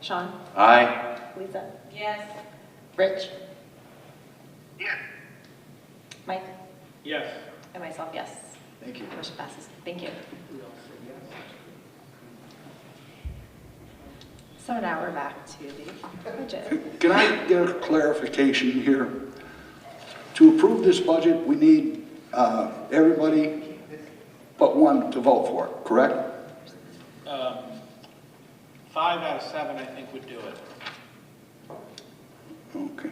Sean? Aye. Lisa? Yes. Rich? Yes. Mike? Yes. And myself, yes. Thank you. Motion passes. Thank you. So now we're back to the budget. Can I get a clarification here? To approve this budget, we need everybody but one to vote for it, correct? 5 out of 7, I think, would do it. Okay.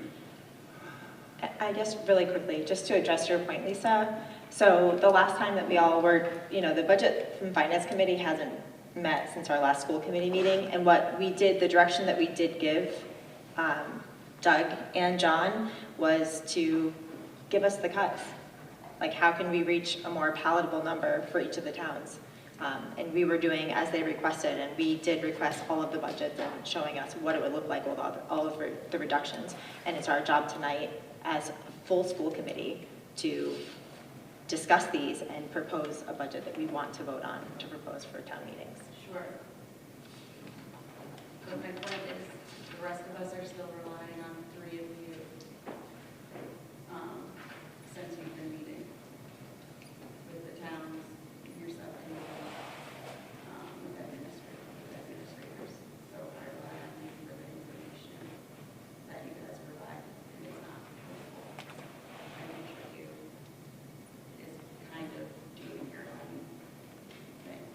I guess really quickly, just to address your point, Lisa. So the last time that we all were, the budget from Finance Committee hasn't met since our last school committee meeting. And what we did, the direction that we did give Doug and John was to give us the cuts. Like, how can we reach a more palatable number for each of the towns? And we were doing as they requested, and we did request all of the budgets and showing us what it would look like with all of the reductions. And it's our job tonight as a full school committee to discuss these and propose a budget that we want to vote on to propose for town meetings. Sure. But my point is, rest of us are still relying on 3 of you, since you've been meeting with the towns, your subcommittee, with administrators. So I rely on you for the information that you guys provide, and it's not helpful. I think what you is kind of doing your own thing.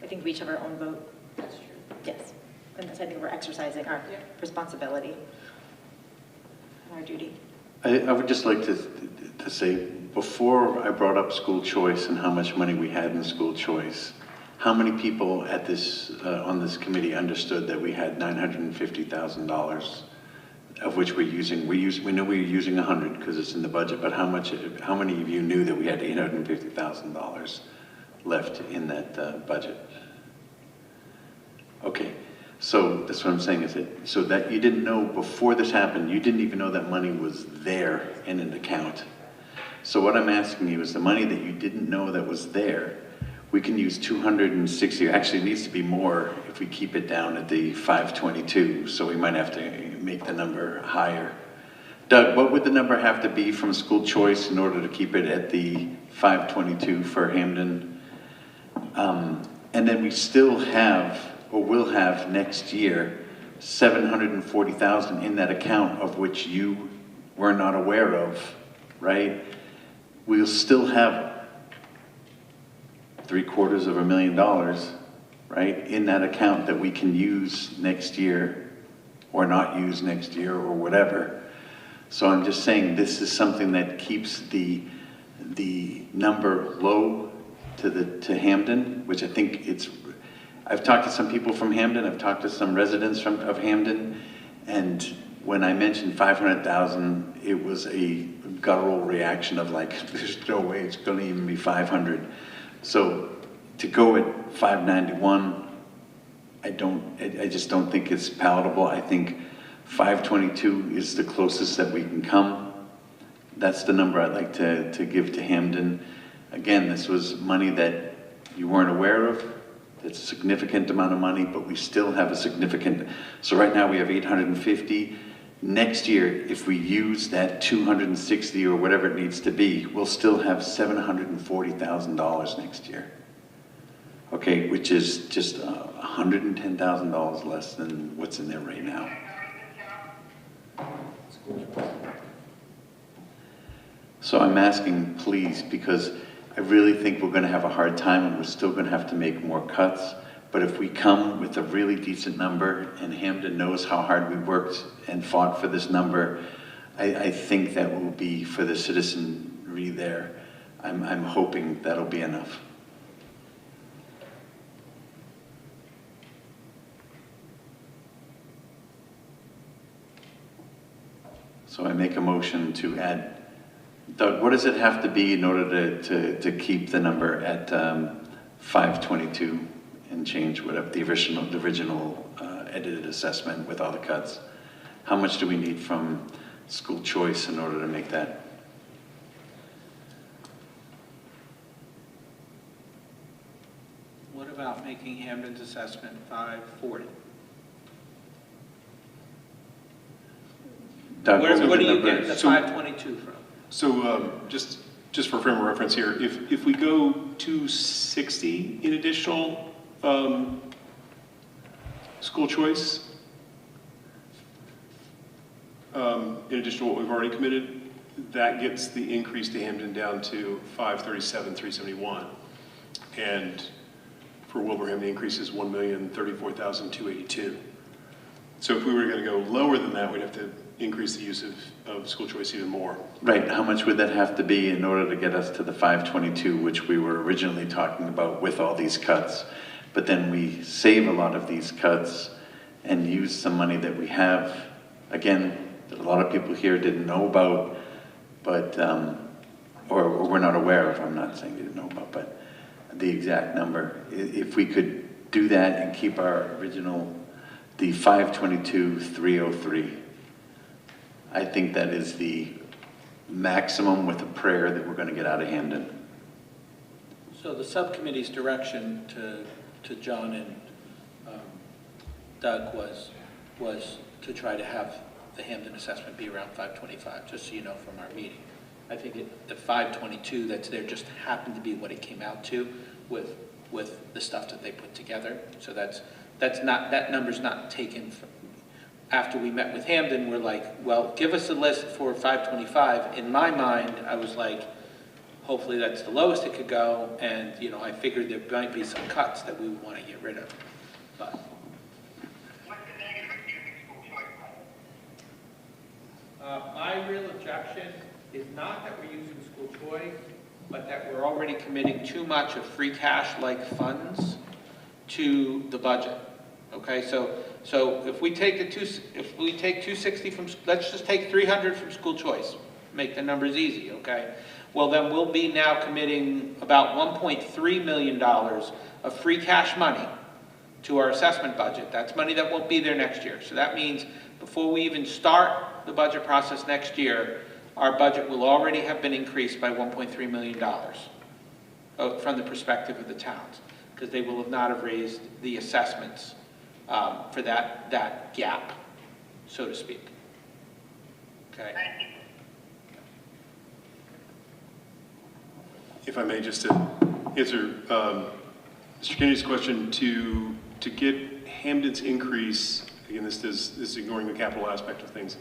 I think we each have our own vote. That's true. Yes. And that's, I think we're exercising our responsibility and our duty. I would just like to say, before I brought up school choice and how much money we had in school choice, how many people at this, on this committee understood that we had $950,000, of which we know we were using 100 because it's in the budget, but how many of you knew that we had $850,000 left in that budget? Okay. So that's what I'm saying is that, so that you didn't know before this happened, you didn't even know that money was there in an account. So what I'm asking you is the money that you didn't know that was there, we can use 260, actually it needs to be more if we keep it down at the 522, so we might have to make the number higher. Doug, what would the number have to be from school choice in order to keep it at the 522 for Hamden? And then we still have, or will have next year, $740,000 in that account of which you were not aware of, right? We'll still have $750,000, right, in that account that we can use next year or not use next year or whatever. So I'm just saying this is something that keeps the number low to Hamden, which I think I've talked to some people from Hamden, I've talked to some residents of Hamden, and when I mentioned 500,000, it was a guttural reaction of like, there's no way it's gonna even be 500. So to go at 591, I just don't think it's palatable. I think 522 is the closest that we can come. That's the number I'd like to give to Hamden. Again, this was money that you weren't aware of. It's a significant amount of money, but we still have a significant, so right now we have 850. Next year, if we use that 260 or whatever it needs to be, we'll still have $740,000 next year. Okay, which is just $110,000 less than what's in there right now. So I'm asking, please, because I really think we're going to have a hard time and we're still going to have to make more cuts. But if we come with a really decent number and Hamden knows how hard we worked and fought for this number, I think that will be for the citizenry there. I'm hoping that'll be enough. So I make a motion to add, Doug, what does it have to be in order to keep the number at 522 and change whatever the original edited assessment with all the cuts? How much do we need from school choice in order to make that? What about making Hamden's assessment 540? Doug, What do you get the 522 from? So just for frame of reference here, if we go 260 in additional school choice, in addition to what we've already committed, that gets the increase to Hamden down to 537,371. And for Wilbraham, the increase is 1,034,282. So if we were going to go lower than that, we'd have to increase the use of school choice even more. Right, how much would that have to be in order to get us to the 522, which we were originally talking about with all these cuts? But then we save a lot of these cuts and use some money that we have, again, that a lot of people here didn't know about, but, or we're not aware of, I'm not saying they didn't know about, but the exact number. If we could do that and keep our original, the 522,303, I think that is the maximum with a prayer that we're going to get out of Hamden. So the subcommittee's direction to John and Doug was was to try to have the Hampden assessment be around 525, just so you know from our meeting. I think the 522 that's there just happened to be what it came out to with the stuff that they put together. So that's not, that number's not taken from, after we met with Hampden, we're like, well, give us a list for 525. In my mind, I was like, hopefully that's the lowest it could go, and you know, I figured there might be some cuts that we would want to get rid of. But my real objection is not that we're using school choice, but that we're already committing too much of free cash-like funds to the budget. Okay, so if we take if we take 260 from, let's just take 300 from school choice, make the numbers easy. Okay, well then we'll be now committing about $1.3 million of free cash money to our assessment budget. That's money that won't be there next year. So that means before we even start the budget process next year, our budget will already have been increased by $1.3 million from the perspective of the towns, because they will have not have raised the assessments for that gap, so to speak. Okay. If I may, just to answer Mr. Kennedy's question, to get Hampden's increase, again, this is ignoring the capital aspect of things.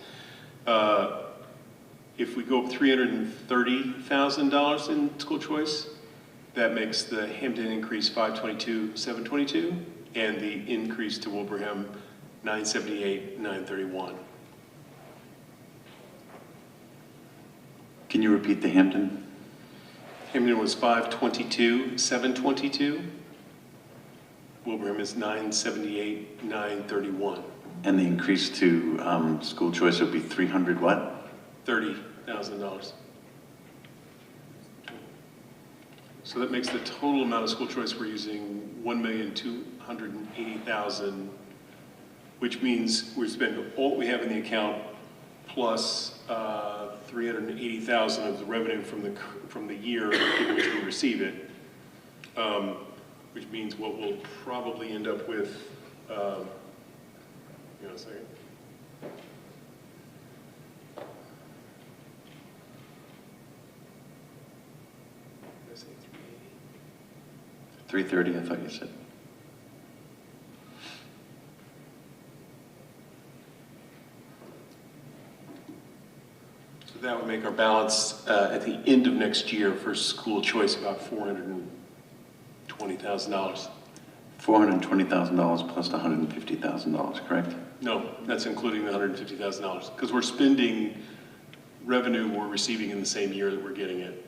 If we go up $330,000 in school choice, that makes the Hampden increase 522,722, and the increase to Wilbraham 978,931. Can you repeat the Hampden? Hampden was 522,722. Wilbraham is 978,931. And the increase to school choice would be 300 what? $30,000. So that makes the total amount of school choice we're using $1,280,000, which means we're spending all we have in the account plus $380,000 of the revenue from the year in which we receive it, which means what we'll probably end up with. Hang on a second. 330, I thought you said. So that would make our balance at the end of next year for school choice about $420,000. $420,000 plus the $150,000, correct? No, that's including the $150,000 because we're spending revenue we're receiving in the same year that we're getting it,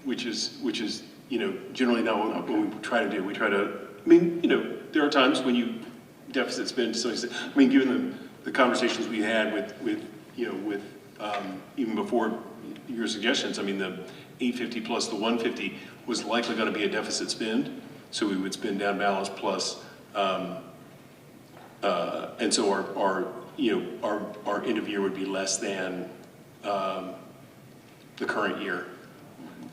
which is you know, generally not what we try to do. We try to, I mean, you know, there are times when you deficit spend to some extent. I mean, given the conversations we had with even before your suggestions, I mean, the 850 plus the 150 was likely going to be a deficit spend. So we would spend down balance plus, and so our end of year would be less than the current year.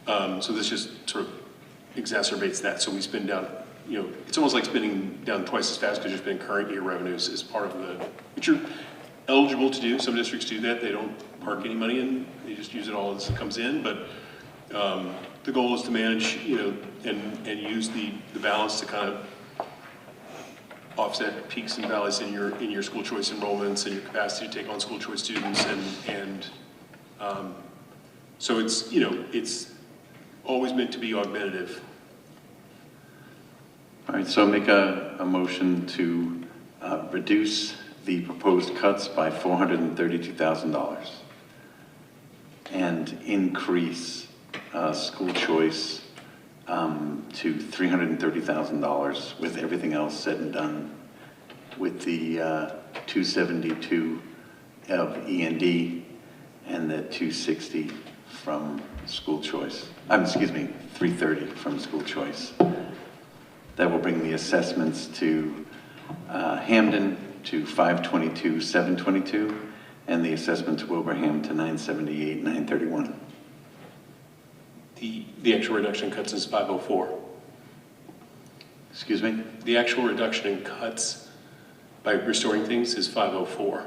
So this just sort of exacerbates that. So we spend down, you know, it's almost like spending down twice as fast because you're spending current year revenues as part of the, which you're eligible to do. Some districts do that. They don't park any money in. They just use it all as it comes in. But the goal is to manage, you know, and use the balance to kind of offset peaks and valleys in your school choice enrollments and your capacity to take on school choice students and so it's, you know, it's always meant to be augmentative. All right, so make a motion to reduce the proposed cuts by $432,000 and increase school choice to $330,000 with everything else said and done, with the 272 of E&D and the 260 from school choice. Excuse me, 330 from school choice. That will bring the assessments to Hampden to 522,722 and the assessment to Wilbraham to 978,931. The actual reduction in cuts is 504. Excuse me? The actual reduction in cuts by restoring things is 504.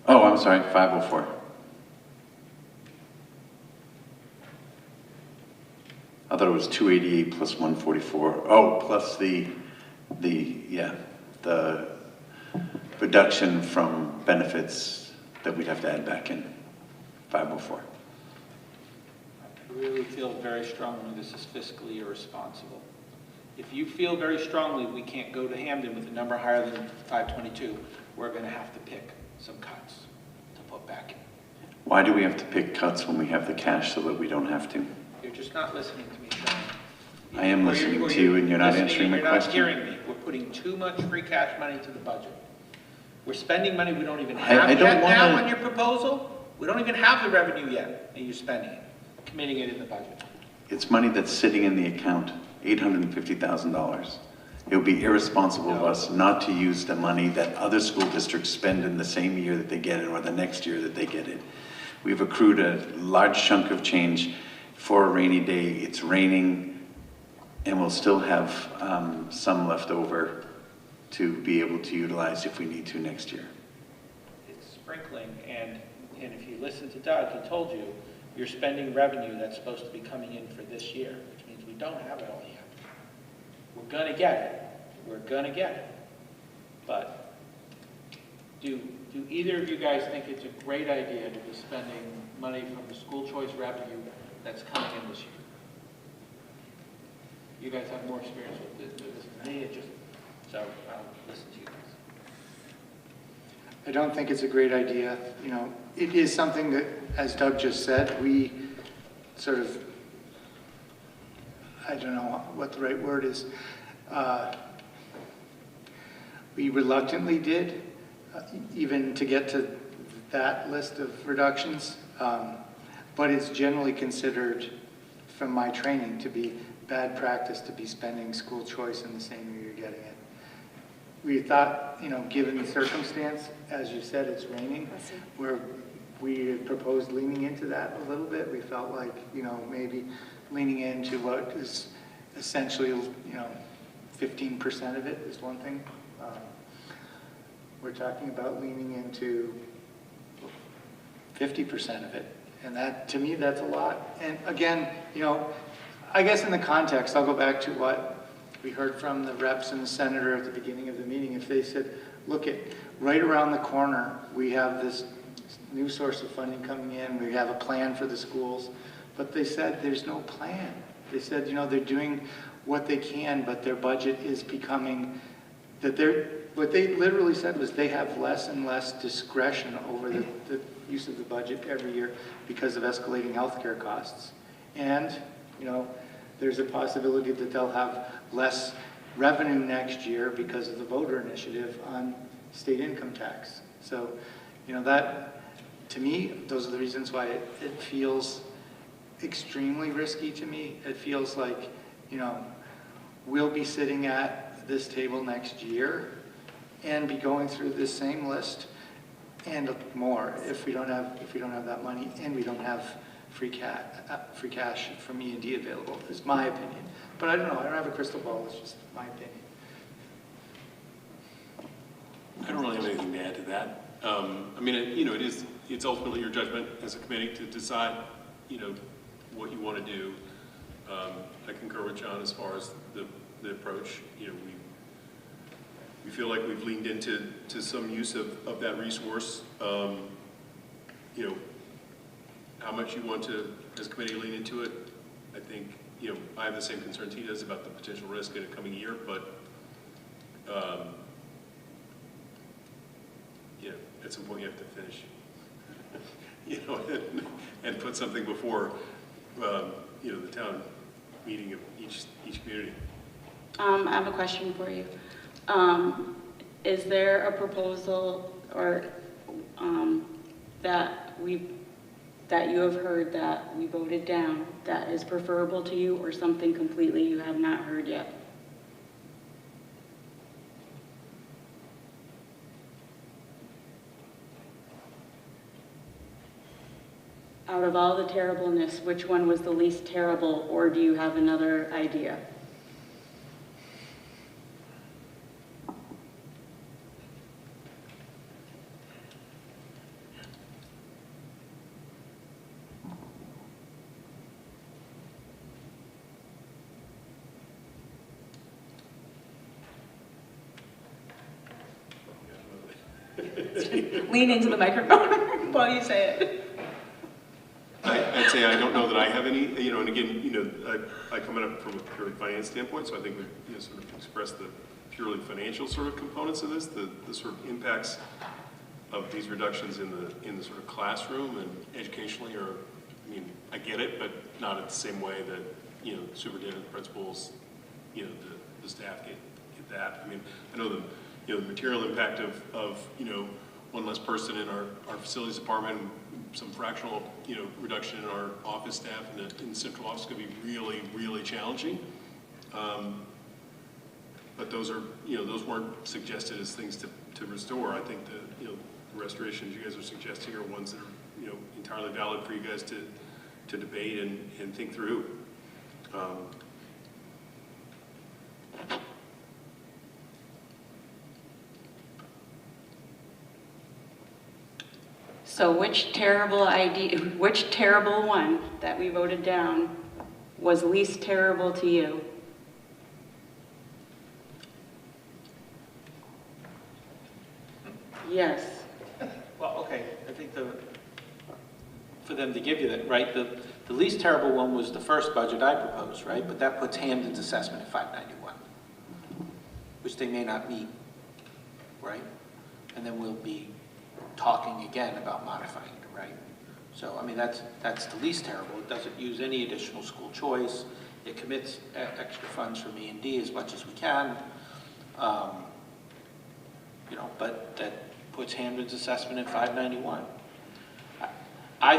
Oh, I'm sorry, 504. I thought it was 288 plus 144. Oh, plus the reduction from benefits that we'd have to add back in, 504. I really feel very strongly this is fiscally irresponsible. If you feel very strongly we can't go to Hamden with a number higher than 522, we're going to have to pick some cuts to put back in. Why do we have to pick cuts when we have the cash so that we don't have to? You're just not listening to me, Sean. I am listening to you and you're not answering my question. You're not hearing me. We're putting too much free cash money to the budget. We're spending money we don't even have yet now on your proposal. We don't even have the revenue yet, and you're spending it, committing it in the budget. It's money that's sitting in the account, $850,000. It would be irresponsible of us not to use the money that other school districts spend in the same year that they get it or the next year that they get it. We've accrued a large chunk of change for a rainy day. It's raining, and we'll still have some left over to be able to utilize if we need to next year. It's sprinkling, and if you listen to Doug, he told you you're spending revenue that's supposed to be coming in for this year, which means we don't have it all yet. We're going to get it. We're going to get it. But do either of you guys think it's a great idea to be spending money from the school choice revenue that's coming in this year? You guys have more experience with this than me, so I'll listen to you guys. I don't think it's a great idea. You know, it is something that, as Doug just said, we sort of, I don't know what the right word is, we reluctantly did, even to get to that list of reductions, but it's generally considered, from my training, to be bad practice to be spending school choice in the same year you're getting it. We thought, you know, given the circumstance, as you said, it's raining, where we had proposed leaning into that a little bit. We felt like, you know, maybe leaning into what is essentially, you know, 15% of it is one thing. We're talking about leaning into 50% of it. And that, to me, that's a lot. And again, you know, I guess in the context, I'll go back to what we heard from the reps and the senator at the beginning of the meeting. If they said, look, right around the corner, we have this new source of funding coming in, we have a plan for the schools, but they said there's no plan. They said, you know, they're doing what they can, but their budget is becoming, what they literally said was they have less and less discretion over the use of the budget every year because of escalating healthcare costs. And, you know, there's a possibility that they'll have less revenue next year because of the voter initiative on state income tax. So, you know, that, to me, those are the reasons why it feels extremely risky to me. It feels like, you know, we'll be sitting at this table next year and be going through this same list and more if we don't have that money and we don't have free cash from E&D available, is my opinion. But I don't know, I don't have a crystal ball, it's just my opinion. I don't really have anything to add to that. I mean, you know, it's ultimately your judgment as a committee to decide, you know, what you want to do. I concur with John as far as the approach. You know, we feel like we've leaned into some use of that resource. You know, how much you want to, as a committee, lean into it. I think, you know, I have the same concerns he does about the potential risk in a coming year, but you know, at some point you have to finish, you know, and put something before, you know, the town meeting of each community. I have a question for you. Is there a proposal or that you have heard that we voted down that is preferable to you, or something completely you have not heard yet? Out of all the terribleness, which one was the least terrible, or do you have another idea? Lean into the microphone while you say it. I'd say I don't know that I have any, and again, I come at it from a purely finance standpoint, so I think we sort of express the purely financial sort of components of this, the sort of impacts of these reductions in the sort of classroom and educationally are, I get it, but not in the same way that, superintendent, principals, the staff get that. I know the material impact of one less person in our facilities department, some fractional, reduction in our office staff in the central office could be really, really challenging. But those are, those weren't suggested as things to restore. I think the, the restorations you guys are suggesting are ones that are, entirely valid for you guys to debate and think through. So which terrible one that we voted down was least terrible to you? Yes. Well, okay, I think for them to give you that, right, the least terrible one was the first budget I proposed, right? But that puts Hamden's assessment at 591, which they may not meet, right? And then we'll be talking again about modifying it, right? So, that's the least terrible. It doesn't use any additional school choice. It commits extra funds from E&D as much as we can. But that puts Hamden's assessment at 591. I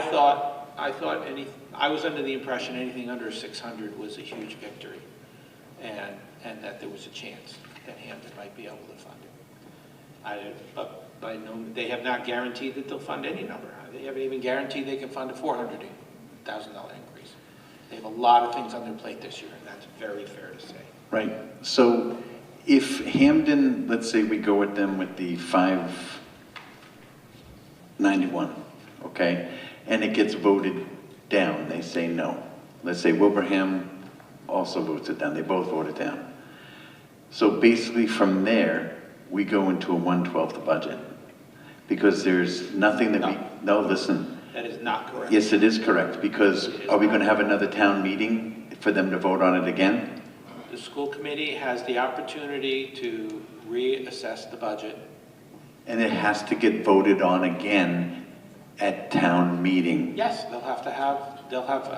was under the impression anything under 600 was a huge victory, and that there was a chance that Hamden might be able to fund it. But I know they have not guaranteed that they'll fund any number. They haven't even guaranteed they can fund a $400,000 increase. They have a lot of things on their plate this year, and that's very fair to say. Right. So if Hamden, let's say we go with them with the 591, okay, and it gets voted down, they say no. Let's say Wilbraham also votes it down. They both vote it down. So basically from there, we go into a 1/12 budget because there's nothing that no, listen. That is not correct. Yes, it is correct, because are we going to have another town meeting for them to vote on it again? The school committee has the opportunity to reassess the budget. And it has to get voted on again at town meeting. Yes, they'll have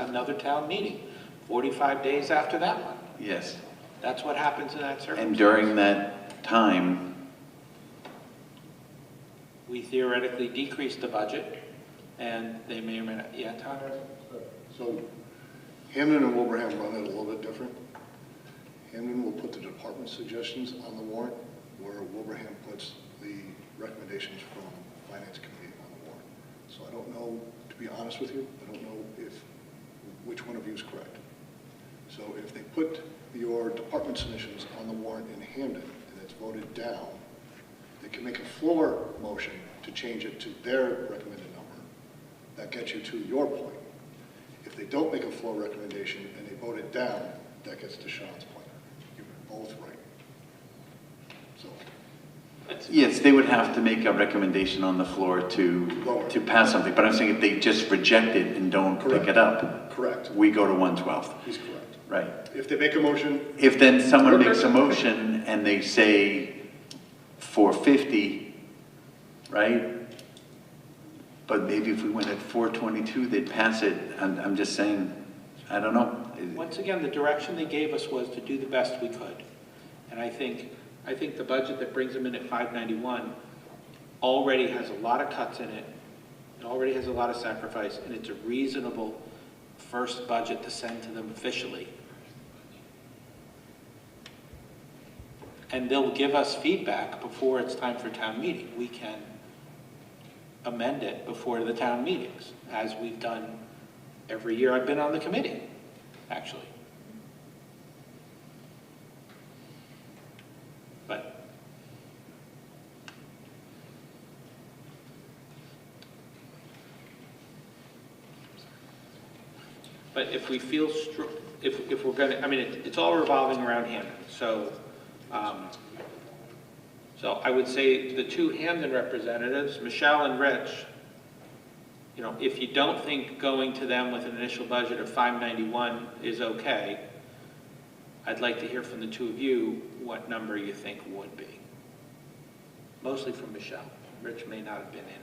another town meeting, 45 days after that one. Yes. That's what happens in that circumstance. And during that time, we theoretically decrease the budget, and they may or may not, yeah, Tom? So Hamden and Wilbraham run it a little bit different. Hamden will put the department suggestions on the warrant, where Wilbraham puts the recommendations from Finance Committee on the warrant. So I don't know, to be honest with you, I don't know which one of you is correct. So if they put your department submissions on the warrant in Hamden and it's voted down, they can make a floor motion to change it to their recommended number. That gets you to your point. If they don't make a floor recommendation and they vote it down, that gets to Sean's point. You're both right. So. yes, they would have to make a recommendation on the floor to pass something. But I'm saying if they just reject it and don't pick it up, correct. We go to 1/12. He's correct. Right. If they make a motion. If then someone makes a motion and they say 450, right? But maybe if we went at 422, they'd pass it. I'm just saying, I don't know. Once again, the direction they gave us was to do the best we could. And I think the budget that brings them in at 591 already has a lot of cuts in it. It already has a lot of sacrifice, and it's a reasonable first budget to send to them officially. And they'll give us feedback before it's time for town meeting. We can amend it before the town meetings, as we've done every year I've been on the committee, actually. But if we feel, if we're going to, it's all revolving around Hammond. So So I would say the two Hamden representatives, Michelle and Rich, you know, if you don't think going to them with an initial budget of 591 is okay, I'd like to hear from the two of you what number you think would be. Mostly from Michelle. Rich may not have been in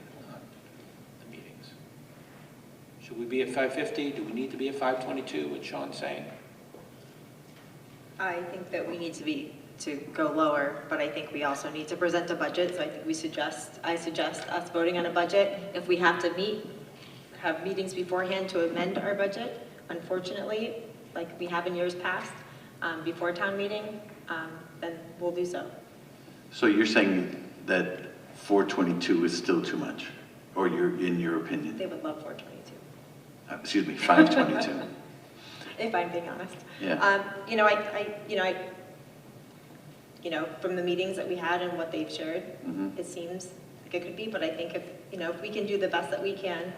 the meetings. Should we be at 550? Do we need to be at 522, what Sean's saying? I think that we need to go lower, but I think we also need to present a budget, so I think I suggest us voting on a budget. If we have to have meetings beforehand to amend our budget, unfortunately, like we have in years past, before town meeting, then we'll do so. So you're saying that 422 is still too much, or in your opinion? They would love 422. Excuse me, 522. If I'm being honest. Yeah. From the meetings that we had and what they've shared, Mhm. it seems like it could be, but I think if we can do the best that we can,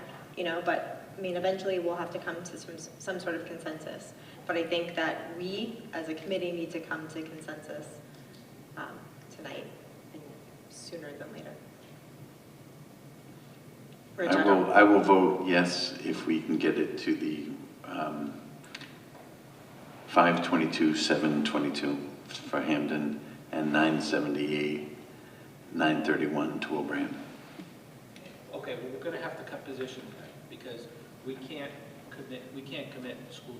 but I mean, eventually we'll have to come to some sort of consensus. But I think that we, as a committee, need to come to consensus tonight and sooner than later. Rich, I will vote yes if we can get it to the 522, 722 for Hamden, and 978, 931 to Wilbraham. Okay, well, we're going to have to cut positions then, because we can't commit school.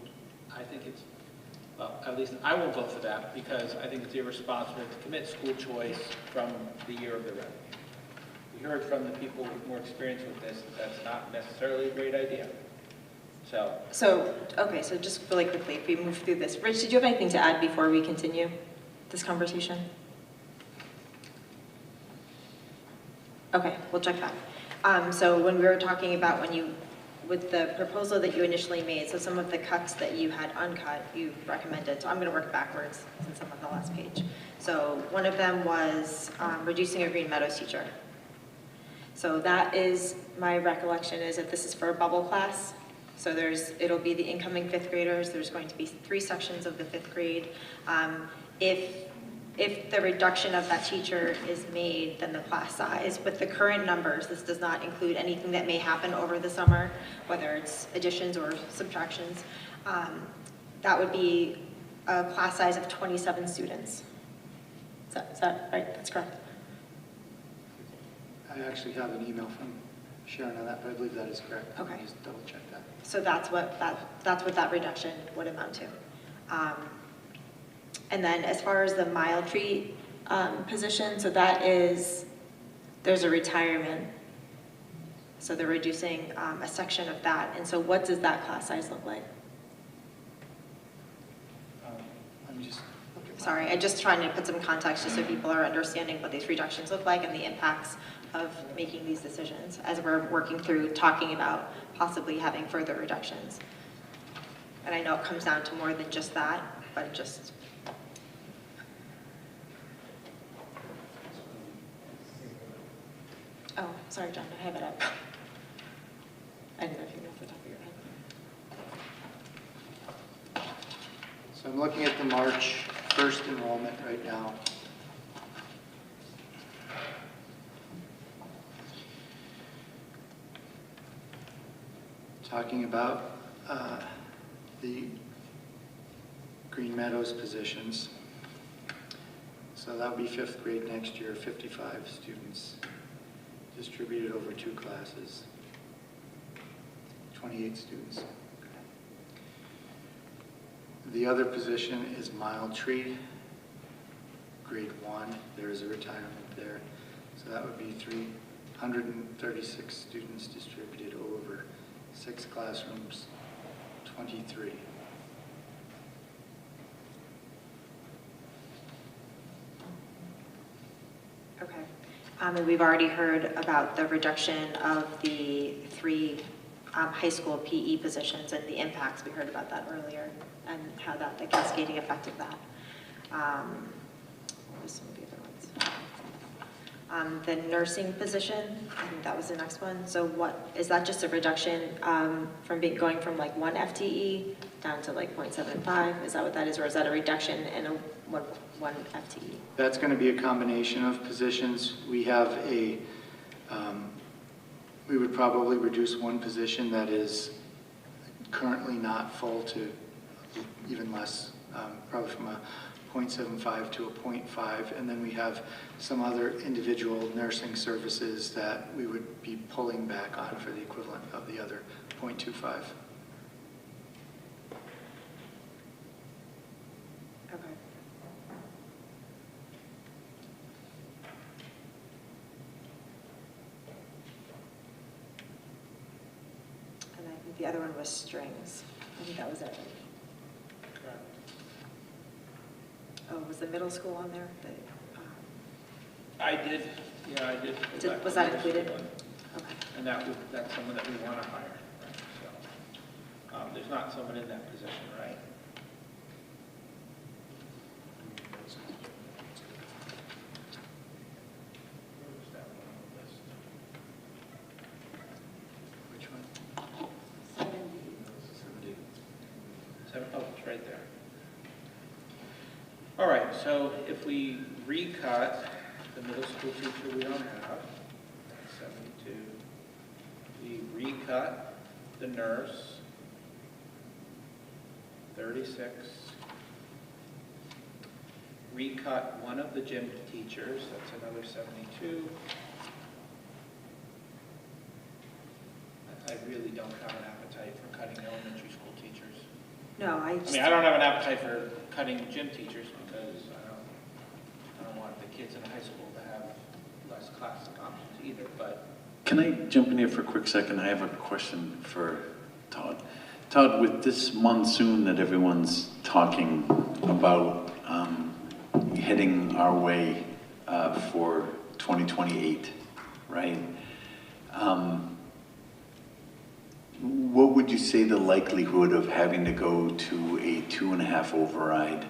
I think it's, well, at least I won't vote for that, because I think it's irresponsible to commit school choice from the year of the revenue. We heard from the people with more experience with this that that's not necessarily a great idea. So just really quickly, if we move through this. Rich, did you have anything to add before we continue this conversation? Okay, we'll check that. So when we were talking about with the proposal that you initially made, so some of the cuts that you had uncut, you recommended, so I'm going to work backwards since I'm on the last page. So one of them was reducing a Green Meadows teacher. So that is, my recollection is that this is for a bubble class. So it'll be the incoming fifth graders. There's going to be 3 sections of the 5th grade. If the reduction of that teacher is made, then the class size, with the current numbers, this does not include anything that may happen over the summer, whether it's additions or subtractions, that would be a class size of 27 students. Is that right? That's correct. I actually have an email from Sharon on that, but I believe that is correct. Okay. Just double check that. So that's what that reduction would amount to. And then as far as the mild treat position, so there's a retirement. So they're reducing a section of that. And so what does that class size look like? I'm just Sorry, I'm just trying to put some context just so people are understanding what these reductions look like and the impacts of making these decisions as we're working through talking about possibly having further reductions. And I know it comes down to more than just that, but just. Oh, sorry, John, I have it up. I don't know if you know off the top of your head. So I'm looking at the March 1st enrollment right now. Talking about the Green Meadows positions. So that would be 5th grade next year, 55 students distributed over 2 classes, 28 students. The other position is mild treat, grade 1. There is a retirement there. So that would be 336 students distributed over 6 classrooms, 23. Okay. And we've already heard about the reduction of the 3 high school PE positions and the impacts. We heard about that earlier and how the cascading effect of that. What was some of the other ones? The nursing position, I think that was the next one. So what, is that just a reduction from going from like 1 FTE down to like 0.75? Is that what that is? Or is that a reduction in one FTE? That's going to be a combination of positions. We have we would probably reduce one position that is currently not full to even less, probably from a 0.75 to a 0.5. And then we have some other individual nursing services that we would be pulling back on for the equivalent of the other 0.25. Okay. And I think the other one was strings. I think that was it. Oh, was the middle school on there? I did, yeah, I did. Was that included? Okay. And that's someone that we want to hire, right? So, there's not someone in that position, right? Which one? 7, oh, it's right there. All right, so if we recut the middle school teacher we don't have, that's 72. We recut the nurse, 36. Recut one of the gym teachers, that's another 72. I really don't have an appetite for cutting elementary school teachers. No, I mean, I don't have an appetite for cutting gym teachers because I don't want the kids in high school to have less class options either, but. Can I jump in here for a quick second? I have a question for Todd. Todd, with this monsoon that everyone's talking about heading our way for 2028, right? What would you say the likelihood of having to go to a 2.5 override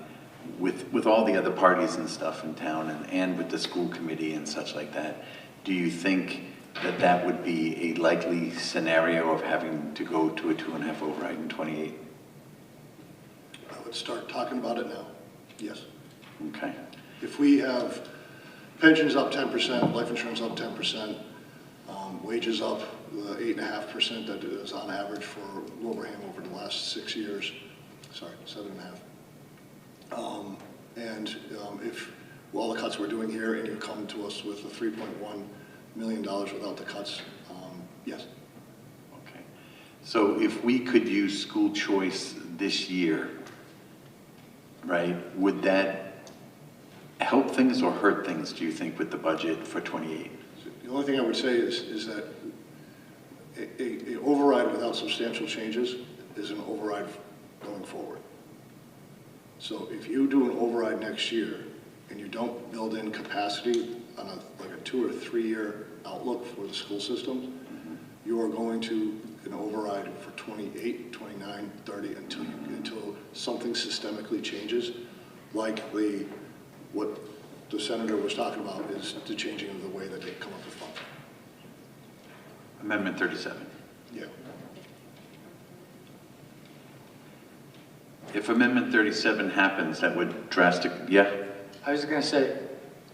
with all the other parties and stuff in town and with the school committee and such like that? Do you think that that would be a likely scenario of having to go to a 2.5 override in 28? I would start talking about it now, yes. Okay. If we have pensions up 10%, life insurance up 10%, wages up the 8.5% that is on average for Wilbraham over the last 6 years, sorry, 7.5. If all the cuts we're doing here and you come to us with the $3.1 million without the cuts, yes. Okay. So if we could use school choice this year, right, would that help things or hurt things, do you think, with the budget for 28? The only thing I would say is that a override without substantial changes is an override going forward. So if you do an override next year and you don't build in capacity on like a 2 or 3 year outlook for the school systems, you are going to an override for 28, 29, 30 until something systemically changes, like what the senator was talking about is the changing of the way that they come up with funds. Amendment 37. Yeah. If Amendment 37 happens, that would yeah? I was going to say,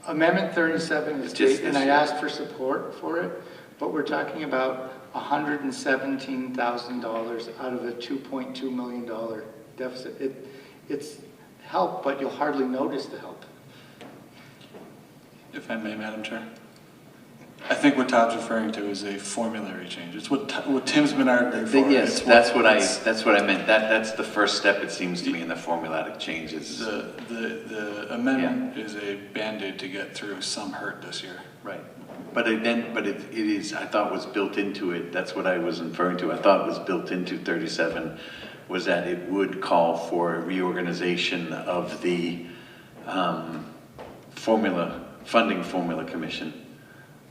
Amendment 37 is Just great, and this I year. asked for support for it, but we're talking about $117,000 out of a $2.2 million deficit. It's help, but you'll hardly notice the help. If I may, Madam Chair. I think what Todd's referring to is a formulary change. It's what Tim's been arguing for. Yes, that's what I meant. That's the first step, it seems to me, in the formulatic changes. The amendment is a Band-Aid to get through some hurt this year. Right. But it is, I thought was built into it, that's what I was referring to, I thought was built into 37, was that it would call for a reorganization of the funding formula commission.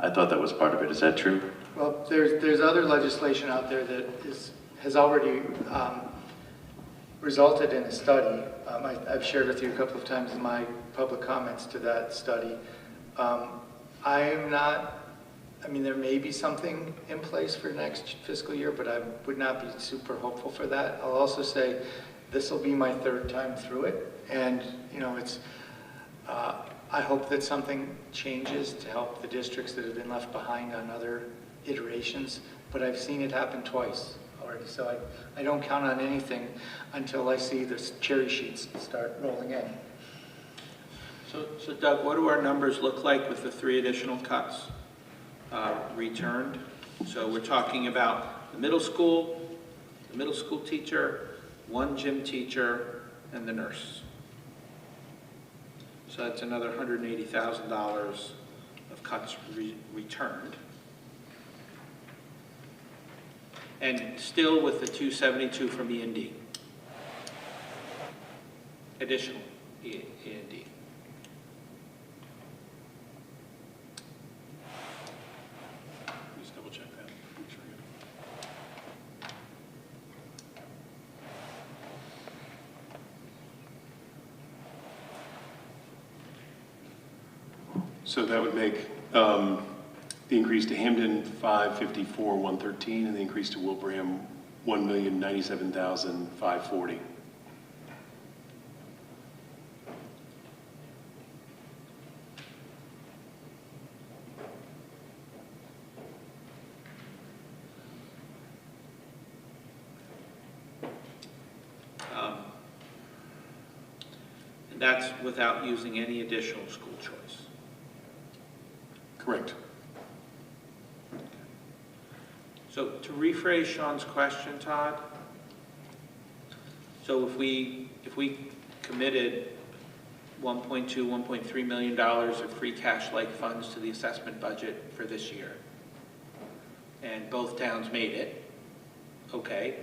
I thought that was part of it. Is that true? Well, there's other legislation out there that has already resulted in a study. I've shared with you a couple of times my public comments to that study. There may be something in place for next fiscal year, but I would not be super hopeful for that. I'll also say this will be my 3rd time through it, and I hope that something changes to help the districts that have been left behind on other iterations, but I've seen it happen twice already, so I don't count on anything until I see the cherry sheets start rolling in. So Doug, what do our numbers look like with the 3 additional cuts returned? So we're talking about the middle school teacher, 1 gym teacher, and the nurse. So that's another $180,000 of cuts returned. And still with the 272 from E&D. Additional E&D. Please double check that. Make sure So that would make the increase to Hamden 554,113, and the increase to Wilbraham 1,097,540. And that's without using any additional school choice. Correct. So to rephrase Sean's question, Todd, so if we committed $1.2, $1.3 million of free cash-like funds to the assessment budget for this year, and both towns made it, okay,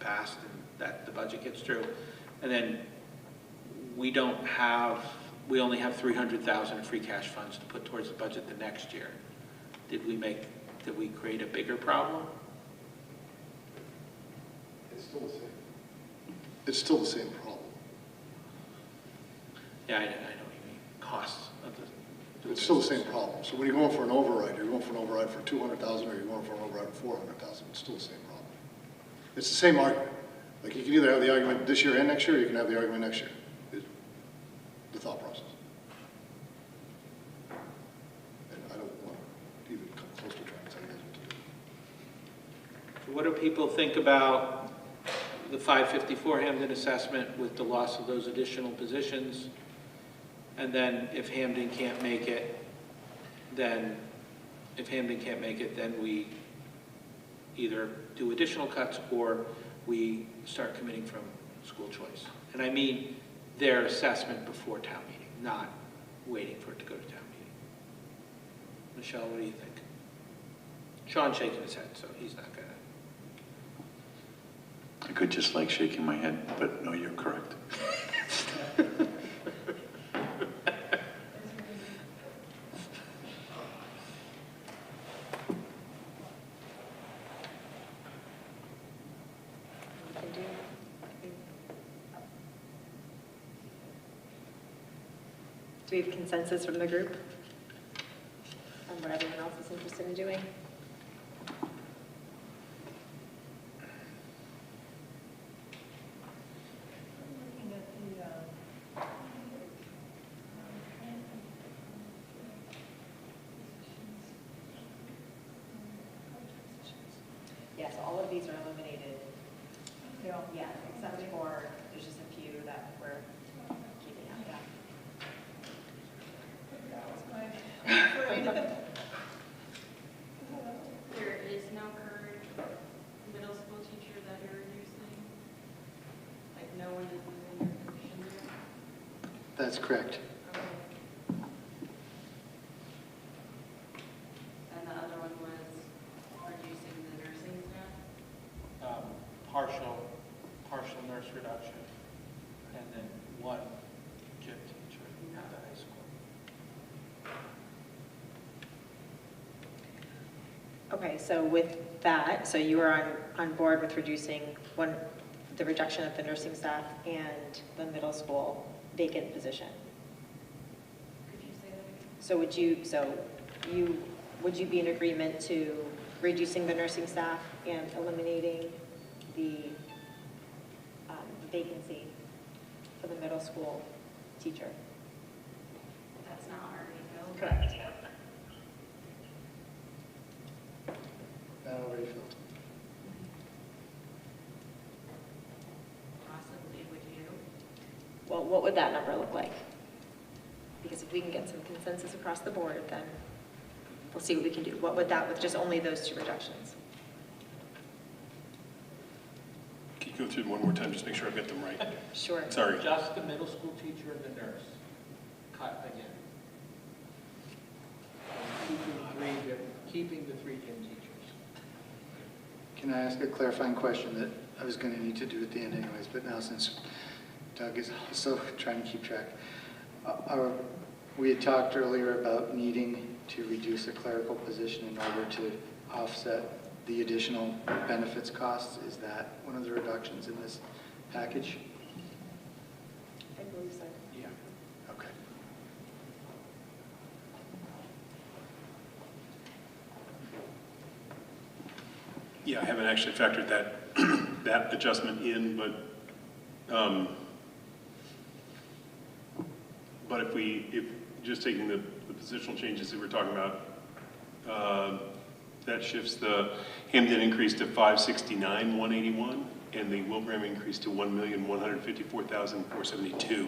passed, and that the budget gets through, and then we only have $300,000 of free cash funds to put towards the budget the next year. Did we create a bigger problem? It's still the same. It's still the same problem. Yeah, I know what you mean. Costs of the. It's still the same problem. So when you're going for an override, you're going for an override for 200,000 or you're going for an override for 400,000. It's still the same problem. It's the same argument. Like you can either have the argument this year and next year, or you can have the argument next year. The thought process. And I don't want to even come close to trying to tell you guys what to do. So what do people think about the 554 Hamden assessment with the loss of those additional positions? And then if Hamden can't make it, then we either do additional cuts or we start committing from school choice. And I mean their assessment before town meeting, not waiting for it to go to town meeting. Michelle, what do you think? Sean's shaking his head, so he's not gonna. I could just like shaking my head, but no, you're correct. Do we have consensus from the group on what everyone else is interested in doing? Looking at Yes, all of these are eliminated. Yeah, except for, there's just a few that we're keeping out, yeah. There is no current middle school teacher that you're reducing? Like no one is losing their position there? That's correct. And the other one was reducing the nursing staff? Partial nurse reduction, and then 1 gym teacher at the high school. Okay, so with that, so you are on board with reducing the reduction of the nursing staff and the middle school vacant position? Could you say that again? So would you be in agreement to reducing the nursing staff and eliminating the vacancy for the middle school teacher? that's not already filled. Correct. Not already filled. Possibly, would you? Well, what would that number look like? Because if we can get some consensus across the board, then we'll see what we can do. What would that with just only those 2 reductions? Can you go through them one more time, just make sure I've got them right? Sure. Sorry. Just the middle school teacher and the nurse, cut again. Keeping the 3 gym teachers. Can I ask a clarifying question that I was going to need to do at the end anyways, but now since Doug is also trying to keep track. We had talked earlier about needing to reduce a clerical position in order to offset the additional benefits costs. Is that one of the reductions in this package? I believe so. Yeah. Okay. Yeah, I haven't actually factored that, that adjustment in, but if just taking the positional changes that we're talking about, that shifts the Hamden increase to $569,181 and the Wilbraham increase to $1,154,472.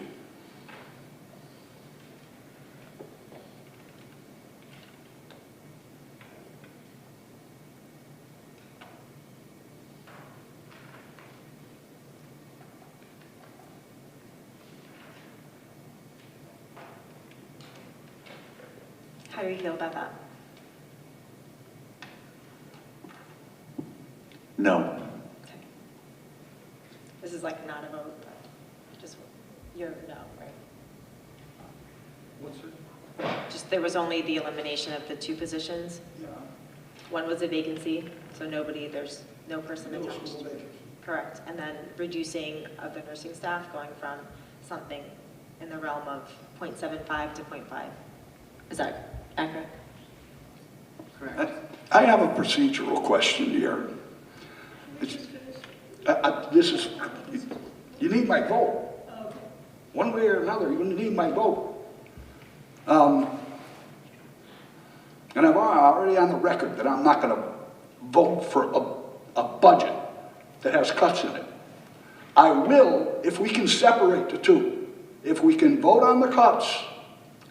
How do you feel about that? No. This is like not a vote, but just your no, right? What's it? Just, there was only the elimination of the 2 positions. Yeah. One was a vacancy, so there's no person Middle attached. school vacancy. Correct, and then reducing of the nursing staff, going from something in the realm of 0.75 to 0.5. Is that accurate? Correct. I have a procedural question here. This is, you need my vote. One way or another, you need my vote. And I'm already on the record that I'm not going to vote for a budget that has cuts in it. I will if we can separate the 2. If we can vote on the cuts,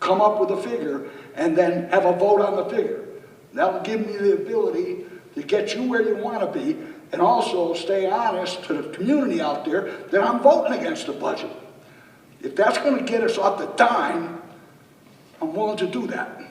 come up with a figure, and then have a vote on the figure. That'll give me the ability to get you where you want to be, and also stay honest to the community out there that I'm voting against the budget. If that's going to get us off the dime, I'm willing to do that.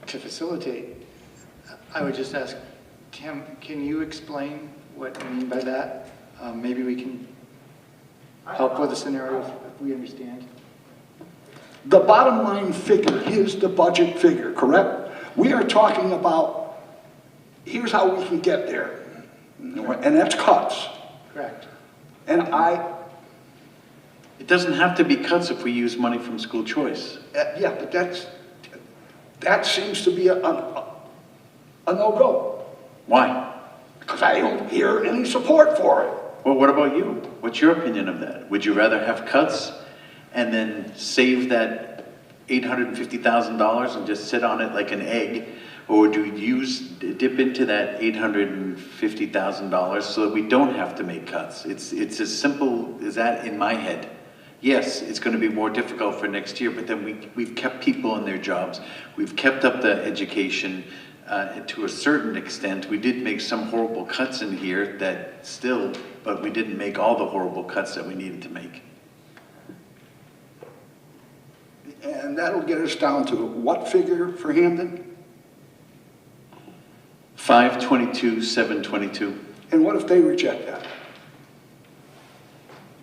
To facilitate, I would just ask, Tim, can you explain what you mean by that? Maybe we can help with a scenario if we understand. The bottom line figure is the budget figure, correct? We are talking about, here's how we can get there, and that's cuts. Correct. And It doesn't have to be cuts if we use money from school choice. yeah, but that seems to be a no-go. Why? Because I don't hear any support for it. Well, what about you? What's your opinion of that? Would you rather have cuts and then save that $850,000 and just sit on it like an egg? Or would you dip into that $850,000 so that we don't have to make cuts? It's as simple as that in my head. Yes, it's going to be more difficult for next year, but then we've kept people in their jobs. We've kept up the education to a certain extent. We did make some horrible cuts in here but we didn't make all the horrible cuts that we needed to make. And that'll get us down to what figure for Hamden? 522,722. And what if they reject that?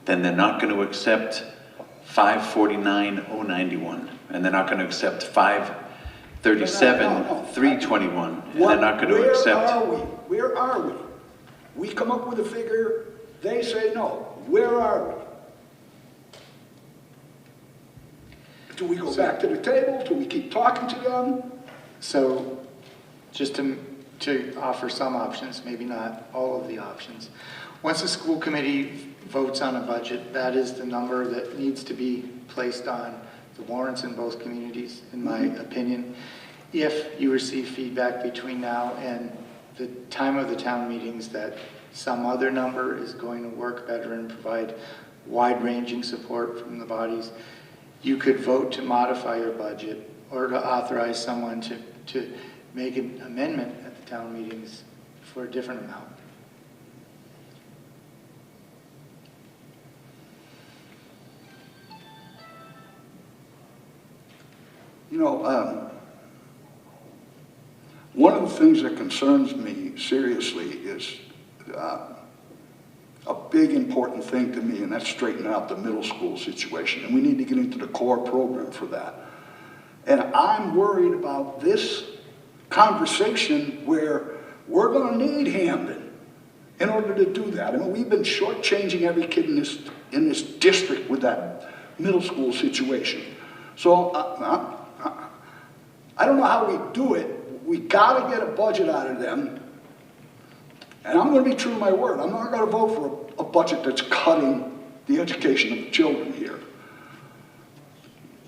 Then they're not going to accept 549,091, and they're not going to accept 37,321, and they're not going to accept. Where are we? We come up with a figure, they say no. Where are we? Do we go back to the table? Do we keep talking to them? So just to offer some options, maybe not all of the options. Once the school committee votes on a budget, that is the number that needs to be placed on the warrants in both communities, in my opinion. If you receive feedback between now and the time of the town meetings that some other number is going to work better and provide wide-ranging support from the bodies, you could vote to modify your budget or to authorize someone to make an amendment at the town meetings for a different amount. You know, one of the things that concerns me seriously is a big important thing to me, and that's straightening out the middle school situation. And we need to get into the core program for that. And I'm worried about this conversation where we're going to need Hamden in order to do that. I mean, we've been shortchanging every kid in this district with that middle school situation. So I don't know how we do it. We got to get a budget out of them. And I'm going to be true to my word. I'm not going to vote for a budget that's cutting the education of the children here.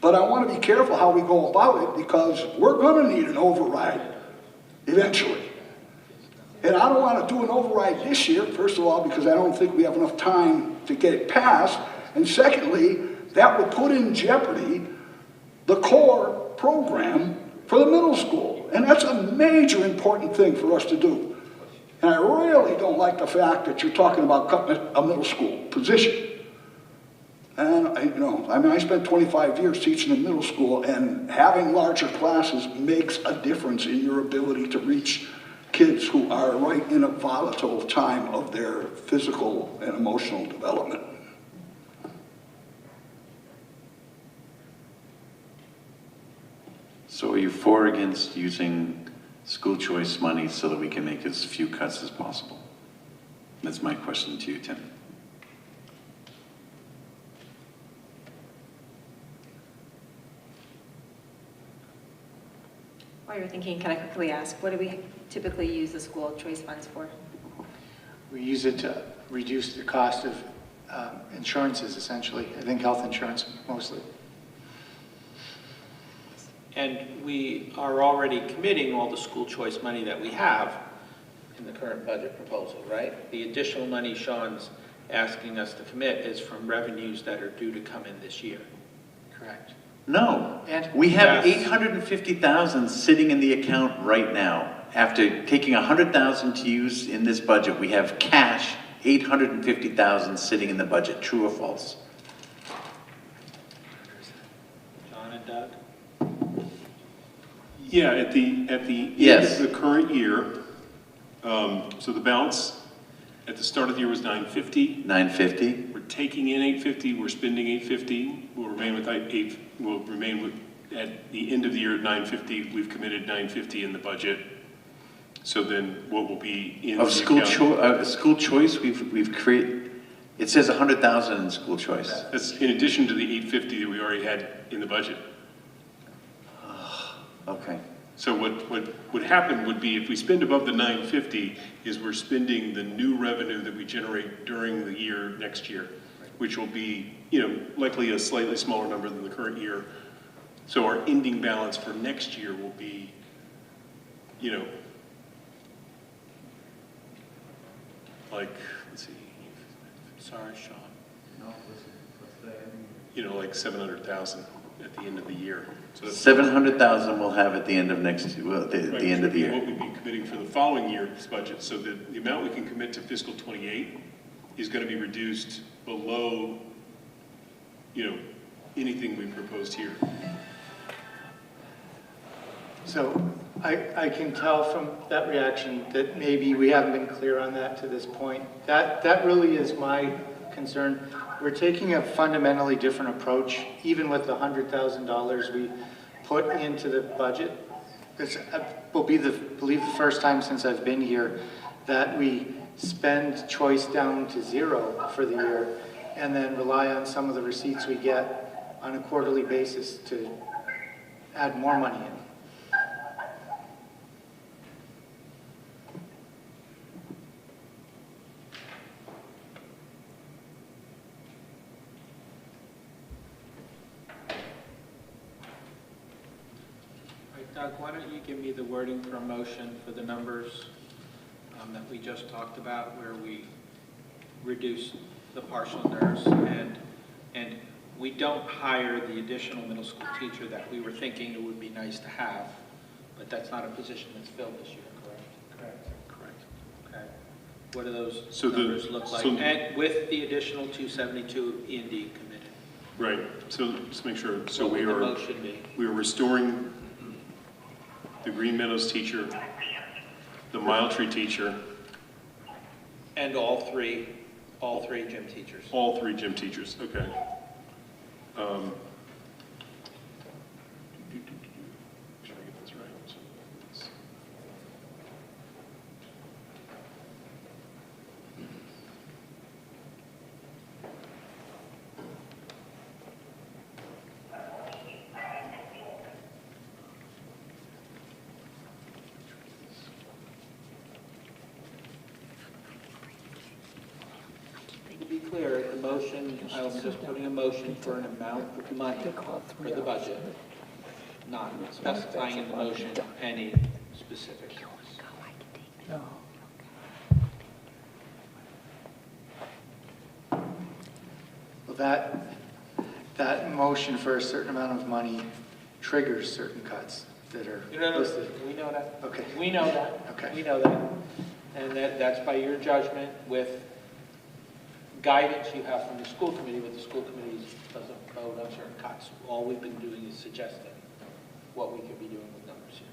But I want to be careful how we go about it because we're going to need an override eventually. And I don't want to do an override this year, first of all, because I don't think we have enough time to get it passed. And secondly, that would put in jeopardy the core program for the middle school. And that's a major important thing for us to do. And I really don't like the fact that you're talking about cutting a middle school position. And, I spent 25 years teaching in middle school, and having larger classes makes a difference in your ability to reach kids who are right in a volatile time of their physical and emotional development. So are you for or against using school choice money so that we can make as few cuts as possible? That's my question to you, Tim. While you're thinking, can I quickly ask, what do we typically use the school choice funds for? We use it to reduce the cost of insurances, essentially. I think health insurance mostly. And we are already committing all the school choice money that we have in the current budget proposal, right? The additional money Sean's asking us to commit is from revenues that are due to come in this year. Correct. No, And we have Yes. $850,000 sitting in the account right now. After taking $100,000 to use in this budget, we have cash, $850,000 sitting in the budget. True or false? John and Doug? Yeah, at the Yes. end of the current year, so the balance at the start of the year was 950. 950. We're taking in 850. We're spending 850. We'll remain with at the end of the year at 950. We've committed 950 in the budget. So then, what will be in Of the school account? school choice, we've created. It says 100,000 in school choice. That's in addition to the 850 that we already had in the budget. Okay. So what would happen would be if we spend above the 950 is we're spending the new revenue that we generate during the year next year, which will be, likely a slightly smaller number than the current year. So our ending balance for next year will be, let's see. Sorry, Sean. Like 700,000 at the end of the year. So that's 700,000 we'll have at the end of the end of the year. What we'd be committing for the following year's budget. So the amount we can commit to fiscal 28 is going to be reduced below, anything we proposed here. So I can tell from that reaction that maybe we haven't been clear on that to this point. That really is my concern. We're taking a fundamentally different approach, even with the $100,000 we put into the budget It will be believe the first time since I've been here that we spend choice down to 0 for the year and then rely on some of the receipts we get on a quarterly basis to add more money in. Doug, why don't you give me the wording for a motion for the numbers that we just talked about, where we reduce the partial nurse and we don't hire the additional middle school teacher that we were thinking it would be nice to have, but that's not a position that's filled this year, correct? Correct. Okay. What do those numbers look like? And with the additional 272 E&D committed. Right, so just make sure, so What we would the are, motion be? we are restoring the Green Meadows teacher, the Mile Tree teacher, And all three gym teachers. all 3 gym teachers, okay. Make sure I get this right. To be clear, the motion, I'm just putting a motion for an amount of money for the budget, not specifying in the motion any specifics. Well, that motion for a certain amount of money triggers certain cuts that are listed. We know that. Okay. We know that. Okay. We know that. And that's by your judgment with guidance you have from the school committee, but the school committee doesn't vote on certain cuts. All we've been doing is suggesting what we could be doing with numbers here.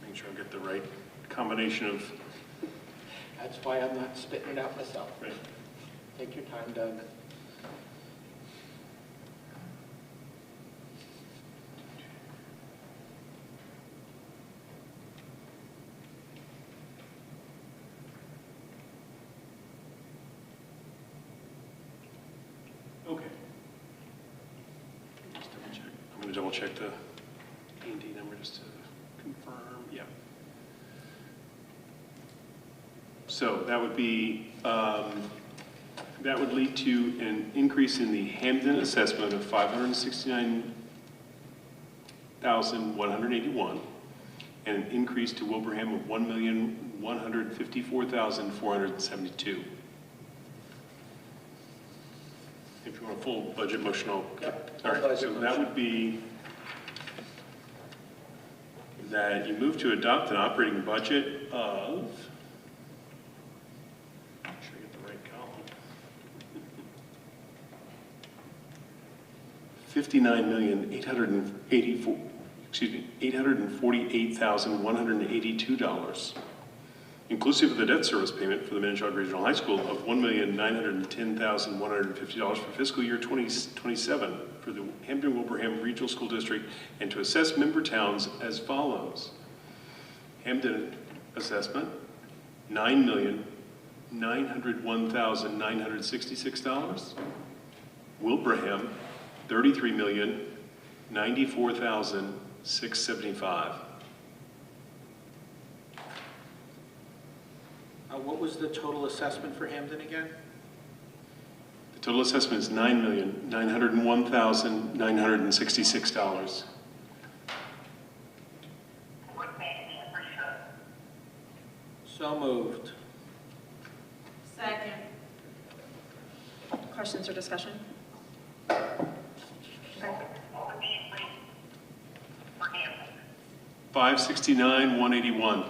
Make sure I get the right combination of. That's why I'm not spitting it out myself. Right. Take your time, Doug. Okay. Just double check. I'm going to double check the D&D number just to confirm. Yeah. So that would be, that would lead to an increase in the Hamden assessment of $569,181 and an increase to Wilbraham of $1,154,472. If you want a full budget motion, I'll. Yep, All right, full so budget that motion. would be that you move to adopt an operating budget of, make sure I get the right column, $59,848,182, inclusive of the debt service payment for the Minnechaug Regional High School of $1,910,150 for fiscal year 2027 for the Hampden-Wilbraham Regional School District, and to assess member towns as follows. Hampden assessment, $9,901,966. Wilbraham, $33,094,675. What was the total assessment for Hamden again? The total assessment is $9,901,966. So moved. Second. Questions or discussion? Okay. $569,181.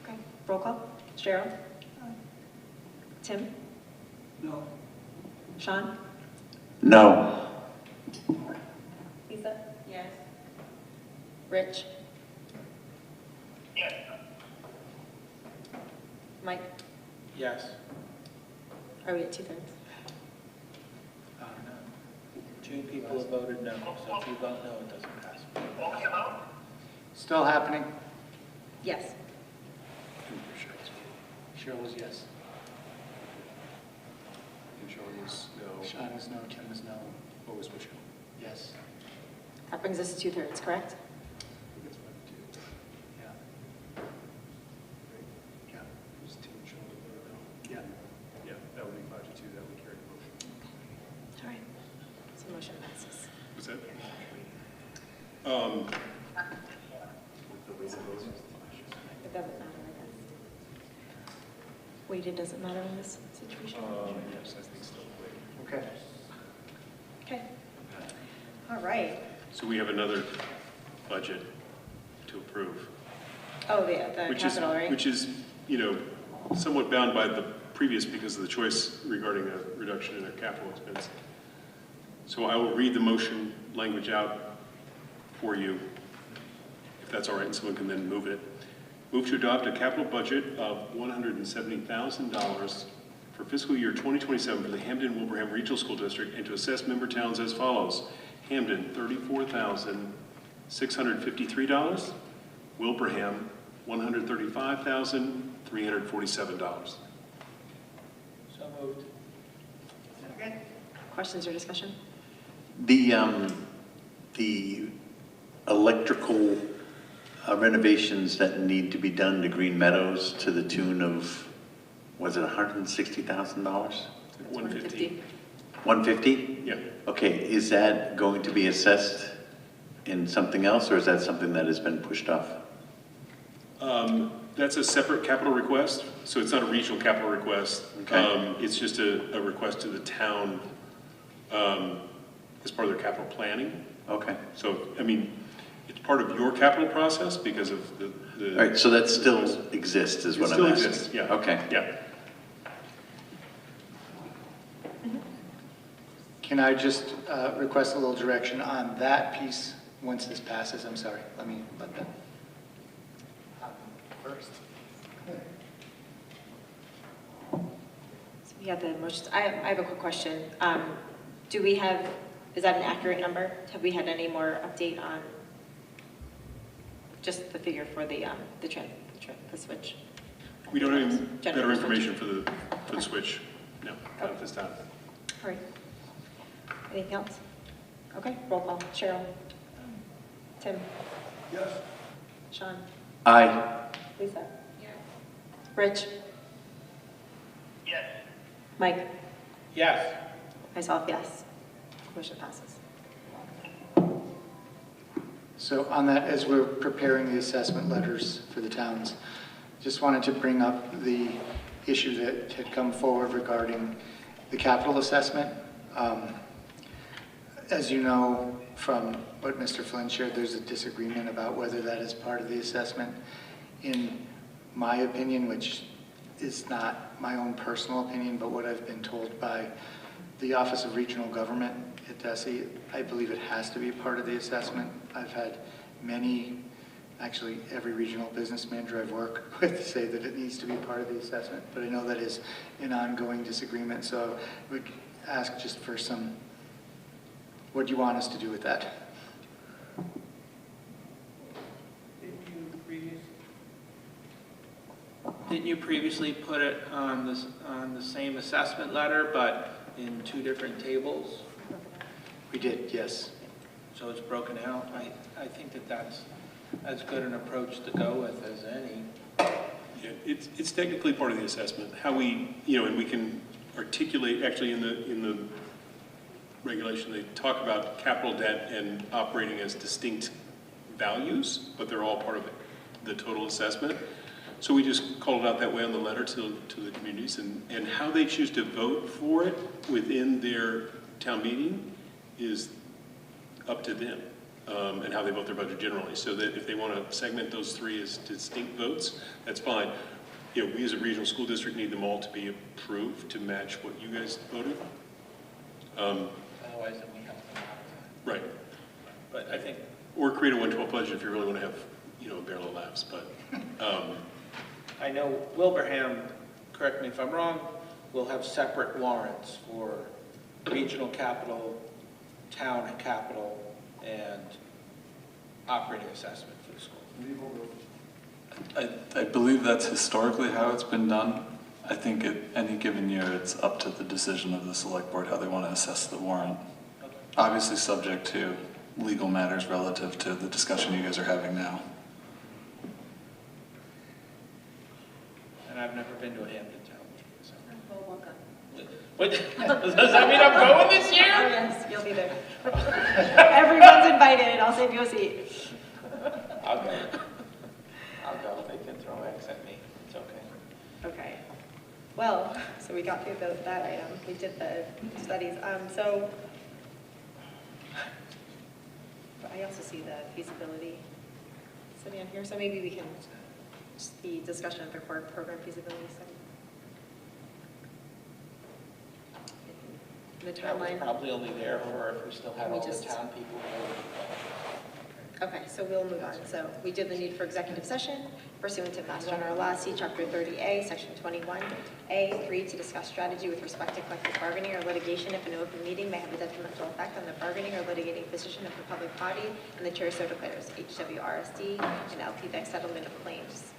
Okay, roll call. Cheryl? Tim? No. Sean? No. Lisa? Yes. Rich? Yes. Mike? Yes. Are we at 2/3? 2 people have voted no, so if you vote no, it doesn't pass. Still happening? Yes. Cheryl was yes. And Sean is no. Sean is no, Tim is no. What was Michelle? Yes. That brings us to 2/3, correct? Yeah, that would be 5-2, that would carry the motion. All right. So motion passes. Was that? It doesn't matter, I guess. Weighted doesn't matter in this situation? Yes, I think still. Okay. Okay. All right. So we have another budget to approve. Oh, the capital, right? Which is, you know, somewhat bound by the previous because of the choice regarding a reduction in a capital expense. So I will read the motion language out for you, if that's all right, and someone can then move it. Move to adopt a capital budget of $170,000 for fiscal year 2027 for the Hampden-Wilbraham Regional School District and to assess member towns as follows. Hampden, $34,653. Wilbraham, $135,347. So moved. Questions or discussion? The electrical renovations that need to be done to Green Meadows to the tune of, was it $160,000? 150. 150? Yeah. Okay, is that going to be assessed in something else, or is that something that has been pushed off? That's a separate capital request, so it's not a regional capital request. Okay. It's just a request to the town as part of their capital planning. Okay. So, I mean, it's part of your capital process because of the All right, so that still exists is what I'm asking. It still exists, yeah. Okay. Yeah. Can I just request a little direction on that piece once this passes? I'm sorry, let that happen first. So we have the motions. I have a quick question. Do we have, is that an accurate number? Have we had any more update on just the figure for the switch? We don't have any General better switch. information for the switch. No, not at this time. All right. Anything else? Okay, roll call. Cheryl? Tim? Yes. Sean? Aye. Lisa? Yes. Rich? Yes. Mike? Yes. Myself, yes. Motion passes. So on that, as we're preparing the assessment letters for the towns, just wanted to bring up the issue that had come forward regarding the capital assessment. As you know from what Mr. Flynn shared, there's a disagreement about whether that is part of the assessment. In my opinion, which is not my own personal opinion, but what I've been told by the Office of Regional Government at DESE, I believe it has to be part of the assessment. I've had many, actually every regional business manager I've worked with say that it needs to be part of the assessment, but I know that is an ongoing disagreement, so I would ask just for some, what do you want us to do with that? Didn't you previously put it on the same assessment letter, but in 2 different tables? We did, yes. So it's broken out. I think that's as good an approach to go with as any. Yeah, it's technically part of the assessment. How we, you know, and we can articulate, actually in the regulation, they talk about capital debt and operating as distinct values, but they're all part of the total assessment. So we just called it out that way on the letter to the communities, and how they choose to vote for it within their town meeting is up to them, and how they vote their budget generally. So that if they want to segment those 3 as distinct votes, that's fine. You know, we as a regional school district need them all to be approved to match what you guys voted. Otherwise, then we have to. Right. But I think. Or create a 112 budget if you really want to have, you know, a barrel of laughs, but. I know Wilbraham, correct me if I'm wrong, will have separate warrants for regional capital town capital and operating assessment for the school. I believe that's historically how it's been done. I think at any given year, it's up to the decision of the select board how they want to assess the warrant. Obviously subject to legal matters relative to the discussion you guys are having now. And I've never been to a Hampton Town meeting, so. Well, welcome. What, does that mean I'm going this year? Oh, yes, you'll be there. Everyone's invited, I'll save you a seat. I'll go. I'll go. They can throw X at me. It's okay. Okay. Well, so we got through that item. We did the studies. So I also see the feasibility study on here. So maybe we can, just the discussion of the core program feasibility study. The That was timeline. probably only there for if we still have all the town people. Okay, so we'll move on. So we did the need for executive session pursuant to Mass General Law, C Chapter 30A, Section 21A, 3, to discuss strategy with respect to collective bargaining or litigation if an open meeting may have a detrimental effect on the bargaining or litigating position of the public body, and the chair so declares, HWRSD, and LPVEC settlement of claims.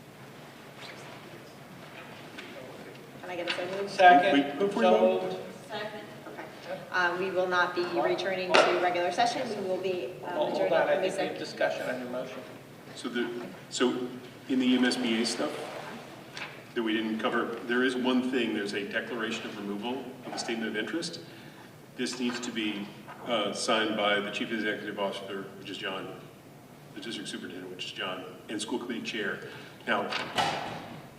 Can I get a so moved? Second. Before So you moved. Second. Okay. We will not be returning to regular session. We will be Hold adjourning on, I from think we have exec. discussion on your motion. So in the MSBA stuff that we didn't cover, there is one thing, there's a declaration of removal of a statement of interest. This needs to be signed by the chief executive officer, which is John, the district superintendent, which is John, and school committee chair. Now,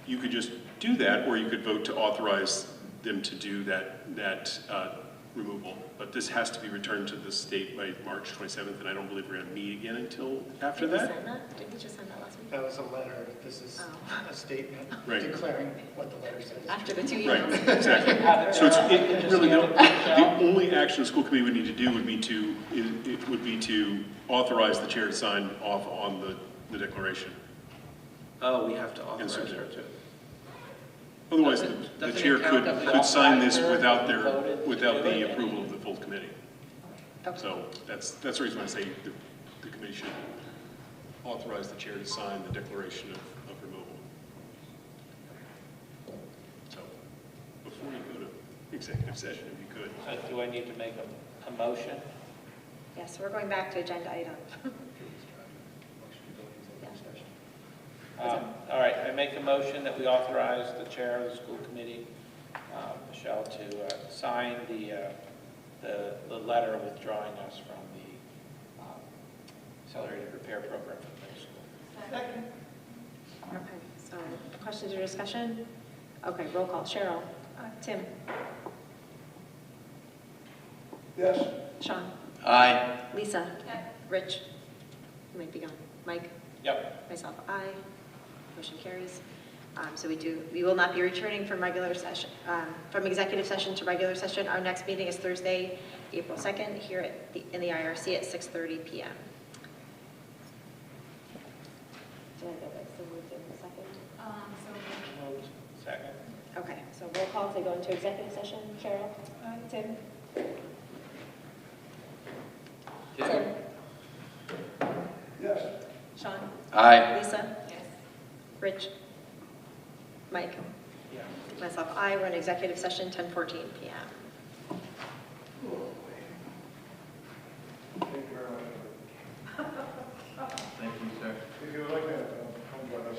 you could just do that, or you could vote to authorize them to do that removal. But this has to be returned to the state by March 27th, and I don't believe we're going to meet again until after Did we that. sign that? Did we just sign that last week? That was a letter. This is a statement Right. declaring what the letter says. After the 2 Right, emails. exactly. So it's really, the only action the school committee would need to do would be to authorize the chair to sign off on the declaration. Oh, we have to authorize Yes, sir. her to. Otherwise, Doesn't- the doesn't chair it count that we could sign this authorized her, voted to without do the it? approval of the full committee. Okay. So that's the reason why I say the committee should authorize the chair to sign the declaration of removal. So before you go to executive session, if you could. So do I need to make a motion? Yes, we're going back to agenda item. All right, I make a motion that we authorize the chair of the school committee, Michelle, to sign the letter withdrawing us from the accelerated repair program for the middle school. Second. Okay, so questions or discussion? Okay, roll call. Cheryl? Tim? Yes. Sean? Aye. Lisa? Rich? You might be gone. Mike? Yep. Myself, aye. Motion carries. So we will not be returning from regular session, from executive session to regular session. Our next meeting is Thursday, April 2nd, here in the IRC at 6:30 p.m. Did I get that so moved in a second? Moved. Second. Okay, so roll call to go into executive session. Cheryl? Tim? Tim? Yes. Sean? Aye. Lisa? Yes. Rich? Mike? Yeah. Myself, aye. We're in executive session, 10:14 p.m. Thank you very much. Thank you, sir. If you would like to come join us